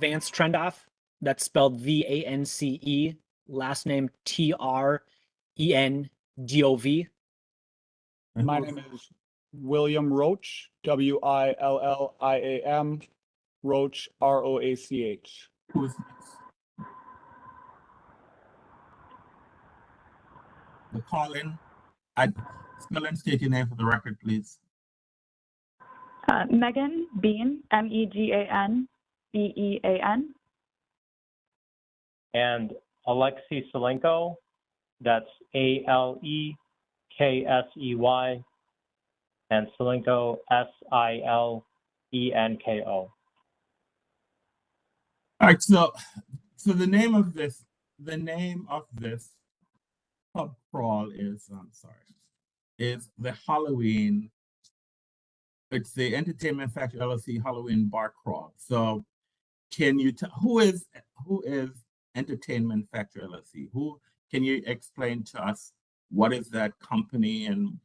Vance Trendoff. That's spelled VANCE. Last name TRENDOV. My name is William Roach, WILLIAM, Roach, ROACH. Who's the call-in? Spell and state your name for the record, please. Megan Bean, MEGAN BEAN. And Alexei Selenko, that's ALEKSEY, and Selenko SILENKO. All right, so the name of this pub crawl is is the Halloween. It's the Entertainment Factory LLC Halloween Bar Crawl. So, can you tell who is Entertainment Factory LLC? Who can you explain to us what is that company and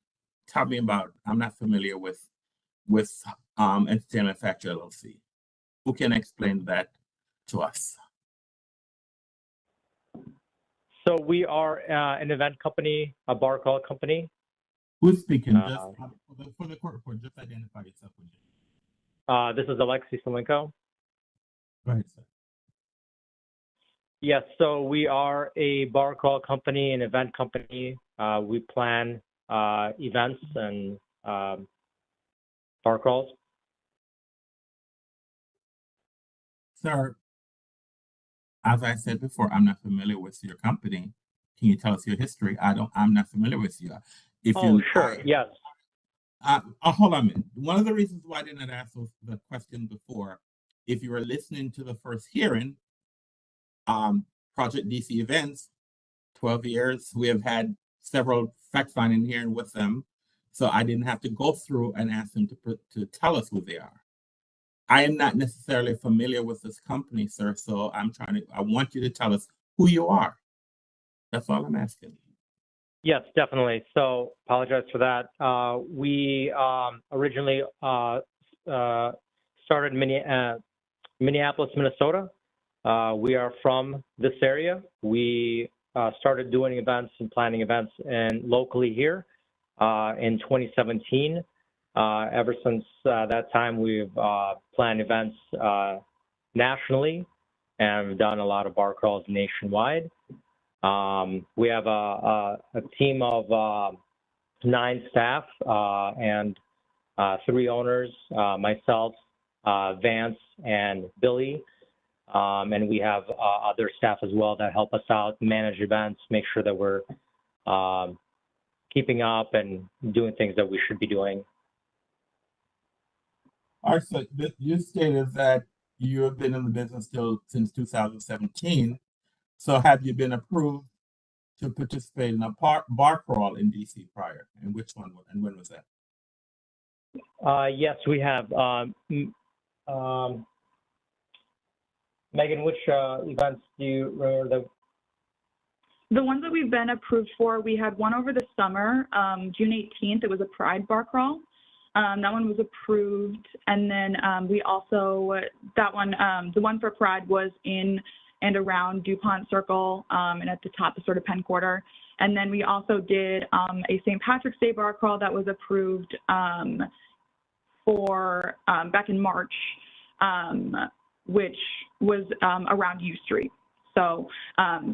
tell me about? I'm not familiar with Entertainment Factory LLC. Who can explain that to us? So we are an event company, a bar crawl company. Who's speaking? Just for the court report, just identify yourself. This is Alexei Selenko. Go ahead, sir. Yes, so we are a bar crawl company, an event company. We plan events and bar crawls. Sir, as I said before, I'm not familiar with your company. Can you tell us your history? I'm not familiar with you. Sure. Yes. Hold on a minute. One of the reasons why I didn't ask the question before, if you were listening to the first hearing, Project DC Events, 12 years, we have had several fact-finding hearings with them, so I didn't have to go through and ask them to tell us who they are. I am not necessarily familiar with this company, sir, so I want you to tell us who you are. That's all I'm asking. Yes, definitely. So apologize for that. We originally started Minneapolis, Minnesota. We are from this area. We started doing events and planning events locally here in 2017. Ever since that time, we've planned events nationally and we've done a lot of bar crawls nationwide. We have a team of 9 staff and 3 owners, myself, Vance, and Billy. And we have other staff as well that help us out, manage events, make sure that we're keeping up and doing things that we should be doing. All right, so you stated that you have been in the business still since 2017. So have you been approved to participate in a bar crawl in DC prior? And which one, and when was that? Yes, we have. Megan, which events do you remember? The ones that we've been approved for, we had one over the summer, June 18th. It was a Pride bar crawl. That one was approved. And then we also, that one, the one for Pride was in and around DuPont Circle and at the top of sort of Penn Quarter. And then we also did a St. Patrick's Day bar crawl that was approved for back in March, which was around U Street. So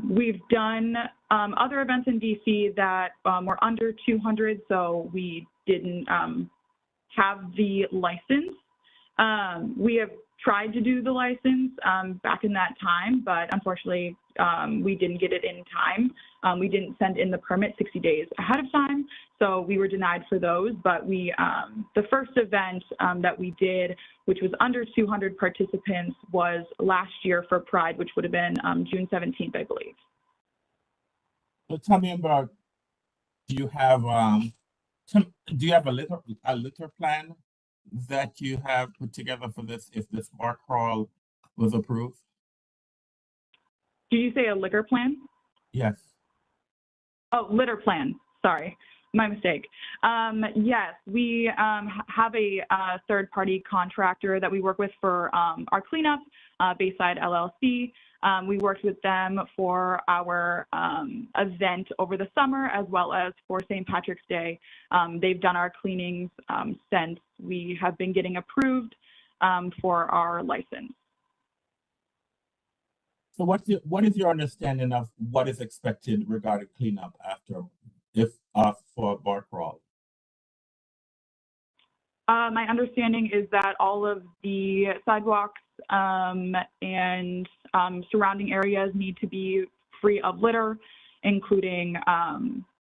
we've done other events in DC that were under 200, so we didn't have the license. We have tried to do the license back in that time, but unfortunately we didn't get it in time. We didn't send in the permit 60 days ahead of time, so we were denied for those. But we, the first event that we did, which was under 200 participants, was last year for Pride, which would have been June 17th, I believe. So tell me about, do you have a litter plan that you have put together for this if this bar crawl was approved? Did you say a liquor plan? Yes. Oh, litter plan. Sorry, my mistake. Yes, we have a third-party contractor that we work with for our cleanup, Bayside LLC. We worked with them for our event over the summer as well as for St. Patrick's Day. They've done our cleanings since we have been getting approved for our license. So what is your understanding of what is expected regarding cleanup after, for a bar crawl? My understanding is that all of the sidewalks and surrounding areas need to be free of litter, including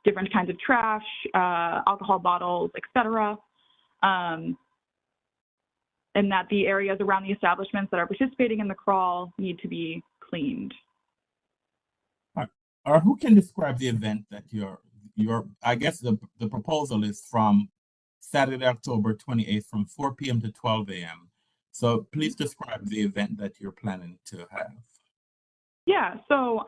different kinds of trash, alcohol bottles, etc. And that the areas around the establishments that are participating in the crawl need to be cleaned. Or who can describe the event that I guess the proposal is from Saturday, October 28th from 4 p.m. to 12 a.m. So please describe the event that you're planning to have. Yeah, so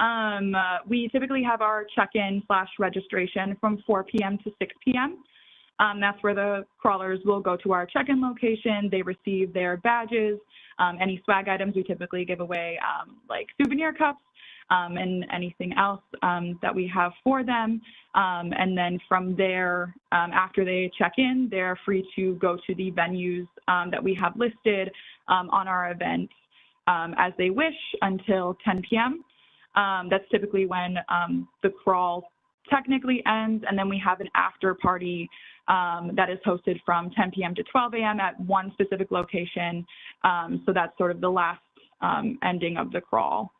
we typically have our check-in/registration from 4 p.m. to 6 p.m. That's where the crawlers will go to our check-in location. They receive their badges, any swag items we typically give away, like souvenir cups, and anything else that we have for them. And then from there, after they check in, they're free to go to the venues that we have listed on our event as they wish until 10 p.m. That's typically when the crawl technically ends, and then we have an after party that is hosted from 10 p.m. to 12 a.m. at one specific location. So that's sort of the last ending of the crawl.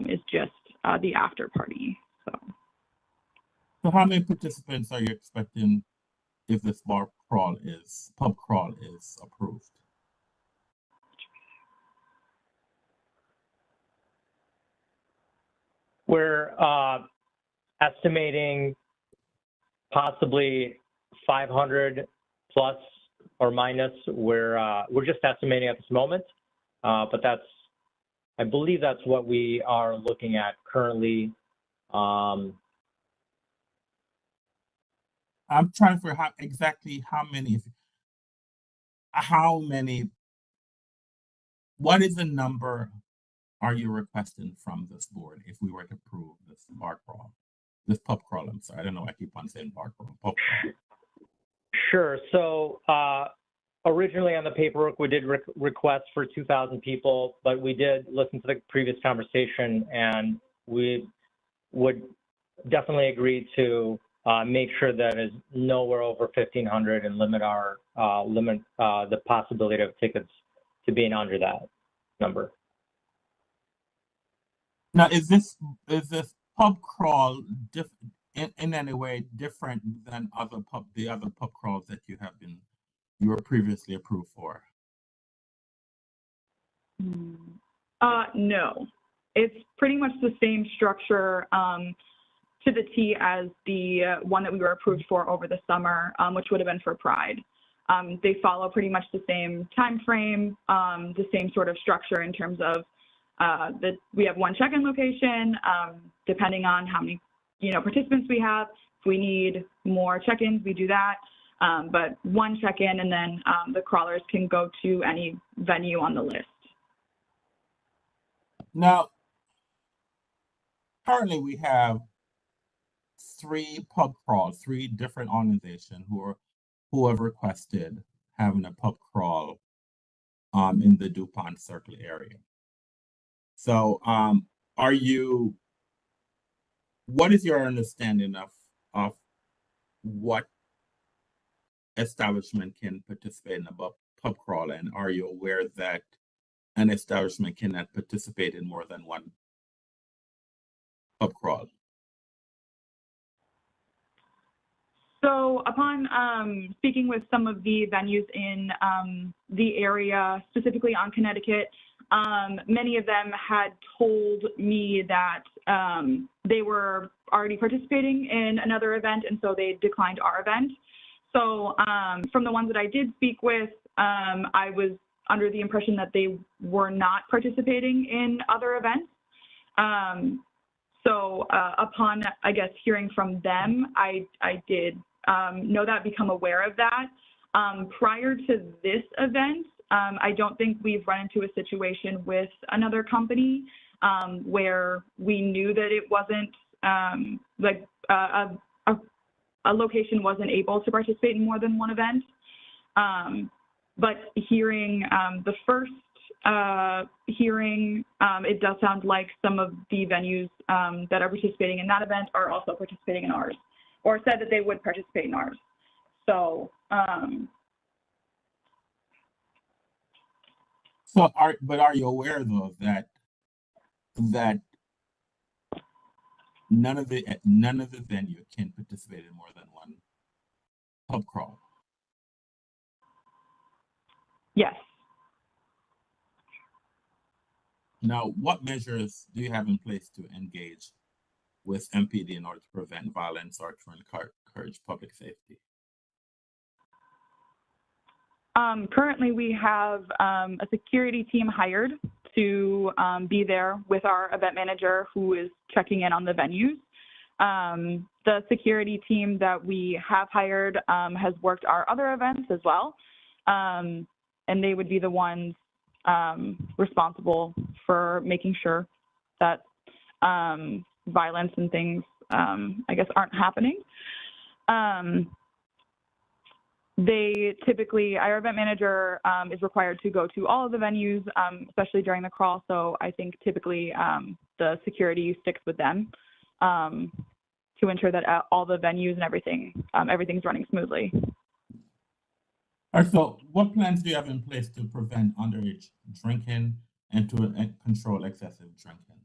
Is just the after party. So how many participants are you expecting if this pub crawl is approved? We're estimating possibly 500 plus or minus. We're just estimating at this moment, but I believe that's what we are looking at currently. I'm trying to figure out exactly how many, what is the number are you requesting from this board if we were to approve this bar crawl, this pub crawl? I'm sorry, I don't know why I keep on saying bar crawl, pub crawl. Sure, so originally on the paperwork, we did request for 2,000 people, but we did listen to the previous conversation and we would definitely agree to make sure that is nowhere over 1,500 and limit the possibility of tickets to being under that number. Now, is this pub crawl in any way different than the other pub crawls that you were previously approved for? No, it's pretty much the same structure to the T as the one that we were approved for over the summer, which would have been for Pride. They follow pretty much the same time frame, the same sort of structure in terms of that we have one check-in location, depending on how many participants we have. If we need more check-ins, we do that. But one check-in, and then the crawlers can go to any venue on the list. Now, currently we have 3 pub crawls, 3 different organizations who have requested having a pub crawl in the DuPont Circle area. So what is your understanding of what establishment can participate in a pub crawl, and are you aware that an establishment cannot participate in more than one pub crawl? So upon speaking with some of the venues in the area, specifically on Connecticut, many of them had told me that they were already participating in another event, and so they declined our event. So from the ones that I did speak with, I was under the impression that they were not participating in other events. So upon, I guess, hearing from them, I did know that, become aware of that. Prior to this event, I don't think we've run into a situation with another company where we knew that it wasn't like a location wasn't able to participate in more than one event. But hearing the first hearing, it does sound like some of the venues that are participating in that event are also participating in ours, or said that they would participate in ours. So, are you aware though that none of the venue can participate in more than one pub crawl? Yes. Now, what measures do you have in place to engage with MPD in order to prevent violence or to encourage public safety? Currently, we have a security team hired to be there with our event manager, who is checking in on the venues. The security team that we have hired has worked our other events as well, and they would be the ones responsible for making sure that violence and things, I guess, aren't happening. They typically, our event manager is required to go to all of the venues, especially during the crawl. So I think typically the security sticks with them to ensure that all the venues and everything's running smoothly. All right, so what plans do you have in place to prevent underage drinking and to control excessive drinking?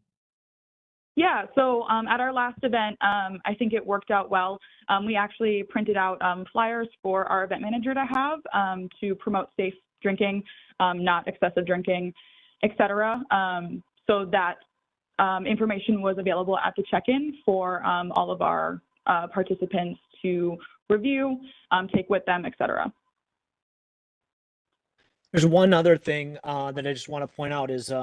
Yeah, so at our last event, I think it worked out well. We actually printed out flyers for our event manager to have to promote safe drinking, not excessive drinking, etc. So that information was available at the check-in for all of our participants to review, take with them, etc. There's one other thing that I just want to point out is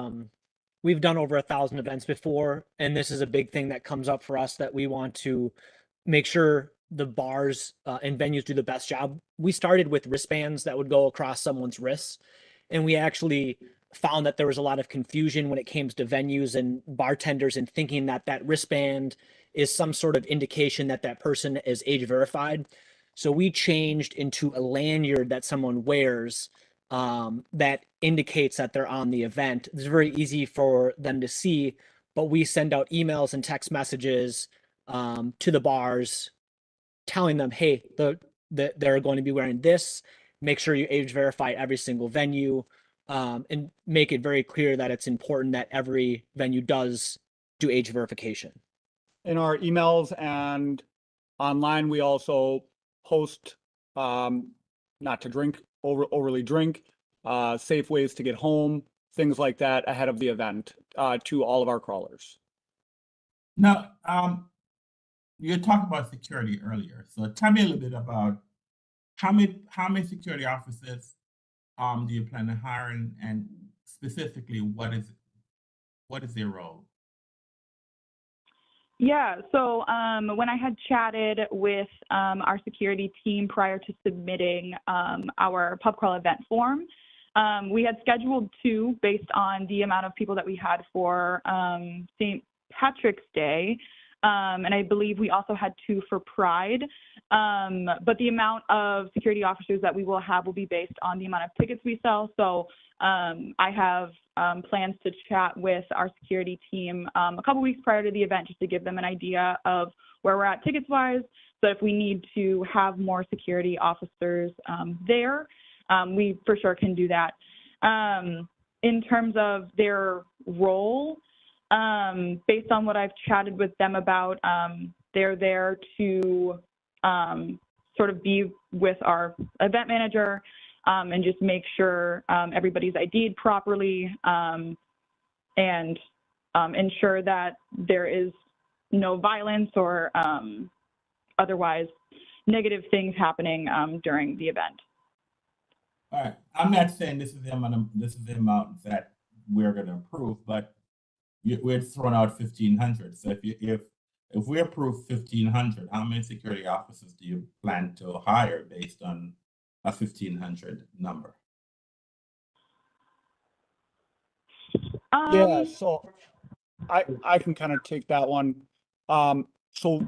we've done over 1,000 events before, and this is a big thing that comes up for us, that we want to make sure the bars and venues do the best job. We started with wristbands that would go across someone's wrists, and we actually found that there was a lot of confusion when it came to venues and bartenders and thinking that that wristband is some sort of indication that that person is age verified. So we changed into a lanyard that someone wears that indicates that they're on the event. It's very easy for them to see, but we send out emails and text messages to the bars telling them, hey, they're going to be wearing this. Make sure you age verify every single venue, and make it very clear that it's important that every venue does do age verification. In our emails and online, we also post not to drink, overly drink, safe ways to get home, things like that ahead of the event to all of our crawlers. Now, you talked about security earlier. So tell me a little bit about how many security officers do you plan on hiring, and specifically what is their role? Yeah, so when I had chatted with our security team prior to submitting our pub crawl event form, we had scheduled 2 based on the amount of people that we had for St. Patrick's Day. And I believe we also had 2 for Pride. But the amount of security officers that we will have will be based on the amount of tickets we sell. So I have plans to chat with our security team a couple weeks prior to the event just to give them an idea of where we're at tickets wise. So if we need to have more security officers there, we for sure can do that. In terms of their role, based on what I've chatted with them about, they're there to sort of be with our event manager and just make sure everybody's ID'd properly and ensure that there is no violence or otherwise negative things happening during the event. All right, I'm not saying this is the amount that we're going to approve, but we're throwing out 1,500. So if we approve 1,500, how many security officers do you plan to hire based on a 1,500 number? Yeah, so I can kind of take that one. So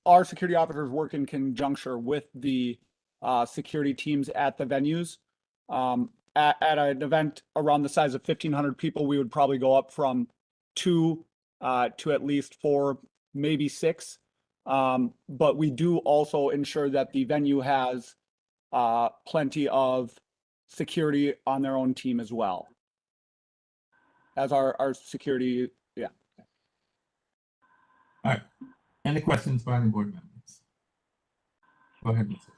our security officers work in conjunction with the security teams at the venues. At an event around the size of 1,500 people, we would probably go up from 2 to at least 4, maybe 6. But we do also ensure that the venue has plenty of security on their own team as well as our security. Yeah. All right. Any questions by any board members? Go ahead, Mr.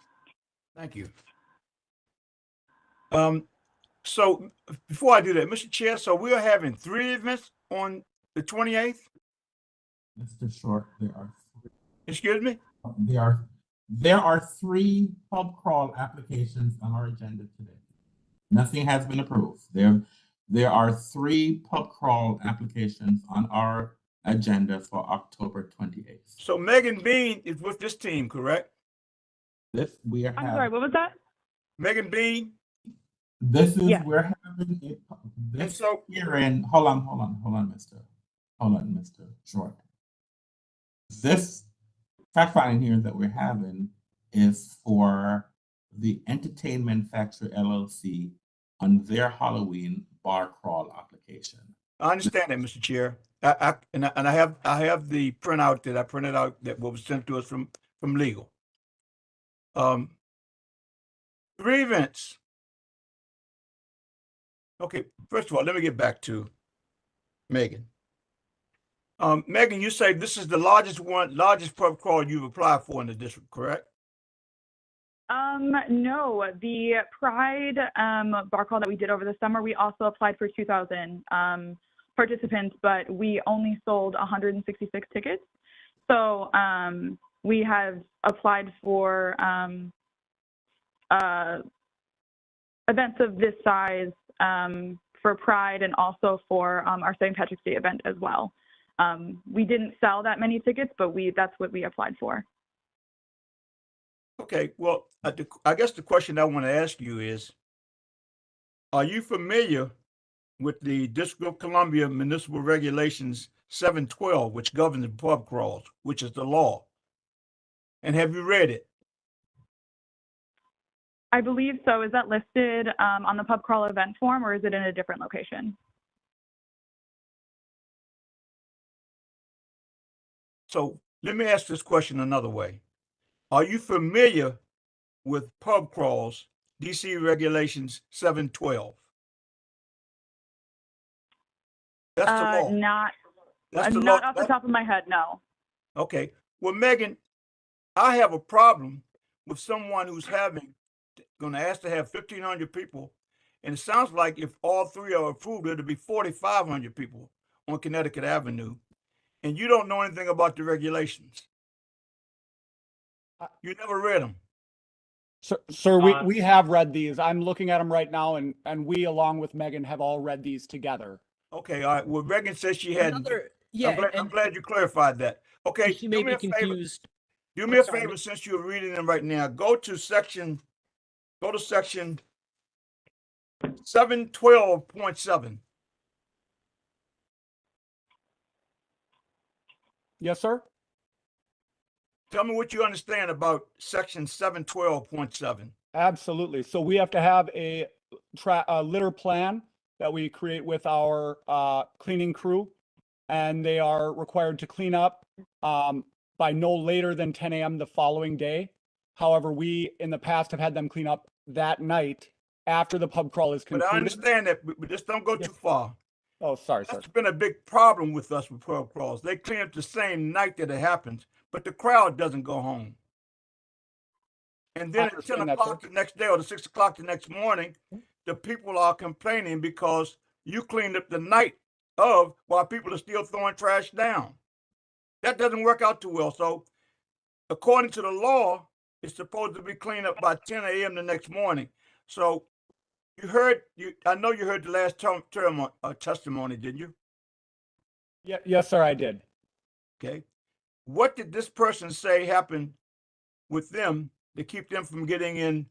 Thank you. So before I do that, Mr. Chair, so we are having 3 events on the 28th? Mr. Short, there are. Excuse me? There are 3 pub crawl applications on our agenda today. Nothing has been approved. There are 3 pub crawl applications on our agenda for October 28th. So Megan Bean is with this team, correct? I'm sorry, what was that? Megan Bean? This is, yes. we're having this hearing. Hold on, Mr. Short. This fact-finding hearing that we're having is for the Entertainment Factory LLC on their Halloween bar crawl application. I understand that, Mr. Chair. I have the printout that I printed out that was sent to us from legal. 3 events. Okay, first of all, let me get back to Megan. Megan, you say this is the largest pub crawl you've applied for in the district, correct? No, the Pride bar crawl that we did over the summer, we also applied for 2,000 participants, but we only sold 166 tickets. So we have applied for events of this size for Pride and also for our St. Patrick's Day event as well. We didn't sell that many tickets, but that's what we applied for. Okay, well, I guess the question I want to ask you is, are you familiar with the District of Columbia Municipal Regulations 712, which governs the pub crawls, which is the law? And have you read it? I believe so. Is that listed on the pub crawl event form, or is it in a different location? So let me ask this question another way. Are you familiar with pub crawls, DC Regulations 712? That's the law. Not off the top of my head, no. Okay. Well, Megan, I have a problem with someone who's going to ask to have 1,500 people And it sounds like if all three are approved, it'll be 4,500 people on Connecticut Avenue. And you don't know anything about the regulations. You never read them. Sir, we have read these. I'm looking at them right now, and we, along with Megan, have all read these together. Okay, all right. Well, Megan says she had. I'm glad you clarified that. Okay, she may be confused. Do me a favor, since you're reading them right now. Go to section 712.7. Yes, sir. Tell me what you understand about section 712.7. Absolutely. So we have to have a litter plan that we create with our cleaning crew, and they are required to clean up by no later than 10 a.m. the following day. However, we in the past have had them clean up that night after the pub crawl is concluded. But I understand that, but just don't go too far. Oh, sorry, sir. That's been a big problem with us with pub crawls. They clean up the same night that it happens, but the crowd doesn't go home. And then at 10 o'clock the next day or the 6 o'clock the next morning, the people are complaining because you cleaned up the night of while people are still throwing trash down. That doesn't work out too well. So according to the law, it's supposed to be cleaned up by 10 a.m. the next morning. So I know you heard the last testimony, didn't you? Yeah, yes, sir, I did. Okay. What did this person say happened with them to keep them from getting in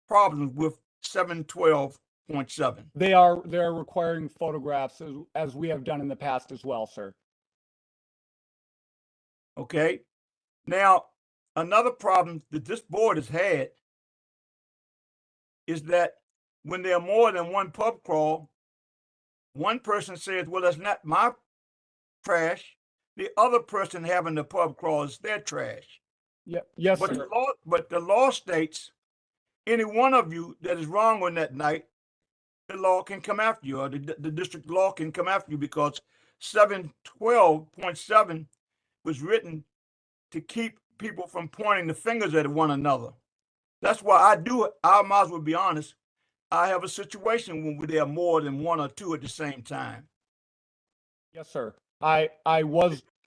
problems with 712.7? They're requiring photographs as we have done in the past as well, sir. Okay. Now, another problem that this board has had is that when there are more than one pub crawl, one person says, well, that's not my trash. The other person having the pub crawl is their trash. Yeah, yes, but sir. The law states any one of you that is wrong on that night, the law can come after you, or the district law can come after you, because 712.7 was written to keep people from pointing the fingers at one another. That's why I might as well be honest. I have a situation when there are more than one or two at the same time. Yes, sir. I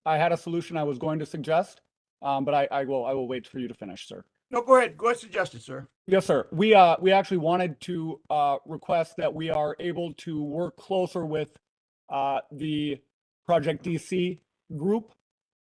had a solution I was going to suggest, but I will wait for you to finish, sir. No, go ahead. Go ahead, suggest it, sir. Yes, sir. We actually wanted to request that we are able to work closer with the Project DC group,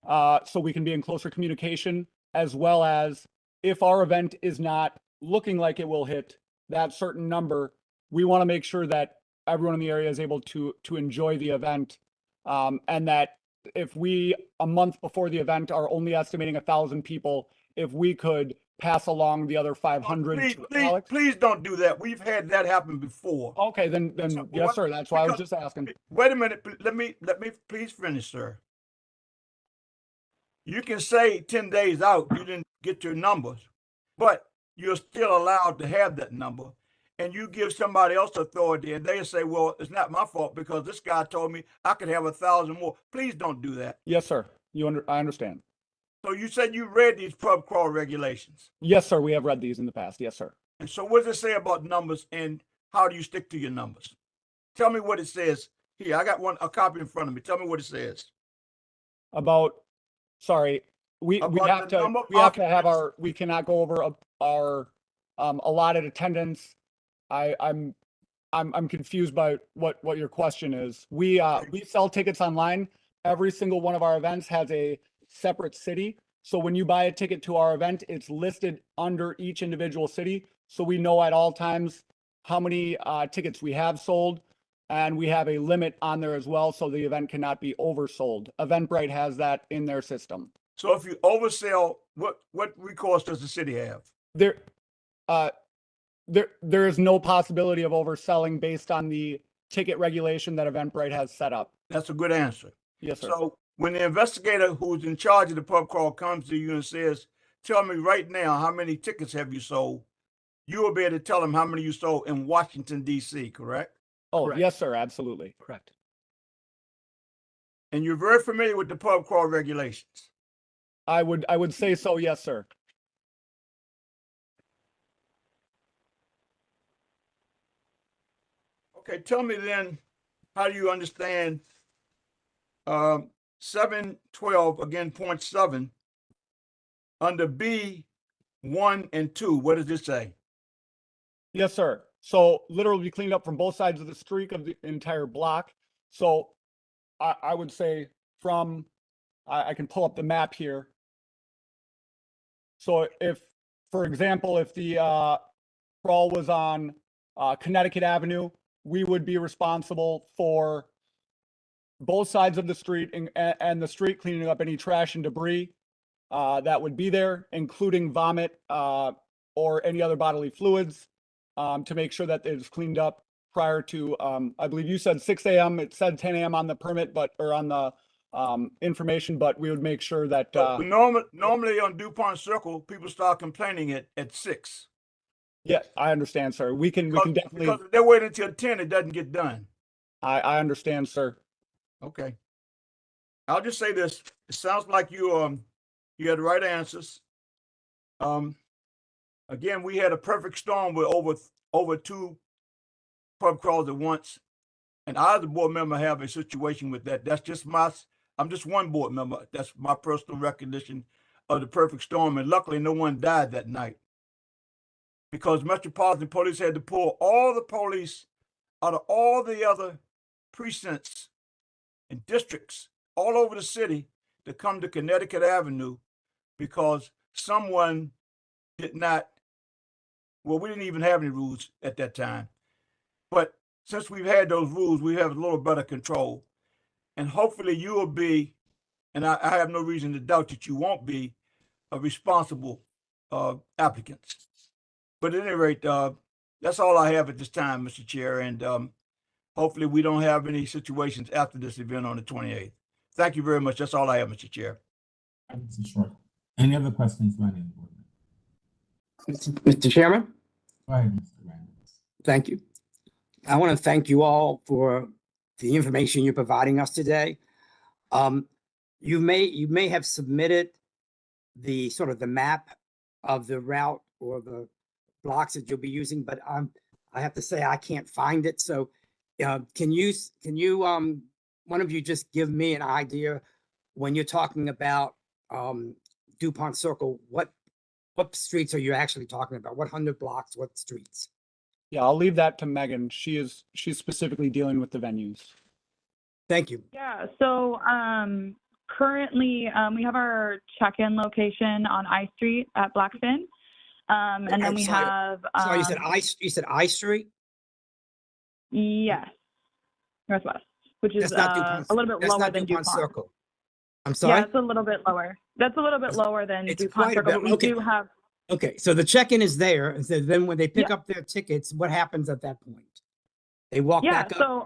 so we can be in closer communication, as well as if our event is not looking like it will hit that certain number, we want to make sure that everyone in the area is able to enjoy the event, and that if we a month before the event are only estimating 1,000 people, if we could pass along the other 500 to Alex. Please don't do that. We've had that happen before. Okay, then yes, sir. That's why I was just asking. Wait a minute. Let me please finish, sir. You can say 10 days out you didn't get your numbers, but you're still allowed to have that number. And you give somebody else authority, and they say, "Well, it's not my fault because this guy told me I could have 1,000 more." Please don't do that. Yes, sir. I understand. So you said you read these pub crawl regulations? Yes, sir. We have read these in the past. Yes, sir. And so what does it say about numbers, and how do you stick to your numbers? Tell me what it says here. I got a copy in front of me. Tell me what it says. We have to have our, we cannot go over our allotted attendance. I'm confused by what your question is. We sell tickets online. Every single one of our events has a separate city. So when you buy a ticket to our event, it's listed under each individual city. So we know at all times how many tickets we have sold, and we have a limit on there as well. So the event cannot be oversold. Eventbrite has that in their system. So if you oversell, what recourse does the city have? There is no possibility of overselling based on the ticket regulation that Eventbrite has set up. That's a good answer. Yes, sir. So when the investigator who's in charge of the pub crawl comes to you and says, "Tell me right now, how many tickets have you sold?" you will be able to tell them how many you sold in Washington, D.C., correct? Oh, Correct. Yes, sir. Absolutely. Correct. And you're very familiar with the pub crawl regulations? I would say so. Yes, sir. Okay, tell me then, how do you understand 712, again, point 7, under B 1 and 2, what does it say? Yes, sir. So literally we cleaned up from both sides of the street of the entire block. So I would say from, I can pull up the map here. So if, for example, if the crawl was on Connecticut Avenue, we would be responsible for both sides of the street and the street, cleaning up any trash and debris that would be there, including vomit or any other bodily fluids, to make sure that it's cleaned up prior to, I believe you said 6 a.m. It said 10 a.m. on the permit, or on the information, but we would make sure that. Normally on DuPont Circle, people start complaining at 6. Yeah, I understand, sir. We can definitely. Because if they're waiting until 10, it doesn't get done. I understand, sir. Okay. I'll just say this. It sounds like you had the right answers. Again, we had a perfect storm with over 2 pub crawls at once. And I, as a board member, have a situation with that. That's just I'm just one board member. That's my personal recognition of the perfect storm. And luckily, no one died that night, because Metropolitan Police had to pull all the police out of all the other precincts and districts all over the city to come to Connecticut Avenue, because someone did not, well, we didn't even have any rules at that time. But since we've had those rules, we have a little better control. And hopefully you will be, and I have no reason to doubt that you won't be, a responsible applicants. But at any rate, that's all I have at this time, Mr. Chair. And hopefully we don't have any situations after this event on the 28th. Thank you very much. That's all I have, Mr. Chair. Mr. Short. Any other questions by any of the board members? Mr. Chairman? Go ahead, Mr. Randall. Thank you. I want to thank you all for the information you're providing us today. You may have submitted the sort of the map of the route or the blocks that you'll be using, but I have to say I can't find it. So can you one of you just give me an idea, when you're talking about DuPont Circle, what streets are you actually talking about? What 100 blocks, what streets? Yeah, I'll leave that to Megan. She's specifically dealing with the venues. Thank you. Yeah, so currently we have our check-in location on I Street at Blackfin. And then we have. Sorry, you said I Street? Yes, Northwest, which is DuPont, a little bit lower than DuPont Circle. I'm sorry? Yeah, it's a little bit lower. That's a little bit lower than DuPont Circle, but we do have. Okay, so the check-in is there, and so then when they pick up their tickets, what happens at that point? They walk back up? So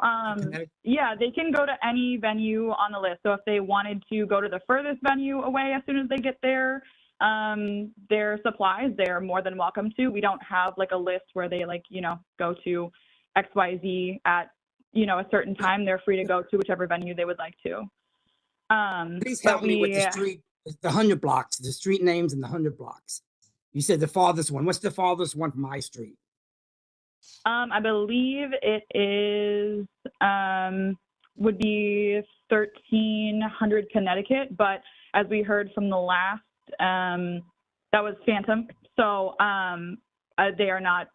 yeah, they can go to any venue on the list. So if they wanted to go to the furthest venue away as soon as they get their supplies, they're more than welcome to. We don't have like a list where they go to XYZ at a certain time. They're free to go to whichever venue they would like to. Please help me with the street, the 100 blocks, the street names and the 100 blocks. You said the farthest one. What's the farthest one from my street? I believe it is would be 1300 Connecticut, but as we heard from the last, that was Phantom, so they are not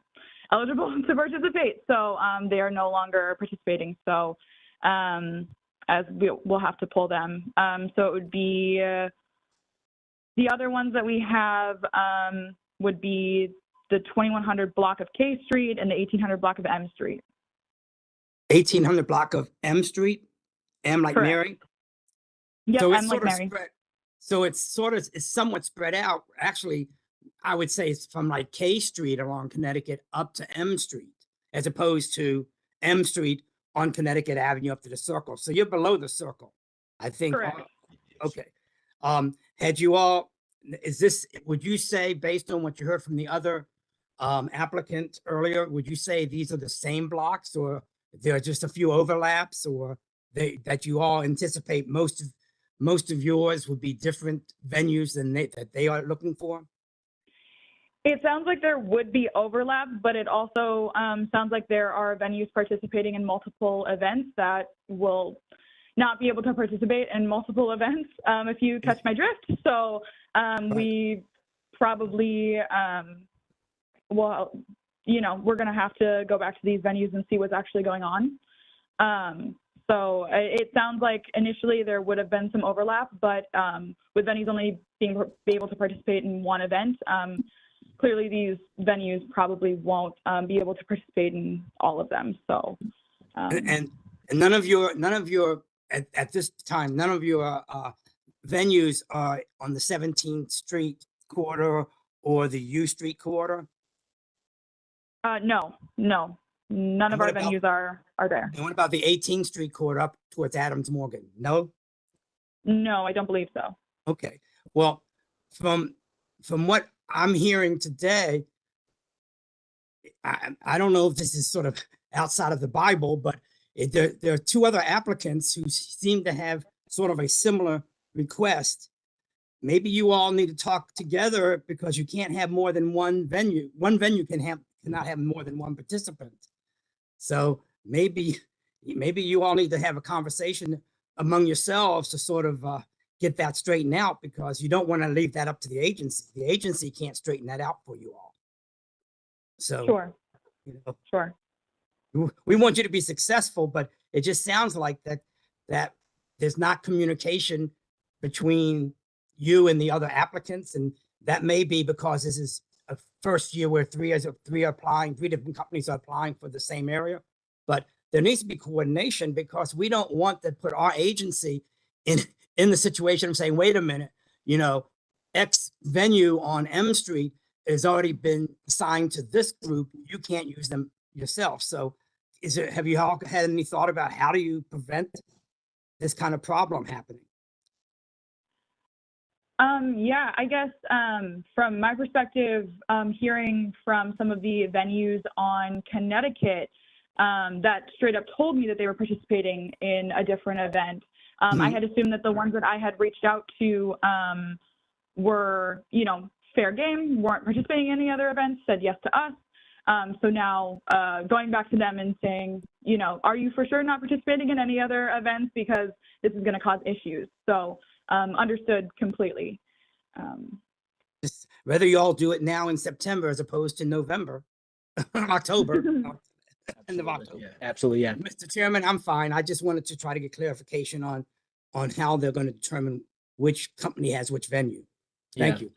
eligible to participate. So they are no longer participating. So as we'll have to pull them. So it would be the other ones that we have would be the 2100 block of K Street and the 1800 block of M Street. 1800 block of M Street? M like Correct. Mary? Yep, so M like Mary. So it's somewhat spread out. Actually, I would say it's from like K Street along Connecticut up to M Street, as opposed to M Street on Connecticut Avenue up to the Circle. So you're below the Circle, I think. Correct. Okay. Would you say, based on what you heard from the other applicant earlier, would you say these are the same blocks, or there are just a few overlaps, or that you all anticipate most of yours would be different venues than that they are looking for? It sounds like there would be overlap, but it also sounds like there are venues participating in multiple events that will not be able to participate in multiple events, if you catch my drift. So we probably, well, you know, we're going to have to go back to these venues and see what's actually going on. So it sounds like initially there would have been some overlap, but with venues only be able to participate in one event, clearly these venues probably won't be able to participate in all of them. So, and none of your at this time, none of your venues are on the 17th Street corridor or the U Street corridor? No, none of our venues are there. And what about the 18th Street corridor up towards Adams Morgan? No? No, I don't believe so. Okay. Well, from what I'm hearing today, I don't know if this is sort of outside of the Bible, but there are two other applicants who seem to have sort of a similar request. Maybe you all need to talk together because you can't have more than one venue. One venue cannot have more than one participant. So maybe you all need to have a conversation among yourselves to sort of get that straightened out, because you don't want to leave that up to the agency. The agency can't straighten that out for you all. So sure, you know, sure. We want you to be successful, but it just sounds like that there's not communication between you and the other applicants, and that may be because this is a first year where three different companies are applying for the same area. But there needs to be coordination, because we don't want to put our agency in the situation of saying, wait a minute, you know, X venue on M Street has already been assigned to this group. You can't use them yourself. So have you all had any thought about how do you prevent this kind of problem happening? Yeah, I guess from my perspective, hearing from some of the venues on Connecticut that straight up told me that they were participating in a different event, I had assumed that the ones that I had reached out to were, you know, fair game, weren't participating in any other events, said yes to us. So now going back to them and saying, you know, are you for sure not participating in any other events, because this is going to cause issues. So understood completely. Whether you all do it now in September as opposed to November, October, end of October. Yeah, absolutely, yeah. Mr. Chairman, I'm fine. I just wanted to try to get clarification on how they're going to determine which company has which venue. Thank you.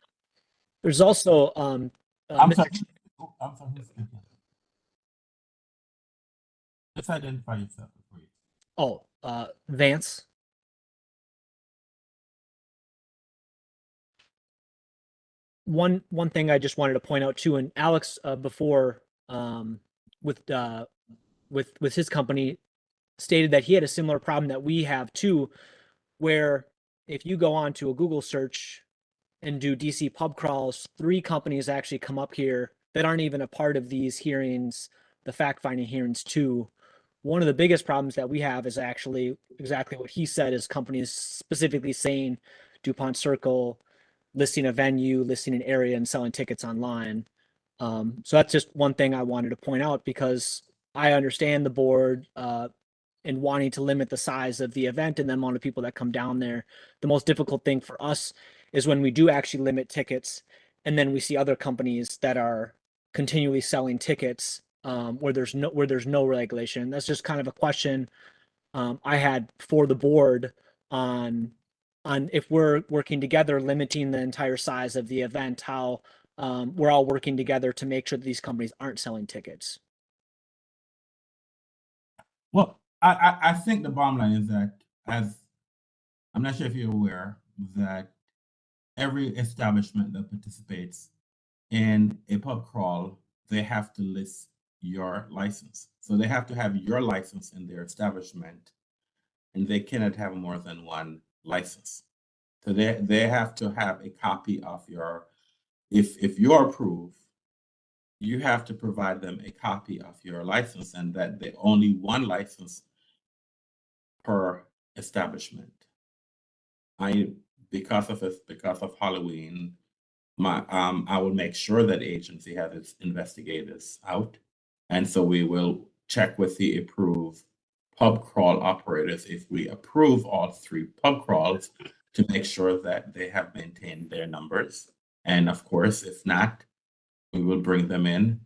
There's also I'm Mr. sorry. I'm sorry. Who's speaking? Just identify yourself before you. Oh, Vance. One thing I just wanted to point out too, and Alex before with his company stated that he had a similar problem that we have too, where if you go on to a Google search and do DC pub crawls, 3 companies actually come up here that aren't even a part of these hearings, the fact-finding hearings too. One of the biggest problems that we have is actually exactly what he said, is companies specifically saying DuPont Circle, listing a venue, listing an area, and selling tickets online. So that's just one thing I wanted to point out, because I understand the board and wanting to limit the size of the event and the amount of people that come down there. The most difficult thing for us is when we do actually limit tickets, and then we see other companies that are continually selling tickets where there's no regulation. That's just kind of a question I had for the board on if we're working together, limiting the entire size of the event, how we're all working together to make sure that these companies aren't selling tickets. Well, I think the bottom line is that, as I'm not sure if you're aware, that every establishment that participates in a pub crawl, they have to list your license. So they have to have your license in their establishment, and they cannot have more than one license. So they have to have a copy of your, if you're approved, you have to provide them a copy of your license, and that they only one license per establishment. Because of Halloween, I will make sure that the agency has its investigators out. And so we will check with the approved pub crawl operators if we approve all 3 pub crawls to make sure that they have maintained their numbers. And of course, if not, we will bring them in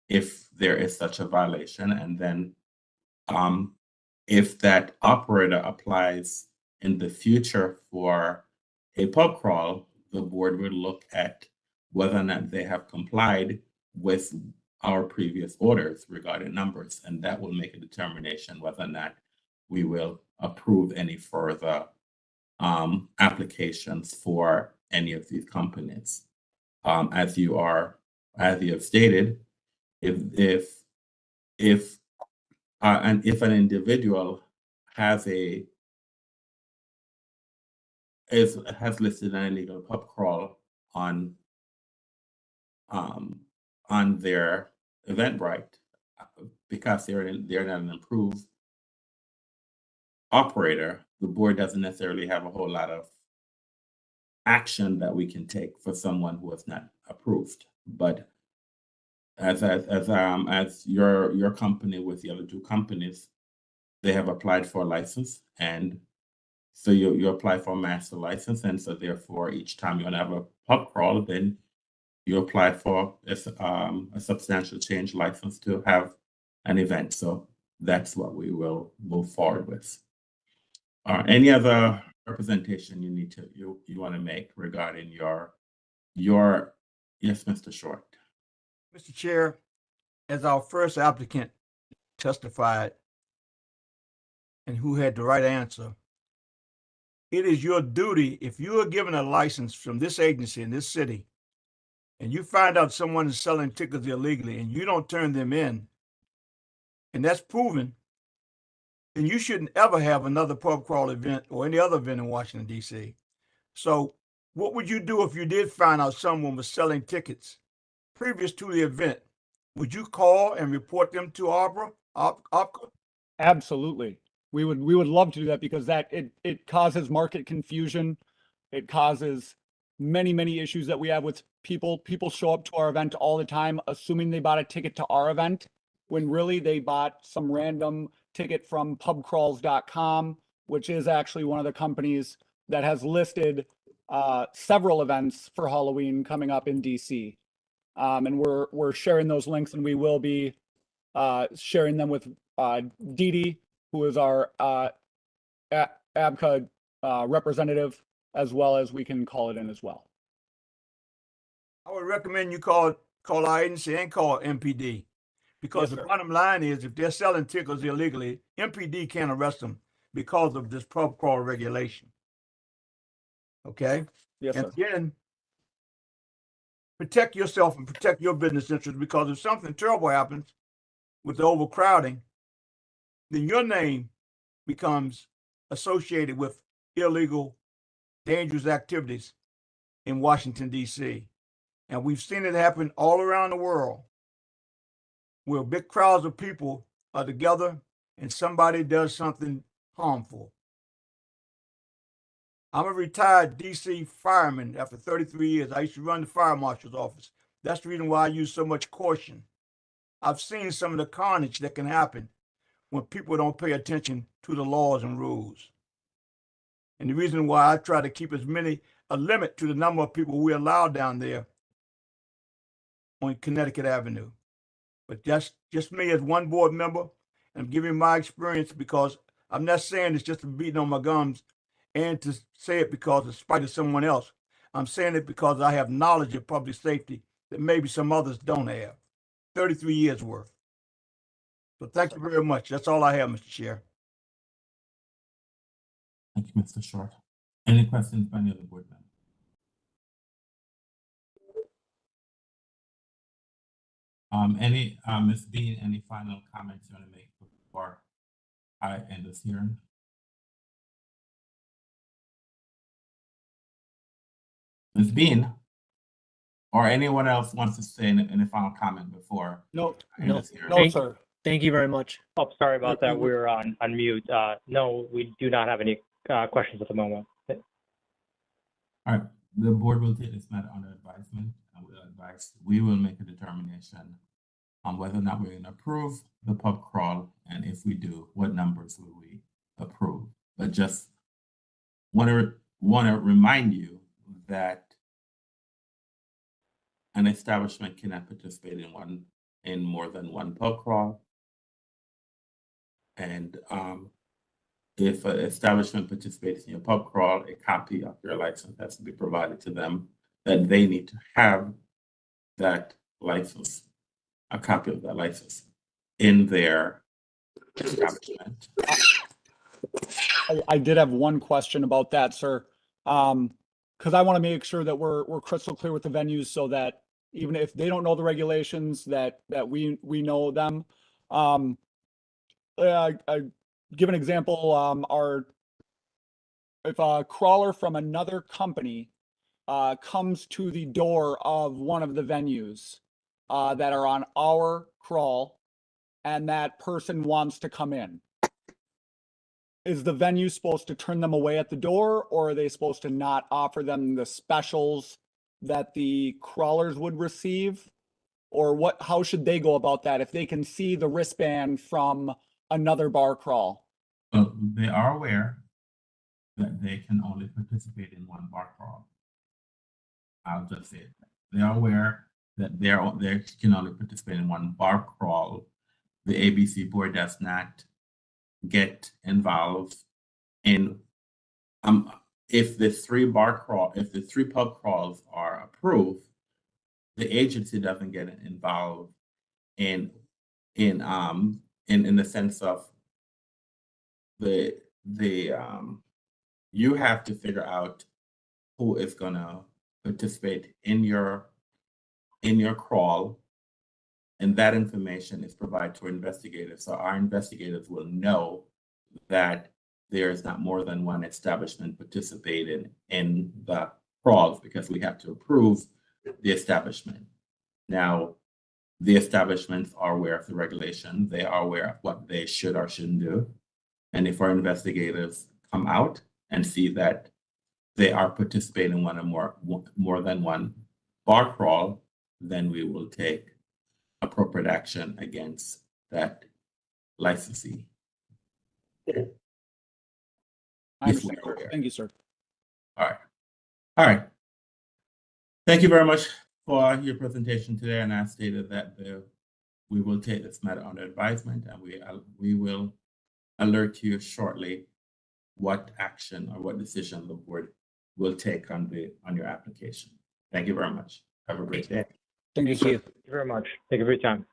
if there is such a violation. And then if that operator applies in the future for a pub crawl, the board would look at whether or not they have complied with our previous orders regarding numbers, and that will make a determination whether or not we will approve any further applications for any of these companies. As you have stated, if an individual has listed an illegal pub crawl on their Eventbrite because they're not an approved operator, the board doesn't necessarily have a whole lot of action that we can take for someone who is not approved. But as your company with the other 2 companies, they have applied for a license, and so you apply for a master license, and so therefore each time you want to have a pub crawl, then you apply for a substantial change license to have an event. So that's what we will move forward with. Any other representation you want to make regarding your yes, Mr. Short. Mr. Chair, as our first applicant testified and who had the right answer, it is your duty, if you are given a license from this agency in this city, and you find out someone is selling tickets illegally and you don't turn them in, and that's proven, then you shouldn't ever have another pub crawl event or any other event in Washington, D.C. So what would you do if you did find out someone was selling tickets previous to the event? Would you call and report them to ABCA? Absolutely. We would love to do that because it causes market confusion. It causes many issues that we have with people. People show up to our event all the time assuming they bought a ticket to our event when really they bought some random ticket from pubcrawls.com, which is actually one of the companies that has listed several events for Halloween coming up in DC. And we're sharing those links, and we will be sharing them with Dee Dee, who is our ABCA representative, as well as we can call it in as well. I would recommend you call our agency and call MPD, because the bottom line is if they're selling tickets illegally, MPD can't arrest them because of this pub crawl regulation. Okay? Yes, and sir. again, protect yourself and protect your business interests, because if something terrible happens with the overcrowding, then your name becomes associated with illegal, dangerous activities in Washington, D.C. And we've seen it happen all around the world, where big crowds of people are together and somebody does something harmful. I'm a retired D.C. fireman after 33 years. I used to run the fire marshal's office. That's the reason why I use so much caution. I've seen some of the carnage that can happen when people don't pay attention to the laws and rules. And the reason why I try to keep a limit to the number of people we allow down there on Connecticut Avenue. But that's just me as one board member. And I'm giving my experience, because I'm not saying it's just to beating on my gums and to say it because it's spite of someone else. I'm saying it because I have knowledge of public safety that maybe some others don't have. 33 years worth. So thank you very much. That's all I have, Mr. Chair. Thank you, Mr. Short. Any questions by any other board member? Ms. Bean, any final comments you want to make before I end this hearing? Ms. Bean, or anyone else wants to say any final comment before? No, sir. Thank you very much. Oh, sorry about that. We were on mute. No, we do not have any questions at the moment. All right. The board will take this matter under advisement and we will make a determination on whether or not we're going to approve the pub crawl, and if we do, what numbers will we approve. But just want to remind you that an establishment cannot participate in more than one pub crawl. And if an establishment participates in your pub crawl, a copy of your license has to be provided to them, that they need to have that license, a copy of that license in their establishment. I did have one question about that, sir. Because I want to make sure that we're crystal clear with the venues so that even if they don't know the regulations, that we know them. I give an example. If a crawler from another company comes to the door of one of the venues that are on our crawl, and that person wants to come in, is the venue supposed to turn them away at the door, or are they supposed to not offer them the specials that the crawlers would receive? Or how should they go about that if they can see the wristband from another bar crawl? They are aware that they can only participate in one bar crawl. I'll just say it. They are aware that they can only participate in one bar crawl. The ABC board does not get involved in if the three pub crawls are approved, the agency doesn't get involved in the sense of you have to figure out who is gonna participate in your crawl, and that information is provided to investigators. So our investigators will know that there is not more than one establishment participating in the crawls, because we have to approve the establishment. Now, the establishments are aware of the regulation. They are aware of what they should or shouldn't do. And if our investigators come out and see that they are participating in one or more than one bar crawl, then we will take appropriate action against that licensee. Thank you, sir. All right. Thank you very much for your presentation today. And I stated that we will take this matter under advisement, and we will alert you shortly what action or what decision the board will take on your application. Thank you very much. Have a great day. Thank you, sir. Thank you very much. Thank you for your time.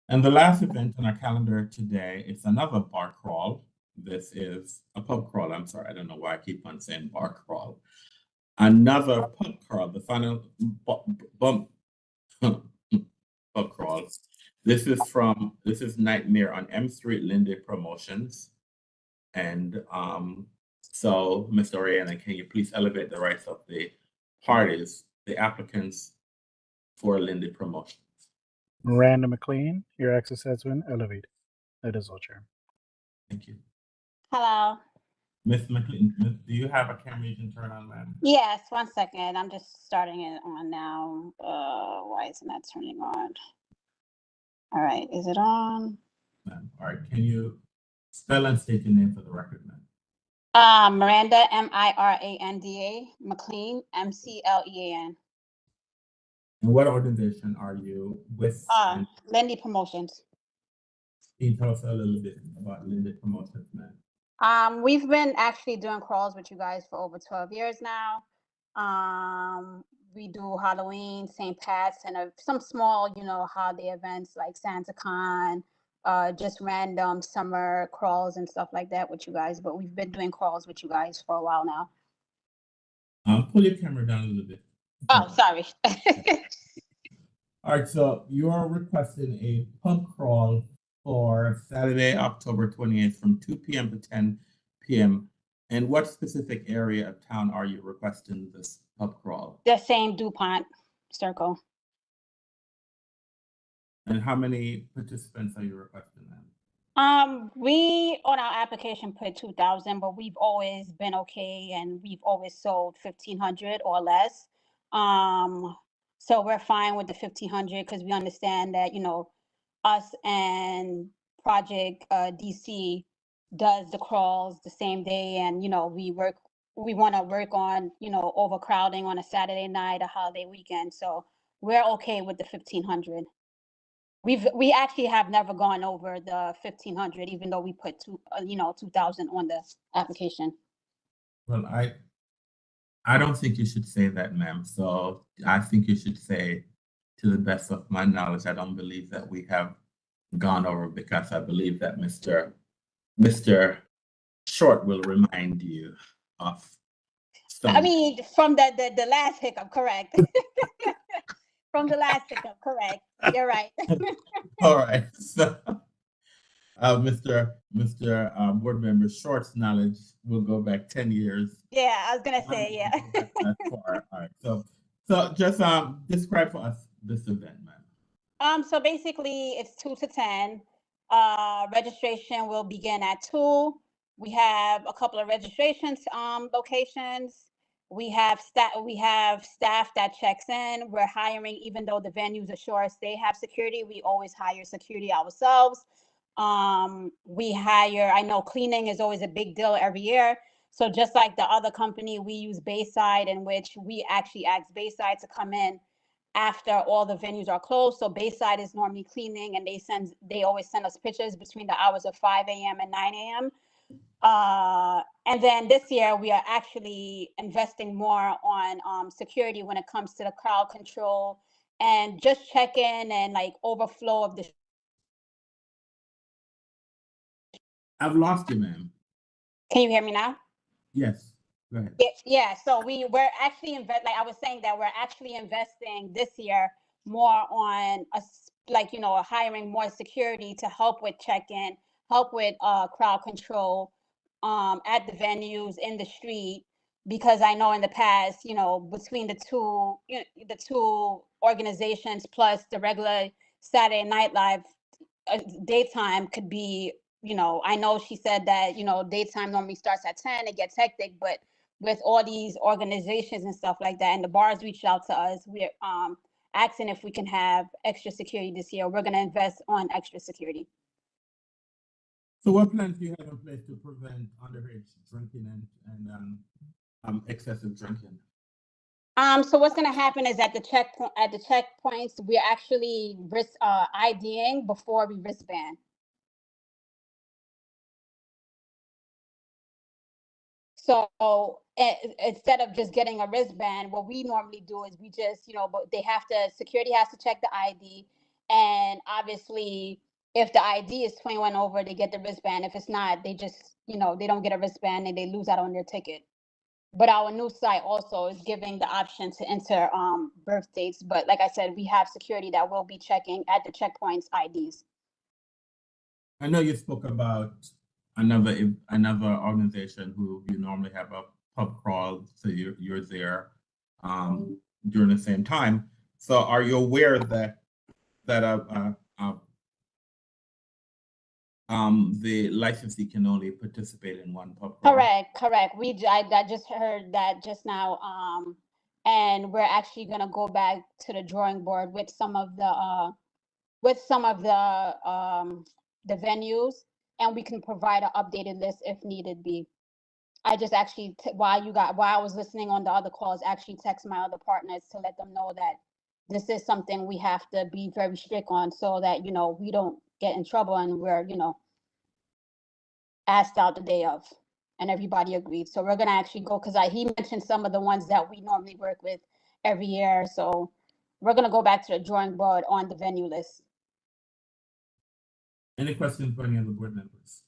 And the last event on our calendar today is another bar crawl. This is a pub crawl. I'm sorry, I don't know why I keep on saying bar crawl. Another pub crawl, the final pub crawl. This is Nightmare on M Street, Lindy Promotions. And so, Mr. Oriana, can you please elevate the rights of the parties, the applicants for Lindy Promotions? Miranda McLean, your access has been elevated. That is all, Chair. Thank you. Hello. Ms. McLean, do you have a camera you can turn on, ma'am? Yes, 1 second. I'm just starting it on now. Why isn't that turning on? All right, is it on? Ma'am, all right, can you spell and state your name for the record, ma'am? Miranda, Miranda, McLean, McLean. And what organization are you with? Lindy Promotions. Can you tell us a little bit about Lindy Promotions, ma'am? We've been actually doing crawls with you guys for over 12 years now. We do Halloween, St. Pat's, and some small, holiday events like SantaCon, just random summer crawls and stuff like that with you guys. But we've been doing crawls with you guys for a while now. Pull your camera down a little bit. Oh, sorry. All right, so you are requesting a pub crawl for Saturday, October 28th from 2 p.m. to 10 p.m. And what specific area of town are you requesting this pub crawl? The same DuPont circle. And how many participants are you requesting then? We on our application put 2,000, but we've always been okay, and we've always sold 1,500 or less. So we're fine with the 1,500 because we understand that, you know, us and Project DC does the crawls the same day, and you know, we want to work on, you know, overcrowding on a Saturday night, a holiday weekend. So we're okay with the 1,500. We actually have never gone over the 1,500, even though we put 2,000 on the application. Well, I don't think you should say that, ma'am. So I think you should say, to the best of my knowledge, I don't believe that we have gone over, because I believe that Mr. Short will remind you of some. I mean, from the last hiccup, correct. From the last hiccup, correct. You're right. All right. So, Mr. Board Member Short's knowledge will go back 10 years. Yeah, I was gonna say, yeah. That's far. All right. So just describe for us this event, ma'am. So basically it's 2 to 10. Registration will begin at 2. We have a couple of registrations locations. We have staff that checks in. We're hiring, even though the venues assure us they have security, we always hire security ourselves. We hire, I know cleaning is always a big deal every year. So just like the other company, we use Bayside, in which we actually ask Bayside to come in after all the venues are closed. So Bayside is normally cleaning, and they always send us pictures between the hours of 5 a.m. and 9 a.m. And then this year we are actually investing more on security when it comes to the crowd control and just check in and like overflow of the. I've lost you, ma'am. Can you hear me now? Yes. Go ahead. Yeah, so we're actually like I was saying, that we're actually investing this year more on hiring more security to help with check-in, help with crowd control at the venues, in the street, because I know in the past, you know, between the two organizations plus the regular Saturday Night Live, daytime could be, you know, I know she said that, you know, daytime normally starts at 10, it gets hectic, but with all these organizations and stuff like that, and the bars reached out to us, we're asking if we can have extra security this year. We're going to invest on extra security. So what plans do you have in place to prevent underage drinking and excessive drinking? So what's going to happen is at the checkpoints, we're actually IDing before we wristband. So instead of just getting a wristband, what we normally do is we just, you know, but security has to check the ID. And obviously, if the ID is 21 over, they get the wristband. If it's not, they just, you know, they don't get a wristband and they lose out on their ticket. But our new site also is giving the option to enter birth dates. But like I said, we have security that will be checking at the checkpoints IDs. I know you spoke about another organization who you normally have a pub crawl, so you're there during the same time. So are you aware that the licensee can only participate in one pub crawl? Correct. I just heard that just now, and we're actually gonna go back to the drawing board with some of the venues, and we can provide an updated list if needed be. I just actually, while I was listening on the other calls, actually text my other partners to let them know that this is something we have to be very strict on, so that, you know, we don't get in trouble and we're, you know, asked out the day of, and everybody agreed. So we're gonna actually go, because he mentioned some of the ones that we normally work with every year. So we're gonna go back to the drawing board on the venue list. Any questions by any of the board members?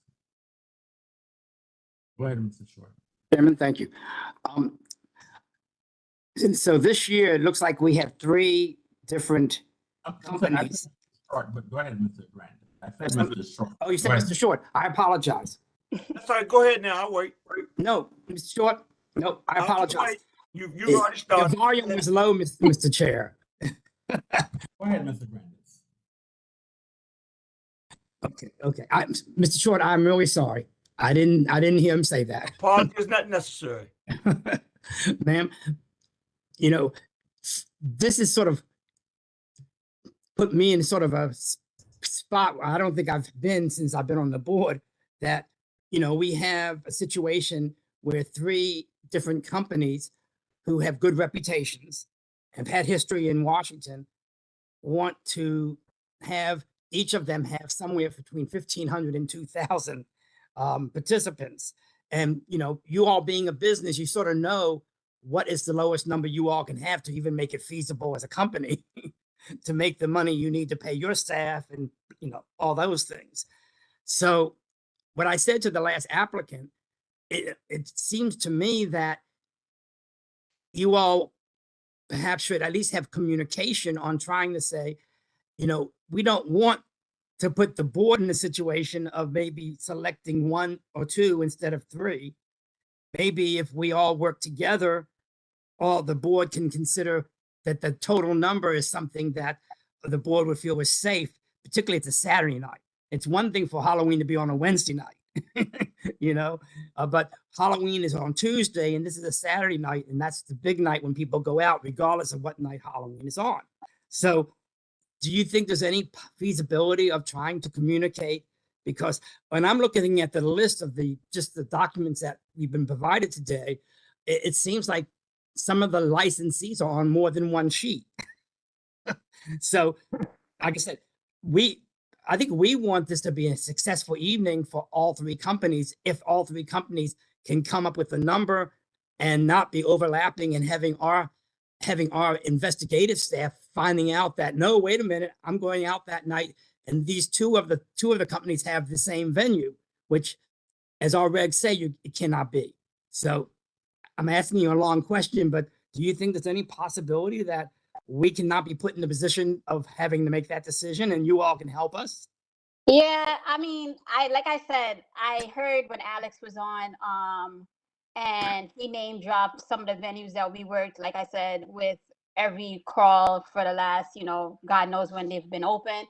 Go ahead, Mr. Short. Chairman, thank you. And so this year, it looks like we have 3 different companies. Short, but go ahead, Mr. Grant. I said Mr. Short. Oh, you said Mr. Short. I apologize. That's all right. Go ahead now. I'll wait. No, Mr. Short, no, I I'll just apologize. wait. You've It- already The started. volume was low, Mr. Chair. Go ahead, Mr. Grandis. Okay. Mr. Short, I'm really sorry. I didn't hear him say that. Apology is not necessary. Ma'am, you know, this is sort of put me in sort of a spot where I don't think I've been since I've been on the board, that, we have a situation where 3 different companies who have good reputations, have had history in Washington, want to have each of them have somewhere between 1,500 and 2,000 participants. And, you all being a business, you sort of know what is the lowest number you all can have to even make it feasible as a company to make the money you need to pay your staff and, all those things. So what I said to the last applicant, it seems to me that you all perhaps should at least have communication on trying to say, we don't want to put the board in a situation of maybe selecting 1 or 2 instead of 3. Maybe if we all work together, all the board can consider that the total number is something that the board would feel was safe, particularly it's a Saturday night. It's one thing for Halloween to be on a Wednesday night, but Halloween is on Tuesday and this is a Saturday night, and that's the big night when people go out, regardless of what night Halloween is on. So do you think there's any feasibility of trying to communicate? Because when I'm looking at the list of just the documents that we've been provided today, it seems like some of the licensees are on more than one sheet. So, like I said, I think we want this to be a successful evening for all 3 companies. If all 3 companies can come up with a number and not be overlapping and having our investigative staff finding out that, no, wait a minute, I'm going out that night, and these two of the companies have the same venue, which, as our regs say, it cannot be. So I'm asking you a long question, but do you think there's any possibility that we cannot be put in the position of having to make that decision and you all can help us? Yeah, I mean, like I said, I heard when Alex was on, and he name dropped some of the venues that we worked, like I said, with every crawl for the last, God knows when they've been open.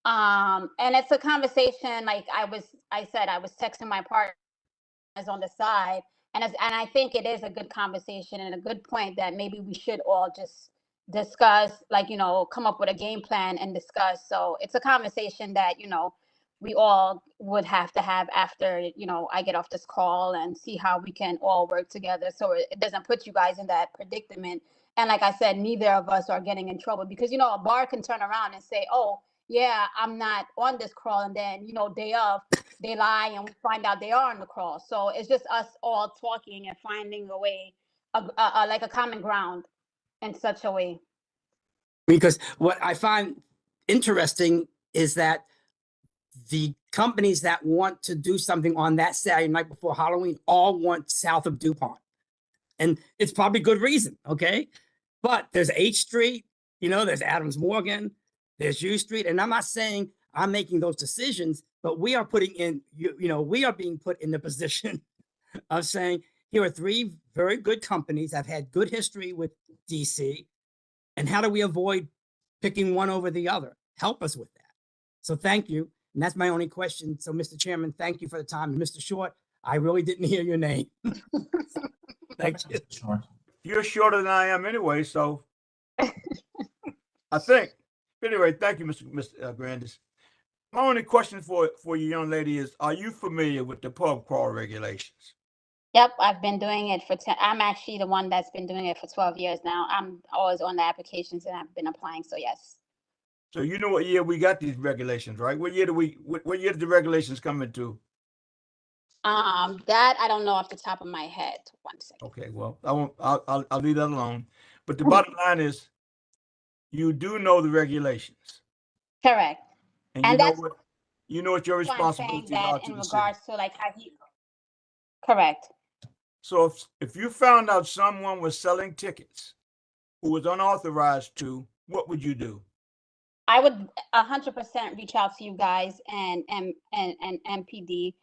And it's a conversation, like I said, I was texting my partner on the side, and I think it is a good conversation and a good point that maybe we should all just discuss, like, come up with a game plan and discuss. So it's a conversation that, we all would have to have after, I get off this call, and see how we can all work together so it doesn't put you guys in that predicament. And like I said, neither of us are getting in trouble, because, a bar can turn around and say, oh, yeah, I'm not on this crawl. And then, day of, they lie and we find out they are on the crawl. So it's just us all talking and finding a way, like a common ground in such a way. Because what I find interesting is that the companies that want to do something on that Saturday night before Halloween all want south of DuPont. And it's probably good reason, okay? But there's H Street, there's Adams Morgan, there's U Street. And I'm not saying I'm making those decisions, but we are we are being put in the position of saying, here are 3 very good companies that have had good history with DC. And how do we avoid picking one over the other? Help us with that. So thank you. And that's my only question. So, Mr. Chairman, thank you for the time. And Mr. Short, I really didn't hear your name. Thank you. You're shorter than I am anyway, so I think. Anyway, thank you, Mr. Grandis. My only question for you, young lady, is: are you familiar with the pub crawl regulations? Yep, I've been doing it for 10. I'm actually the one that's been doing it for 12 years now. I'm always on the applications and I've been applying. So yes. So you know what year we got these regulations, right? What year did the regulations come into? That I don't know off the top of my head. 1 second. Okay, well, I won't. I'll leave that alone. But the bottom line is, you do know the regulations. Correct. And you know what your responsibilities are to the city. Regards to like how he. Correct. So if you found out someone was selling tickets who was unauthorized to, what would you do? I would 100% reach out to you guys and MPD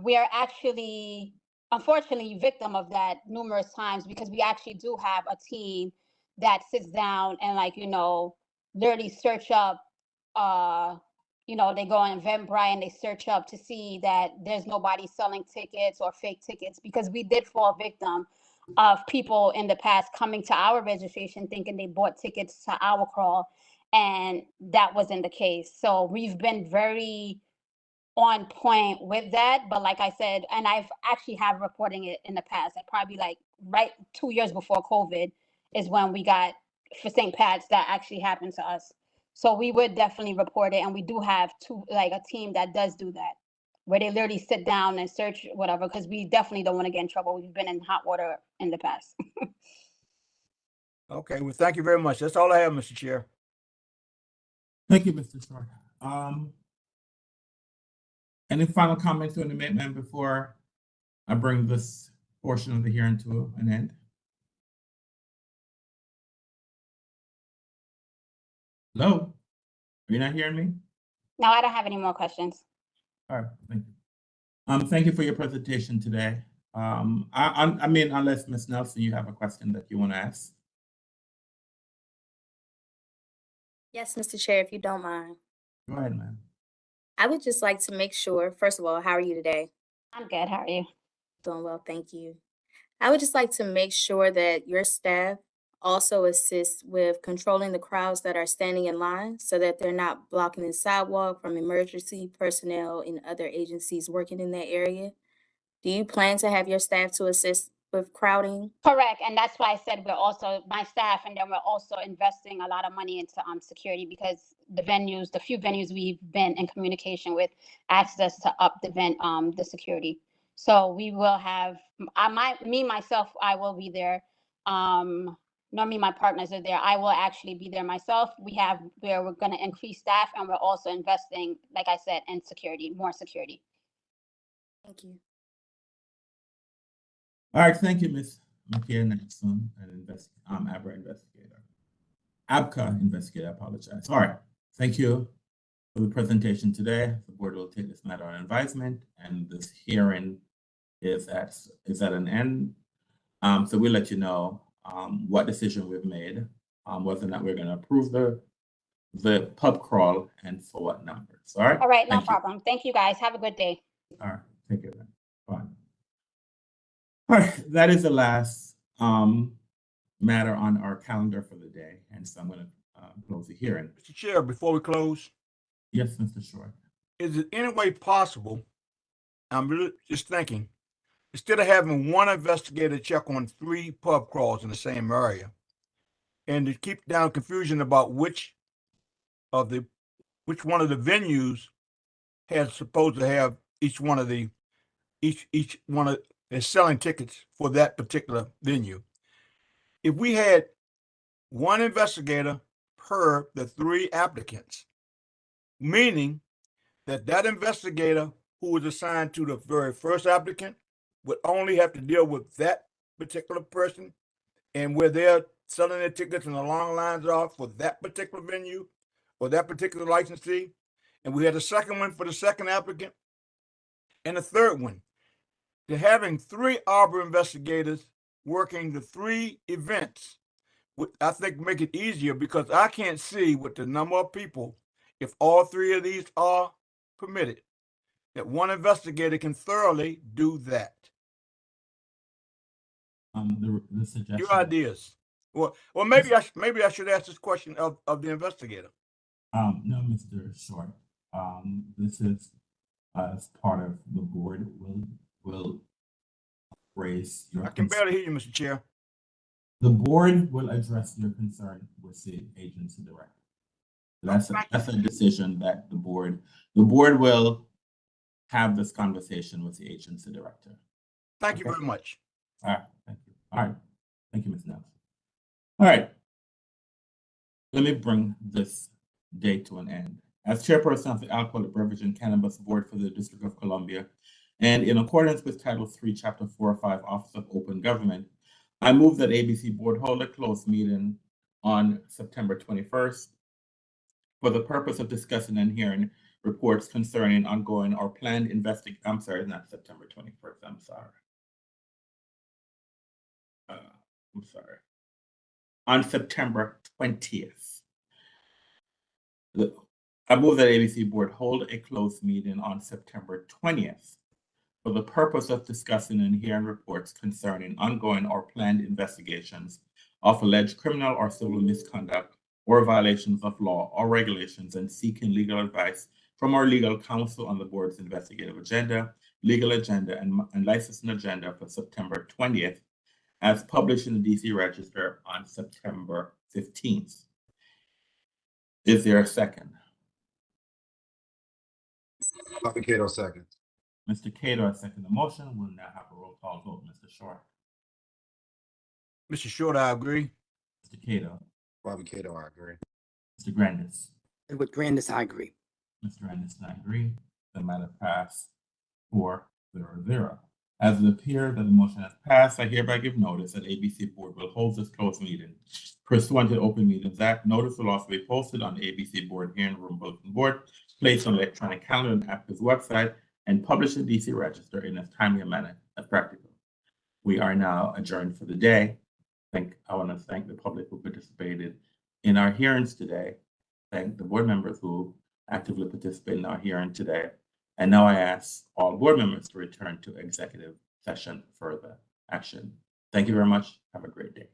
we are actually, unfortunately, victim of that numerous times because we actually do have a team that sits down and, like, you know, literally search up, you know, they go on Eventbrite and they search up to see that there's nobody selling tickets or fake tickets, because we did fall victim of people in the past coming to our registration thinking they bought tickets to our crawl, and that wasn't the case. So we've been very on point with that. But like I said, and I've actually have reporting it in the past, probably like right 2 years before COVID is when we got for St. Pat's that actually happened to us. So we would definitely report it, and we do have a team that does do that, where they literally sit down and search whatever, because we definitely don't want to get in trouble. We've been in hot water in the past. Okay, well, thank you very much. That's all I have, Mr. Chair. Thank you, Mr. Short. Any final comments on the amendment before I bring this portion of the hearing to an end? Hello? Are you not hearing me? No, I don't have any more questions. All right, thank you. Thank you for your presentation today. I mean, unless Ms. Nelson, you have a question that you want to ask. Yes, Mr. Chair, if you don't mind. Go ahead, ma'am. I would just like to make sure, first of all, how are you today? I'm good. How are you? Doing well, thank you. I would just like to make sure that your staff also assists with controlling the crowds that are standing in line so that they're not blocking the sidewalk from emergency personnel and other agencies working in that area. Do you plan to have your staff to assist with crowding? Correct, and that's why I said we're also, my staff, and then we're also investing a lot of money into security, because the few venues we've been in communication with asked us to up the security. So we will have, myself, I will be there. Normally my partners are there. I will actually be there myself. We're going to increase staff, and we're also investing, like I said, in security, more security. Thank you. All right, thank you, Ms. McKeon, an ABCA investigator, I apologize. All right, thank you for the presentation today. The board will take this matter on advisement, and this hearing is at an end. So we'll let you know what decision we've made, whether or not we're going to approve the pub crawl and for what numbers. All right. All right, no problem. Thank you, guys. Have a good day. All right, take care then. Bye. All right, that is the last matter on our calendar for the day, and so I'm going to close the hearing. Mr. Chair, before we close. Yes, Mr. Short. Is it any way possible, I'm really just thinking, instead of having one investigator check on 3 pub crawls in the same area, and to keep down confusion about which one of the venues has supposed to have each one is selling tickets for that particular venue. If we had one investigator per the 3 applicants, meaning that investigator who was assigned to the very first applicant would only have to deal with that particular person, and where they're selling their tickets and the long lines are for that particular venue or that particular licensee. And we had a second one for the second applicant and a third one. To having 3 Arbor investigators working the 3 events would, I think, make it easier, because I can't see with the number of people, if all 3 of these are permitted, that one investigator can thoroughly do that. The suggestion. Your ideas. Well, maybe I should ask this question of the investigator. No, Mr. Short. This is as part of the board will raise your. I can barely hear you, Mr. Chair. The board will address your concern with the agency director. That's a decision that the board will have this conversation with the agency director. Thank you very much. All right, thank you. All right, thank you, Ms. Nelson. All right, let me bring this day to an end. As chairperson of the Alcoholic Beverage and Cannabis Board for the District of Columbia, and in accordance with Title 3, Chapter 405, Office of Open Government, I move that ABC Board hold a closed meeting on September 21st for the purpose of discussing and hearing reports concerning ongoing or planned I'm sorry, not September 21st, I'm sorry. On September 20th. I move that ABC Board hold a closed meeting on September 20th for the purpose of discussing and hearing reports concerning ongoing or planned investigations of alleged criminal or civil misconduct or violations of law or regulations, and seeking legal advice from our legal counsel on the board's investigative agenda, legal agenda, and licensing agenda for September 20th, as published in the DC Register on September 15th. Is there a second? Bobby Cato seconds. Mr. Cato, I second the motion. We'll now have a roll call vote. Mr. Short. Mr. Short, I agree. Mr. Cato. Bobby Cato, I agree. Mr. Grandis. Edward Grandis, I agree. Mr. Anderson, I agree. The matter passed 4-0. As it appears that the motion has passed, I hereby give notice that ABC Board will hold this closed meeting. Pursuant to the Open Meetings Act, notice will also be posted on the ABC Board hearing room bulletin board, placed on the electronic calendar and ABCA's website, and published in the DC Register in as timely a manner as practical. We are now adjourned for the day. I want to thank the public who participated in our hearings today. Thank the board members who actively participated in our hearing today. And now I ask all board members to return to executive session for further action. Thank you very much. Have a great day.